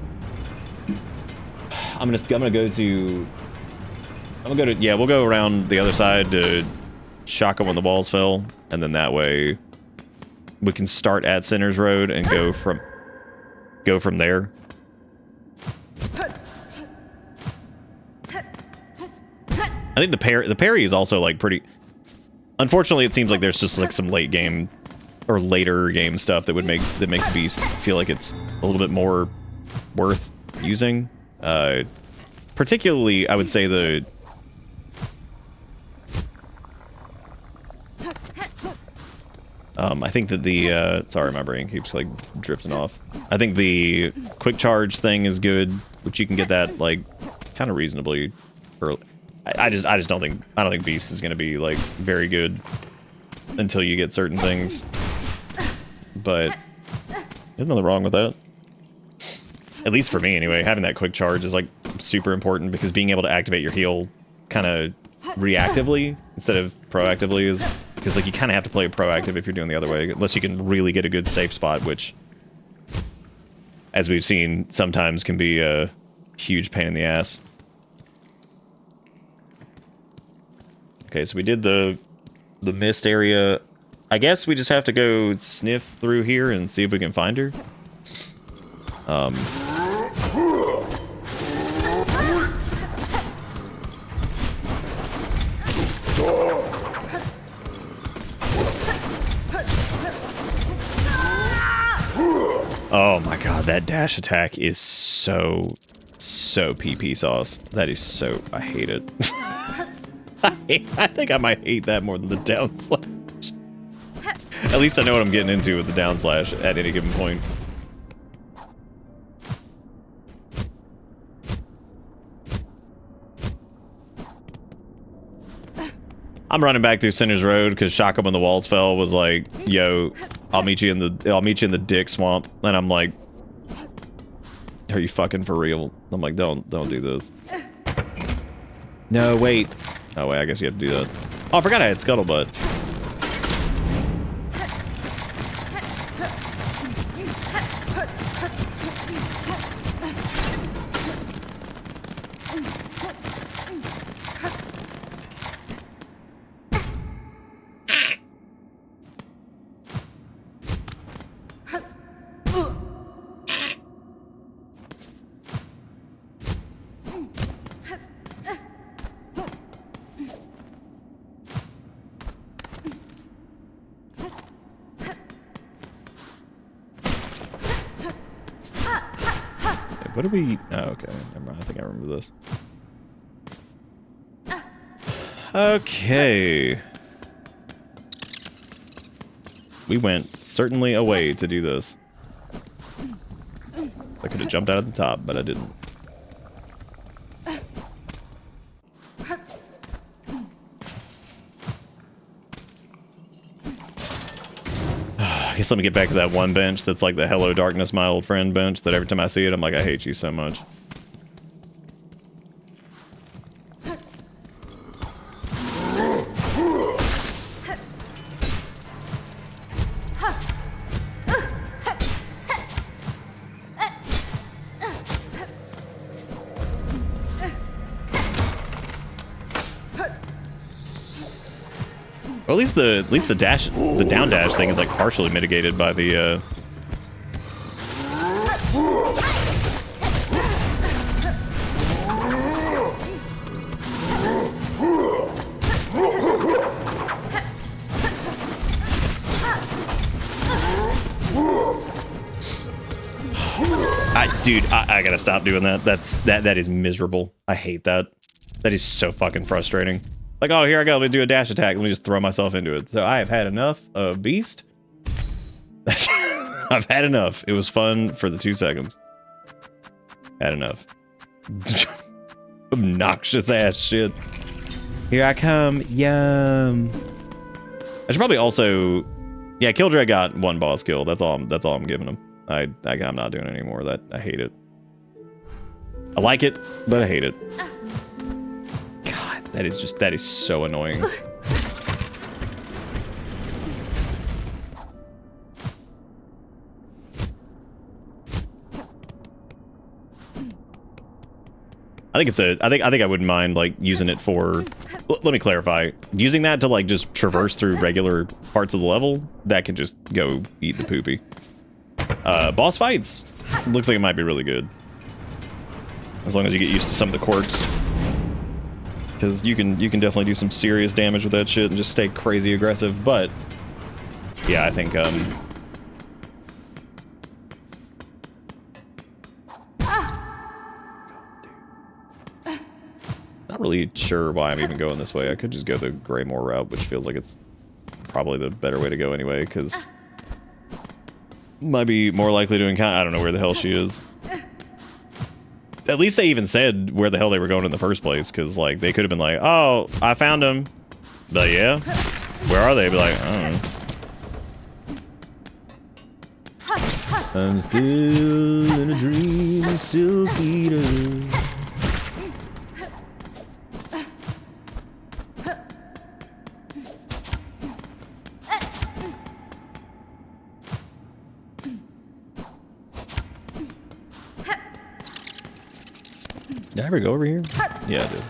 I'm gonna go to. Yeah, we'll go around the other side to Shaka when the walls fell, and then that way we can start at Sinner's Road and go from there. I think the parry is also like pretty. Unfortunately, it seems like there's just like some late game or later game stuff that would make the Beast feel like it's a little bit more worth using. Particularly, I would say the. I think that the, sorry, my brain keeps, like, drifting off. I think the quick charge thing is good, which you can get that, like, kind of reasonably early. I just don't think Beast is going to be, like, very good until you get certain things. But there's nothing wrong with that. At least for me, anyway. Having that quick charge is, like, super important because being able to activate your heal kind of reactively instead of proactively is... Because, like, you kind of have to play proactive if you're doing the other way, unless you can really get a good safe spot, which, as we've seen, sometimes can be a huge pain in the ass. Okay, so we did the mist area. I guess we just have to go sniff through here and see if we can find her. Oh my god, that dash attack is so PP sauce. That is so... I hate it. I think I might hate that more than the down slash. At least I know what I'm getting into with the down slash at any given point. I'm running back through Center's Road because Shaka when the walls fell was like, "Yo, I'll meet you in the dick swamp," and I'm like, "Are you fucking for real?" I'm like, "Don't do this." No, wait. Oh wait, I guess you have to do that. Oh, I forgot I had Scuttlebutt. What do we... Oh, okay. Never mind. I think I remember this. Okay. We went certainly away to do this. I could have jumped out at the top, but I didn't. I guess let me get back to that one bench that's like the Hello Darkness, my old friend bench that every time I see it, I'm like, I hate you so much. Well, at least the down dash thing is like partially mitigated by the dude, I gotta stop doing that. That is miserable. I hate that. That is so fucking frustrating. Like, oh, here I go. Let me do a dash attack. Let me just throw myself into it. So I have had enough of Beast. I've had enough. It was fun for the 2 seconds. Had enough. Obnoxious ass shit. Here I come. Yum. I should probably also... Yeah, Killjoy got 1 boss kill. That's all I'm giving him. I'm not doing any more of that. I hate it. I like it, but I hate it. That is so annoying. I think I wouldn't mind like using it for, let me clarify, using that to like just traverse through regular parts of the level, that can just go eat the poopy. Boss fights, looks like it might be really good. As long as you get used to some of the quirks. Because you can definitely do some serious damage with that shit and just stay crazy aggressive, but yeah, I think not really sure why I'm even going this way. I could just go the Greymore route, which feels like it's probably the better way to go anyway, because might be more likely to encounter... I don't know where the hell she is. At least they even said where the hell they were going in the first place, because like they could have been like, oh, I found him. But yeah, where are they? Be like, I don't know. I'm still in a dream of Silk Eater. Did I ever go over here? Yeah, I did.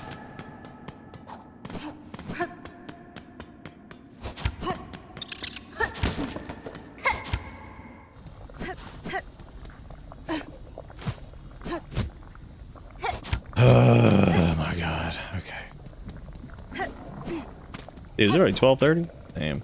Oh my god. Okay. Is it already 12:30? Damn.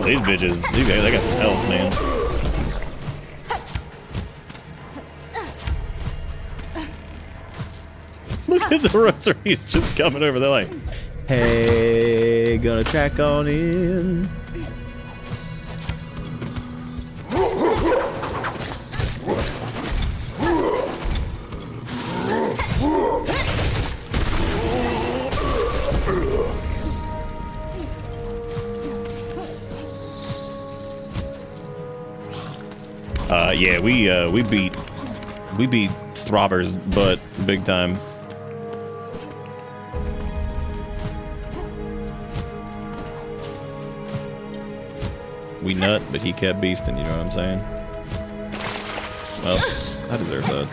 These bitches, these guys, they got some health, man. Look at the rosaries just coming over. They're like, Hey, gonna track on in. yeah, we beat Throbber's butt big time. We nut, but he kept beasting, you know what I'm saying? Well, I deserve that.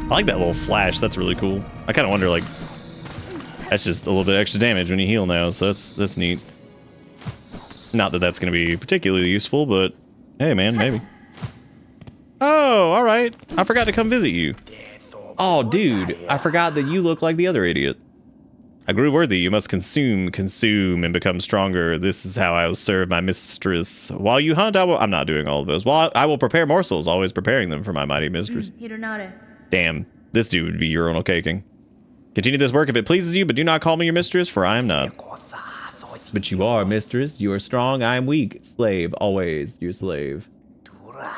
I like that little flash, that's really cool. I kind of wonder, like, that's just a little bit extra damage when you heal now, so that's neat. Not that that's going to be particularly useful, but hey, man, maybe. Oh, all right. I forgot to come visit you. Oh, dude, I forgot that you look like the other idiot. I grew worthy. You must consume, and become stronger. This is how I will serve my mistress. While you hunt, I'm not doing all of those. Well, I will prepare morsels, always preparing them for my mighty mistress. Damn, this dude would be urinal caking. Continue this work if it pleases you, but do not call me your mistress, for I am not. But you are, mistress. You are strong. I am weak. Slave, always your slave.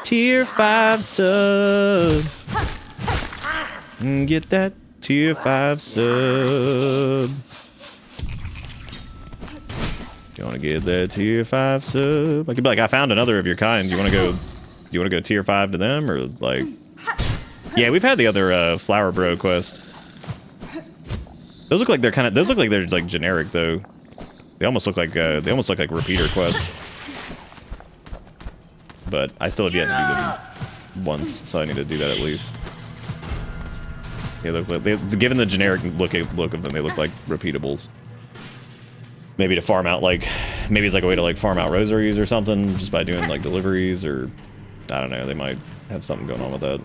Tier 5 sub. Get that tier 5 sub. You want to get that tier 5 sub? I could be like, I found another of your kind. You want to go tier 5 to them, or like? Yeah, we've had the other Flower Bro quest. Those look like they're like generic though. They almost look like repeater quests. But I still have yet to do them once, so I need to do that at least. They look like, given the generic look of them, they look like repeatables. Maybe to farm out, like, maybe it's like a way to like farm out rosaries or something, just by doing like deliveries, or I don't know. They might have something going on with that.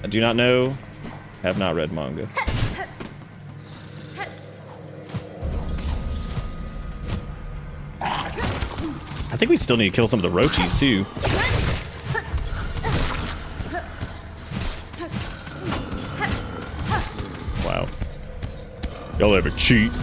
I do not know. Have not read manga. I think we still need to kill some of the roaches too. Wow. Y'all ever cheat?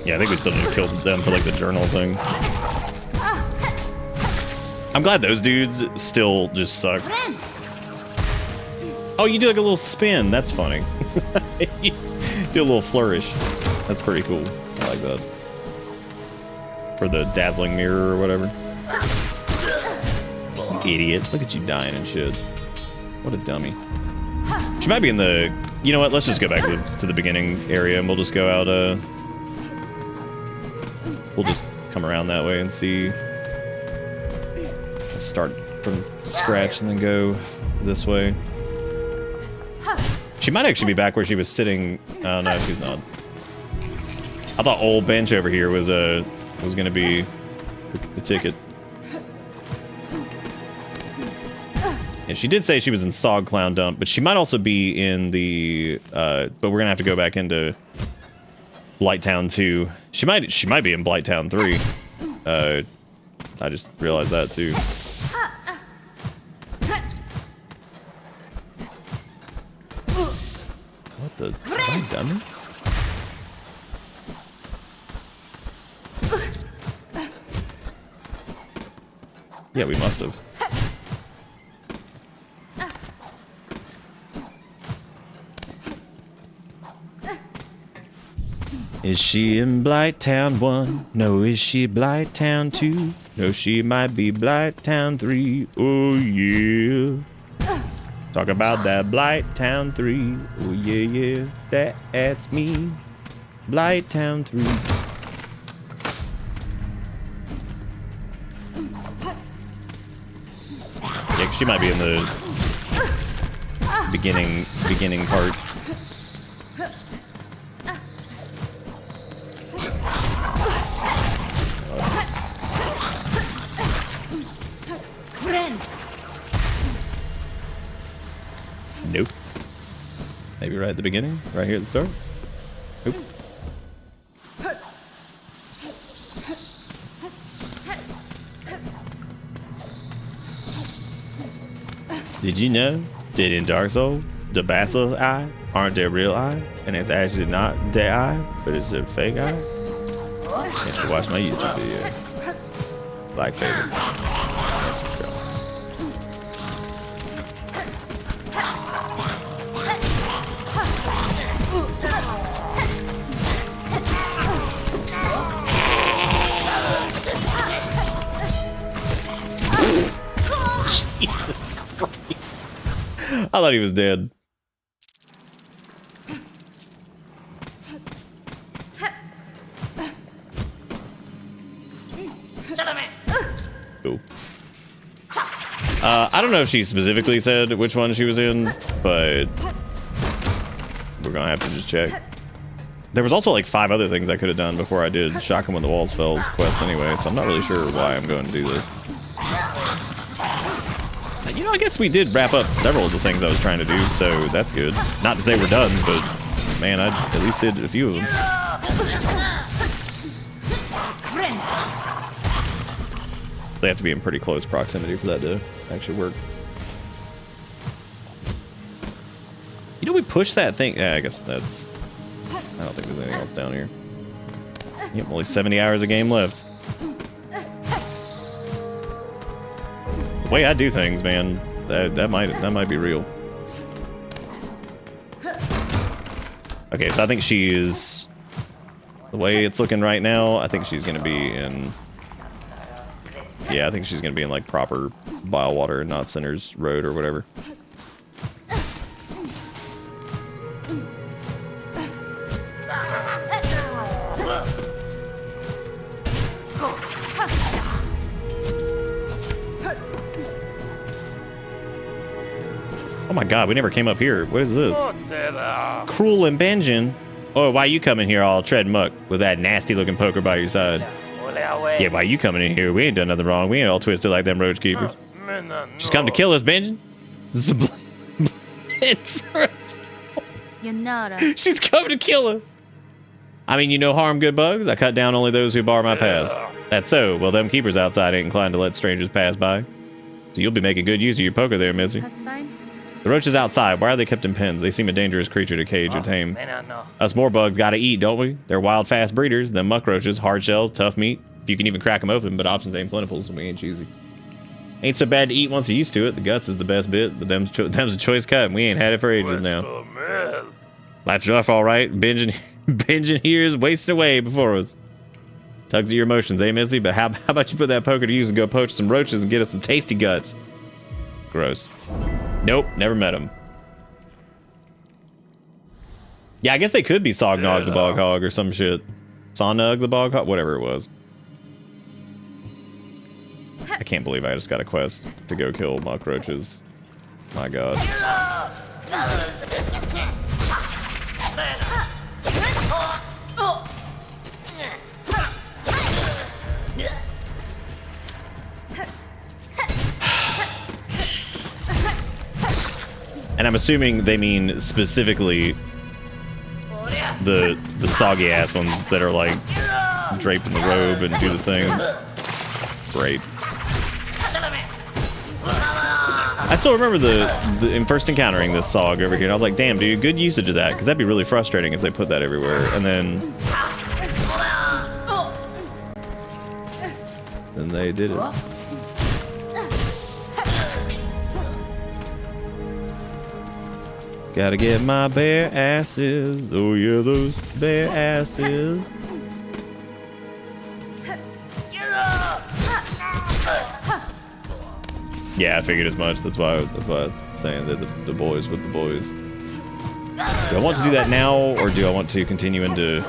Yeah, I think we still need to kill them for like the journal thing. I'm glad those dudes still just suck. Oh, you do like a little spin. That's funny. You do a little flourish. That's pretty cool. I like that. For the dazzling mirror or whatever. You idiot. Look at you dying and shit. What a dummy. She might be in the... You know what? Let's just go back to the beginning area and we'll just go out... We'll just come around that way and see... Start from scratch and then go this way. She might actually be back where she was sitting. Oh no, she's not. I thought old bench over here was gonna be the ticket. Yeah, she did say she was in Sog Clown Dump, but she might also be in the. But we're gonna have to go back into Blighttown 2. She might be in Blighttown 3. I just realized that too. What the? Are we dummies? Yeah, we must have. Is she in Blighttown 1? No, is she Blighttown 2? No, she might be Blighttown 3. Oh, yeah. Talk about that Blighttown 3. Oh, yeah, yeah. That's me. Blighttown 3. Yeah, she might be in the beginning part. Nope. Maybe right at the beginning, right here at the start. Nope. Did you know that in Dark Souls, the Basilisk eye aren't their real eye, and it's actually not their eye, but it's a fake eye? You should watch my YouTube video. Like, favorite. And subscribe. I thought he was dead. Cool. I don't know if she specifically said which one she was in, but we're gonna have to just check. There was also like 5 other things I could have done before I did Shock 'em when the walls fell quest anyway, so I'm not really sure why I'm going to do this. You know, I guess we did wrap up several of the things I was trying to do, so that's good. Not to say we're done, but man, I at least did a few of them. They have to be in pretty close proximity for that to actually work. You know, we pushed that thing. Yeah, I guess that's... I don't think there's anything else down here. Yep, only 70 hours of game left. The way I do things, man, that might be real. Okay, so I think she is... The way it's looking right now, I think she's gonna be in... Yeah, I think she's gonna be in like proper Biowater and not Sinner's Road or whatever. Oh my god, we never came up here. What is this? Cruel and Benjamin. Oh, why you coming here all tread muck with that nasty looking poker by your side? Yeah, why you coming in here? We ain't done nothing wrong. We ain't all twisted like them roach keepers. She's come to kill us, Benjamin. This is a blend for us. She's come to kill us. I mean, you know harm good bugs. I cut down only those who bar my path. That's so. Well, them keepers outside ain't inclined to let strangers pass by. So you'll be making good use of your poker there, missy. That's fine. The roaches outside, why are they kept in pens? They seem a dangerous creature to cage or tame. Us more bugs gotta eat, don't we? They're wild, fast breeders. Them muck roaches, hard shells, tough meat. If you can even crack them open, but options ain't plentiful, so we ain't choosy. Ain't so bad to eat once you're used to it. The guts is the best bit, but them's a choice cut, and we ain't had it for ages now. Life's rough, all right. Binging here is wasting away before us. Tugs at your emotions, eh, Missy? But how about you put that poker to use and go poach some roaches and get us some tasty guts? Gross. Nope, never met him. Yeah, I guess they could be Sognog the Bog Hog or some shit. Sonug the Bog Hog, whatever it was. I can't believe I just got a quest to go kill muck roaches. My god. And I'm assuming they mean specifically the soggy ass ones that are like draped in the robe and do the thing. Great. I still remember in first encountering this Sog over here, and I was like, damn, dude, good usage of that, because that'd be really frustrating if they put that everywhere. And then they did it. Gotta get my bare asses. Oh yeah, those bare asses. Yeah, I figured as much. That's why I was saying that the boys with the boys. Do I want to do that now, or do I want to continue into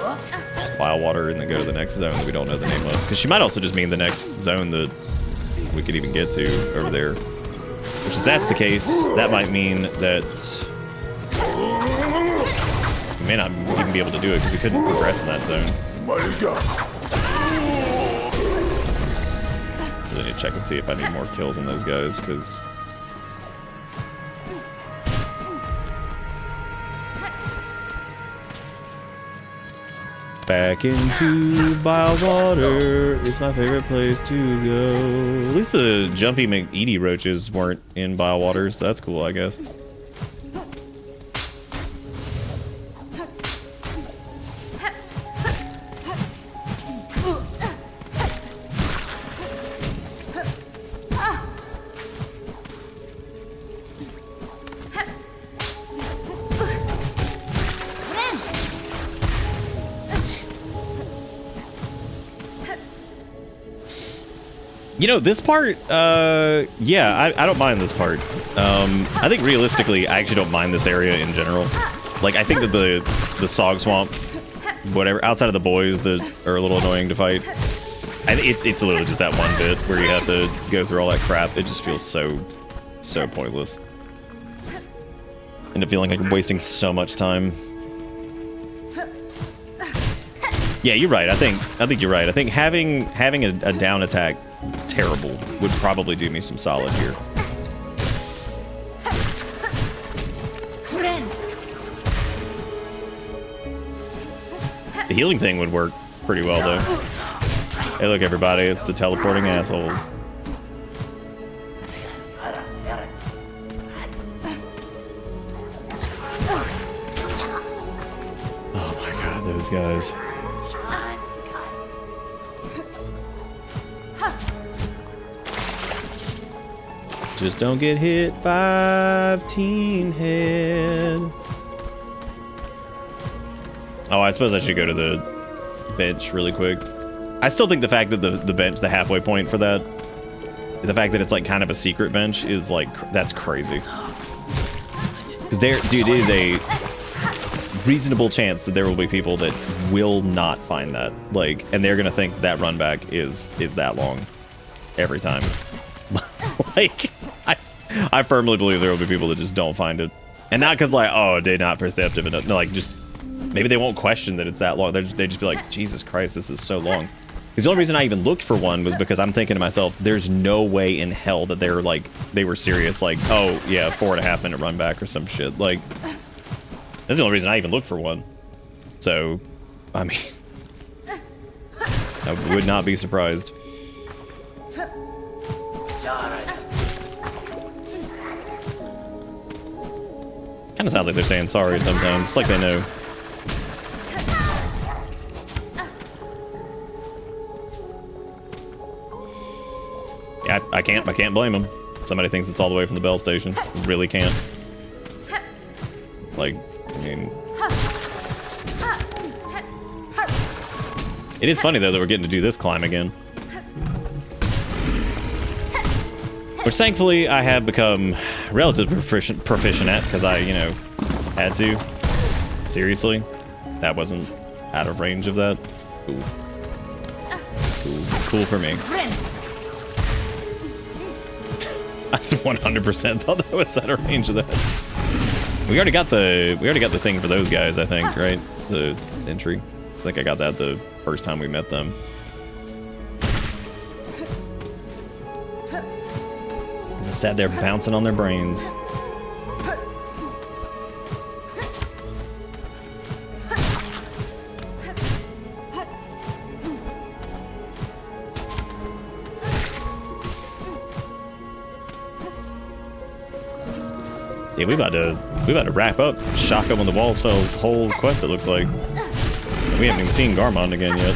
Wildwater and then go to the next zone that we don't know the name of? Because she might also just mean the next zone that we could even get to over there. Which, if that's the case, that might mean that we may not even be able to do it because we couldn't progress in that zone. Really need to check and see if I need more kills on those guys, because Back into Bywater is my favorite place to go. at least the jumpy McEady roaches weren't in Bywater, so that's cool, I guess. You know, this part, yeah, I don't mind this part. I think realistically, I actually don't mind this area in general. Like, I think that the Sog Swamp, whatever, outside of the boys that are a little annoying to fight, it's literally just that one bit where you have to go through all that crap. It just feels so pointless. End up feeling like I'm wasting so much time. Yeah, you're right. I think you're right. I think having a down attack, it's terrible, would probably do me some solid here. The healing thing would work pretty well, though. Hey, look, everybody, it's the teleporting assholes. Oh my god, those guys. Just don't get hit by teen head. Oh, I suppose I should go to the bench really quick. I still think the fact that the bench, the halfway point for that, the fact that it's like kind of a secret bench is like, that's crazy. Because there, dude, it is a reasonable chance that there will be people that will not find that. Like, and they're gonna think that run back is that long every time. Like, I firmly believe there will be people that just don't find it. And not because, like, oh, they're not perceptive enough. No, like, just, maybe they won't question that it's that long. They just be like, Jesus Christ, this is so long. Because the only reason I even looked for one was because I'm thinking to myself, there's no way in hell that they were serious. Like, oh, yeah, 4.5 minute run back or some shit. Like, that's the only reason I even looked for one. So, I mean, I would not be surprised. Kind of sounds like they're saying sorry sometimes. It's like they know. Yeah, I can't blame them. Somebody thinks it's all the way from the bell station. Really can't. Like, I mean, it is funny though that we're getting to do this climb again. Which thankfully I have become relatively proficient at, because I, you know, had to. Seriously, that wasn't out of range of that. Cool. Cool for me. I 100% thought that was out of range of that. We already got the thing for those guys, I think, right? The entry. I think I got that the first time we met them. Sat there bouncing on their brains. Yeah, we about to wrap up Shaka when the walls fell's whole quest, it looks like. And we haven't even seen Garmond again yet.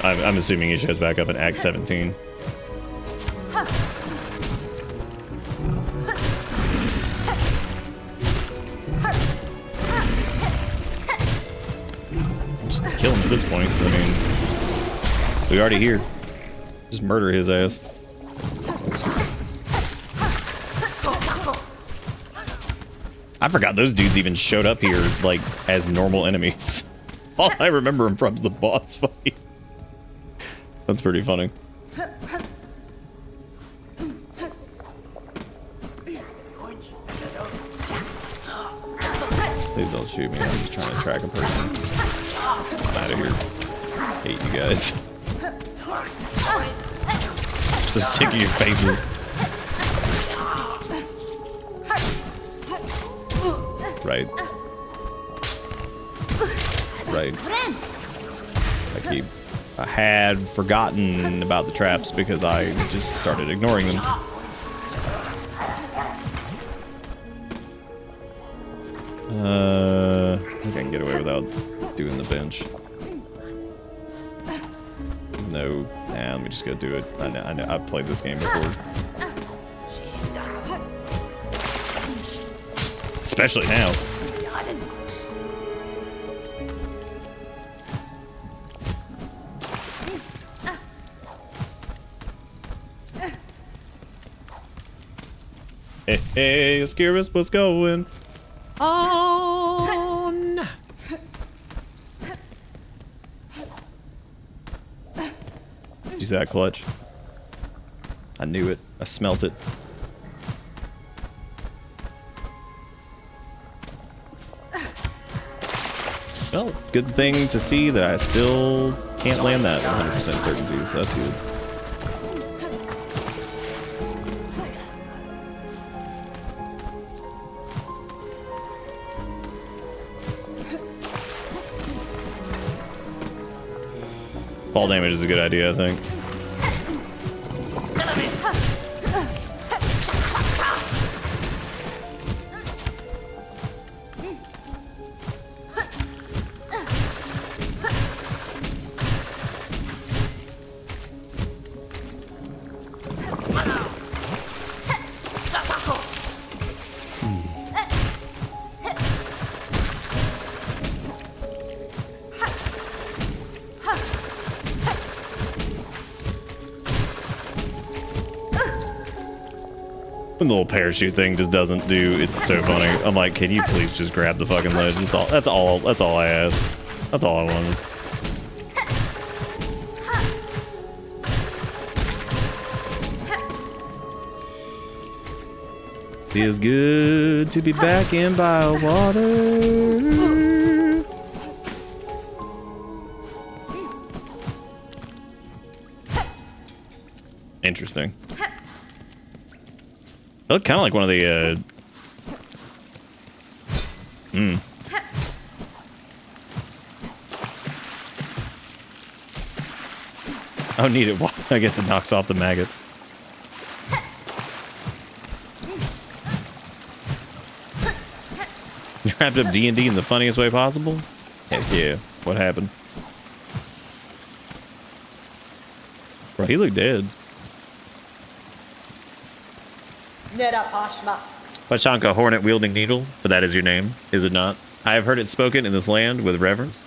I'm assuming he shows back up in Act 17. kill him at this point. I mean, we already here. Just murder his ass. I forgot those dudes even showed up here, like, as normal enemies. All I remember them from is the boss fight. That's pretty funny. Please don't shoot me. I'm just trying to track a person. I'm out of here. Hate you guys. I'm so sick of your faces. Right. Right. I had forgotten about the traps because I just started ignoring them. I think I can get away without doing the bench. No, nah, let me just go do it. I know, I've played this game before. Especially now. Hey, Skiris, what's going on? Did you see that clutch? I knew it. I smelt it. Well, it's a good thing to see that I still can't land that 100% certainty, so that's good. Fall damage is a good idea, I think. The little parachute thing just doesn't do. It's so funny. I'm like, can you please just grab the fucking ledge? That's all I asked. That's all I wanted. Feels good to be back in Biowater. Interesting. They look kind of like one of the, Oh, need it. I guess it knocks off the maggots. You wrapped up D&D in the funniest way possible? Heck yeah. What happened? Bro, he looked dead. Pashanka, hornet-wielding needle, for that is your name, is it not? I have heard it spoken in this land with reverence.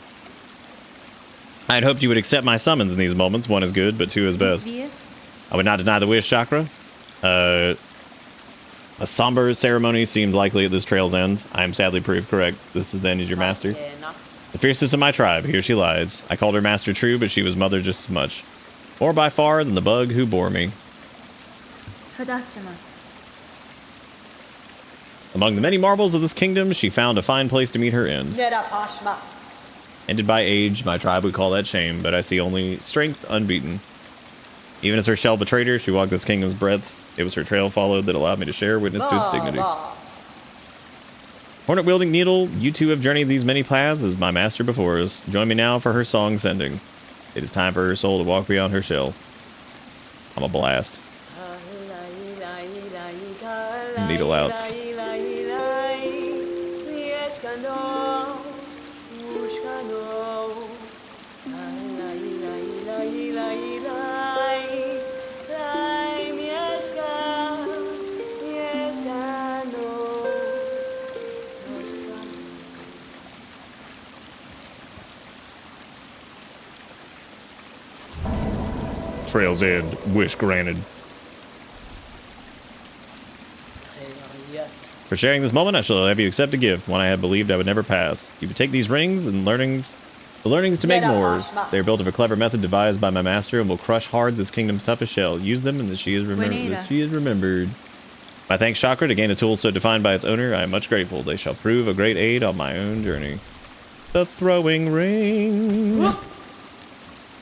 I had hoped you would accept my summons in these moments. One is good, but two is best. I would not deny the wish, Chakra. A somber ceremony seemed likely at this trail's end. I am sadly proved correct. This is then is your master. The fiercest of my tribe, here she lies. I called her master true, but she was mother just as much. More by far than the bug who bore me. Among the many marvels of this kingdom, she found a fine place to meet her end. Ended by age, my tribe would call that shame, but I see only strength unbeaten. Even as her shell betrayed her, she walked this kingdom's breadth. It was her trail followed that allowed me to share witness to its dignity. Hornet-wielding needle, you two have journeyed these many paths as my master before us. Join me now for her song's ending. It is time for her soul to walk beyond her shell. I'm a blast. Needle out. trail's end. Wish granted. Yes. For sharing this moment, I shall have you accept a gift, one I had believed I would never pass. You would take these rings and the learnings to make more. They are built of a clever method devised by my master and will crush hard this kingdom's toughest shell. Use them and she is remembered. My thanks, Chakra, to gain a tool so defined by its owner. I am much grateful. They shall prove a great aid on my own journey. The throwing ring.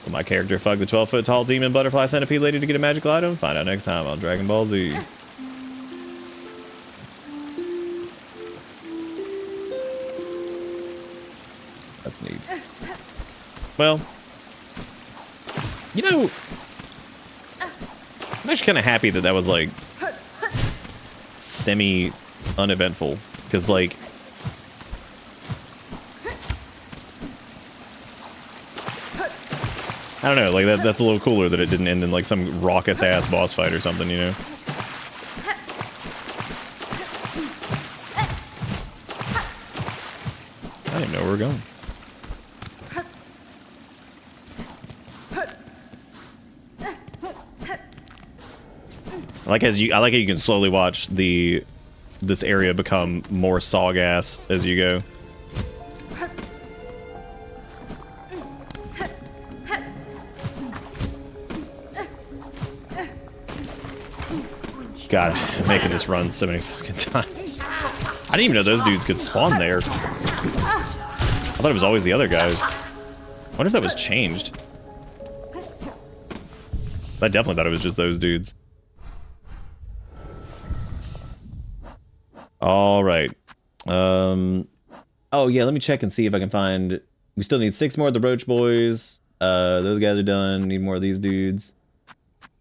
Will my character fuck the 12-foot tall demon butterfly centipede lady to get a magical item? Find out next time on Dragon Ball Z. That's neat. Well, you know, I'm actually kind of happy that was like semi-uneventful, because like I don't know, like that's a little cooler that it didn't end in like some raucous ass boss fight or something, you know. I didn't know where we're going. I like how you can slowly watch this area become more sawgas as you go. God, I'm making this run so many fucking times. I didn't even know those dudes could spawn there. I thought it was always the other guys. I wonder if that was changed. I definitely thought it was just those dudes. All right. Oh yeah, let me check and see if I can find. We still need 6 more of the Roach Boys. Those guys are done. Need more of these dudes.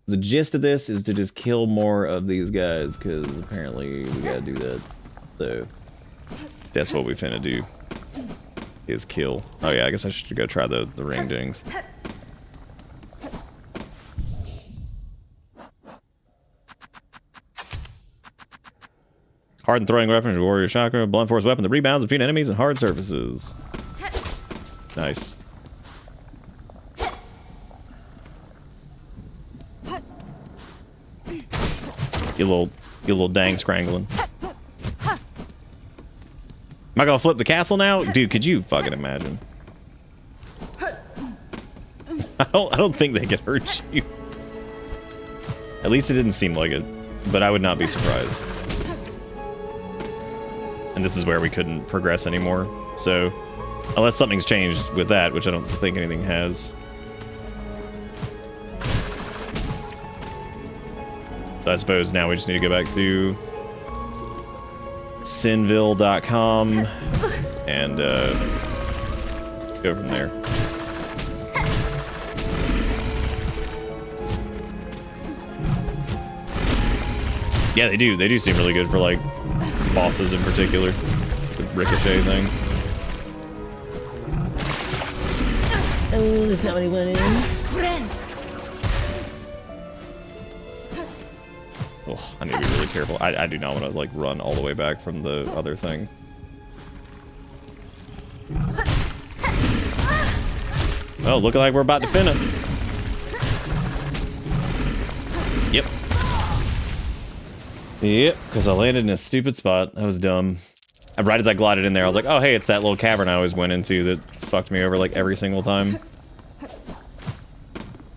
The gist of this is to just kill more of these guys, because apparently we gotta do that. So that's what we finna do. Is kill. Oh yeah, I guess I should go try the ring dings. Hardened throwing weapon, warrior chakra, blunt force weapon that rebounds between enemies and hard surfaces. Nice. You little dang scrangling. Am I gonna flip the castle now? Dude, could you fucking imagine? I don't think they could hurt you. At least it didn't seem like it, but I would not be surprised. And this is where we couldn't progress anymore. So, unless something's changed with that, which I don't think anything has. So I suppose now we just need to go back to Sinville.com and go from there. Yeah, they do. They do seem really good for like bosses in particular. The ricochet thing. Oh, that's not what he wanted. Oh, I need to be really careful. I do not want to like run all the way back from the other thing. Oh, looking like we're about to finish. Yep. Yep, because I landed in a stupid spot. That was dumb. And right as I glided in there, I was like, oh, hey, it's that little cavern I always went into that fucked me over like every single time.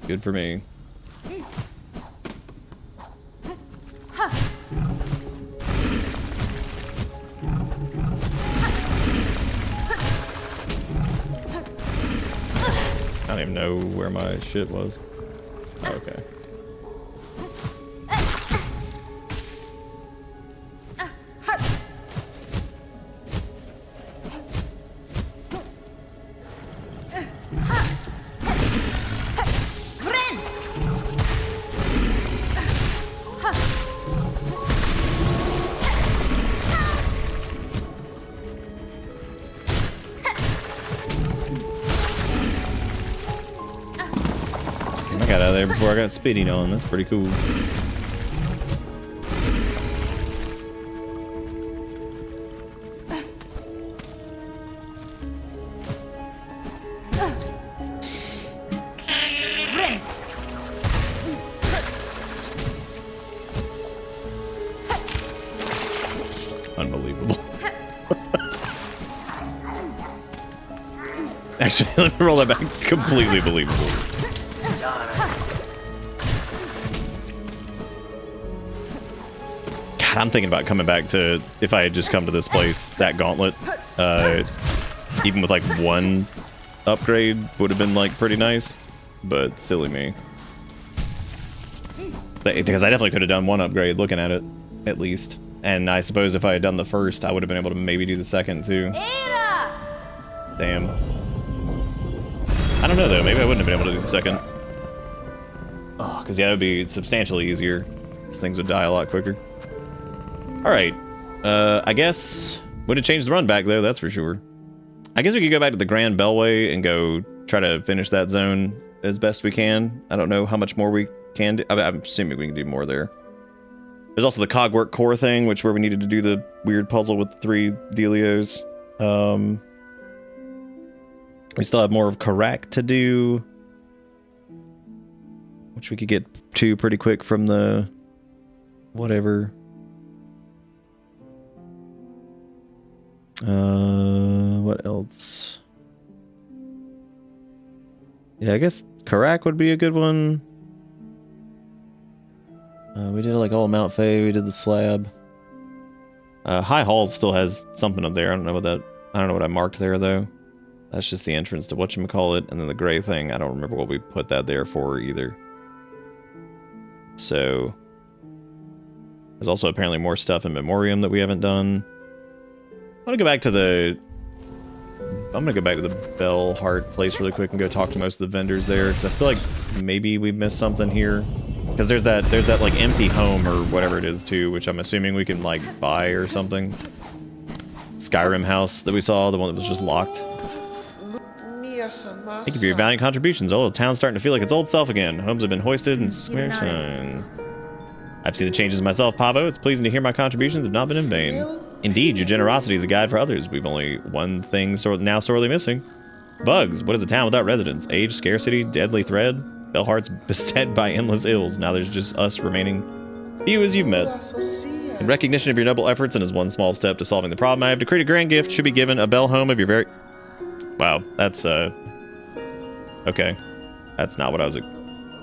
Good for me. I don't even know where my shit was. Oh, okay. I got out of there before I got speeding on. That's pretty cool. Unbelievable. Actually, let me roll that back. Completely believable. God, I'm thinking about coming back to, if I had just come to this place, that gauntlet, even with like one upgrade would have been like pretty nice, but silly me. Because I definitely could have done one upgrade looking at it, at least. And I suppose if I had done the first, I would have been able to maybe do the second too. Damn. I don't know though, maybe I wouldn't have been able to do the second. Oh, because yeah, it would be substantially easier. These things would die a lot quicker. Alright. I guess would have changed the run back though, that's for sure. I guess we could go back to the Grand Bellway and go try to finish that zone as best we can. I don't know how much more we can do. I'm assuming we can do more there. There's also the Cogwork Core thing, which where we needed to do the weird puzzle with the 3 dealios. We still have more of Karak to do, which we could get to pretty quick from the whatever. What else? Yeah, I guess Karak would be a good one. We did like all Mount Fay, we did the slab. High Halls still has something up there. I don't know what I marked there though. That's just the entrance to whatchamacallit, and then the gray thing, I don't remember what we put that there for either. So there's also apparently more stuff in Memoriam that we haven't done. I'm gonna go back to the Bellheart place really quick and go talk to most of the vendors there, because I feel like maybe we missed something here. Because there's that like empty home or whatever it is too, which I'm assuming we can like buy or something. Skyrim house that we saw, the one that was just locked. Thank you for your valiant contributions. Oh, the town's starting to feel like its old self again. Homes have been hoisted and square shine. I've seen the changes myself, Pavo. It's pleasing to hear my contributions have not been in vain. Indeed, your generosity is a guide for others. We've only one thing now sorely missing. Bugs. What is a town without residents? Age, scarcity, deadly thread. Bellheart's beset by endless ills. Now there's just us remaining. Few as you've met. In recognition of your noble efforts and as one small step to solving the problem, I have decreed a grand gift should be given a bell home of your very... Wow, that's, okay. That's not what I was...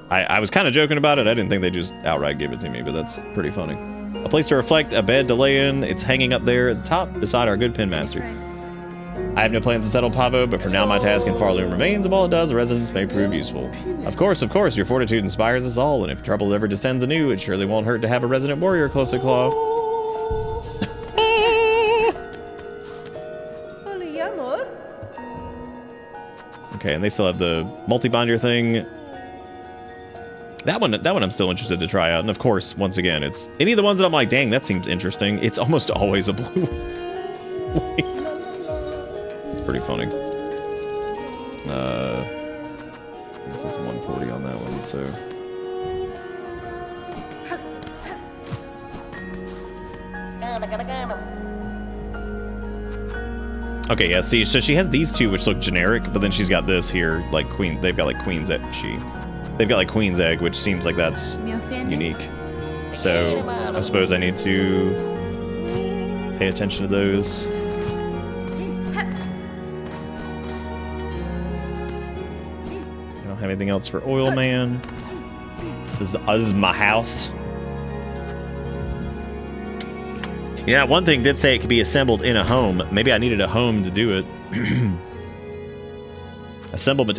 I was kind of joking about it. I didn't think they just outright gave it to me, but that's pretty funny. A place to reflect, a bed to lay in. It's hanging up there at the top beside our good pen master. I have no plans to settle Pavo, but for now my task in Farloom remains. Of all it does, a residence may prove useful. Of course, your fortitude inspires us all, and if trouble ever descends anew, it surely won't hurt to have a resident warrior close at claw. Okay, and they still have the multi-binder thing. That one I'm still interested to try out. And of course, once again, it's any of the ones that I'm like, dang, that seems interesting. It's almost always a blue. It's pretty funny. I guess that's 140 on that one, so. Okay, yeah, see, so she has these two which look generic, but then she's got this here, like they've got like Queen's Egg, they've got like Queen's Egg, which seems like that's unique. So, I suppose I need to pay attention to those. I don't have anything else for Oil Man. This is my house. Yeah, one thing did say it could be assembled in a home. Maybe I needed a home to do it. Assemble, but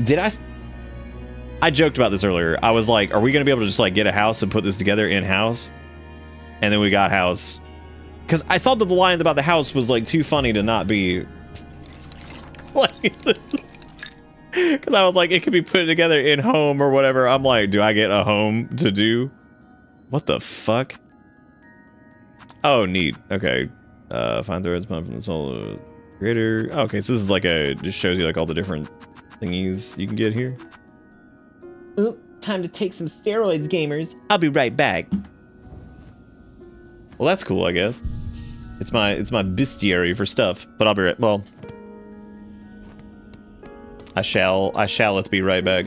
did I joked about this earlier. I was like, are we going to be able to just like get a house and put this together in-house? And then we got house. Because I thought that the line about the house was like too funny to not be like... Because I was like, it could be put together in home or whatever. I'm like, do I get a home to do? What the fuck? Oh, neat. Okay. Find threads pump from the soul creator. Oh, okay, so this is like just shows you like all the different thingies you can get here. Oop, time to take some steroids, gamers. I'll be right back. Well, that's cool, I guess. It's my bestiary for stuff, but I'll be right. Well, I shalleth be right back.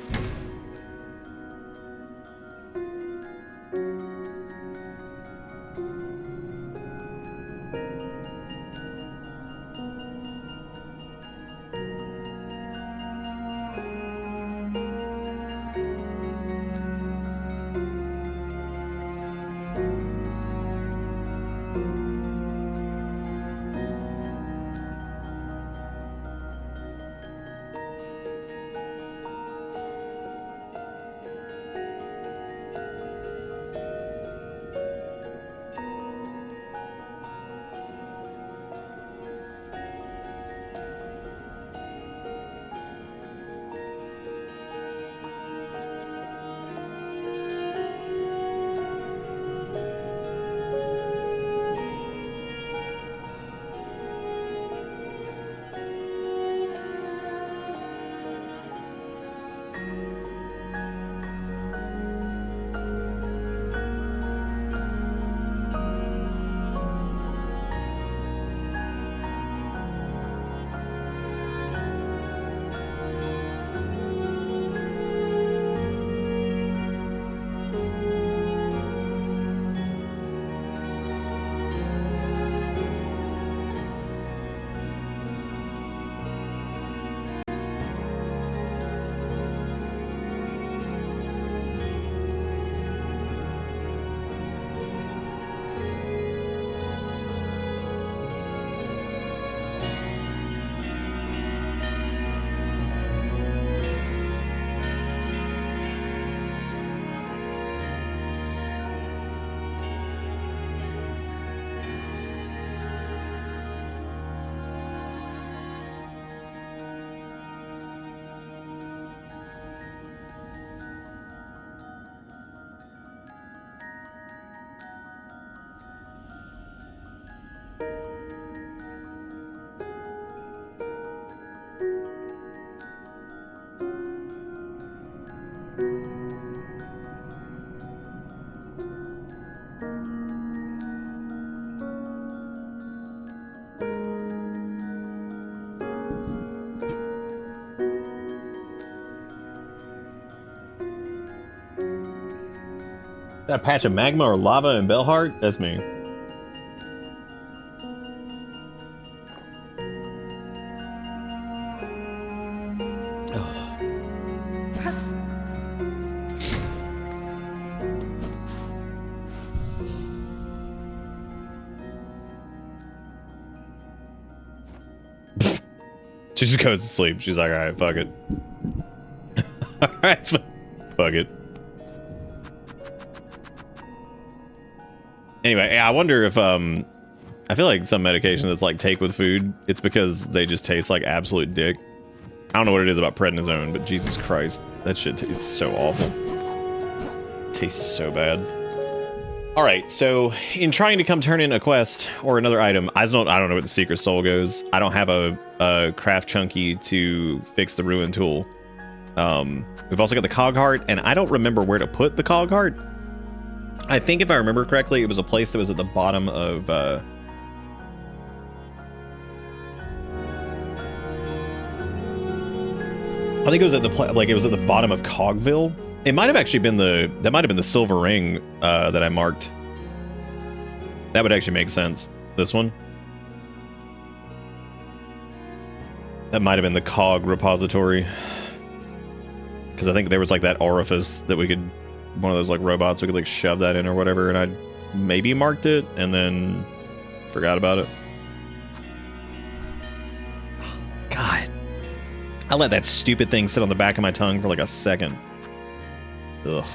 That a patch of magma or lava in Bellheart? That's me. She just goes to sleep. She's like, alright, fuck it. Alright, fuck it. Anyway, I wonder if, I feel like some medication that's like take with food, it's because they just taste like absolute dick. I don't know what it is about prednisone, but Jesus Christ, that shit tastes so awful. Tastes so bad. All right, so in trying to come turn in a quest or another item, I don't know what the secret soul goes. I don't have a craft chunky to fix the ruin tool. We've also got the cog heart, and I don't remember where to put the cog heart. I think if I remember correctly, it was a place that was at the bottom of I think it was at it was at the bottom of Cogville. It might have actually been that might have been the silver ring that I marked. That would actually make sense. This one. That might have been the cog repository. Because I think there was like that orifice that we could, one of those like robots, we could like shove that in or whatever, and I maybe marked it and then forgot about it. God. I let that stupid thing sit on the back of my tongue for like a second. Ugh.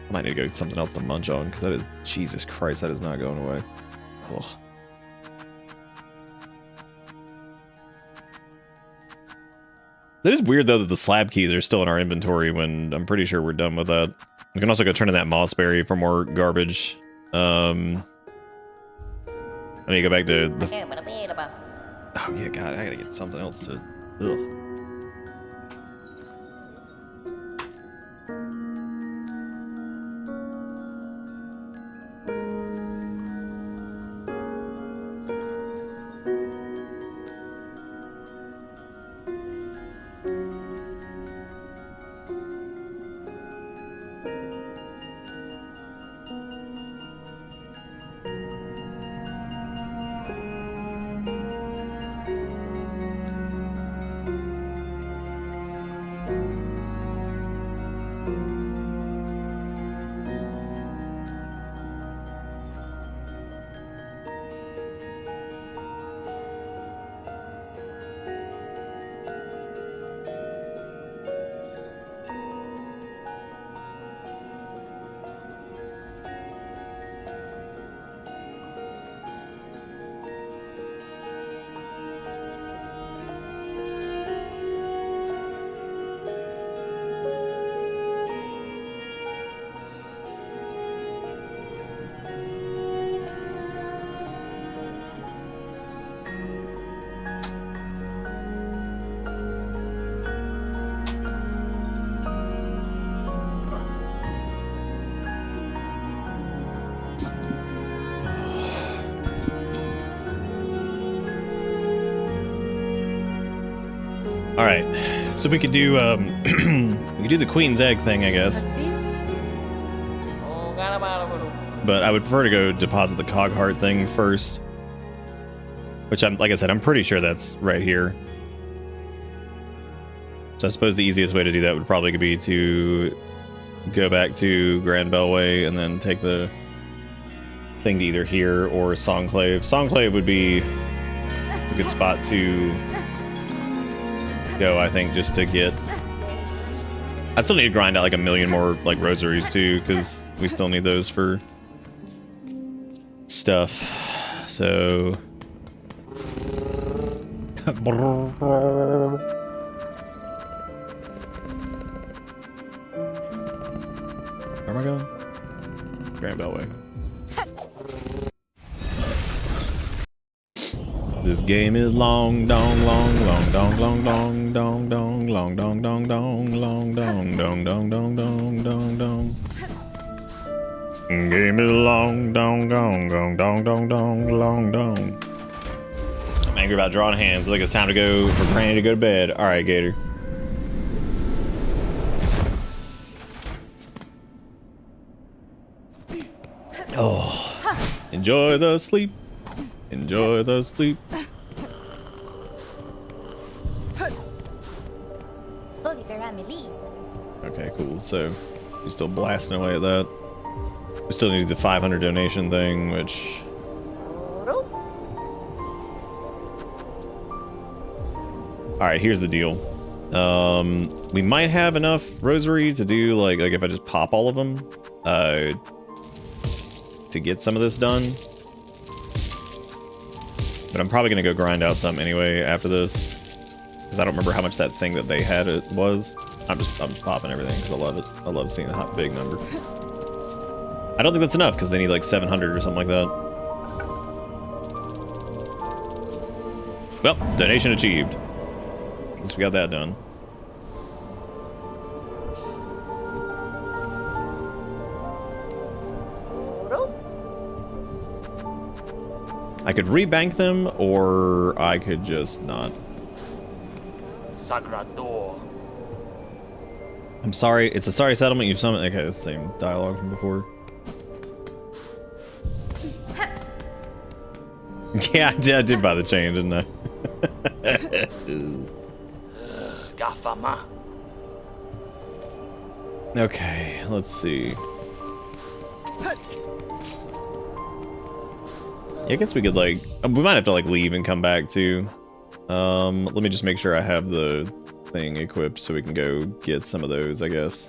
I might need to go get something else to munch on, because that is, Jesus Christ, that is not going away. Ugh. It is weird, though, that the slab keys are still in our inventory when I'm pretty sure we're done with that. We can also go turn in that mossberry for more garbage. I need to go back to the... Oh, yeah, God, I gotta get something else to... Ugh. All right, so we could do the queen's egg thing, I guess. But I would prefer to go deposit the cog heart thing first, which like I said, I'm pretty sure that's right here. So I suppose the easiest way to do that would probably be to go back to Grand Bellway and then take the thing to either here or Songclave. Songclave would be a good spot to go, I think, just to get... I still need to grind out like 1 million more like rosaries too, because we still need those for stuff. So where am I going? Grand Bellway. This game is long, dong, long, long, dong, long, dong, dong, dong, long, dong, dong, dong, long, dong, dong, dong, dong, dong, dong, dong. Game is long, dong, dong, dong, dong, dong, dong, long, dong. I'm angry about drawing hands. I think it's time to go for Granny to go to bed. All right, Gator. Oh, enjoy the sleep. Enjoy the sleep. Okay, cool. So, you're still blasting away at that. We still need the 500 donation thing, which... Alright, here's the deal. We might have enough rosary to do, like if I just pop all of them, to get some of this done. But I'm probably gonna go grind out some anyway after this, because I don't remember how much that thing that they had it was. I'm just popping everything because I love it. I love seeing the hot big number. I don't think that's enough because they need like 700 or something like that. Well, donation achieved. At least we got that done. I could rebank them, or I could just not. Sagrador. I'm sorry, it's a sorry settlement. You've summoned. Okay, it's the same dialogue from before. Yeah, I did buy the chain, didn't I? Gafama. Okay, let's see. Yeah, I guess we could like, we might have to like leave and come back too. Let me just make sure I have the thing equipped so we can go get some of those, I guess.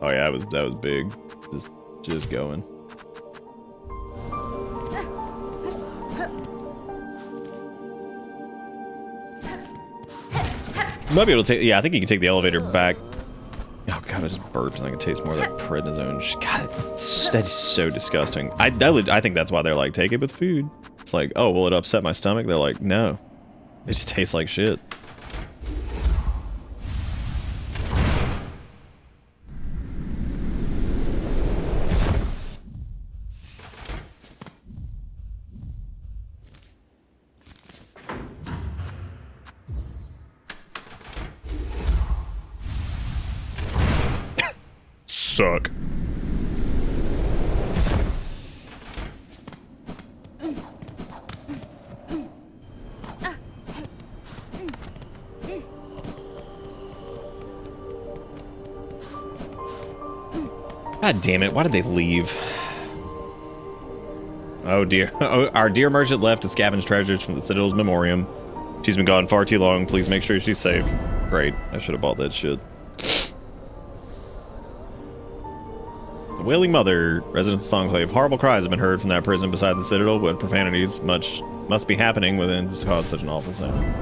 Oh yeah, that was big. Just going. You might be able to take, yeah, I think you can take the elevator back. Oh god, I just burped and I can taste more of that prednisone. God, that is so disgusting. I think that's why they're like, take it with food. It's like, oh, will it upset my stomach? They're like, no. It just tastes like shit. Suck. God damn it, why did they leave? Oh dear. Oh, our dear merchant left to scavenge treasures from the Citadel's memoriam. She's been gone far too long. Please make sure she's safe. Great. I should have bought that shit. The Wailing Mother, residents of Songclave. Horrible cries have been heard from that prison beside the Citadel, but profanities must be happening within to cause such an awful sound.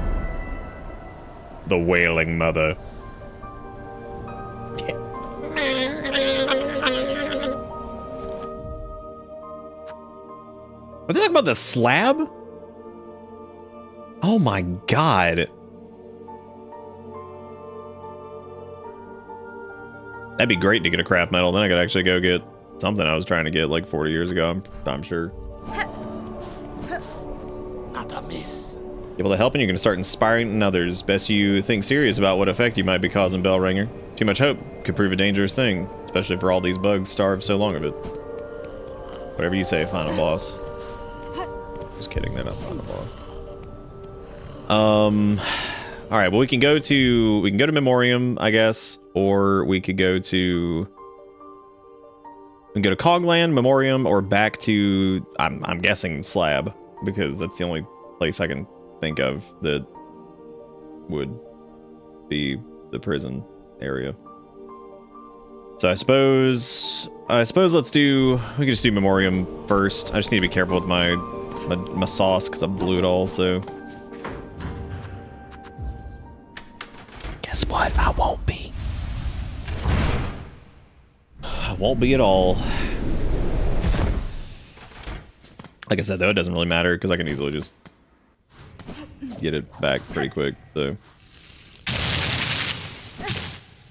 The Wailing Mother. Are they talking about the slab? Oh my god. That'd be great to get a craft medal. Then I could actually go get something I was trying to get like 40 years ago, I'm sure. Not a miss. Able to help and you're going to start inspiring others. Best you think serious about what effect you might be causing, Bellringer. Too much hope could prove a dangerous thing, especially for all these bugs starved so long of it. Whatever you say, final boss. Just kidding, they're not final boss. Alright, well we can go to Memoriam, I guess, or we could go to Cogland, Memoriam, or back to I'm guessing Slab, because that's the only place I can think of that would be the prison area. So I suppose we can just do Memoriam first. I just need to be careful with my sauce because I blew it all, so. Guess what? I won't be. I won't be at all. Like I said, though, it doesn't really matter because I can easily just get it back pretty quick, so.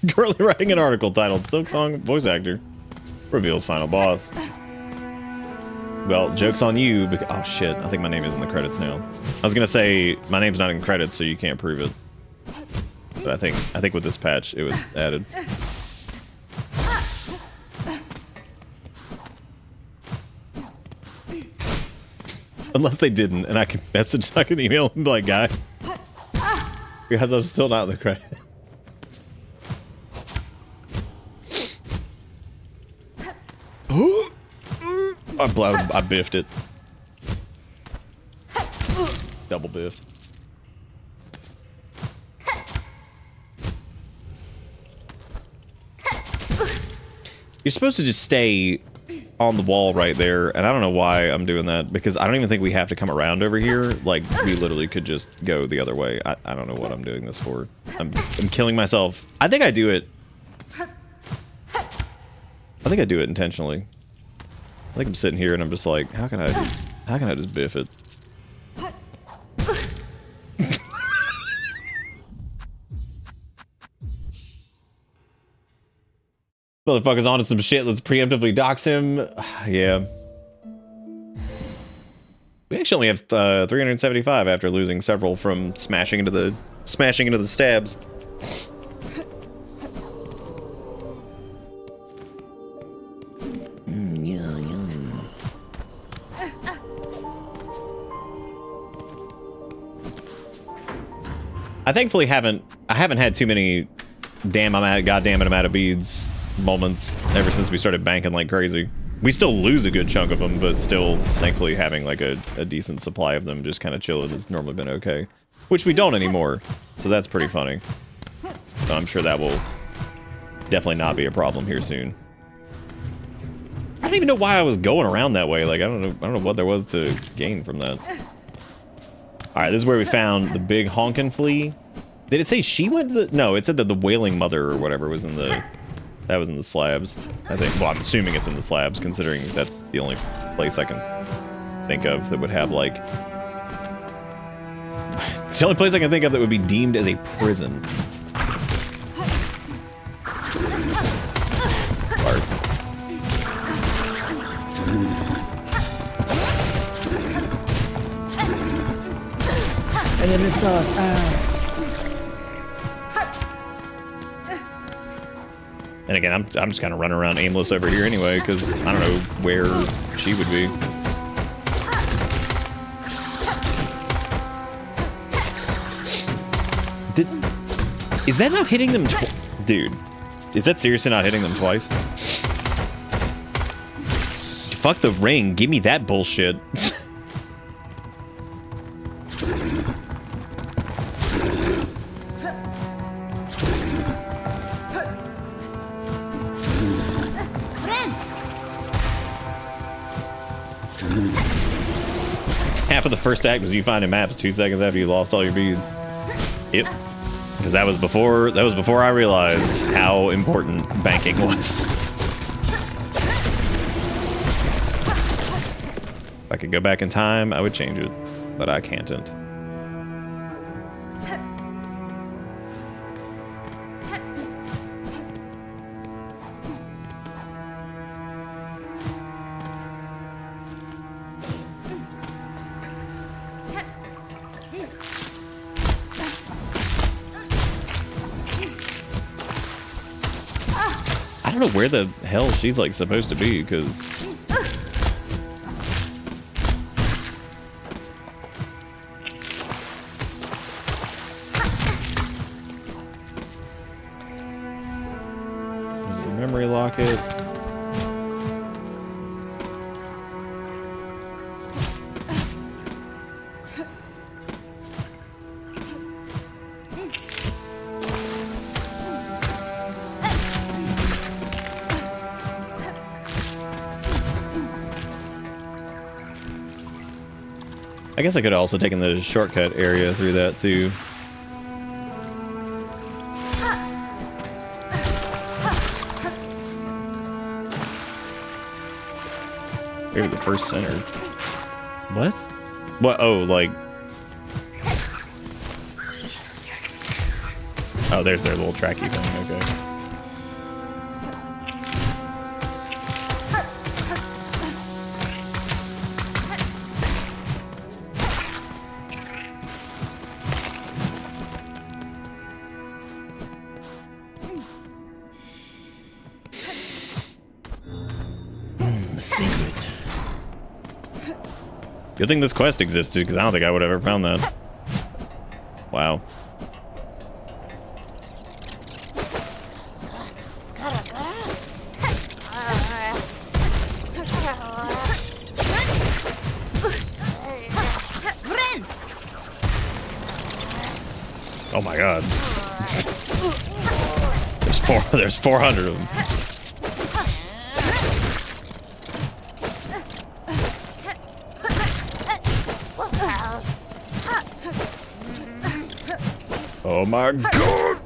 Currently writing an article titled Silksong voice actor reveals final boss. Well, joke's on you because, oh shit, I think my name is in the credits now. I was gonna say my name's not in credits, so you can't prove it. But I think with this patch it was added. Unless they didn't, and I can email him like, guy, because I'm still not in the credits. I biffed it. Double biffed. You're supposed to just stay on the wall right there, and I don't know why I'm doing that, because I don't even think we have to come around over here. Like, we literally could just go the other way. I don't know what I'm doing this for. I'm killing myself. I think I do it. I think I do it intentionally. I think I'm sitting here and I'm just like, how can I just biff it? Motherfucker's onto some shit. Let's preemptively dox him. Yeah. We actually only have 375 after losing several from smashing into the stabs. I thankfully haven't had too many goddamn it I'm out of beads moments ever since we started banking like crazy. We still lose a good chunk of them, but still thankfully having like a decent supply of them just kind of chilling has normally been okay. Which we don't anymore, so that's pretty funny. So I'm sure that will definitely not be a problem here soon. I don't even know why I was going around that way. Like I don't know what there was to gain from that. Alright, this is where we found the big honkin' flea. Did it say she went to the... No, it said that the wailing mother or whatever was in the... That was in the slabs. I think... Well, I'm assuming it's in the slabs, considering that's the only place I can think of that would have, like... It's the only place I can think of that would be deemed as a prison. Bart. And then it's And again, I'm just kind of running around aimless over here anyway, because I don't know where she would be. Is that not hitting them Dude, is that seriously not hitting them twice? Fuck the ring, give me that bullshit. Half of the first act was you finding maps 2 seconds after you lost all your beads. Yep. Because that was before I realized how important banking was. If I could go back in time, I would change it, but I can't. I don't know where the hell she's like supposed to be, because there's a memory locket. I guess I could have also taken the shortcut area through that too. Maybe the first center. What? What? Oh, like... Oh, there's their little tracky thing. Okay. The secret. Good thing this quest existed, because I don't think I would have ever found that. Wow. Oh my god. There's 400 of them. Oh my god!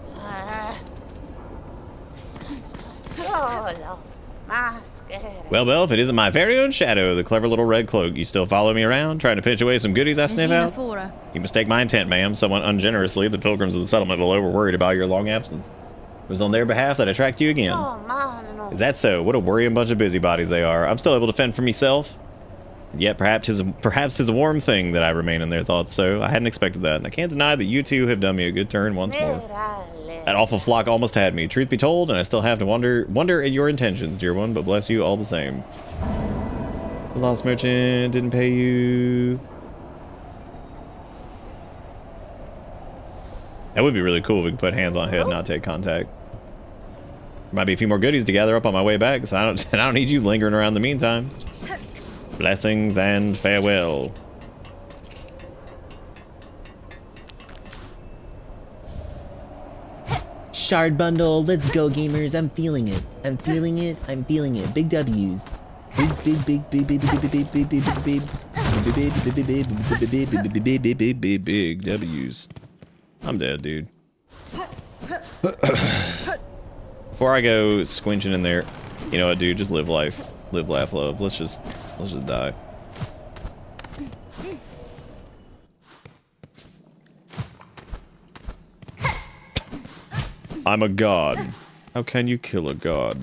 Well, if it isn't my very own shadow, the clever little red cloak, you still follow me around, trying to pinch away some goodies I sniff out? You mistake my intent, ma'am. Somewhat ungenerously, the pilgrims of the settlement below were worried about your long absence. It was on their behalf that I tracked you again. Is that so? What a worrying bunch of busybodies they are. I'm still able to fend for myself. Yet perhaps his a warm thing that I remain in their thoughts, so I hadn't expected that, and I can't deny that you two have done me a good turn once more. That awful flock almost had me, truth be told, and I still have to wonder at your intentions, dear one, but bless you all the same. The lost merchant didn't pay you. That would be really cool if we could put hands on head and not take contact. There might be a few more goodies to gather up on my way back, so I don't need you lingering around in the meantime. Blessings and farewell. Shard bundle, let's go gamers. I'm feeling it. I'm feeling it. I'm feeling it. Big W's. Big W's. I'm dead, dude. Before I go squinching in there, you know what, dude? Just live life. Live, laugh, love. Let's just die. I'm a god. How can you kill a god?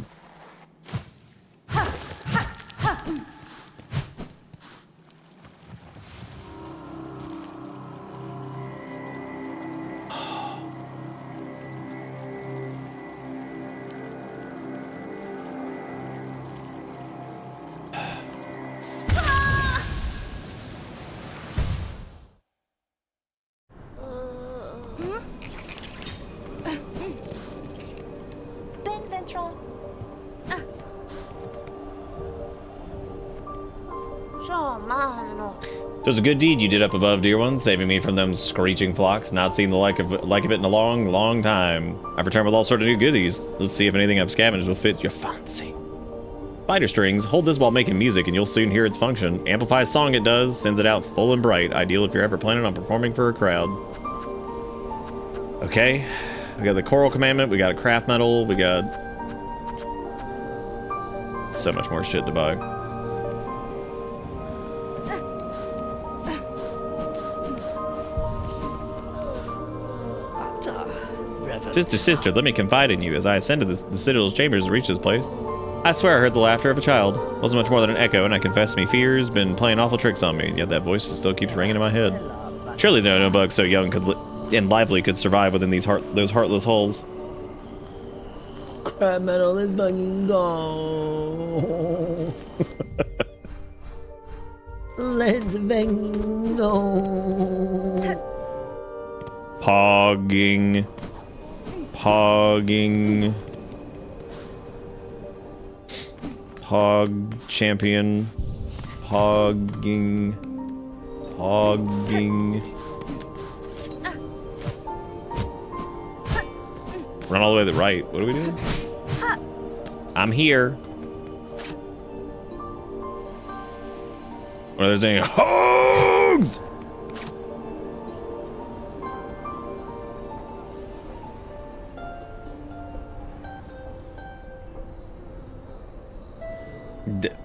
It was a good deed you did up above, dear one, saving me from them screeching flocks. Not seen the like of it in a long, long time. I've returned with all sorts of new goodies. Let's see if anything I've scavenged will fit your fancy. Spider strings. Hold this while making music, and you'll soon hear its function. Amplifies song it does, sends it out full and bright. Ideal if you're ever planning on performing for a crowd. Okay, we got the choral commandment. We got a craft medal. We got so much more shit to buy. Sister, let me confide in you. As I ascended the Citadel's chambers to reach this place, I swear I heard the laughter of a child. It wasn't much more than an echo, and I confess me fears been playing awful tricks on me, yet that voice still keeps ringing in my head. Surely no bug so young and lively could survive within those heartless holes. Crab metal is fucking go. Let's fucking go. Pogging. Pog champion. Pogging. Run all the way to the right. What do we do? I'm here. What are they saying? Hogs!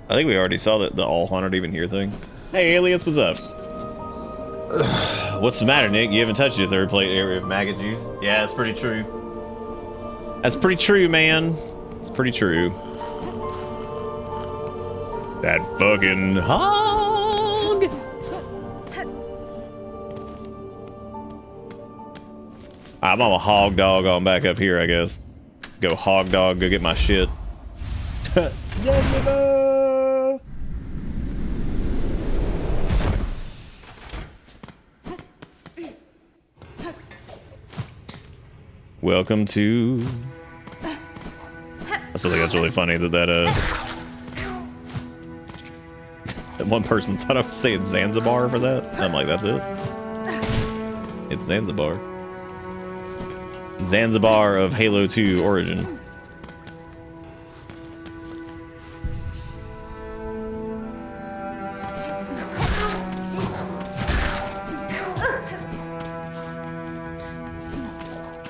I think we already saw the all haunted even here thing. Hey, Alias, what's up? What's the matter, Nick? You haven't touched your third plate area of maggot juice. Yeah, that's pretty true. That's pretty true, man. It's pretty true. That fucking hog! I'm a hog dog on back up here, I guess. Go hog dog, go get my shit. Welcome to... I still think that's really funny that that one person thought I was saying Zanzibar for that. I'm like, that's it? It's Zanzibar. Zanzibar of Halo 2 origin.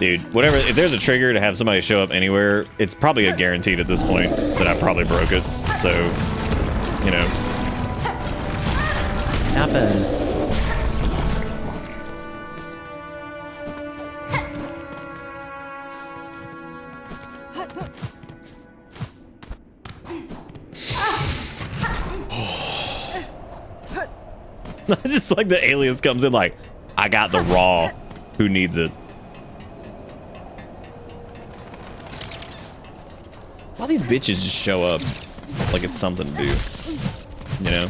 Dude, whatever, if there's a trigger to have somebody show up anywhere, it's probably a guaranteed at this point that I probably broke it. So, you know. Happen. I just like the Alias comes in like, I got the raw. Who needs it? All these bitches just show up like it's something to do, you know?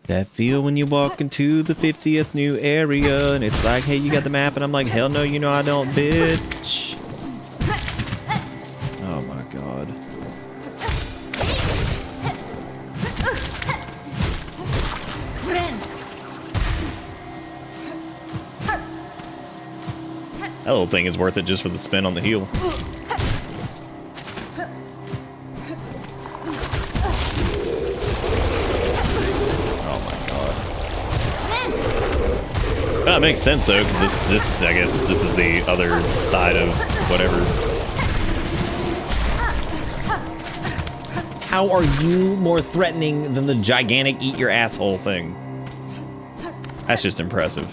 That feel when you walk into the 50th new area and it's like, hey, you got the map, and I'm like, hell no, you know I don't, bitch. Oh my god. That little thing is worth it just for the spin on the heel. That makes sense though, because this I guess this is the other side of whatever. How are you more threatening than the gigantic eat your asshole thing? That's just impressive.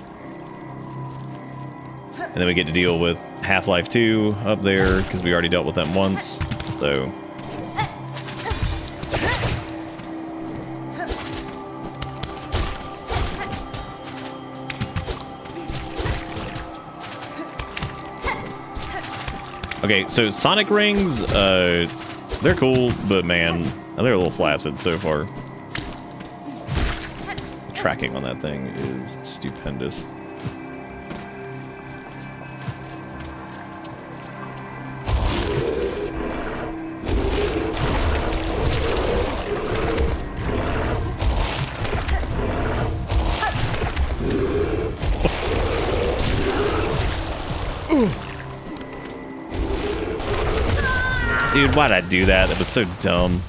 And then we get to deal with Half-Life 2 up there, because we already dealt with them once, so... Okay, so Sonic Rings, they're cool, but man, they're a little flaccid so far. The tracking on that thing is stupendous. Dude, why'd I do that? That was so dumb.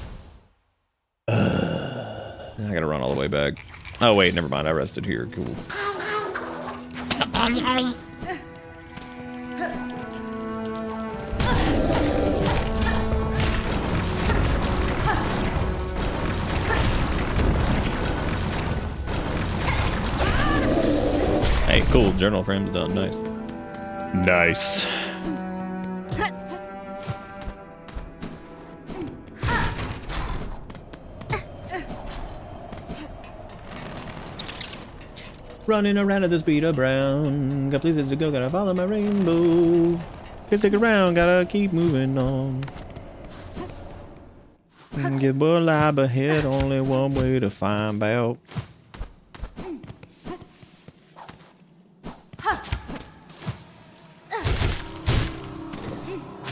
I gotta run all the way back. Oh wait, never mind. I rested here. Cool. Hey, cool. Journal frame's done. Nice. Nice. Running around at the speed of brown. Got places to go, gotta follow my rainbow. Can't stick around, gotta keep moving on. Get a lie ahead, only one way to find out.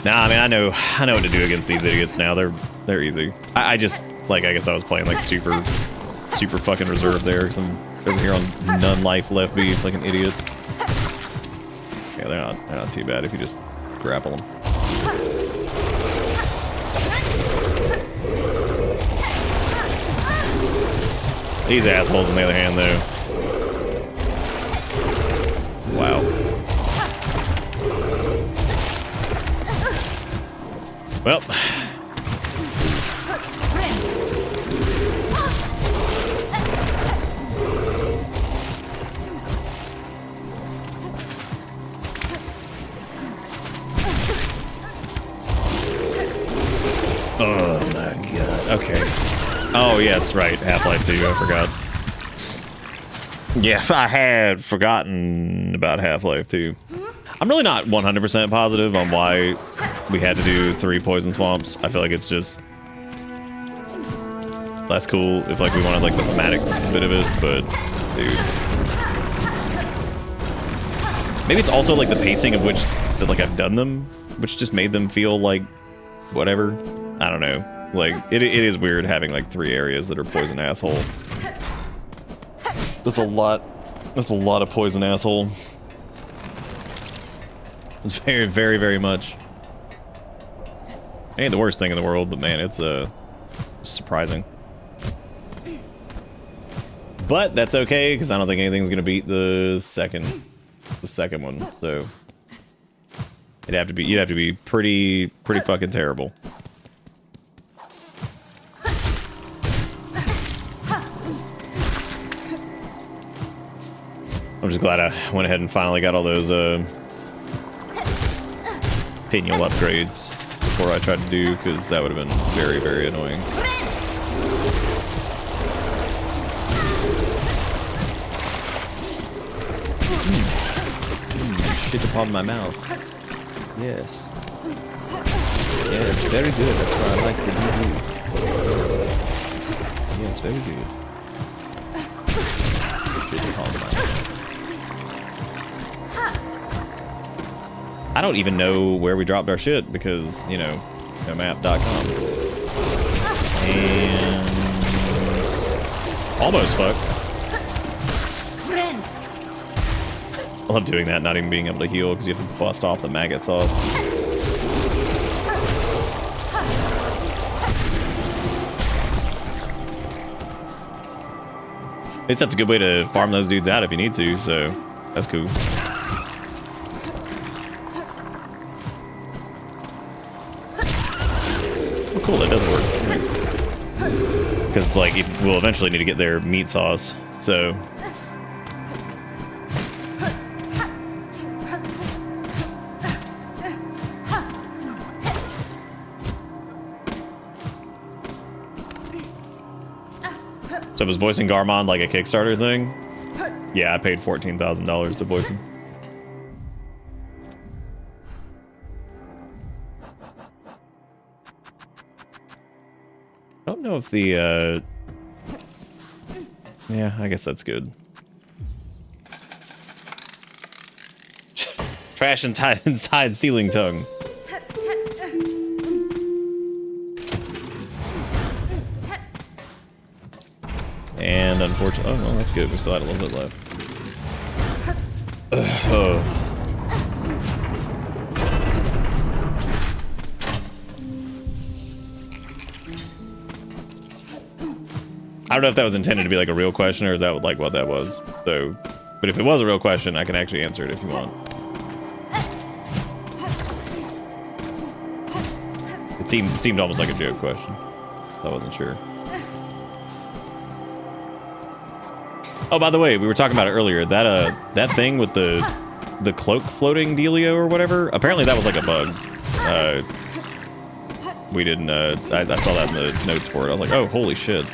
Nah, I mean, I know what to do against these idiots now. They're easy. I just, like, I guess I was playing like super fucking reserved there, because I'm over here on none life left beef like an idiot. Yeah, they're not too bad if you just grapple them. These assholes, on the other hand, though. Wow. Well. Oh my god. Okay. Oh, yes, right. Half-Life 2, I forgot. Yeah, I had forgotten about Half-Life 2. I'm really not 100% positive on why we had to do 3 poison swamps. I feel like it's just less cool if like we wanted like the thematic bit of it, but dude. Maybe it's also like the pacing of which that like I've done them, which just made them feel like whatever. I don't know. Like it is weird having like 3 areas that are poison asshole. That's a lot. That's a lot of poison asshole. It's very, very, very much. Ain't the worst thing in the world, but man, it's surprising. But that's okay because I don't think anything's gonna beat the second one. So you'd have to be pretty fucking terrible. I'm just glad I went ahead and finally got all those pinion upgrades before I tried to do, because that would have been very, very annoying. Shit upon my mouth. Yes. Yes, very good. That's why I like the new. Yes, very good. Shit upon my mouth. I don't even know where we dropped our shit because, you know, nomap.com. And almost fucked. I love doing that, not even being able to heal because you have to bust off the maggots off. At least that's a good way to farm those dudes out if you need to, so that's cool. Oh, cool, that does work. Because, like, we'll eventually need to get their meat sauce, so... So was voicing Garmond like a Kickstarter thing? Yeah, I paid $14,000 to voice him. I don't know if the, yeah, I guess that's good. Trash inside ceiling tongue. And unfortunately, oh, well, that's good. We still had a little bit left. Oh. I don't know if that was intended to be like a real question or is that like what that was. So, but if it was a real question, I can actually answer it if you want. It seemed almost like a joke question. I wasn't sure. Oh, by the way, we were talking about it earlier. That thing with the cloak floating dealio or whatever. Apparently, that was like a bug. We didn't. I saw that in the notes for it. I was like, oh, holy shit.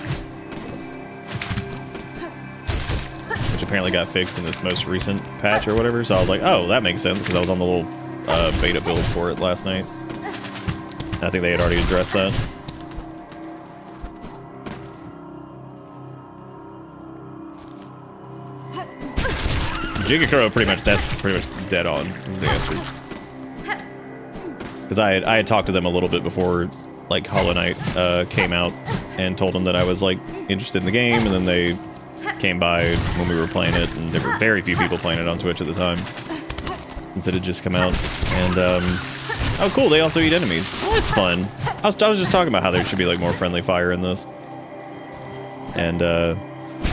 Which apparently got fixed in this most recent patch or whatever. So I was like, oh, that makes sense because I was on the little beta build for it last night. I think they had already addressed that. Gigacro, that's pretty much dead on, is the answer. Because I had talked to them a little bit before, like, Hollow Knight came out, and told them that I was, like, interested in the game, and then they came by when we were playing it, and there were very few people playing it on Twitch at the time, since it had just come out. And, oh cool, they also eat enemies. Oh, that's fun. I was just talking about how there should be, like, more friendly fire in this. And,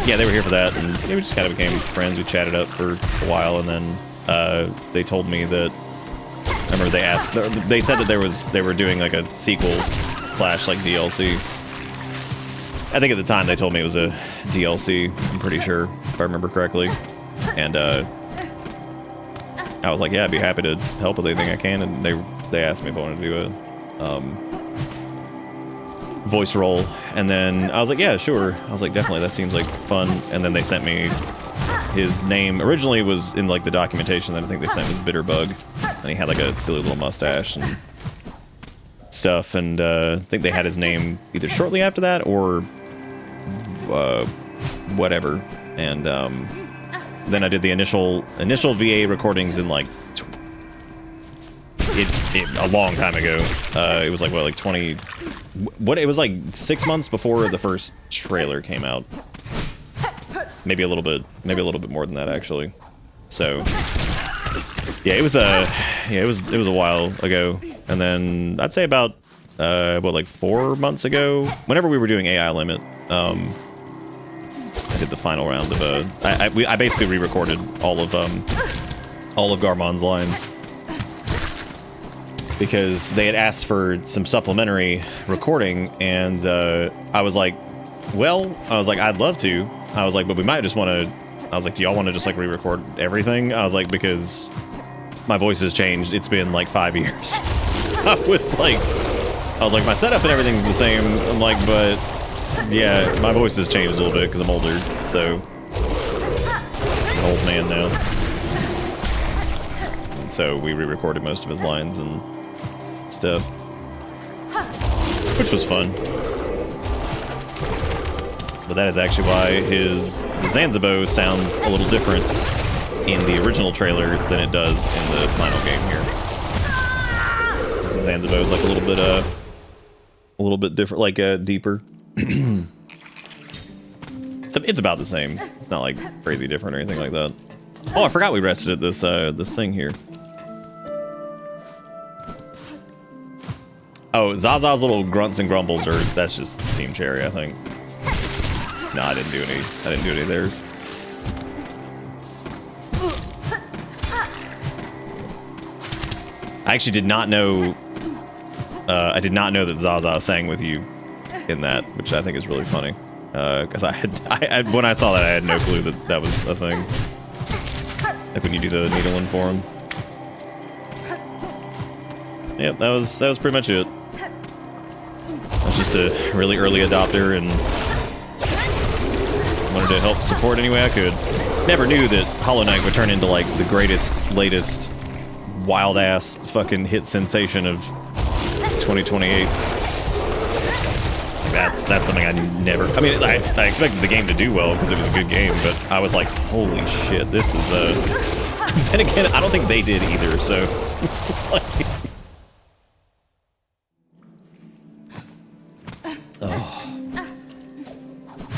yeah, they were here for that, and we just kind of became friends. We chatted up for a while, and then they told me that. I remember they said that they were doing like a sequel / like DLC. I think at the time they told me it was a DLC. I'm pretty sure, if I remember correctly, and I was like, yeah, I'd be happy to help with anything I can, and they asked me if I wanted to do a voice role, and then I was like, yeah, sure. I was like, definitely, that seems like fun. And then they sent me his name. Originally was in like the documentation that I think they sent was Bitterbug, and he had like a silly little mustache and stuff, and I think they had his name either shortly after that or whatever. And then I did the initial VA recordings in like a long time ago. It was like what, like 20. It was like 6 months before the first trailer came out. Maybe a little bit more than that actually. So yeah, it was a while ago. And then I'd say about like 4 months ago, whenever we were doing AI Limit, I did the final round of I basically re-recorded all of Garmond's lines because they had asked for some supplementary recording, and I was like, I'd love to. I was like, but we might just want to. I was like, do y'all want to just like re-record everything? I was like, because my voice has changed. It's been like 5 years. I was like, my setup and everything's the same. I'm like, but yeah, my voice has changed a little bit because I'm older. So I'm an old man now. And so we re-recorded most of his lines and stuff, which was fun. But that is actually why the Zanzibo sounds a little different in the original trailer than it does in the final game here. The Zanzibo is like a little bit different, like deeper. It's about the same. It's not like crazy different or anything like that. Oh, I forgot we rested at this thing here. Oh, Zaza's little grunts and grumbles that's just Team Cherry, I think. No, I didn't do any of theirs. I actually did not know I did not know that Zaza sang with you in that, which I think is really funny. Because when I saw that, I had no clue that was a thing. Like when you do the needle in for him. Yep, that was pretty much it. I was just a really early adopter and wanted to help support any way I could. Never knew that Hollow Knight would turn into like the greatest, latest, wild ass fucking hit sensation of 2028. That's something I never. I mean, I expected the game to do well because it was a good game, but I was like, holy shit, this is a. Then again, I don't think they did either. So. Like... Oh.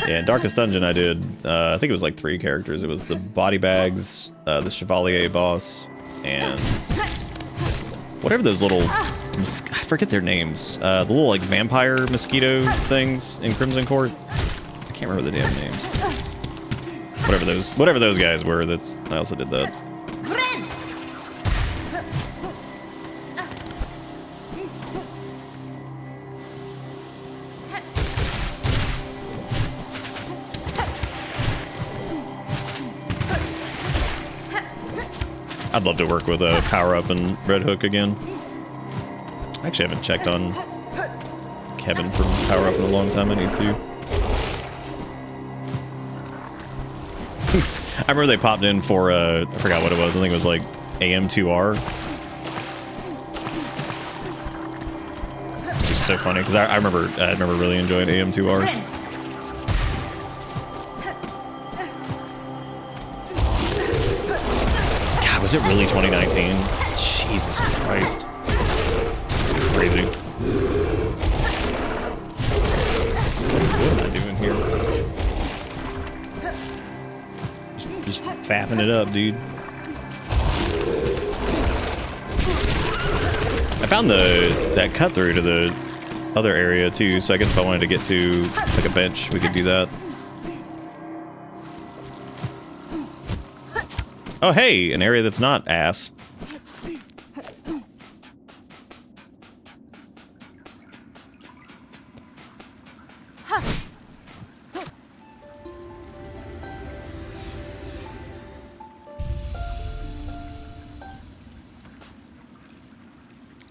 Yeah, Darkest Dungeon I did. I think it was like 3 characters. It was the body bags, the Chevalier boss, and whatever those little. I forget their names. The little like vampire mosquito things in Crimson Court. I can't remember the damn names. Whatever those guys were. I also did that. I'd love to work with a Power Up and Red Hook again. I actually haven't checked on Kevin from Power Up in a long time. I need to. I remember they popped in for I forgot what it was. I think it was like AM2R. Which is so funny because I remember really enjoying AM2R. God, was it really 2019? Jesus Christ. Crazy. What am I doing here? Just fapping it up, dude. I found that cut through to the other area too, so I guess if I wanted to get to like a bench, we could do that. Oh, hey, an area that's not ass.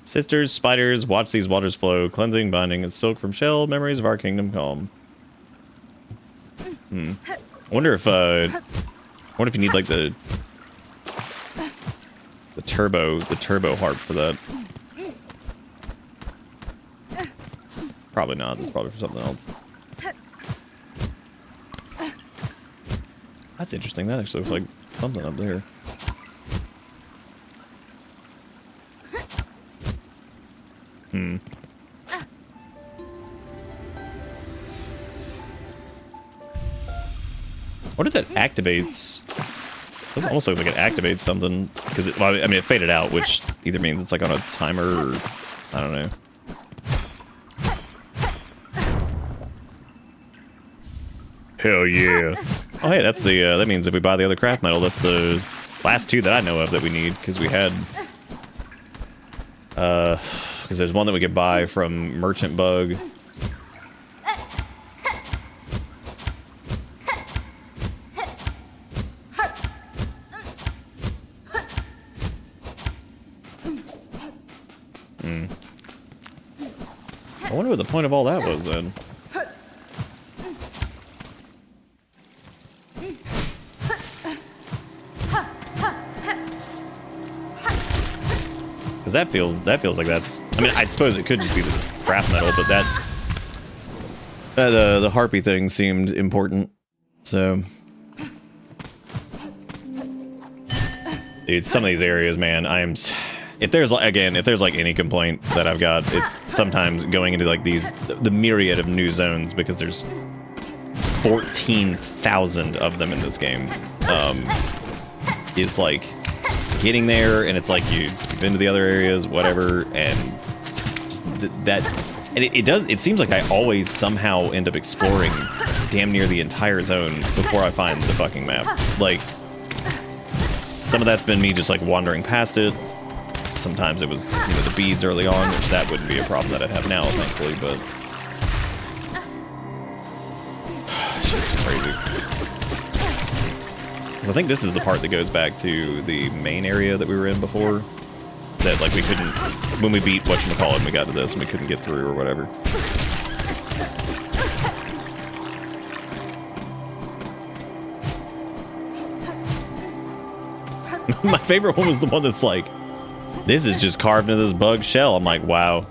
Sisters, spiders, watch these waters flow, cleansing, binding, and silk from shell, memories of our kingdom calm. I wonder if you need like the turbo harp for that. Probably not. That's probably for something else. That's interesting. That actually looks like something up there. What if that activates? It almost looks like it activates something because it. Well, I mean, it faded out, which either means it's like on a timer or I don't know. Hell yeah! Oh hey, that's the. That means if we buy the other craft metal, that's the last two that I know of that we need because we had. Because there's one that we could buy from Merchant Bug. I wonder what the point of all that was then. Because that feels like that's. I mean, I suppose it could just be the craft metal, but that the harpy thing seemed important. So, dude, some of these areas, man, if there's like any complaint that I've got, it's sometimes going into like the myriad of new zones because there's 14,000 of them in this game. Is like getting there, and it's like you've been to the other areas, whatever, and just that, and it seems like I always somehow end up exploring damn near the entire zone before I find the fucking map. Like, some of that's been me just like wandering past it. Sometimes it was, the beads early on, which that wouldn't be a problem that I'd have now, thankfully, but shit's crazy. Because I think this is the part that goes back to the main area that we were in before. That, like, we couldn't... When we beat whatchamacallit, we got to this and we couldn't get through or whatever. My favorite one was the one that's like, this is just carved into this bug shell. I'm like, wow.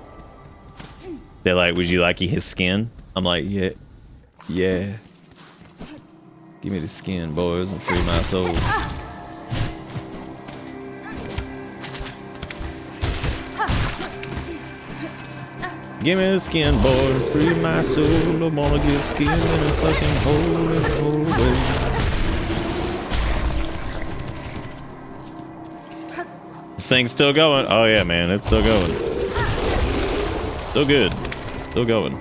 They're like, would you like his skin? I'm like, yeah. Yeah. Give me the skin, boys, and free my soul. Give me the skin, boy, free my soul. I wanna get skin in a fucking hole. This thing's still going. Oh yeah, man, it's still going. Still good. Still going.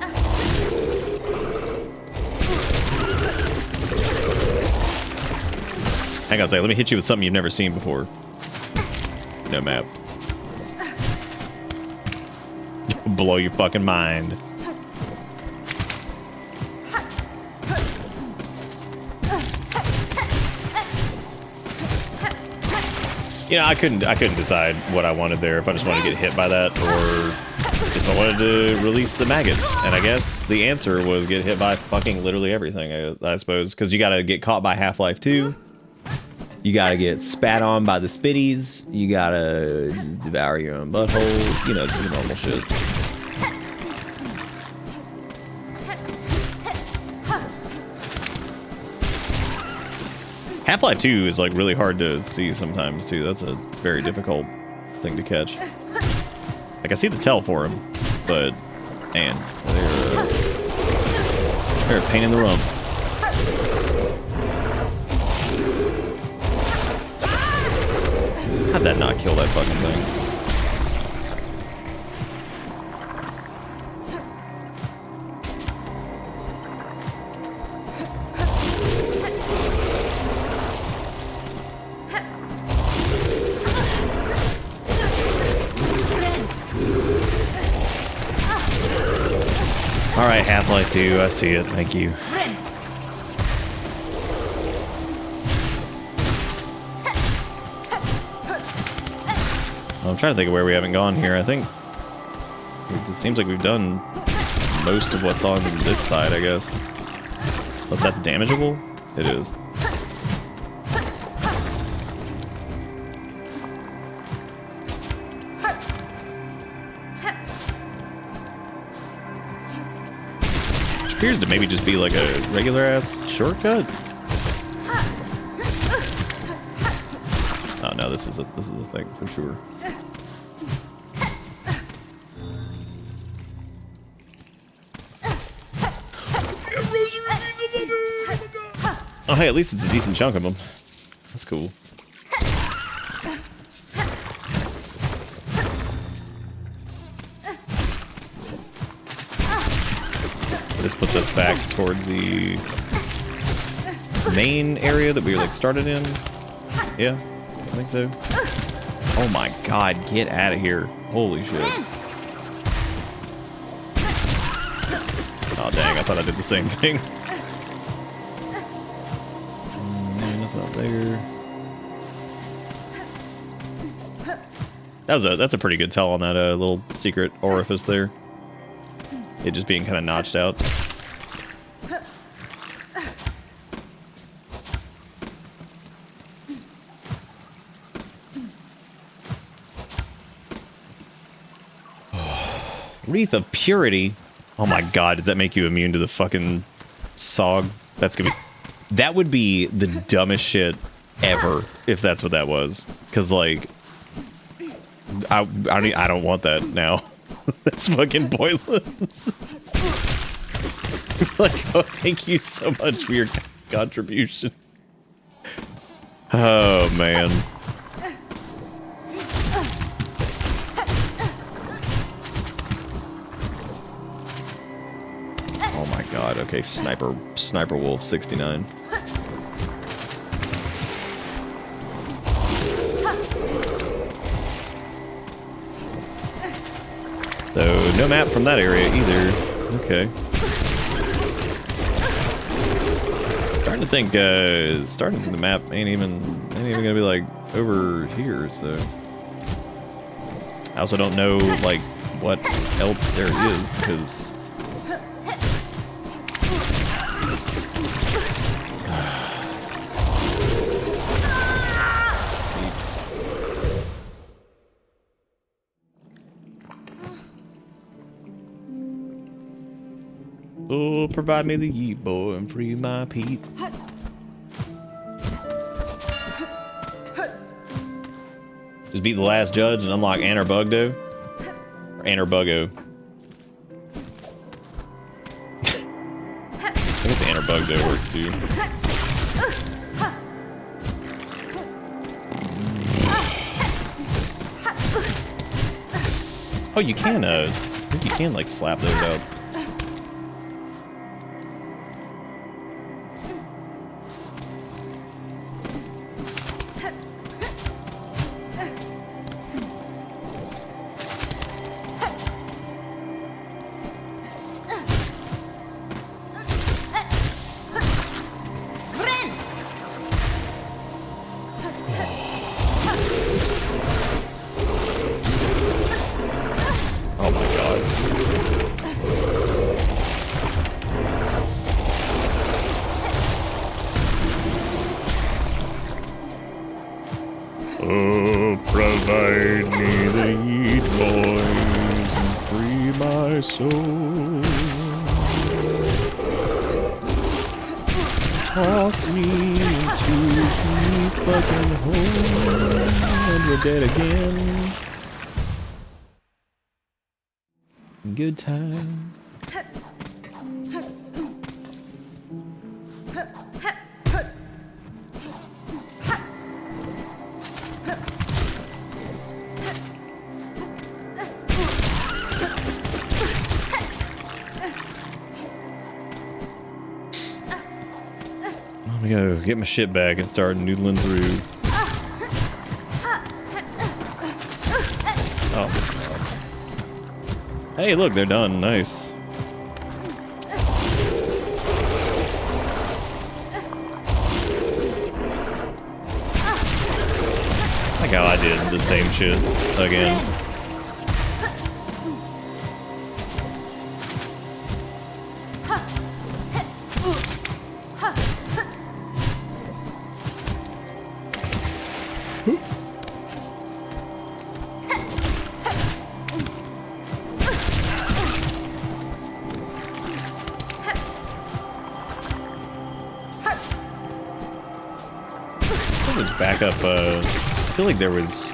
Hang on a second, let me hit you with something you've never seen before. No map. Blow your fucking mind. You know, I couldn't decide what I wanted there, if I just wanted to get hit by that or if I wanted to release the maggots. And I guess the answer was get hit by fucking literally everything, I suppose, because you gotta get caught by Half-Life 2. You gotta get spat on by the spitties. You gotta devour your own butthole. You know, just the normal shit. Half-Life 2 is like really hard to see sometimes too. That's a very difficult thing to catch. Like I see the tell for him, but man, they're a pain in the rump. How'd that not kill that fucking thing? Alright, Half-Life 2, I see it, thank you. I'm trying to think of where we haven't gone here. I think it seems like we've done most of what's on this side, I guess. Unless that's damageable? It is. Which appears to maybe just be like a regular ass shortcut. Oh no, this is a thing for sure. Oh hey, at least it's a decent chunk of them. That's cool. This puts us back towards the main area that we like started in. Yeah, I think so. Oh my god, get out of here. Holy shit. Oh dang, I thought I did the same thing. Nothing up there. That's a pretty good tell on that little secret orifice there. It just being kind of notched out. Wreath of Purity. Oh my god, does that make you immune to the fucking SOG? That's gonna be... That would be the dumbest shit ever if that's what that was. Because, like... I don't want that now. That's fucking pointless. Like, oh, thank you so much for your contribution. Oh, man. Oh my god, okay, Sniper Wolf 69. So, no map from that area either. Okay. Starting to think, the map ain't even gonna be like over here, so. I also don't know, like, what else there is, because. Oh, provide me the yeet boy and free my Pete. Just beat the last judge and unlock Anarbugdo. Or Anarbuggo. I guess Anarbugdo works too. Oh, you can, I think you can, like, slap those up. Oh, provide me the yeet boys and free my soul. Toss me into the fucking hole and we're dead again. Good times. I'm gonna go get my shit back and start noodling through. Oh. Hey, look, they're done. Nice. I did the same shit again. Back up, I feel like there's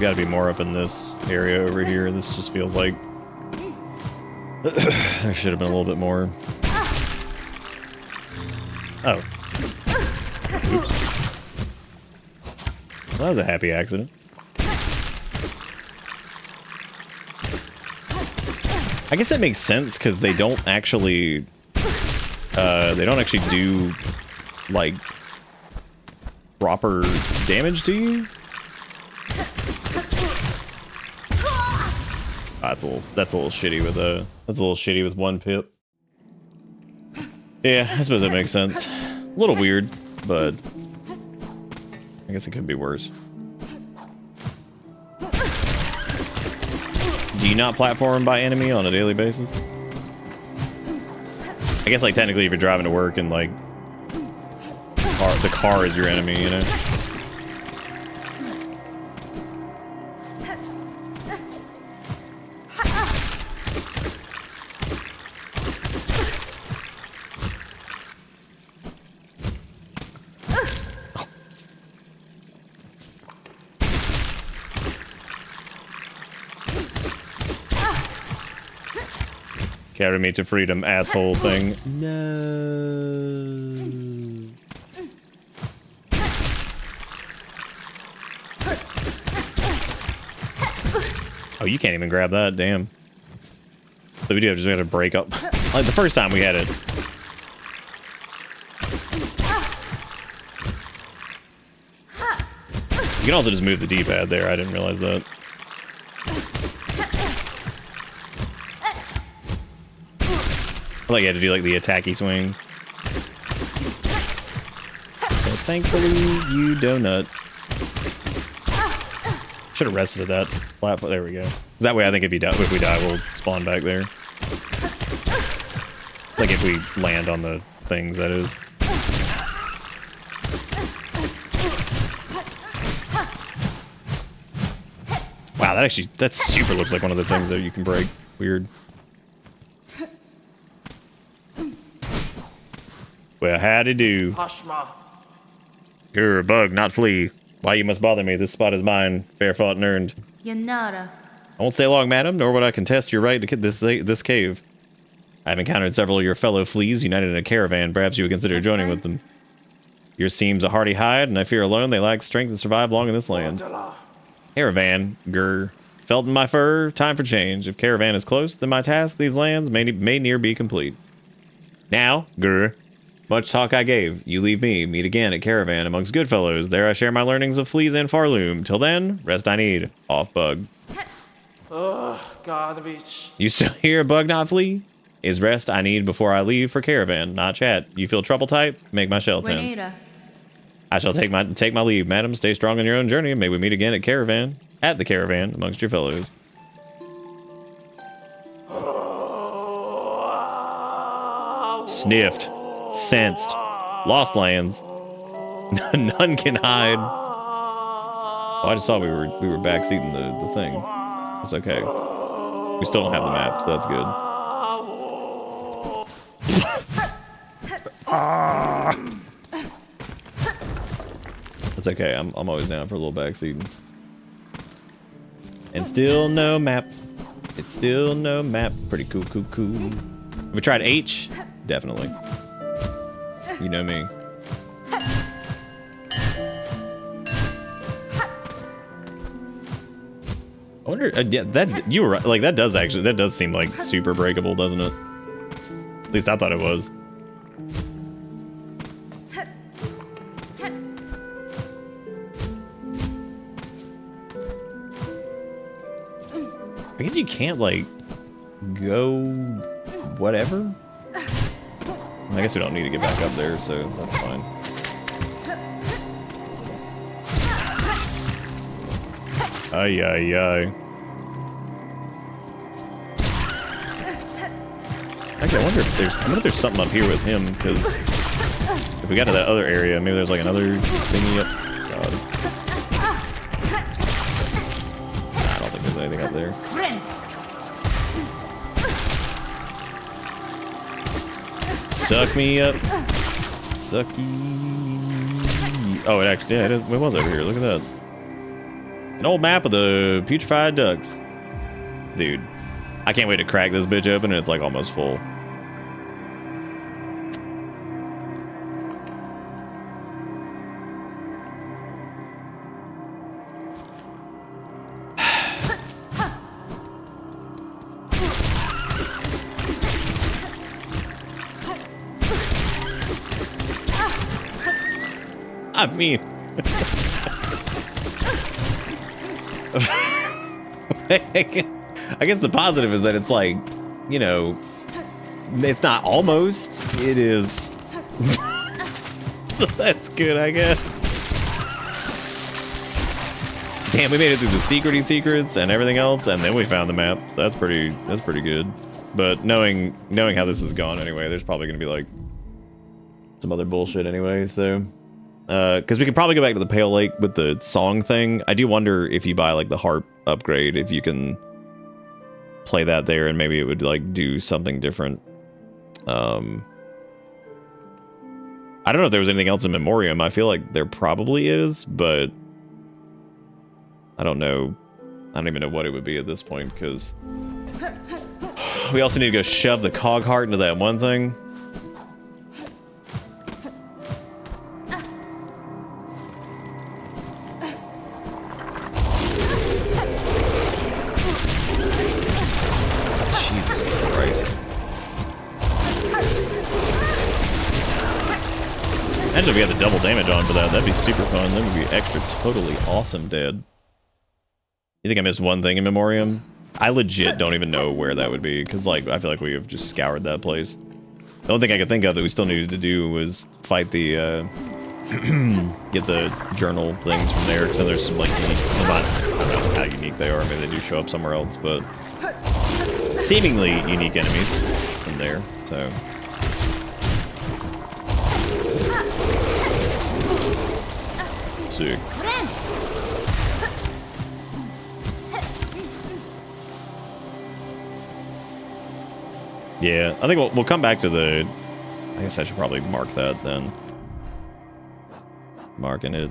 got to be more up in this area over here. This just feels like there should have been a little bit more. Oh. Oops. Well, that was a happy accident. I guess that makes sense because they don't actually do like proper damage to you. That's a little shitty with one pip. Yeah, I suppose that makes sense. A little weird, but I guess it could be worse. Do you not platform by enemy on a daily basis? I guess like technically if you're driving to work and like the car is your enemy, you know? Carry me to freedom, asshole thing. No. Oh, you can't even grab that, damn. So we do have to break up. Like the first time we had it. You can also just move the D-pad there, I didn't realize that. I thought you had to do like the attacky swings. But thankfully, you donut. Should have rested at that platform. There we go. That way, I think if we die, we'll spawn back there. Like if we land on the things, that is. Wow, that super looks like one of the things that you can break. Weird. Well, howdy do. Hushma. You're a bug, not flea. Why you must bother me? This spot is mine. Fair fought and earned. Yanara. I won't stay long, madam, nor would I contest your right to this cave. I have encountered several of your fellow fleas united in a caravan. Perhaps you would consider joining with them. Yours seems a hardy hide, and I fear alone they lack strength to survive long in this land. Caravan, grr. Felt in my fur, time for change. If caravan is close, then my task these lands may near be complete. Now, grr. Much talk I gave. You leave me. Meet again at caravan amongst good fellows. There I share my learnings of fleas and farloom. Till then, rest I need. Off bug. Ugh, garbage. You still here, bug not flea? Is rest I need before I leave for caravan, not chat. You feel trouble type? Make my shell tense. Juanita. I shall take my leave, madam. Stay strong on your own journey. May we meet again at the caravan amongst your fellows. Sniffed. Sensed. Lost lands. None can hide. Oh, I just thought we were backseating the thing. That's okay. We still don't have the map, so that's good. That's okay. I'm always down for a little backseating. And still no map. It's still no map. Pretty cool. Have we tried H? Definitely. You know me. I wonder. Yeah, that you were right. Like that does seem like super breakable, doesn't it? At least I thought it was. I guess you can't like go whatever. I guess we don't need to get back up there, so that's fine. Ay, ay, ay. Actually, I wonder if there's something up here with him, because if we got to that other area, maybe there's like another thingy up. God. Nah, I don't think there's anything up there. Suck me up. Sucky. Oh, it actually, yeah, it was over here. Look at that. An old map of the putrefied ducks. Dude, I can't wait to crack this bitch open and it's like almost full. I mean, I guess the positive is that it's like, you know, it's not almost, it is. So that's good, I guess. Damn, we made it through the secrety secrets and everything else, and then we found the map. So that's pretty good. But knowing how this has gone anyway, there's probably gonna be like some other bullshit anyway, so. Because we could probably go back to the Pale Lake with the song thing. I do wonder if you buy like the harp upgrade, if you can play that there and maybe it would like do something different. I don't know if there was anything else in Memoriam. I feel like there probably is, but I don't know. I don't even know what it would be at this point, because we also need to go shove the cog heart into that one thing. Imagine if we had the double damage on for that. That'd be super fun. That would be extra totally awesome dead. You think I missed one thing in Memoriam? I legit don't even know where that would be, because like I feel like we have just scoured that place. The only thing I could think of that we still needed to do was fight the get the journal things from there, because then there's some like unique, I don't know how unique they are, maybe they do show up somewhere else, but seemingly unique enemies from there, so. Sick. Yeah, I think we'll come back to the. I guess I should probably mark that then. Marking it.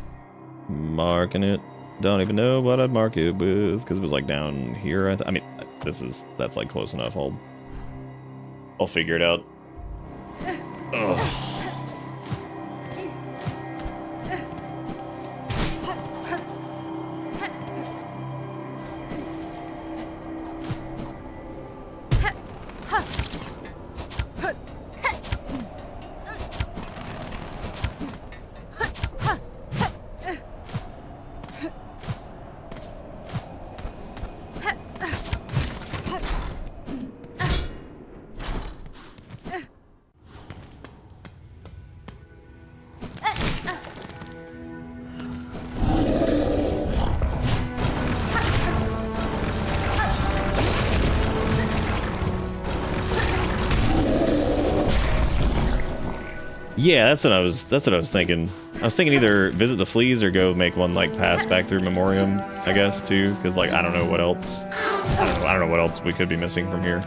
Don't even know what I'd mark it with, because it was like down here. I mean, that's like close enough. I'll figure it out. Ugh. Yeah, that's what I was thinking. I was thinking either visit the fleas or go make one like pass back through Memoriam, I guess, too, because like I don't know what else. I don't know what else we could be missing from here.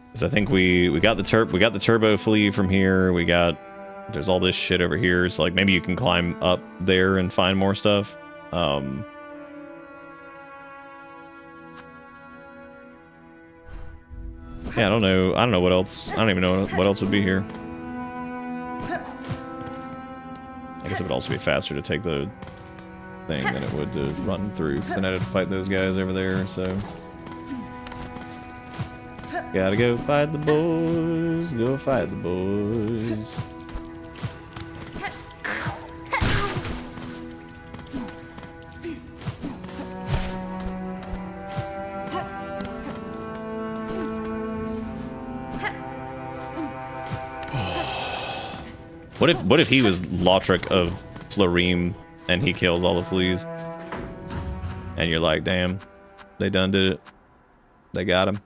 Because I think we got the turbo flea from here. There's all this shit over here. So like maybe you can climb up there and find more stuff. Yeah, I don't know what else. I don't even know what else would be here. I guess it would also be faster to take the thing than it would to run through, because then I'd have to fight those guys over there, so. Gotta go fight the boys, go fight the boys. What if he was Lautrec of Flareem and he kills all the fleas? And you're like, damn, they done did it. They got him.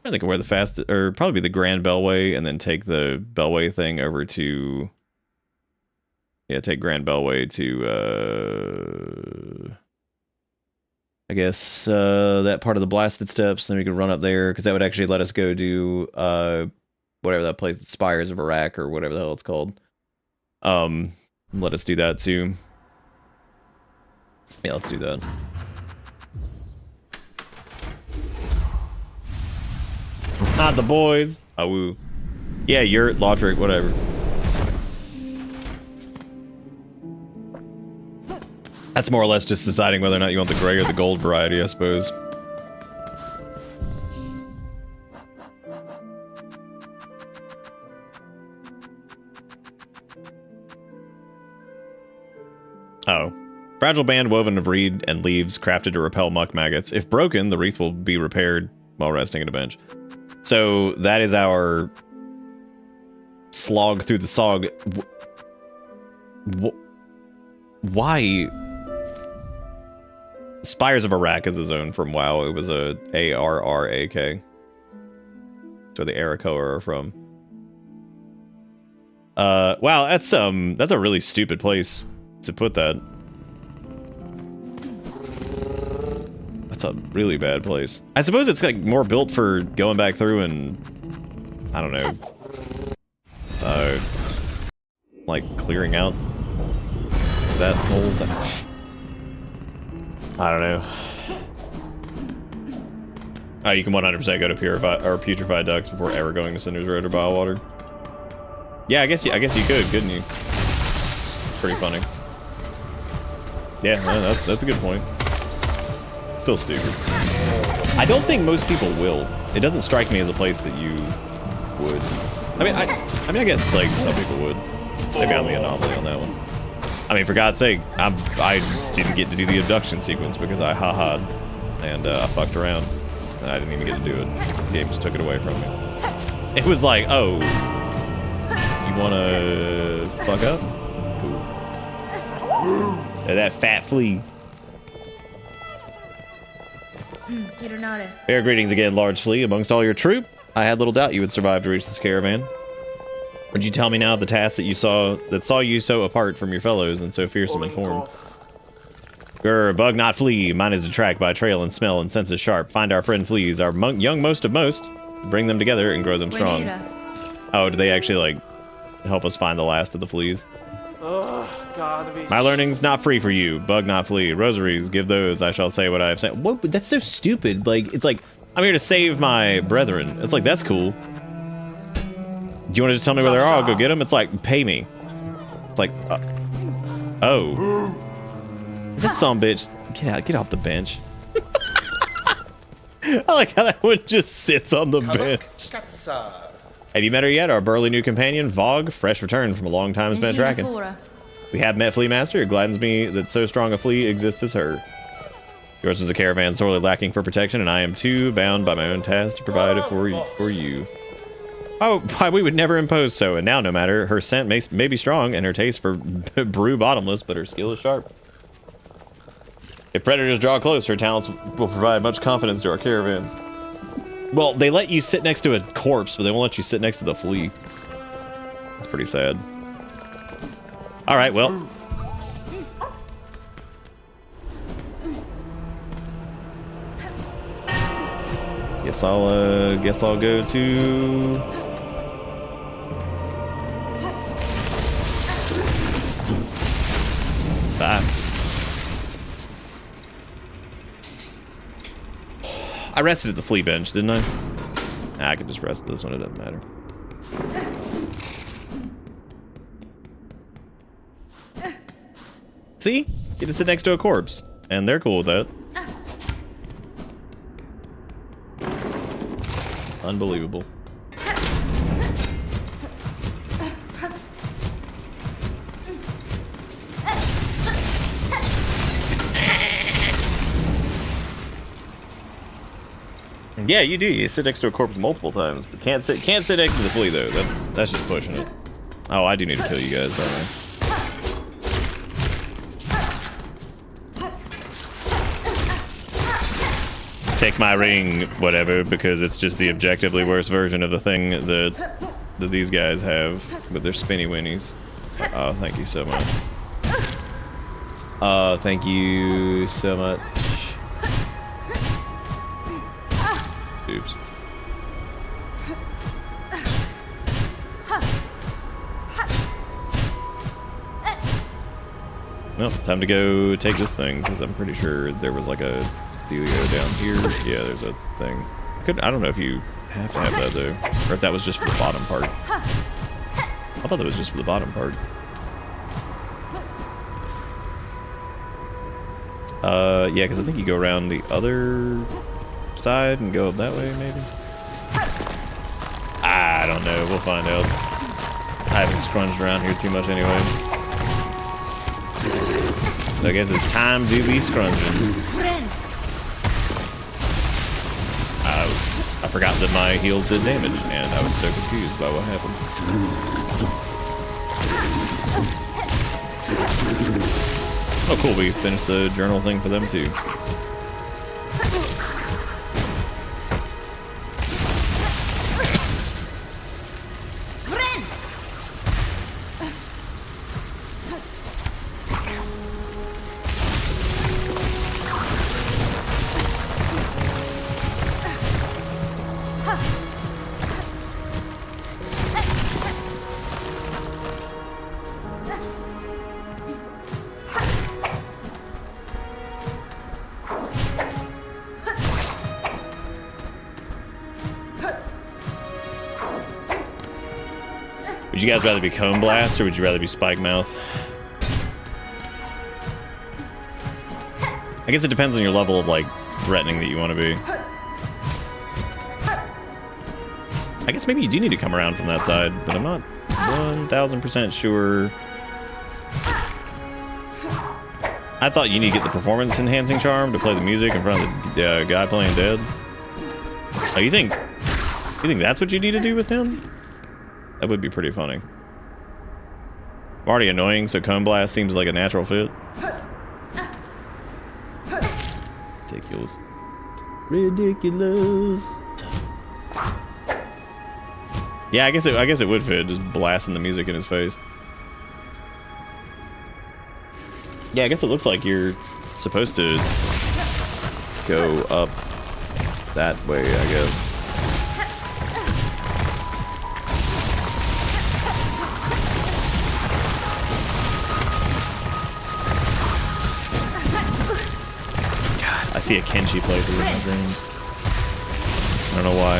I think where the fastest, or probably the Grand Bellway, and then take the Bellway thing over to. Yeah, take Grand Bellway to. I guess that part of the Blasted Steps. Then we can run up there because that would actually let us go do whatever that place, Spires of Iraq or whatever the hell it's called. Let us do that too. Yeah, let's do that. Not the boys. Oh, woo. Yeah, you're Lautrec, whatever. That's more or less just deciding whether or not you want the gray or the gold variety, I suppose. Oh. Fragile band woven of reed and leaves crafted to repel muck maggots. If broken, the wreath will be repaired while resting at a bench. So that is our slog through the sog. Why? Spires of Iraq is a zone from WoW. It was a ARRAK. So the Arakoa are from. Wow, that's a really stupid place to put that. That's a really bad place. I suppose it's like more built for going back through and I don't know. Like clearing out that whole thing. I don't know. Oh, you can 100% go to purified or putrefied ducks before ever going to Cinder's Road or Biowater. Yeah, I guess you could, couldn't you? Pretty funny. Yeah, no, that's a good point. Still stupid. I don't think most people will. It doesn't strike me as a place that you would. I mean, I guess like some people would. Maybe I'm the anomaly on that one. I mean, for God's sake, I didn't get to do the abduction sequence because I ha-ha'd and I fucked around. And I didn't even get to do it. The game just took it away from me. It was like, oh, you wanna fuck up? Cool. That fat flea. Fair greetings again, large flea. Amongst all your troop, I had little doubt you would survive to reach this caravan. Would you tell me now the task that saw you so apart from your fellows and so fearsome in form? Grr, bug not flea. Mine is to track by trail and smell and senses sharp. Find our friend fleas, our young most of most. Bring them together and grow them strong. Oh, do they actually like help us find the last of the fleas? My learning's not free for you. Bug not flea. Rosaries, give those. I shall say what I have said. What? That's so stupid. Like, it's like, I'm here to save my brethren. It's like, that's cool. Do you want to just tell me where they are? I'll go get them. It's like, pay me. It's like, oh. Is that some bitch? Get off the bench. I like how that one just sits on the bench. Have you met her yet? Our burly new companion, Vogue, fresh return from a long time spent tracking. We have met Flea Master. It gladdens me that so strong a flea exists as her. Yours was a caravan sorely lacking for protection, and I am too bound by my own task to provide it for you. Oh, why we would never impose so, and now no matter, her scent may be strong, and her taste for brew bottomless, but her skill is sharp. If predators draw close, her talents will provide much confidence to our caravan. Well, they let you sit next to a corpse, but they won't let you sit next to the flea. That's pretty sad. Alright, well. Guess I'll go to... Bye. I rested at the flea bench, didn't I? Nah, I can just rest this one, it doesn't matter. See? Get to sit next to a corpse. And they're cool with that. Unbelievable. Yeah, you do. You sit next to a corpse multiple times. But can't sit next to the flea though. That's just pushing it. Oh, I do need to kill you guys, don't I? Take my ring, whatever, because it's just the objectively worst version of the thing that these guys have, but they're spinny winnies. Oh, thank you so much. Oh, thank you so much. Oops. Well, time to go take this thing, because I'm pretty sure there was like a dealio down here. Yeah, there's a thing. I don't know if you have to have that, though. Or if that was just for the bottom part. I thought that was just for the bottom part. Yeah, because I think you go around the other side and go up that way, maybe? I don't know. We'll find out. I haven't scrunched around here too much anyway. So I guess it's time to be scrunching. I forgot that my heals did damage, and I was so confused by what happened. Oh cool, we finished the journal thing for them too. Would you guys rather be Cone Blast or would you rather be Spike Mouth? I guess it depends on your level of like threatening that you want to be. I guess maybe you do need to come around from that side, but I'm not 1000% sure. I thought you need to get the performance enhancing charm to play the music in front of the guy playing dead. Oh, you think that's what you need to do with him? That would be pretty funny. I'm already annoying, so Cone Blast seems like a natural fit. Ridiculous. Ridiculous. Yeah, I guess it would fit, just blasting the music in his face. Yeah, I guess it looks like you're supposed to go up that way, I guess. I see a Kenshi playthrough in my dreams. I don't know why.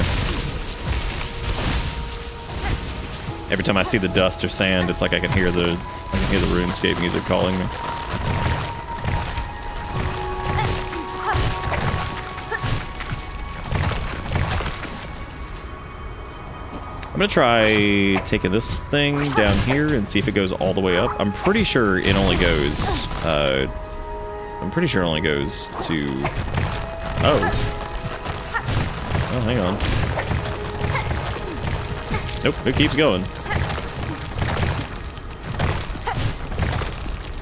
Every time I see the dust or sand, it's like I can hear the RuneScape music calling me. I'm gonna try taking this thing down here and see if it goes all the way up. I'm pretty sure it only goes to... Oh, hang on. Nope, it keeps going.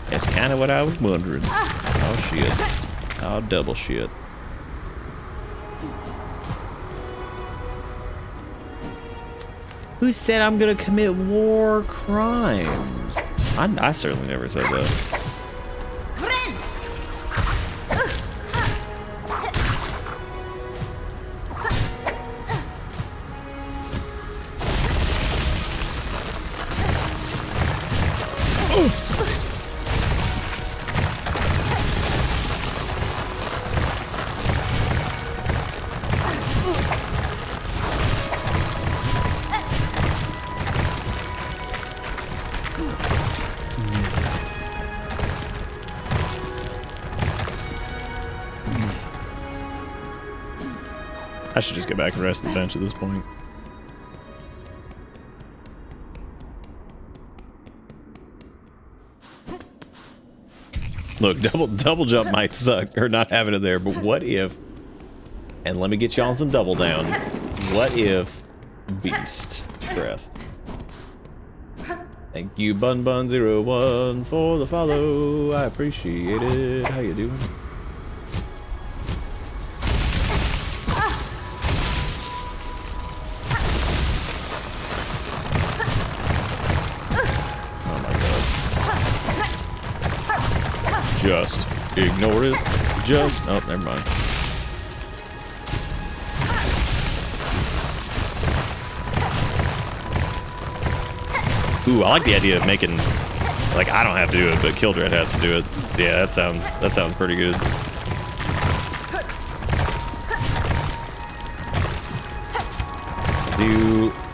That's kind of what I was wondering. Oh, shit. Oh, double shit. Who said I'm gonna commit war crimes? I certainly never said that. I should just go back and rest the bench at this point. Look, double jump might suck, or not having it there, but what if, and let me get you on some double down, what if Beast Crest? Thank you, Bun01, for the follow. I appreciate it. How you doing? Oh my god. Just ignore it. Just... Oh, never mind. Ooh, I like the idea of making, like, I don't have to do it, but Kildred has to do it. Yeah, that sounds pretty good.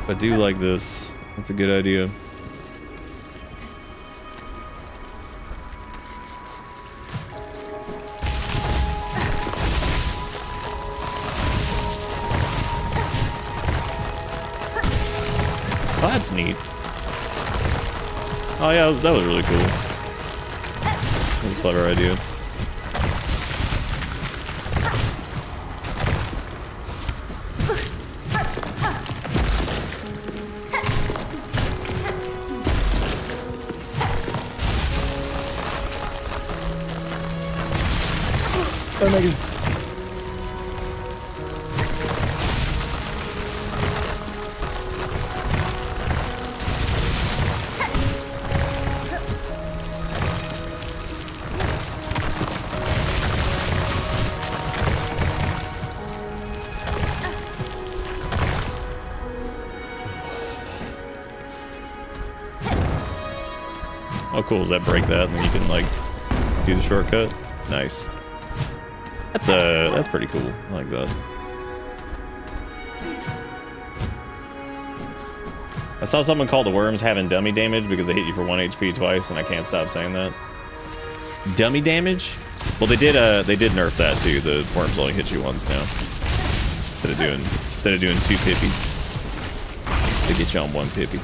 I do like this. That's a good idea. Oh, that's neat. Oh yeah, that was really cool. That was a clever idea. Oh my god. How cool does that break that, and then you can like do the shortcut? Nice. That's pretty cool. I like that. I saw someone call the worms having dummy damage because they hit you for 1 HP twice, and I can't stop saying that. Dummy damage? Well, they did nerf that too. The worms only hit you once now, instead of doing 2 pippies. They get you on 1 pippy.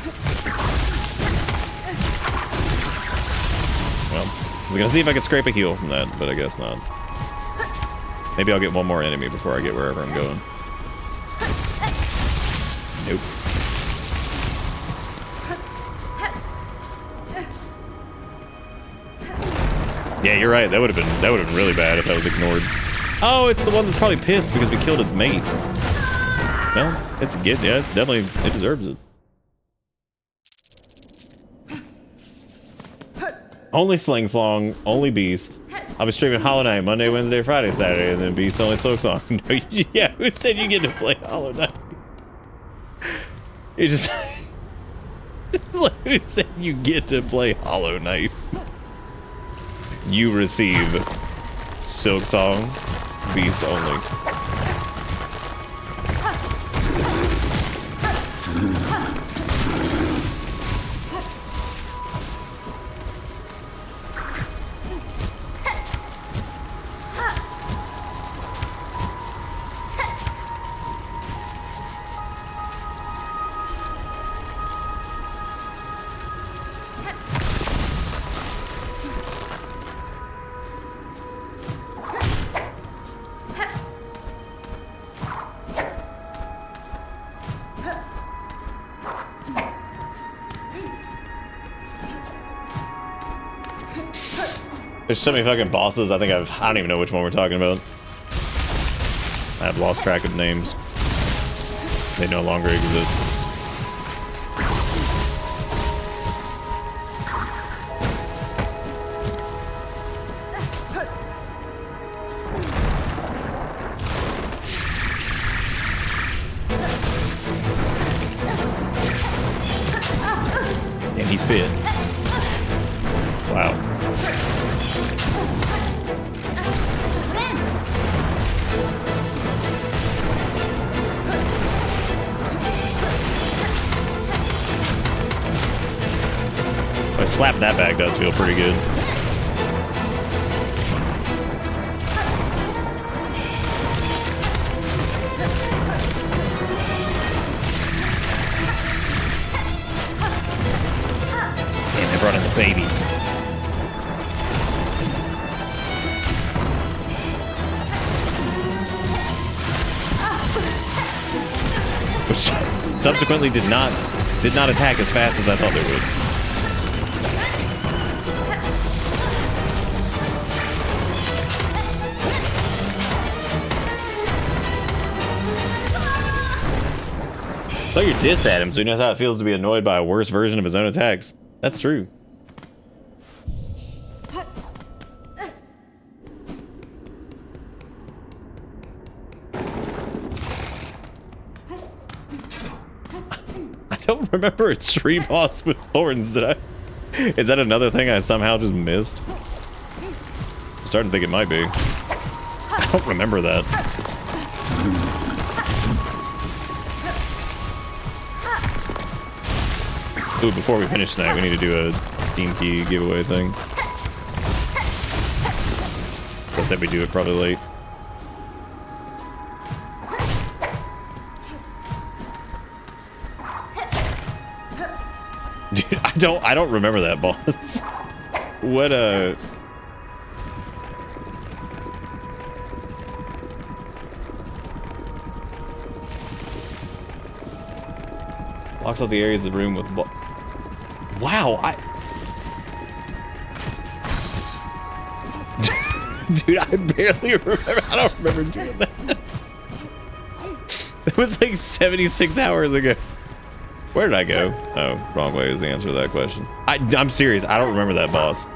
Well, I was gonna see if I could scrape a heal from that, but I guess not. Maybe I'll get one more enemy before I get wherever I'm going. Nope. Yeah, you're right. That would have been really bad if that was ignored. Oh, it's the one that's probably pissed because we killed its mate. No, it's good. Yeah, it's definitely, it deserves it. Only Silksong, only Beast. I'll be streaming Hollow Knight Monday, Wednesday, Friday, Saturday, and then Beast only Silksong. No, yeah, who said you get to play Hollow Knight? You just... Who said you get to play Hollow Knight? You receive Silksong, Beast only. There's so many fucking bosses, I don't even know which one we're talking about. I've lost track of names. They no longer exist. And he spit. Wow. Slapping that back does feel pretty good. Damn, they brought in the babies. Which subsequently did not attack as fast as I thought they would. Throw your diss at him so he knows how it feels to be annoyed by a worse version of his own attacks. That's true. I don't remember a tree boss with thorns, did I? Is that another thing I somehow just missed? I'm starting to think it might be. I don't remember that. Ooh, before we finish tonight, we need to do a Steam Key giveaway thing. I said we do it probably late. Dude, I don't remember that boss. What locks off the areas of the room with wow, dude, I barely remember. I don't remember doing that. It was like 76 hours ago. Where did I go? Oh, wrong way is the answer to that question. I'm serious. I don't remember that boss.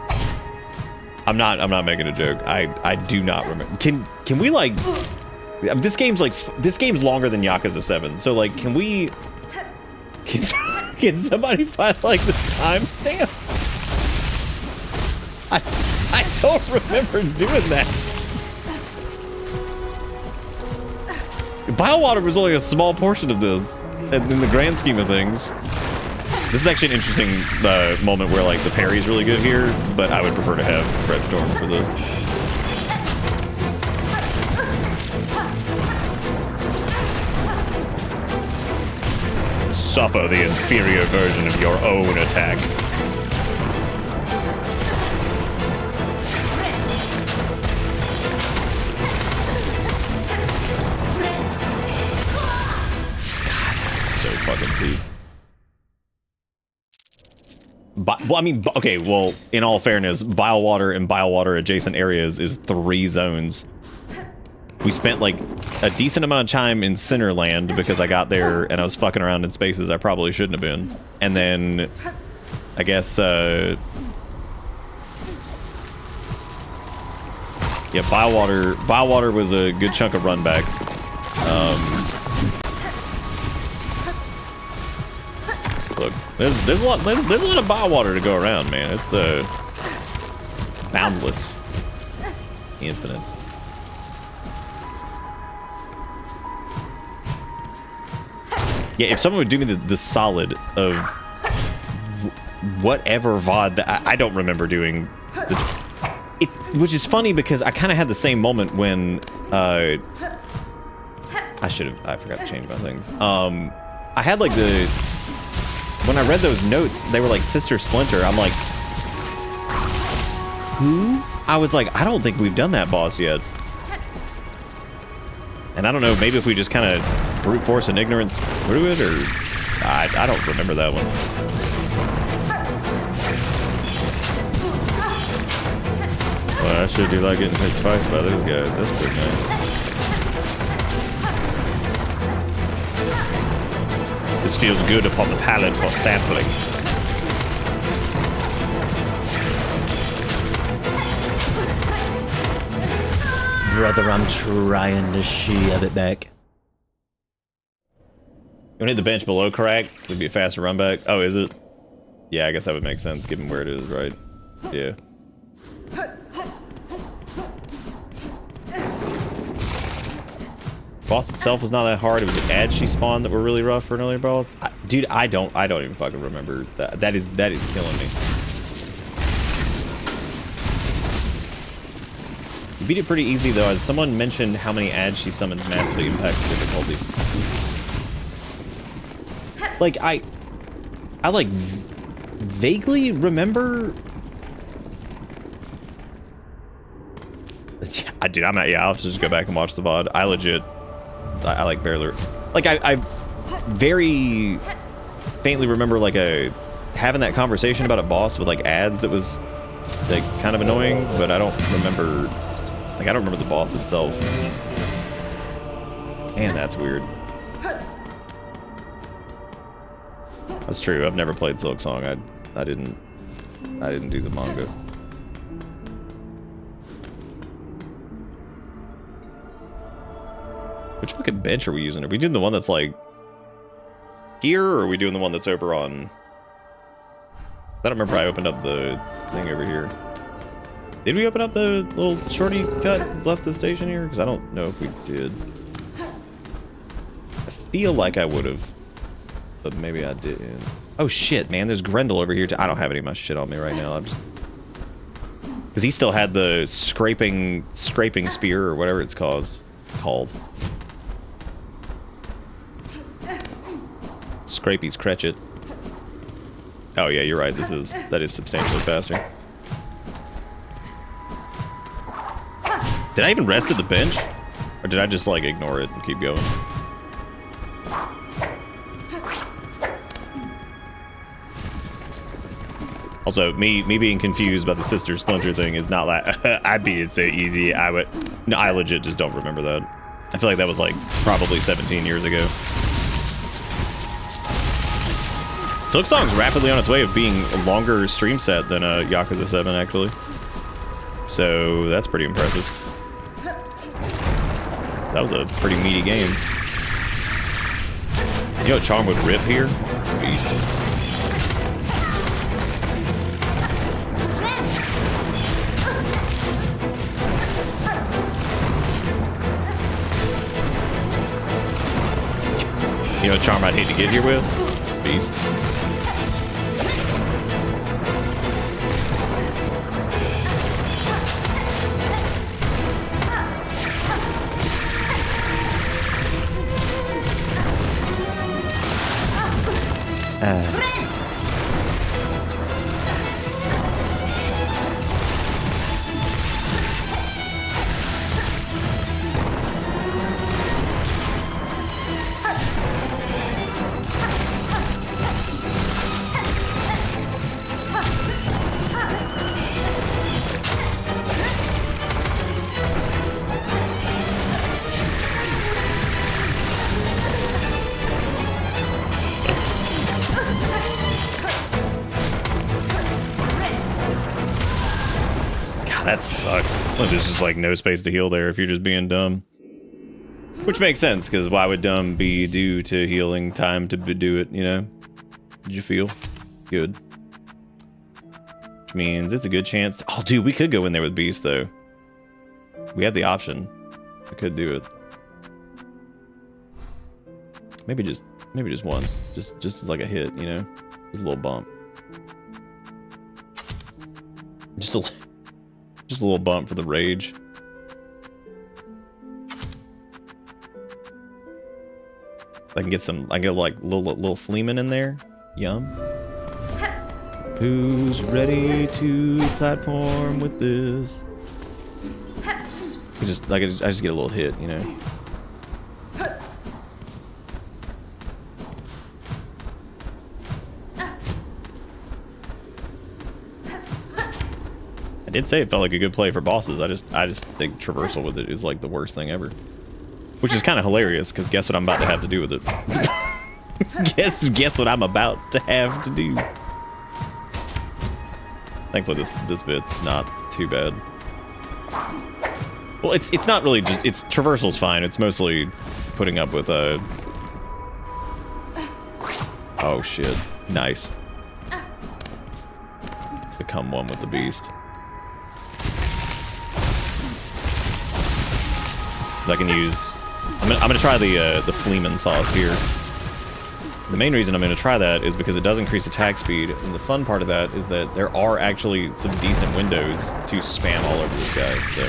I'm not making a joke. I do not remember. Can we like this game's longer than Yakuza 7. So like can somebody find like the timestamp? I don't remember doing that. Biowater was only a small portion of this in the grand scheme of things. This is actually an interesting moment where like the parry's really good here, but I would prefer to have Fred Storm for this. Suffer the inferior version of your own attack. God, that's so fucking deep. Well, I mean, okay, well, in all fairness, Biowater and Biowater adjacent areas is 3 zones. We spent like a decent amount of time in Centerland because I got there and I was fucking around in spaces I probably shouldn't have been. And then, I guess, yeah, Biowater was a good chunk of run back. Look, there's a lot of Biowater to go around, man. It's boundless, infinite. Yeah, if someone would do me the solid of whatever VOD that I don't remember doing, which is funny because I kind of had the same moment when I forgot to change my things. I had like when I read those notes, they were like Sister Splinter. I'm like, who? I was like, I don't think we've done that boss yet. And I don't know, maybe if we just kind of brute force and ignorance through it, or I don't remember that one. Well, I sure do like getting hit twice by those guys. That's pretty nice. This feels good upon the palate for sampling. Brother, I'm trying to shove it back. You want to hit the bench below crack? It'd be a faster run back. Oh, is it? Yeah, I guess that would make sense given where it is, right? Yeah. Boss itself was not that hard. It was the ads she spawned that were really rough for an earlier boss. Dude, I don't even fucking remember that. That is killing me. You beat it pretty easy though, as someone mentioned how many ads she summons massively impacts difficulty. Like I like vaguely remember. Dude, I'm not. Yeah, I'll just go back and watch the VOD. I legit, I like barely, like I very faintly remember like having that conversation about a boss with like ads that was like kind of annoying, but I don't remember. Like I don't remember the boss itself. Man, that's weird. That's true. I've never played Silksong. I didn't do the manga. Which fucking bench are we using? Are we doing the one that's like here, or are we doing the one that's over on? I don't remember. I opened up the thing over here. Did we open up the little shorty cut left the station here? Because I don't know if we did. I feel like I would have, but maybe I didn't. Oh shit, man! There's Grendel over here too. I don't have any of my shit on me right now. I'm just because he still had the scraping spear or whatever it's called. Scrapey's Cretchet. Oh yeah, you're right. That is substantially faster. Did I even rest at the bench? Or did I just like ignore it and keep going? Also, me being confused about the Sister Splinter thing is not like I'd be so easy. No, I legit just don't remember that. I feel like that was like probably 17 years ago. Silksong's rapidly on its way of being a longer stream set than Yakuza 7 actually. So that's pretty impressive. That was a pretty meaty game. You know what Charm would rip here? Beast. You know what Charm I'd hate to get here with? Beast. That sucks. Well, there's just like no space to heal there if you're just being dumb. Which makes sense, because why would dumb be due to healing time to do it, you know? Did you feel? Good. Which means it's a good chance. Oh, dude, we could go in there with Beast, though. We have the option. We could do it. Maybe just once. Just as like a hit, you know? Just a little bump. Just a little bump for the rage. I can get like little Fleeman in there. Yum. Who's ready to platform with this? I just get a little hit, you know. I did say it felt like a good play for bosses. I just think traversal with it is like the worst thing ever. Which is kind of hilarious, because guess what I'm about to have to do with it. guess what I'm about to have to do. Thankfully this bit's not too bad. Well, it's not really just, it's traversal's fine. It's mostly putting up with oh shit. Nice. Become one with the beast. I can use. I'm gonna try the Fleeman sauce here. The main reason I'm gonna try that is because it does increase attack speed, and the fun part of that is that there are actually some decent windows to spam all over this guy. So.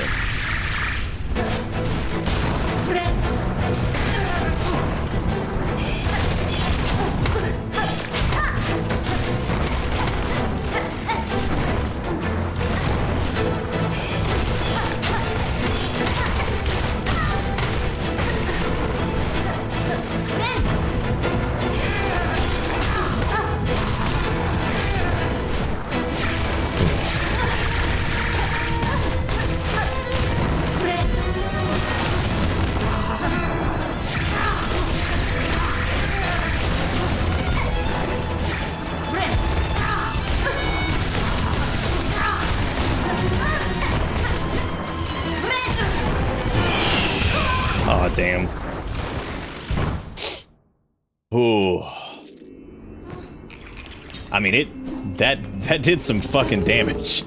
Ooh. I mean, that did some fucking damage.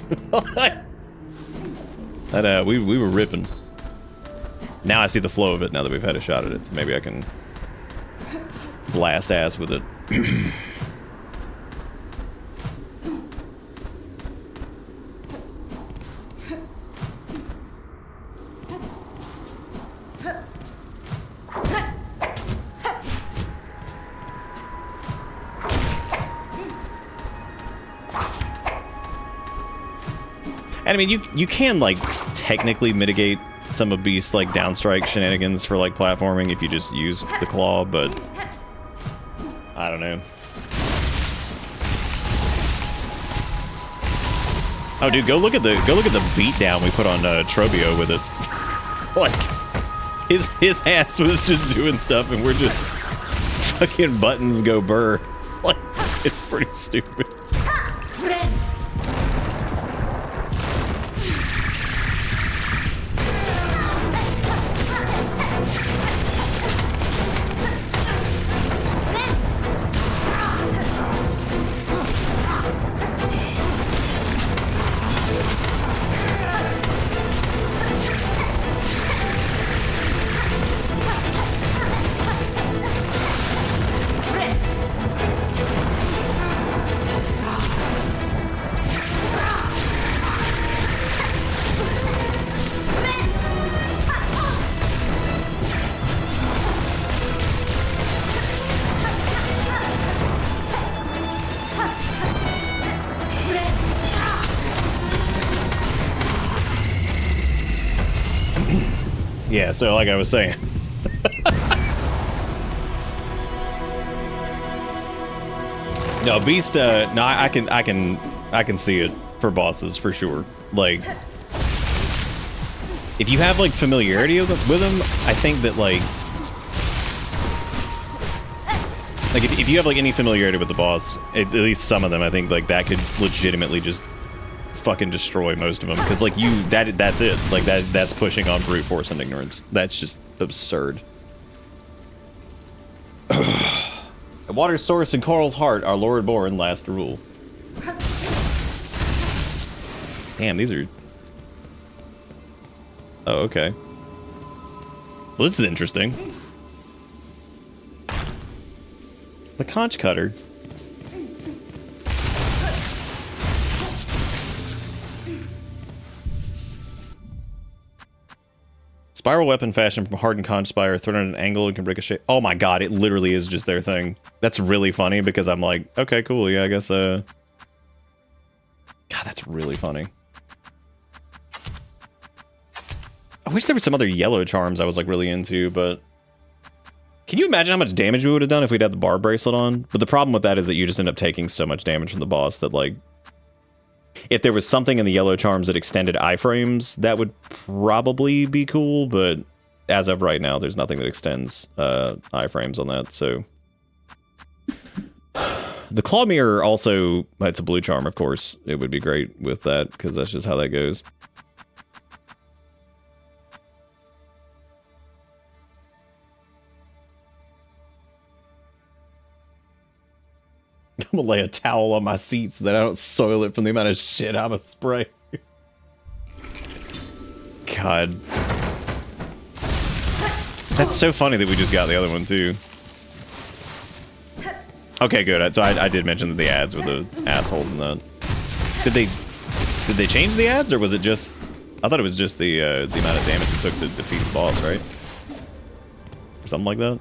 That we were ripping. Now I see the flow of it now that we've had a shot at it. So maybe I can blast ass with it. And I mean, you can, like, technically mitigate some of Beast's, like, downstrike shenanigans for, like, platforming if you just use the claw, but I don't know. Oh, dude, go look at the beatdown we put on Trobio with it. Like, his ass was just doing stuff, and we're just fucking buttons go burr. Like, it's pretty stupid. Yeah, so like I was saying. No, Beast, no, I can see it for bosses for sure. Like, if you have like familiarity with them, I think that like if you have like any familiarity with the boss, at least some of them, I think like that could legitimately just fucking destroy most of them, because like that's it, like that's pushing on brute force and ignorance. That's just absurd. Water's source in Coral's heart, our Lord born last to rule. Damn, these are... Oh, okay. Well, this is interesting. The conch cutter. Spiral weapon fashioned from hardened conch spire, thrown at an angle and can ricochet. Oh my god, it literally is just their thing. That's really funny because I'm like, okay, cool, yeah, I guess, God, that's really funny. I wish there were some other yellow charms I was like really into, but... Can you imagine how much damage we would have done if we'd had the bar bracelet on? But the problem with that is that you just end up taking so much damage from the boss that, like... If there was something in the yellow charms that extended iframes, that would probably be cool, but as of right now, there's nothing that extends iframes on that, so... The Claw Mirror also... It's a blue charm, of course. It would be great with that, because that's just how that goes. I'm gonna lay a towel on my seat so that I don't soil it from the amount of shit I'm a spray. God. That's so funny that we just got the other one too. Okay, good. So I did mention that the ads were the assholes in that. Did they change the ads, or was it just... I thought it was just the amount of damage it took to defeat the boss, right? Or something like that.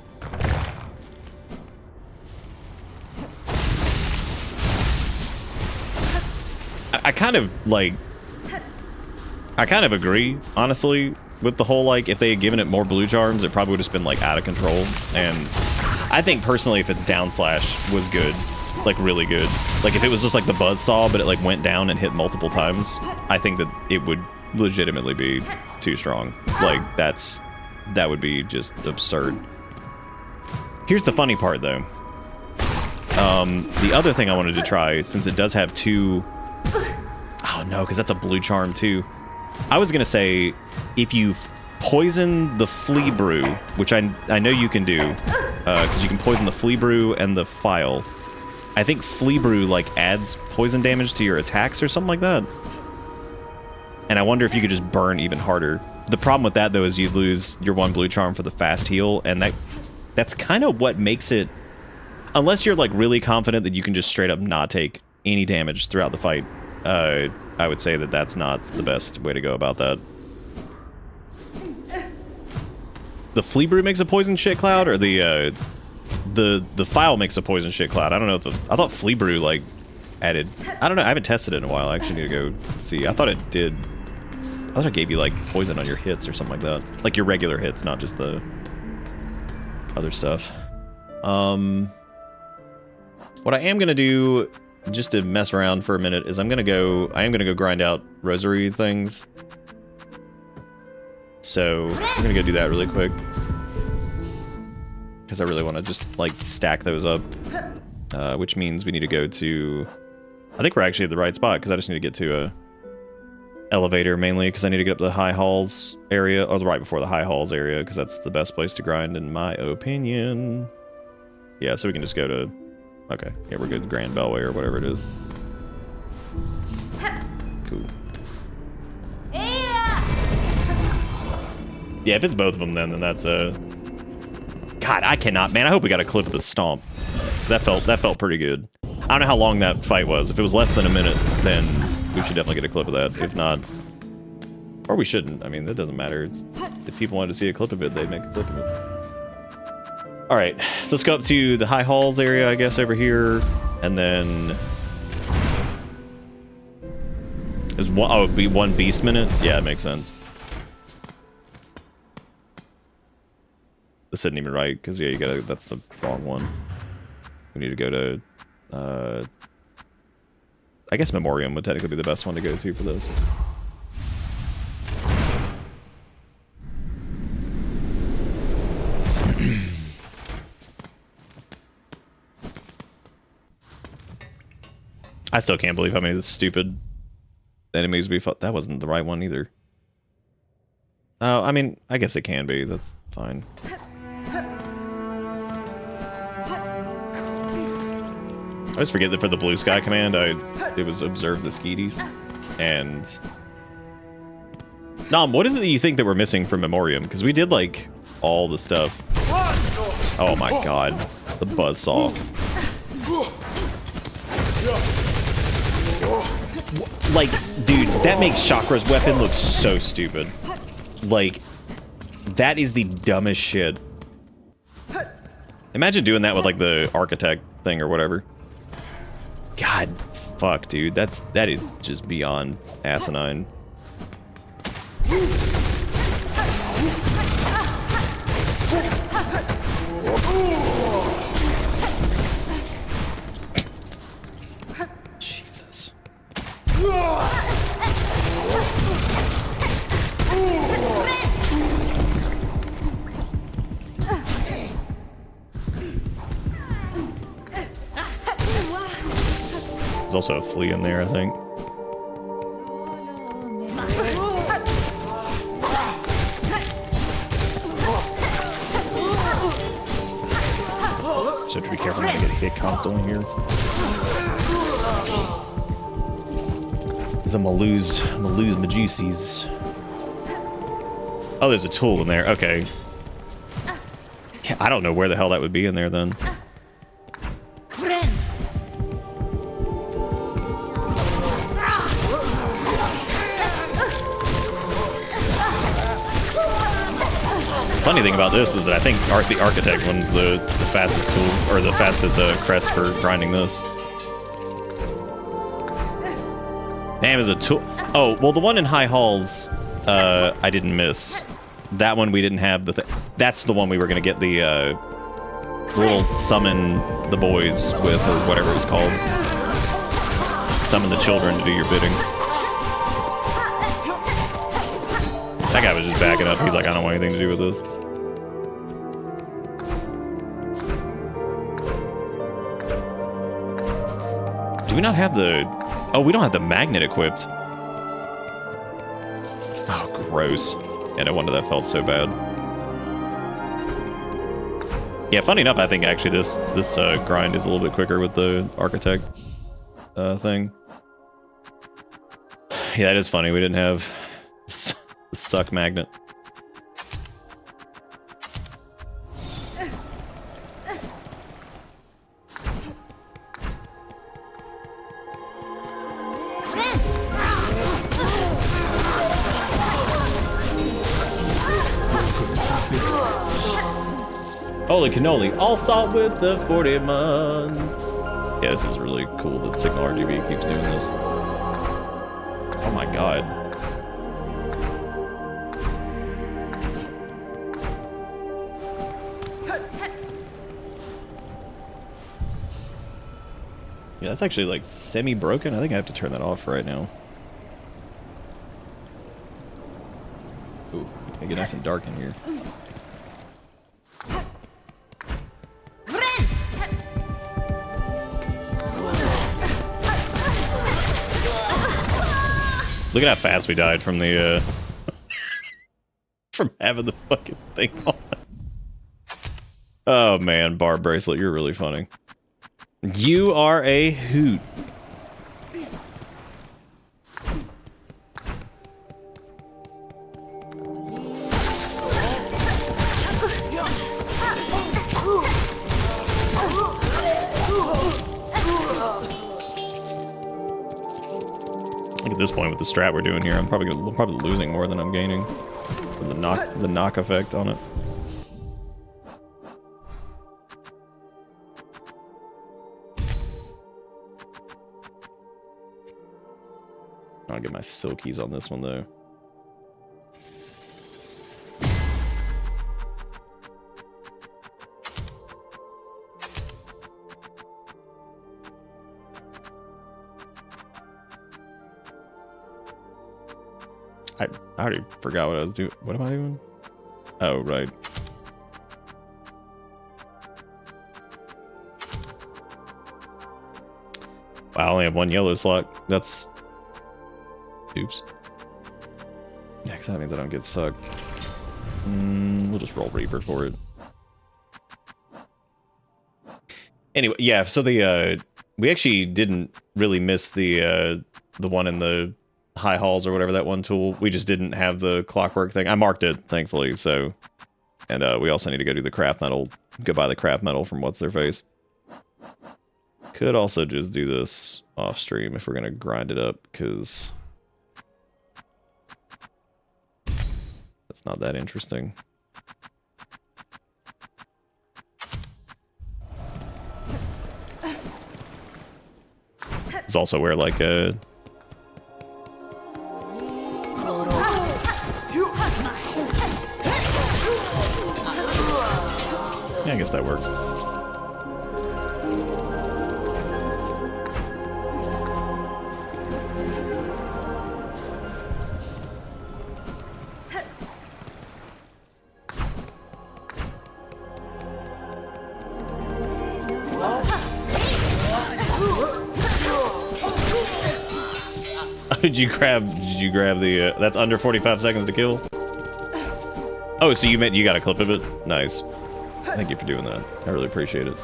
I kind of agree, honestly, with the whole, like, if they had given it more blue charms, it probably would have been, like, out of control. And I think, personally, if its down slash was good, like, really good, like, if it was just, like, the buzzsaw, but it, like, went down and hit multiple times, I think that it would legitimately be too strong. Like, that would be just absurd. Here's the funny part, though. The other thing I wanted to try, since it does have two... Oh no, because that's a blue charm too. I was gonna say, if you poison the flea brew, which I know you can do, because you can poison the flea brew and the file. I think flea brew like adds poison damage to your attacks or something like that. And I wonder if you could just burn even harder. The problem with that though is you lose your 1 blue charm for the fast heal, and that's kind of what makes it, unless you're like really confident that you can just straight up not take any damage throughout the fight. I would say that that's not the best way to go about that. The flea brew makes a poison shit cloud, or the file makes a poison shit cloud. I don't know if I thought flea brew like added. I don't know. I haven't tested it in a while. I actually need to go see. I thought it did. I thought it gave you like poison on your hits or something like that, like your regular hits, not just the other stuff. What I am gonna do, just to mess around for a minute, is I am gonna go grind out rosary things. So I'm gonna go do that really quick, because I really want to just like stack those up, which means we need to go to, I think we're actually at the right spot, because I just need to get to a elevator mainly, because I need to get up to the high halls area, or right before the high halls area, because that's the best place to grind in my opinion. Yeah, so we can just go to, okay, yeah, we're good to Grand Bellway or whatever it is. Cool. Yeah, if it's both of them, then that's God, I cannot, man. I hope we got a clip of the stomp. 'Cause that felt pretty good. I don't know how long that fight was. If it was less than a minute, then we should definitely get a clip of that. If not, or we shouldn't. I mean, that doesn't matter. If people wanted to see a clip of it, they'd make a clip of it. All right, so let's go up to the high halls area, I guess, over here, and then there's one. Oh, it'd be 1 beast minute. Yeah, it makes sense. This isn't even right, because yeah, you gotta, that's the wrong one. We need to go to I guess Memoriam would technically be the best one to go to for this. I still can't believe how many of the stupid enemies we fought. That wasn't the right one either. Oh, I mean, I guess it can be. That's fine. I always forget that for the blue sky command, it was observe the skeeties. And Nom, what is it that you think that we're missing from Memoriam? Because we did like all the stuff. Oh my god, the buzzsaw. Like, dude, that makes Chakra's weapon look so stupid. Like, that is the dumbest shit. Imagine doing that with like the architect thing or whatever. God, fuck, dude. That is just beyond asinine. Jesus. There's also a flea in there, I think. So have to be careful not to get hit constantly here. There's a Maloo's Majusies. Oh, there's a tool in there. Okay. I don't know where the hell that would be in there then. Funny thing about this is that I think the architect one's the fastest tool, or the fastest crest for grinding this. Damn, is a tool. Oh, well, the one in High Halls, I didn't miss. That one we didn't have the thing. That's the one we were gonna get the little summon the boys with, or whatever it's called. Summon the children to do your bidding. That guy was just backing up. He's like, I don't want anything to do with this. Do we not have the... Oh, we don't have the magnet equipped. Oh, gross. Yeah, no wonder that felt so bad. Yeah, funny enough, I think actually this grind is a little bit quicker with the architect thing. Yeah, that is funny. We didn't have the suck magnet. Holy cannoli, all salt with the 40 months. Yeah, this is really cool that Signal RGB keeps doing this. Oh my god. Yeah, that's actually like semi-broken. I think I have to turn that off right now. Ooh, it get nice and dark in here. Look at how fast we died from the, from having the fucking thing on. Oh man, Barb Bracelet, you're really funny. You are a hoot. At this point with the strat we're doing here, I'm probably losing more than I'm gaining from the knock effect on it. I'll get my silkies on this one though. I already forgot what I was doing. What am I doing? Oh, right. Wow, I only have one yellow slot. That's... Oops. Yeah, because that means I don't get sucked. We'll just roll Reaper for it. Anyway, yeah, so the, we actually didn't really miss the one in the high halls or whatever, that one tool. We just didn't have the clockwork thing. I marked it, thankfully, so... And we also need to go do the craft metal. Go buy the craft metal from What's-Their-Face. Could also just do this off stream if we're gonna grind it up, because... That's not that interesting. It's also where, like, yeah, I guess that works. Did you grab the, that's under 45 seconds to kill? Oh, so you meant you got a clip of it? Nice. Thank you for doing that. I really appreciate it.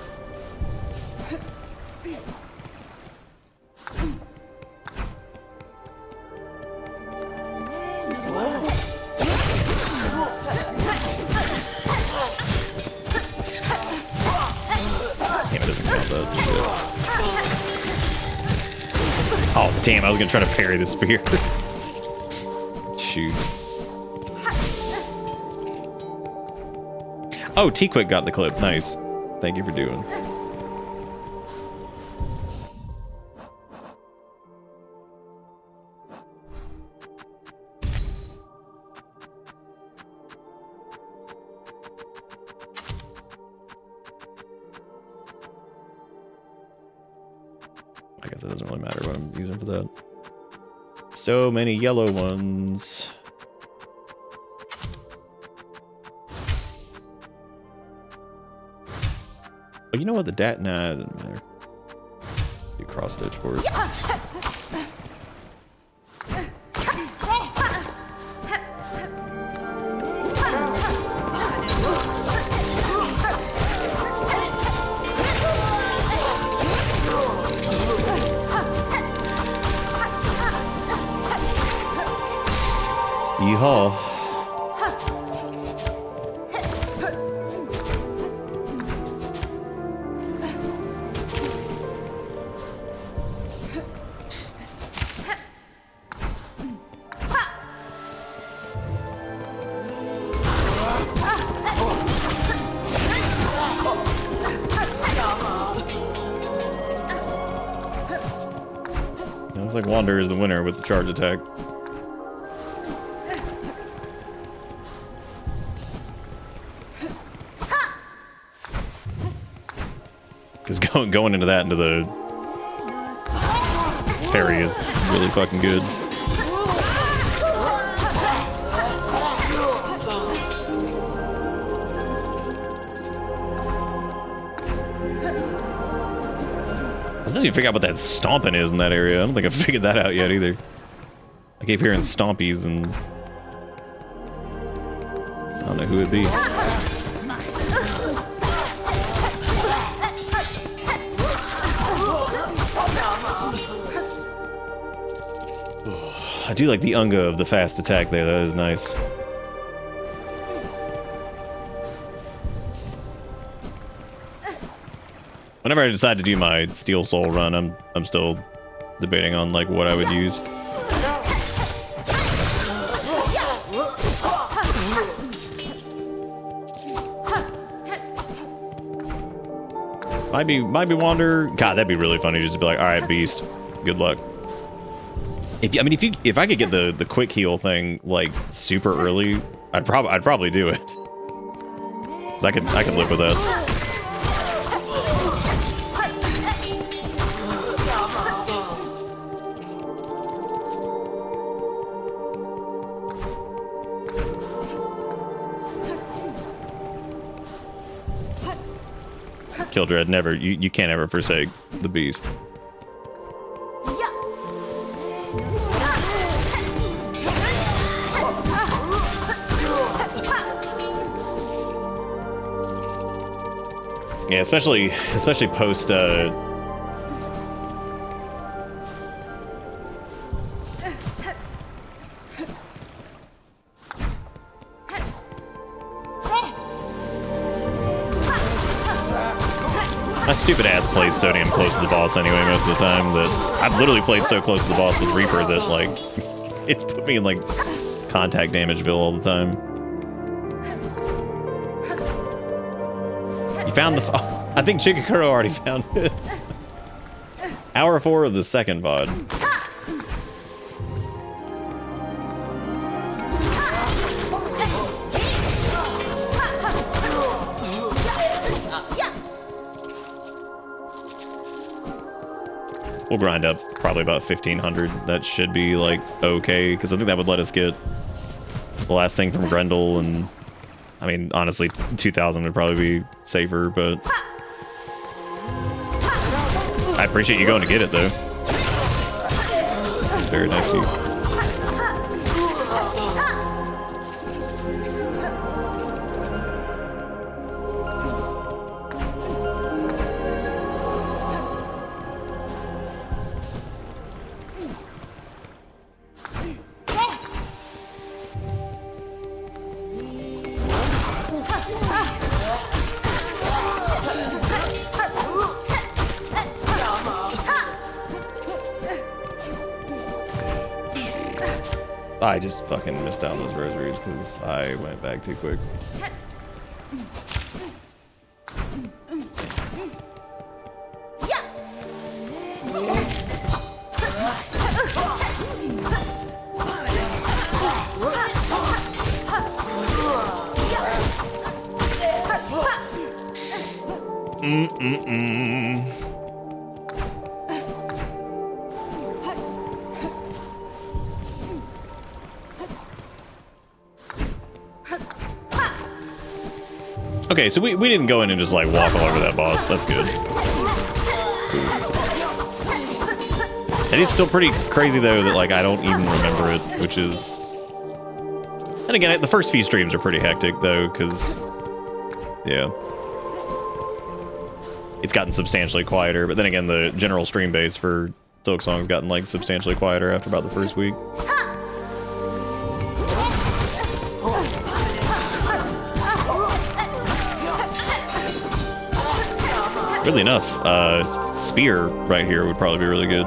Damn, it doesn't count that shit. Oh, damn, I was gonna try to parry the spear. Shoot. Oh, T-Quick got the clip. Nice. Thank you for doing. I guess it doesn't really matter what I'm using for that. So many yellow ones. Oh, you know what? The nah, it doesn't matter. Do cross stitch for it. Yeehaw. Looks like Wander is the winner with the charge attack. Because going into the parry is really fucking good. I still need to figure out what that stomping is in that area. I don't think I've figured that out yet either. I keep hearing stompies and I don't know who it'd be. I do like the unga of the fast attack there. That is nice. Whenever I decide to do my Steel Soul run, I'm still debating on like what I would use. Might be Wander. God, that'd be really funny just to be like, all right, Beast, good luck. If I could get the quick heal thing like super early, I'd probably do it. I could live with that. Kildred, never. You can't ever forsake the Beast. Yeah, especially post my stupid ass plays Sodium close to the boss anyway most of the time that I've literally played so close to the boss with Reaper that like it's put me in like contact damageville all the time. You found the I think Chikakuro already found it. Hour 4 of the second VOD. We'll grind up probably about 1,500. That should be like okay, because I think that would let us get the last thing from Grendel, and I mean honestly 2,000 would probably be safer, but I appreciate you going to get it though. Very nice of you. I just fucking missed out on those rosaries because I went back too quick. Okay, so we didn't go in and just like walk all over that boss. That's good. It is still pretty crazy though that like I don't even remember it, which is. And again, the first few streams are pretty hectic though, because yeah, it's gotten substantially quieter. But then again, the general stream base for Silksong has gotten like substantially quieter after about the first week. Really enough, spear right here would probably be really good.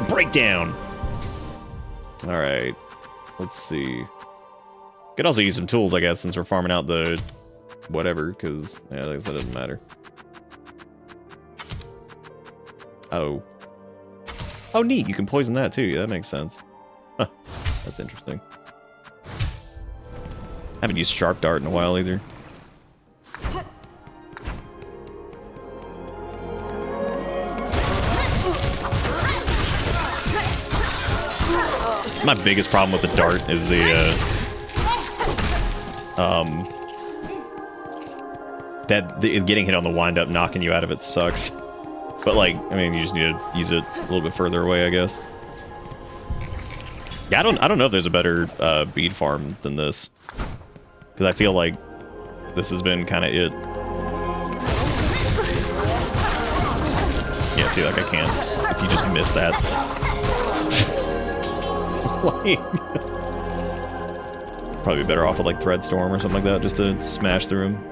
Breakdown. All right, let's see. Could also use some tools, I guess, since we're farming out the whatever, because yeah, I guess that doesn't matter. Oh. Oh, neat. You can poison that too. Yeah, that makes sense. Huh. That's interesting. Haven't used sharp dart in a while either. My biggest problem with the dart is the getting hit on the wind up, knocking you out of it sucks. But like, I mean, you just need to use it a little bit further away, I guess. Yeah, I don't know if there's a better bead farm than this, because I feel like this has been kind of it. Yeah, see, like I can't. If you just miss that. Like, probably better off with like Threadstorm or something like that, just to smash through him.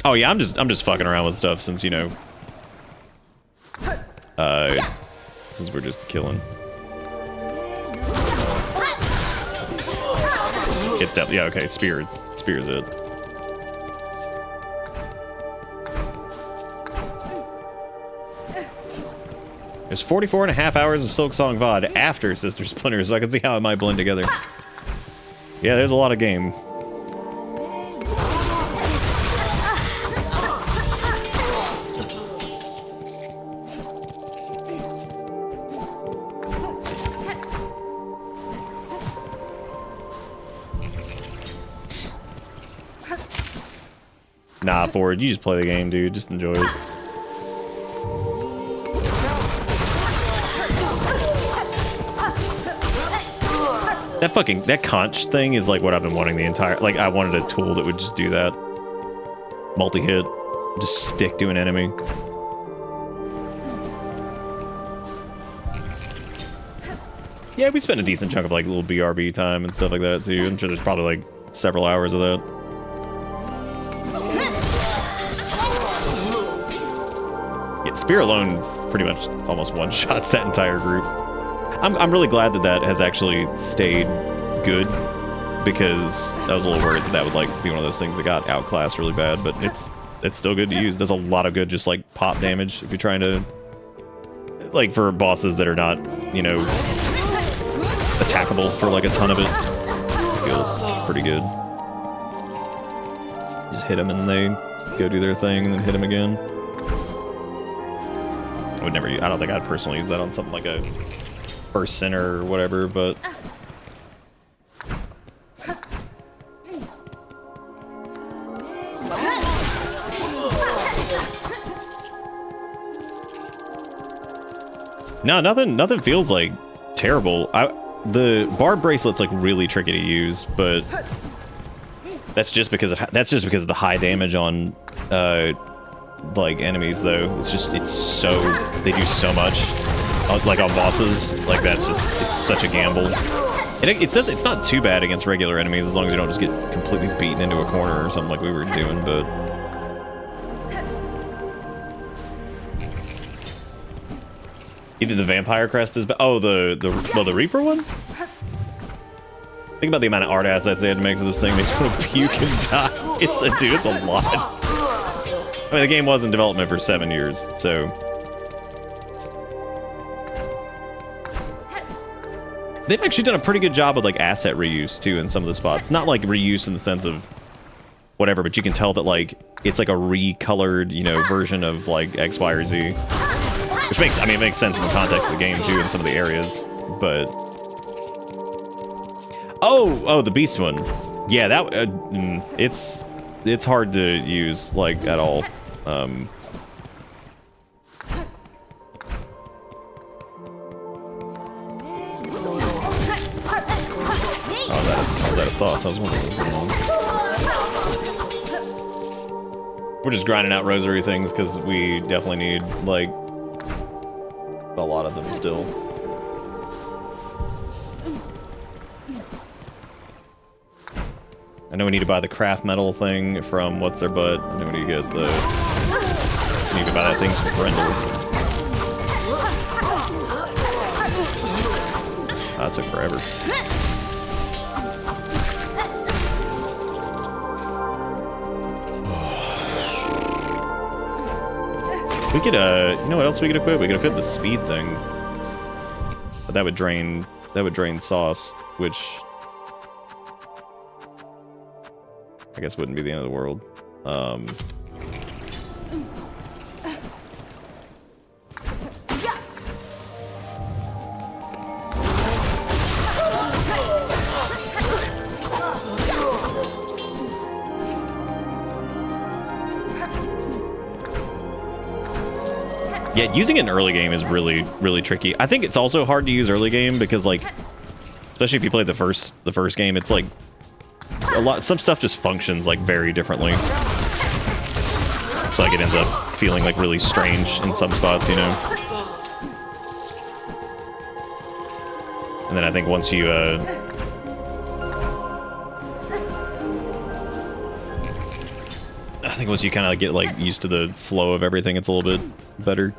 Oh yeah, I'm just fucking around with stuff since, you know, since we're just killing. It's definitely, yeah, okay, spear's it. There's 44.5 hours of Silksong VOD after Sister Splinter, so I can see how it might blend together. Yeah, there's a lot of game. Nah, Ford, you just play the game, dude. Just enjoy it. That conch thing is like what I've been wanting the entire, like I wanted a tool that would just do that. Multi-hit, just stick to an enemy. Yeah, we spent a decent chunk of like little BRB time and stuff like that too. I'm sure there's probably like several hours of that. Yeah, Spear alone pretty much almost one-shots that entire group. I'm really glad that that has actually stayed good, because I was a little worried that that would like be one of those things that got outclassed really bad, but it's still good to use. Does a lot of good just like pop damage if you're trying to, like, for bosses that are not, you know, attackable for like a ton of it. Feels pretty good. You just hit them and then they go do their thing and then hit them again. I would never, I don't think I'd personally use that on something like a First Sinner or whatever, but no, nothing feels like terrible. The barb bracelet's like really tricky to use, but that's just because of the high damage on like enemies though. It's so, they do so much like on bosses. Like that's just, it's such a gamble. And it says it's not too bad against regular enemies as long as you don't just get completely beaten into a corner or something like we were doing, but either the vampire crest is, oh, the Reaper one? Think about the amount of art assets they had to make for this thing. They just want to puke and die. It's a lot. I mean, the game was in development for 7 years, so they've actually done a pretty good job with like asset reuse too in some of the spots. Not like reuse in the sense of whatever, but you can tell that like it's like a recolored, you know, version of like X, Y, or Z. Which makes, I mean, it makes sense in the context of the game too, in some of the areas, but oh, the beast one, yeah, that it's hard to use like at all. Oh, that a sauce? I was wondering what was going on. We're just grinding out rosary things because we definitely need like a lot of them still. I know we need to buy the craft metal thing from what's their butt. I know we need to get the. We need to buy that thing from Brendel. That took forever. We could, you know what else we could equip? We could equip the speed thing. But that would drain sauce, which I guess wouldn't be the end of the world. Yeah, using it in early game is really, really tricky. I think it's also hard to use early game because, like, especially if you play the first game, it's like some stuff just functions like very differently. So like it ends up feeling like really strange in some spots, you know. And then I think once you kind of get like used to the flow of everything, it's a little bit better.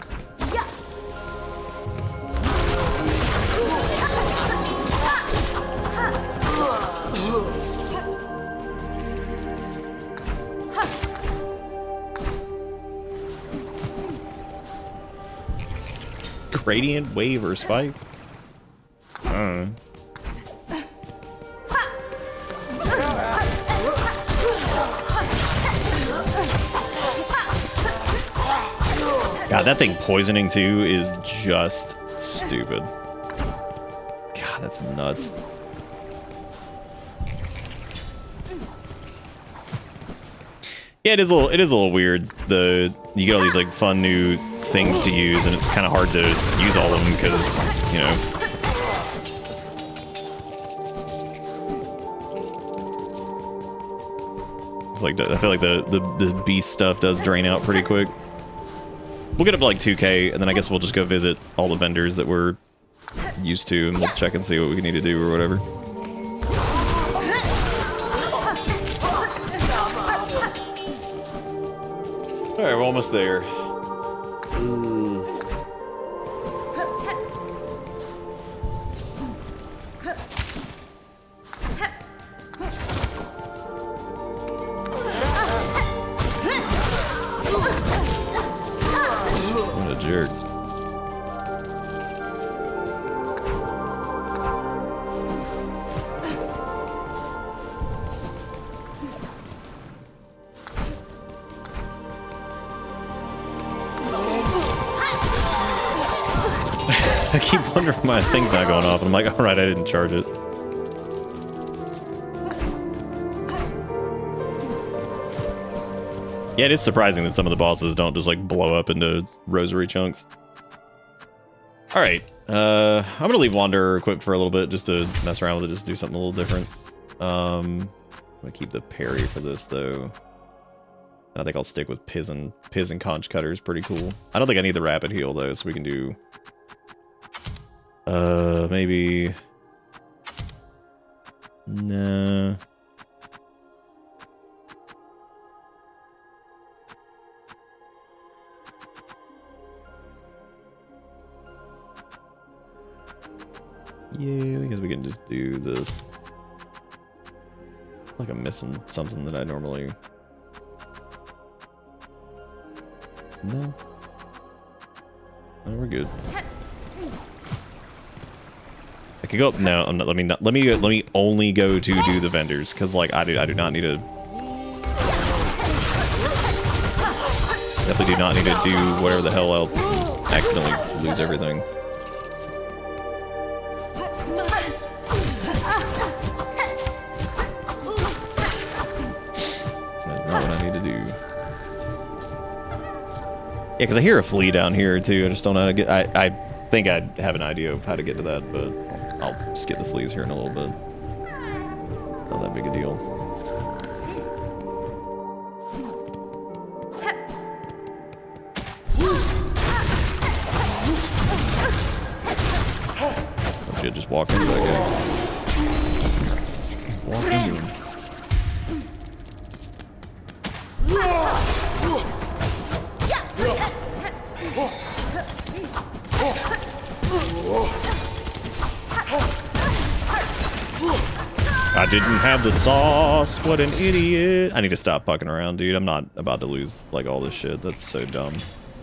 Gradient, wave, or spike? I don't know. God, that thing poisoning too is just stupid. God, that's nuts. Yeah, it is a little weird. You get all these like fun new things to use, and it's kind of hard to use all of them because, you know. I feel like the beast stuff does drain out pretty quick. We'll get up to like 2K, and then I guess we'll just go visit all the vendors that we're used to, and we'll check and see what we need to do or whatever. Alright, we're almost there. What a jerk. I keep wondering why my thing's not going off, and I'm like, alright, I didn't charge it. Yeah, it is surprising that some of the bosses don't just like blow up into rosary chunks. Alright, I'm gonna leave Wanderer equipped for a little bit just to mess around with it, just do something a little different. I'm gonna keep the parry for this though. I think I'll stick with Piz and Conch Cutter is pretty cool. I don't think I need the rapid heal though, so we can do maybe nah. Yeah, I guess we can just do this. Like I'm missing something that I normally... No. No, we're good. I could go up. No, I'm not. Let me only go to do the vendors, because like I do not need to. Definitely do not need to do whatever the hell else. And accidentally lose everything. That's not what I need to do. Yeah, because I hear a flea down here too. I just don't know how to get. I think I have an idea of how to get to that, but I'll skip the fleas here in a little bit. Not that big a deal. I should just walk into that guy. Walk into him. I didn't have the sauce. What an idiot. I need to stop fucking around, dude. I'm not about to lose like all this shit. That's so dumb.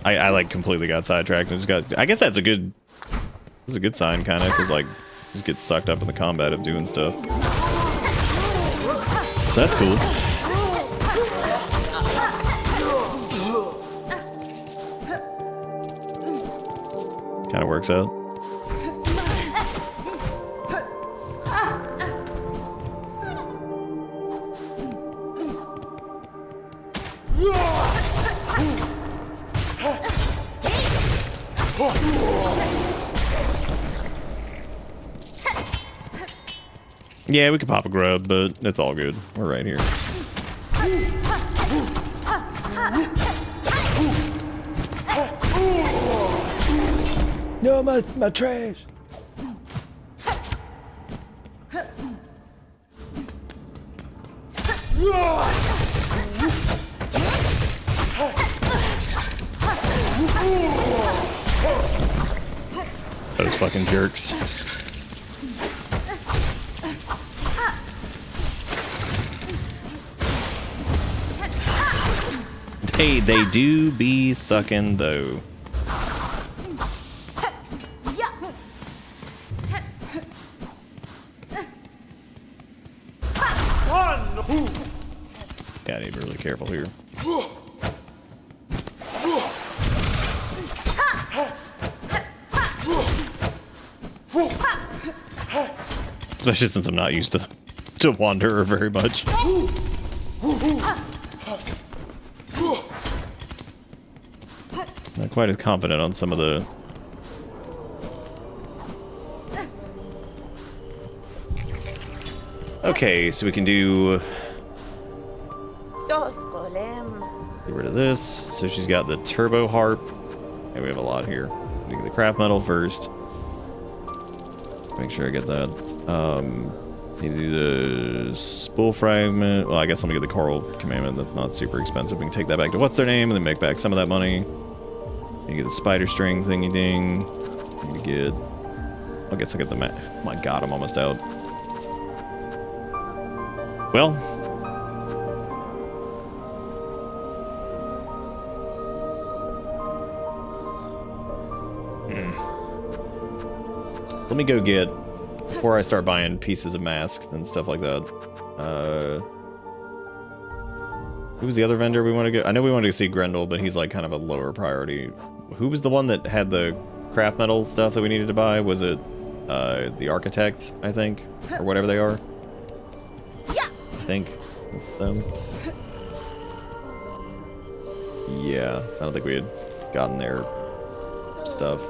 I like completely got sidetracked and just got, I guess that's a good sign kind of, because like just get sucked up in the combat of doing stuff. So that's cool. Kind of works out. Yeah, we could pop a grub, but it's all good. We're right here. No, my trash. Those fucking jerks. Hey, they do be sucking though. Yeah, I need to be really careful here. Especially since I'm not used to Wanderer very much. Not quite as confident on some of the... Okay, so we can do... Get rid of this. So she's got the turbo harp. Yeah, we have a lot here. We get the craft metal first. Make sure I get that. Need to do the spool fragment. Well, I guess let me get the coral commandment. That's not super expensive. We can take that back to what's their name and then make back some of that money. You get the spider string thingy ding. Need to get... I guess I'll get the oh my god, I'm almost out. Well. Let me go get, before I start buying pieces of masks and stuff like that. Who was the other vendor we want to go? I know we wanted to see Grendel, but he's like kind of a lower priority. Who was the one that had the craft metal stuff that we needed to buy? Was it the architect, I think? Or whatever they are? Yeah. I think that's them. Yeah, so I don't think we had gotten their stuff.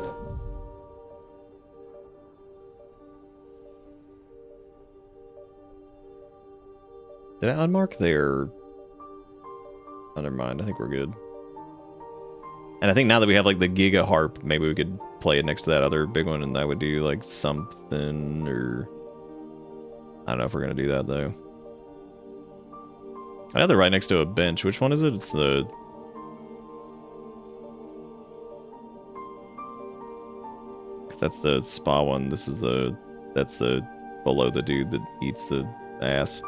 Did I unmark their... Oh, never mind. I think we're good. And I think now that we have, like, the Giga Harp, maybe we could play it next to that other big one, and that would do, like, something, or... I don't know if we're gonna do that, though. I know they're right next to a bench. Which one is it? It's the... That's the spa one. This is the... That's the... Below the dude that eats the ass.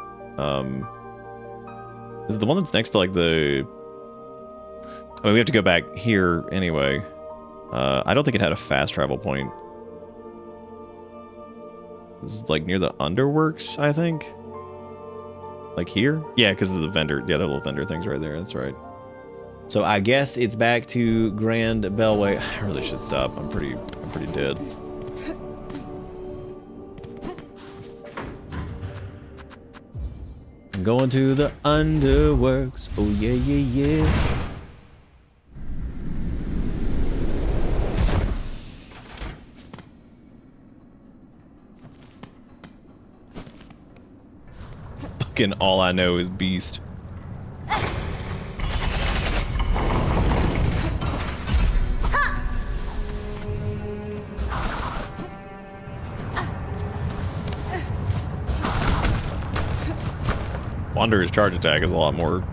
Is it the one that's next to like the... I mean, we have to go back here anyway. I don't think it had a fast travel point. This is like near the Underworks, I think. Like here? Yeah, because of the vendor. Yeah, the little vendor things right there. That's right. So I guess it's back to Grand Bellway. I really should stop. I'm pretty dead. I'm going to the Underworks. Oh yeah, yeah, yeah. Fucking all I know is Beast. Wanderer's charge attack is a lot more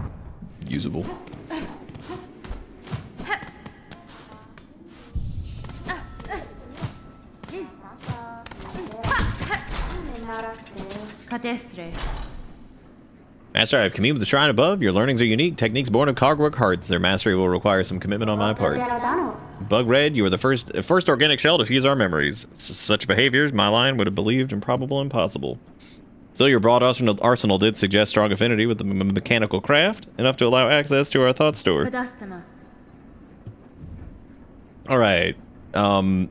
usable. Master, I have communed with the shrine above. Your learnings are unique. Techniques born of cogwork hearts. Their mastery will require some commitment on my part. Bug Red, you were the first organic shell to fuse our memories. Such behaviors, my line would have believed improbable and impossible. Still, your broad arsenal did suggest strong affinity with the mechanical craft, enough to allow access to our thought store. Alright, I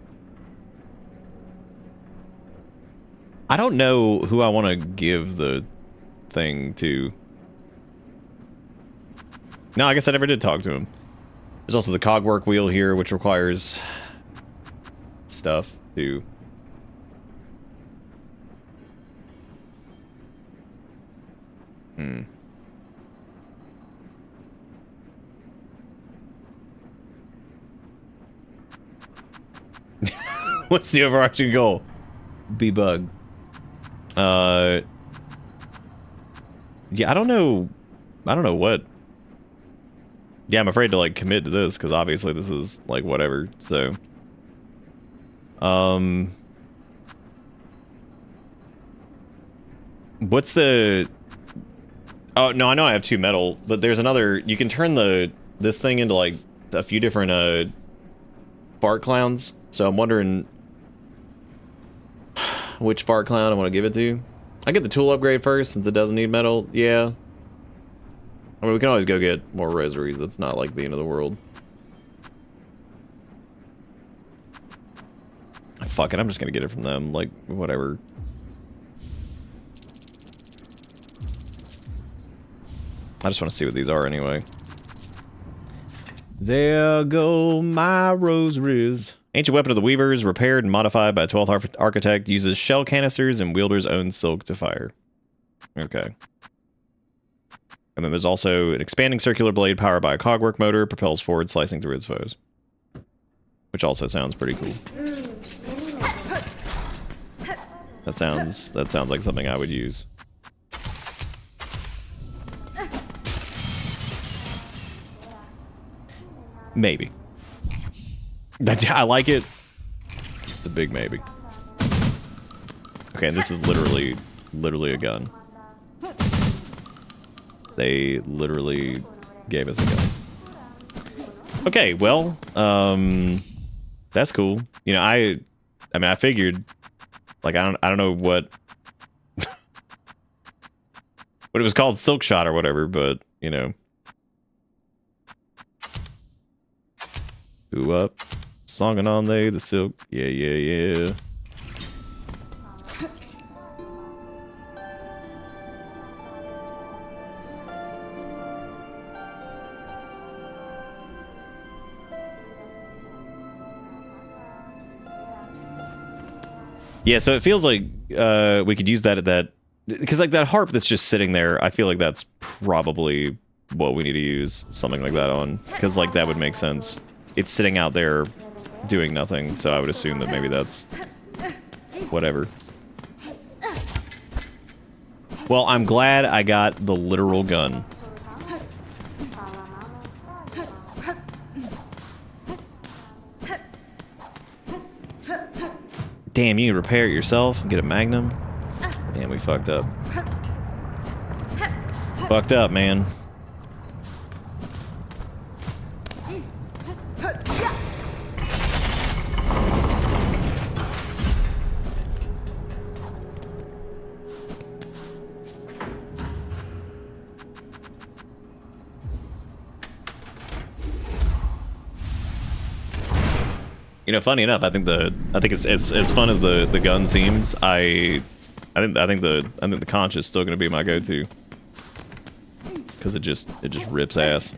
don't know who I want to give the thing to. No, I guess I never did talk to him. There's also the cogwork wheel here, which requires stuff to... What's the overarching goal? Be bug. Yeah, I don't know what. Yeah, I'm afraid to like commit to this because obviously this is like whatever. So, what's the? Oh no, I know I have 2 metal, but there's another. You can turn this thing into like a few different fart clowns. So I'm wondering which fart clown I want to give it to. I get the tool upgrade first since it doesn't need metal. Yeah. I mean, we can always go get more rosaries. That's not like the end of the world. Fuck it, I'm just gonna get it from them. Like, whatever. I just want to see what these are anyway. There go my rosaries. Ancient weapon of the Weavers, repaired and modified by a 12th architect, uses shell canisters and wielder's own silk to fire. Okay. And then there's also an expanding circular blade powered by a cogwork motor, propels forward, slicing through its foes. Which also sounds pretty cool. That sounds like something I would use. Maybe. I like it. It's a big maybe. Okay, and this is literally a gun. They literally gave us a gun. Okay, well, that's cool. You know, I mean, I figured, like, I don't know what it was called, silk shot or whatever, but you know, who up? Songing on they, the silk. Yeah, yeah, yeah. Yeah, so it feels like we could use that at that, because like that harp that's just sitting there, I feel like that's probably what we need to use something like that on, because like that would make sense. It's sitting out there doing nothing, so I would assume that maybe that's whatever. Well, I'm glad I got the literal gun. Damn, you can repair it yourself and get a magnum? Damn, we fucked up. Fucked up, man. You know, funny enough, I think it's as fun as the gun seems. I think the conch is still gonna be my go-to because it just rips ass.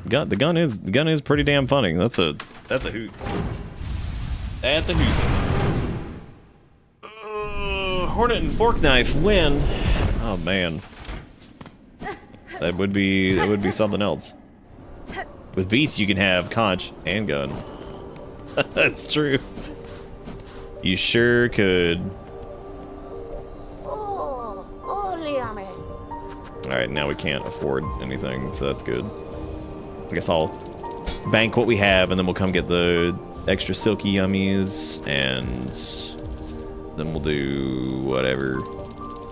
The gun is pretty damn funny. That's a hoot. That's a hoot. Hornet and fork knife win. Oh man, that would be something else. With beasts, you can have conch and gun. That's true. You sure could. Alright, now we can't afford anything, so that's good. I guess I'll bank what we have, and then we'll come get the extra silky yummies, and then we'll do whatever.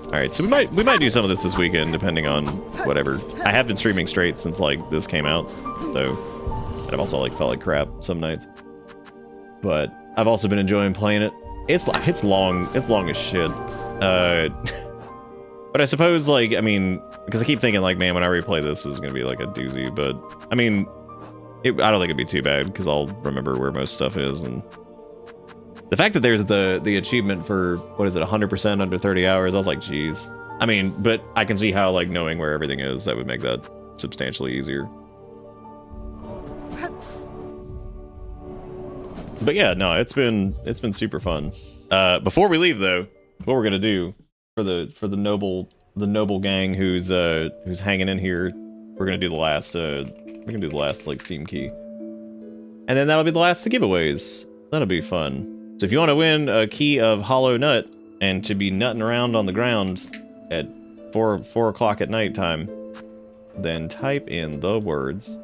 Alright, so we might do some of this weekend, depending on whatever. I have been streaming straight since, like, this came out, so... And I've also, like, felt like crap some nights. But I've also been enjoying playing it. It's long as shit. But I suppose, like, I mean, because I keep thinking, like, man, when I replay this is gonna be like a doozy. But I mean, I don't think it'd be too bad because I'll remember where most stuff is. And the fact that there's the achievement for what is it, 100% under 30 hours, I was like, geez. I mean, but I can see how, like, knowing where everything is, that would make that substantially easier. But yeah, no, it's been super fun. Before we leave, though, what we're gonna do for the noble gang who's hanging in here, we're gonna do the last like Steam key, and then that'll be the last of the giveaways. That'll be fun. So if you want to win a key of Hollow Nut and to be nutting around on the ground at 4 o'clock at night time, then type in the words.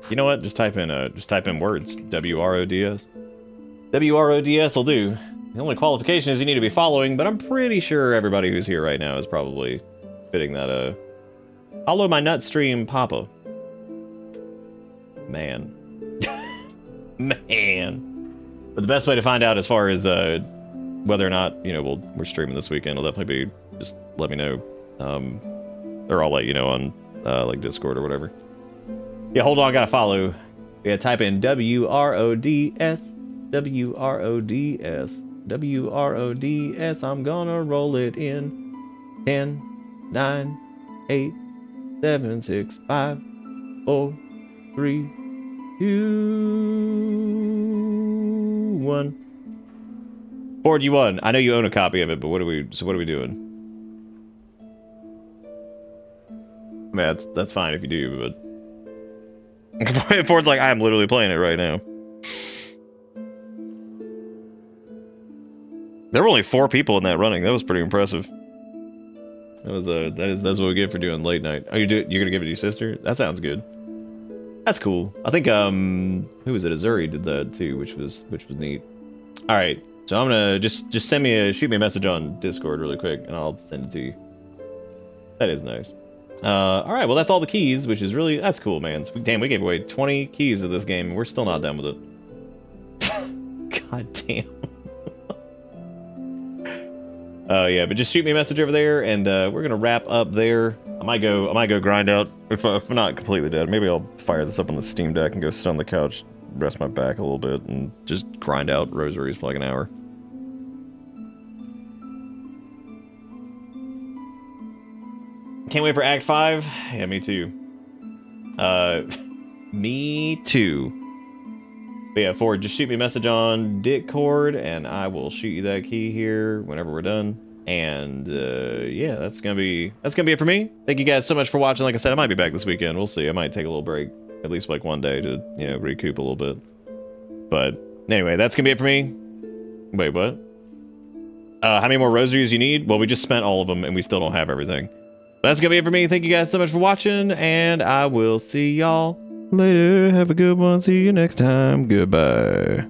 You know what? Just type in words. WRODS. WRODS will do. The only qualification is you need to be following, but I'm pretty sure everybody who's here right now is probably fitting that. Follow my nut stream, Papa. Man. Man. But the best way to find out as far as whether or not, you know, we're streaming this weekend will definitely be, just let me know. Or I'll let you know on like Discord or whatever. Yeah, hold on, I gotta follow. Yeah, type in WRODS. WRODS. WRODS. I'm gonna roll it in 10, 9, 8, 7, 6, 5, 4, 3, 2, 1. Ford, you won. I know you own a copy of it, but what are we doing? I mean, that's fine if you do, but Ford's like, I am literally playing it right now. There were only 4 people in that running. That was pretty impressive. That was that's what we get for doing late night. Oh, you're gonna give it to your sister? That sounds good. That's cool. I think who was it? Azuri did that too, which was neat. All right, so I'm gonna just shoot me a message on Discord really quick, and I'll send it to you. That is nice. All right, well that's all the keys, which is that's cool, man. So, damn, we gave away 20 keys of this game, and we're still not done with it. God damn. Yeah, but just shoot me a message over there, and we're gonna wrap up there. I might go grind out if I'm not completely dead. Maybe I'll fire this up on the Steam Deck and go sit on the couch, rest my back a little bit, and just grind out rosaries for like an hour. Can't wait for Act 5. Yeah, me too. Me too. But yeah, Ford, just shoot me a message on Discord, and I will shoot you that key here whenever we're done. And yeah, that's gonna be it for me. Thank you guys so much for watching. Like I said, I might be back this weekend. We'll see. I might take a little break, at least like one day, to recoup a little bit. But anyway, that's gonna be it for me. Wait, what? How many more rosaries you need? Well, we just spent all of them, and we still don't have everything. That's gonna be it for me. Thank you guys so much for watching, and I will see y'all later. Have a good one. See you next time. Goodbye.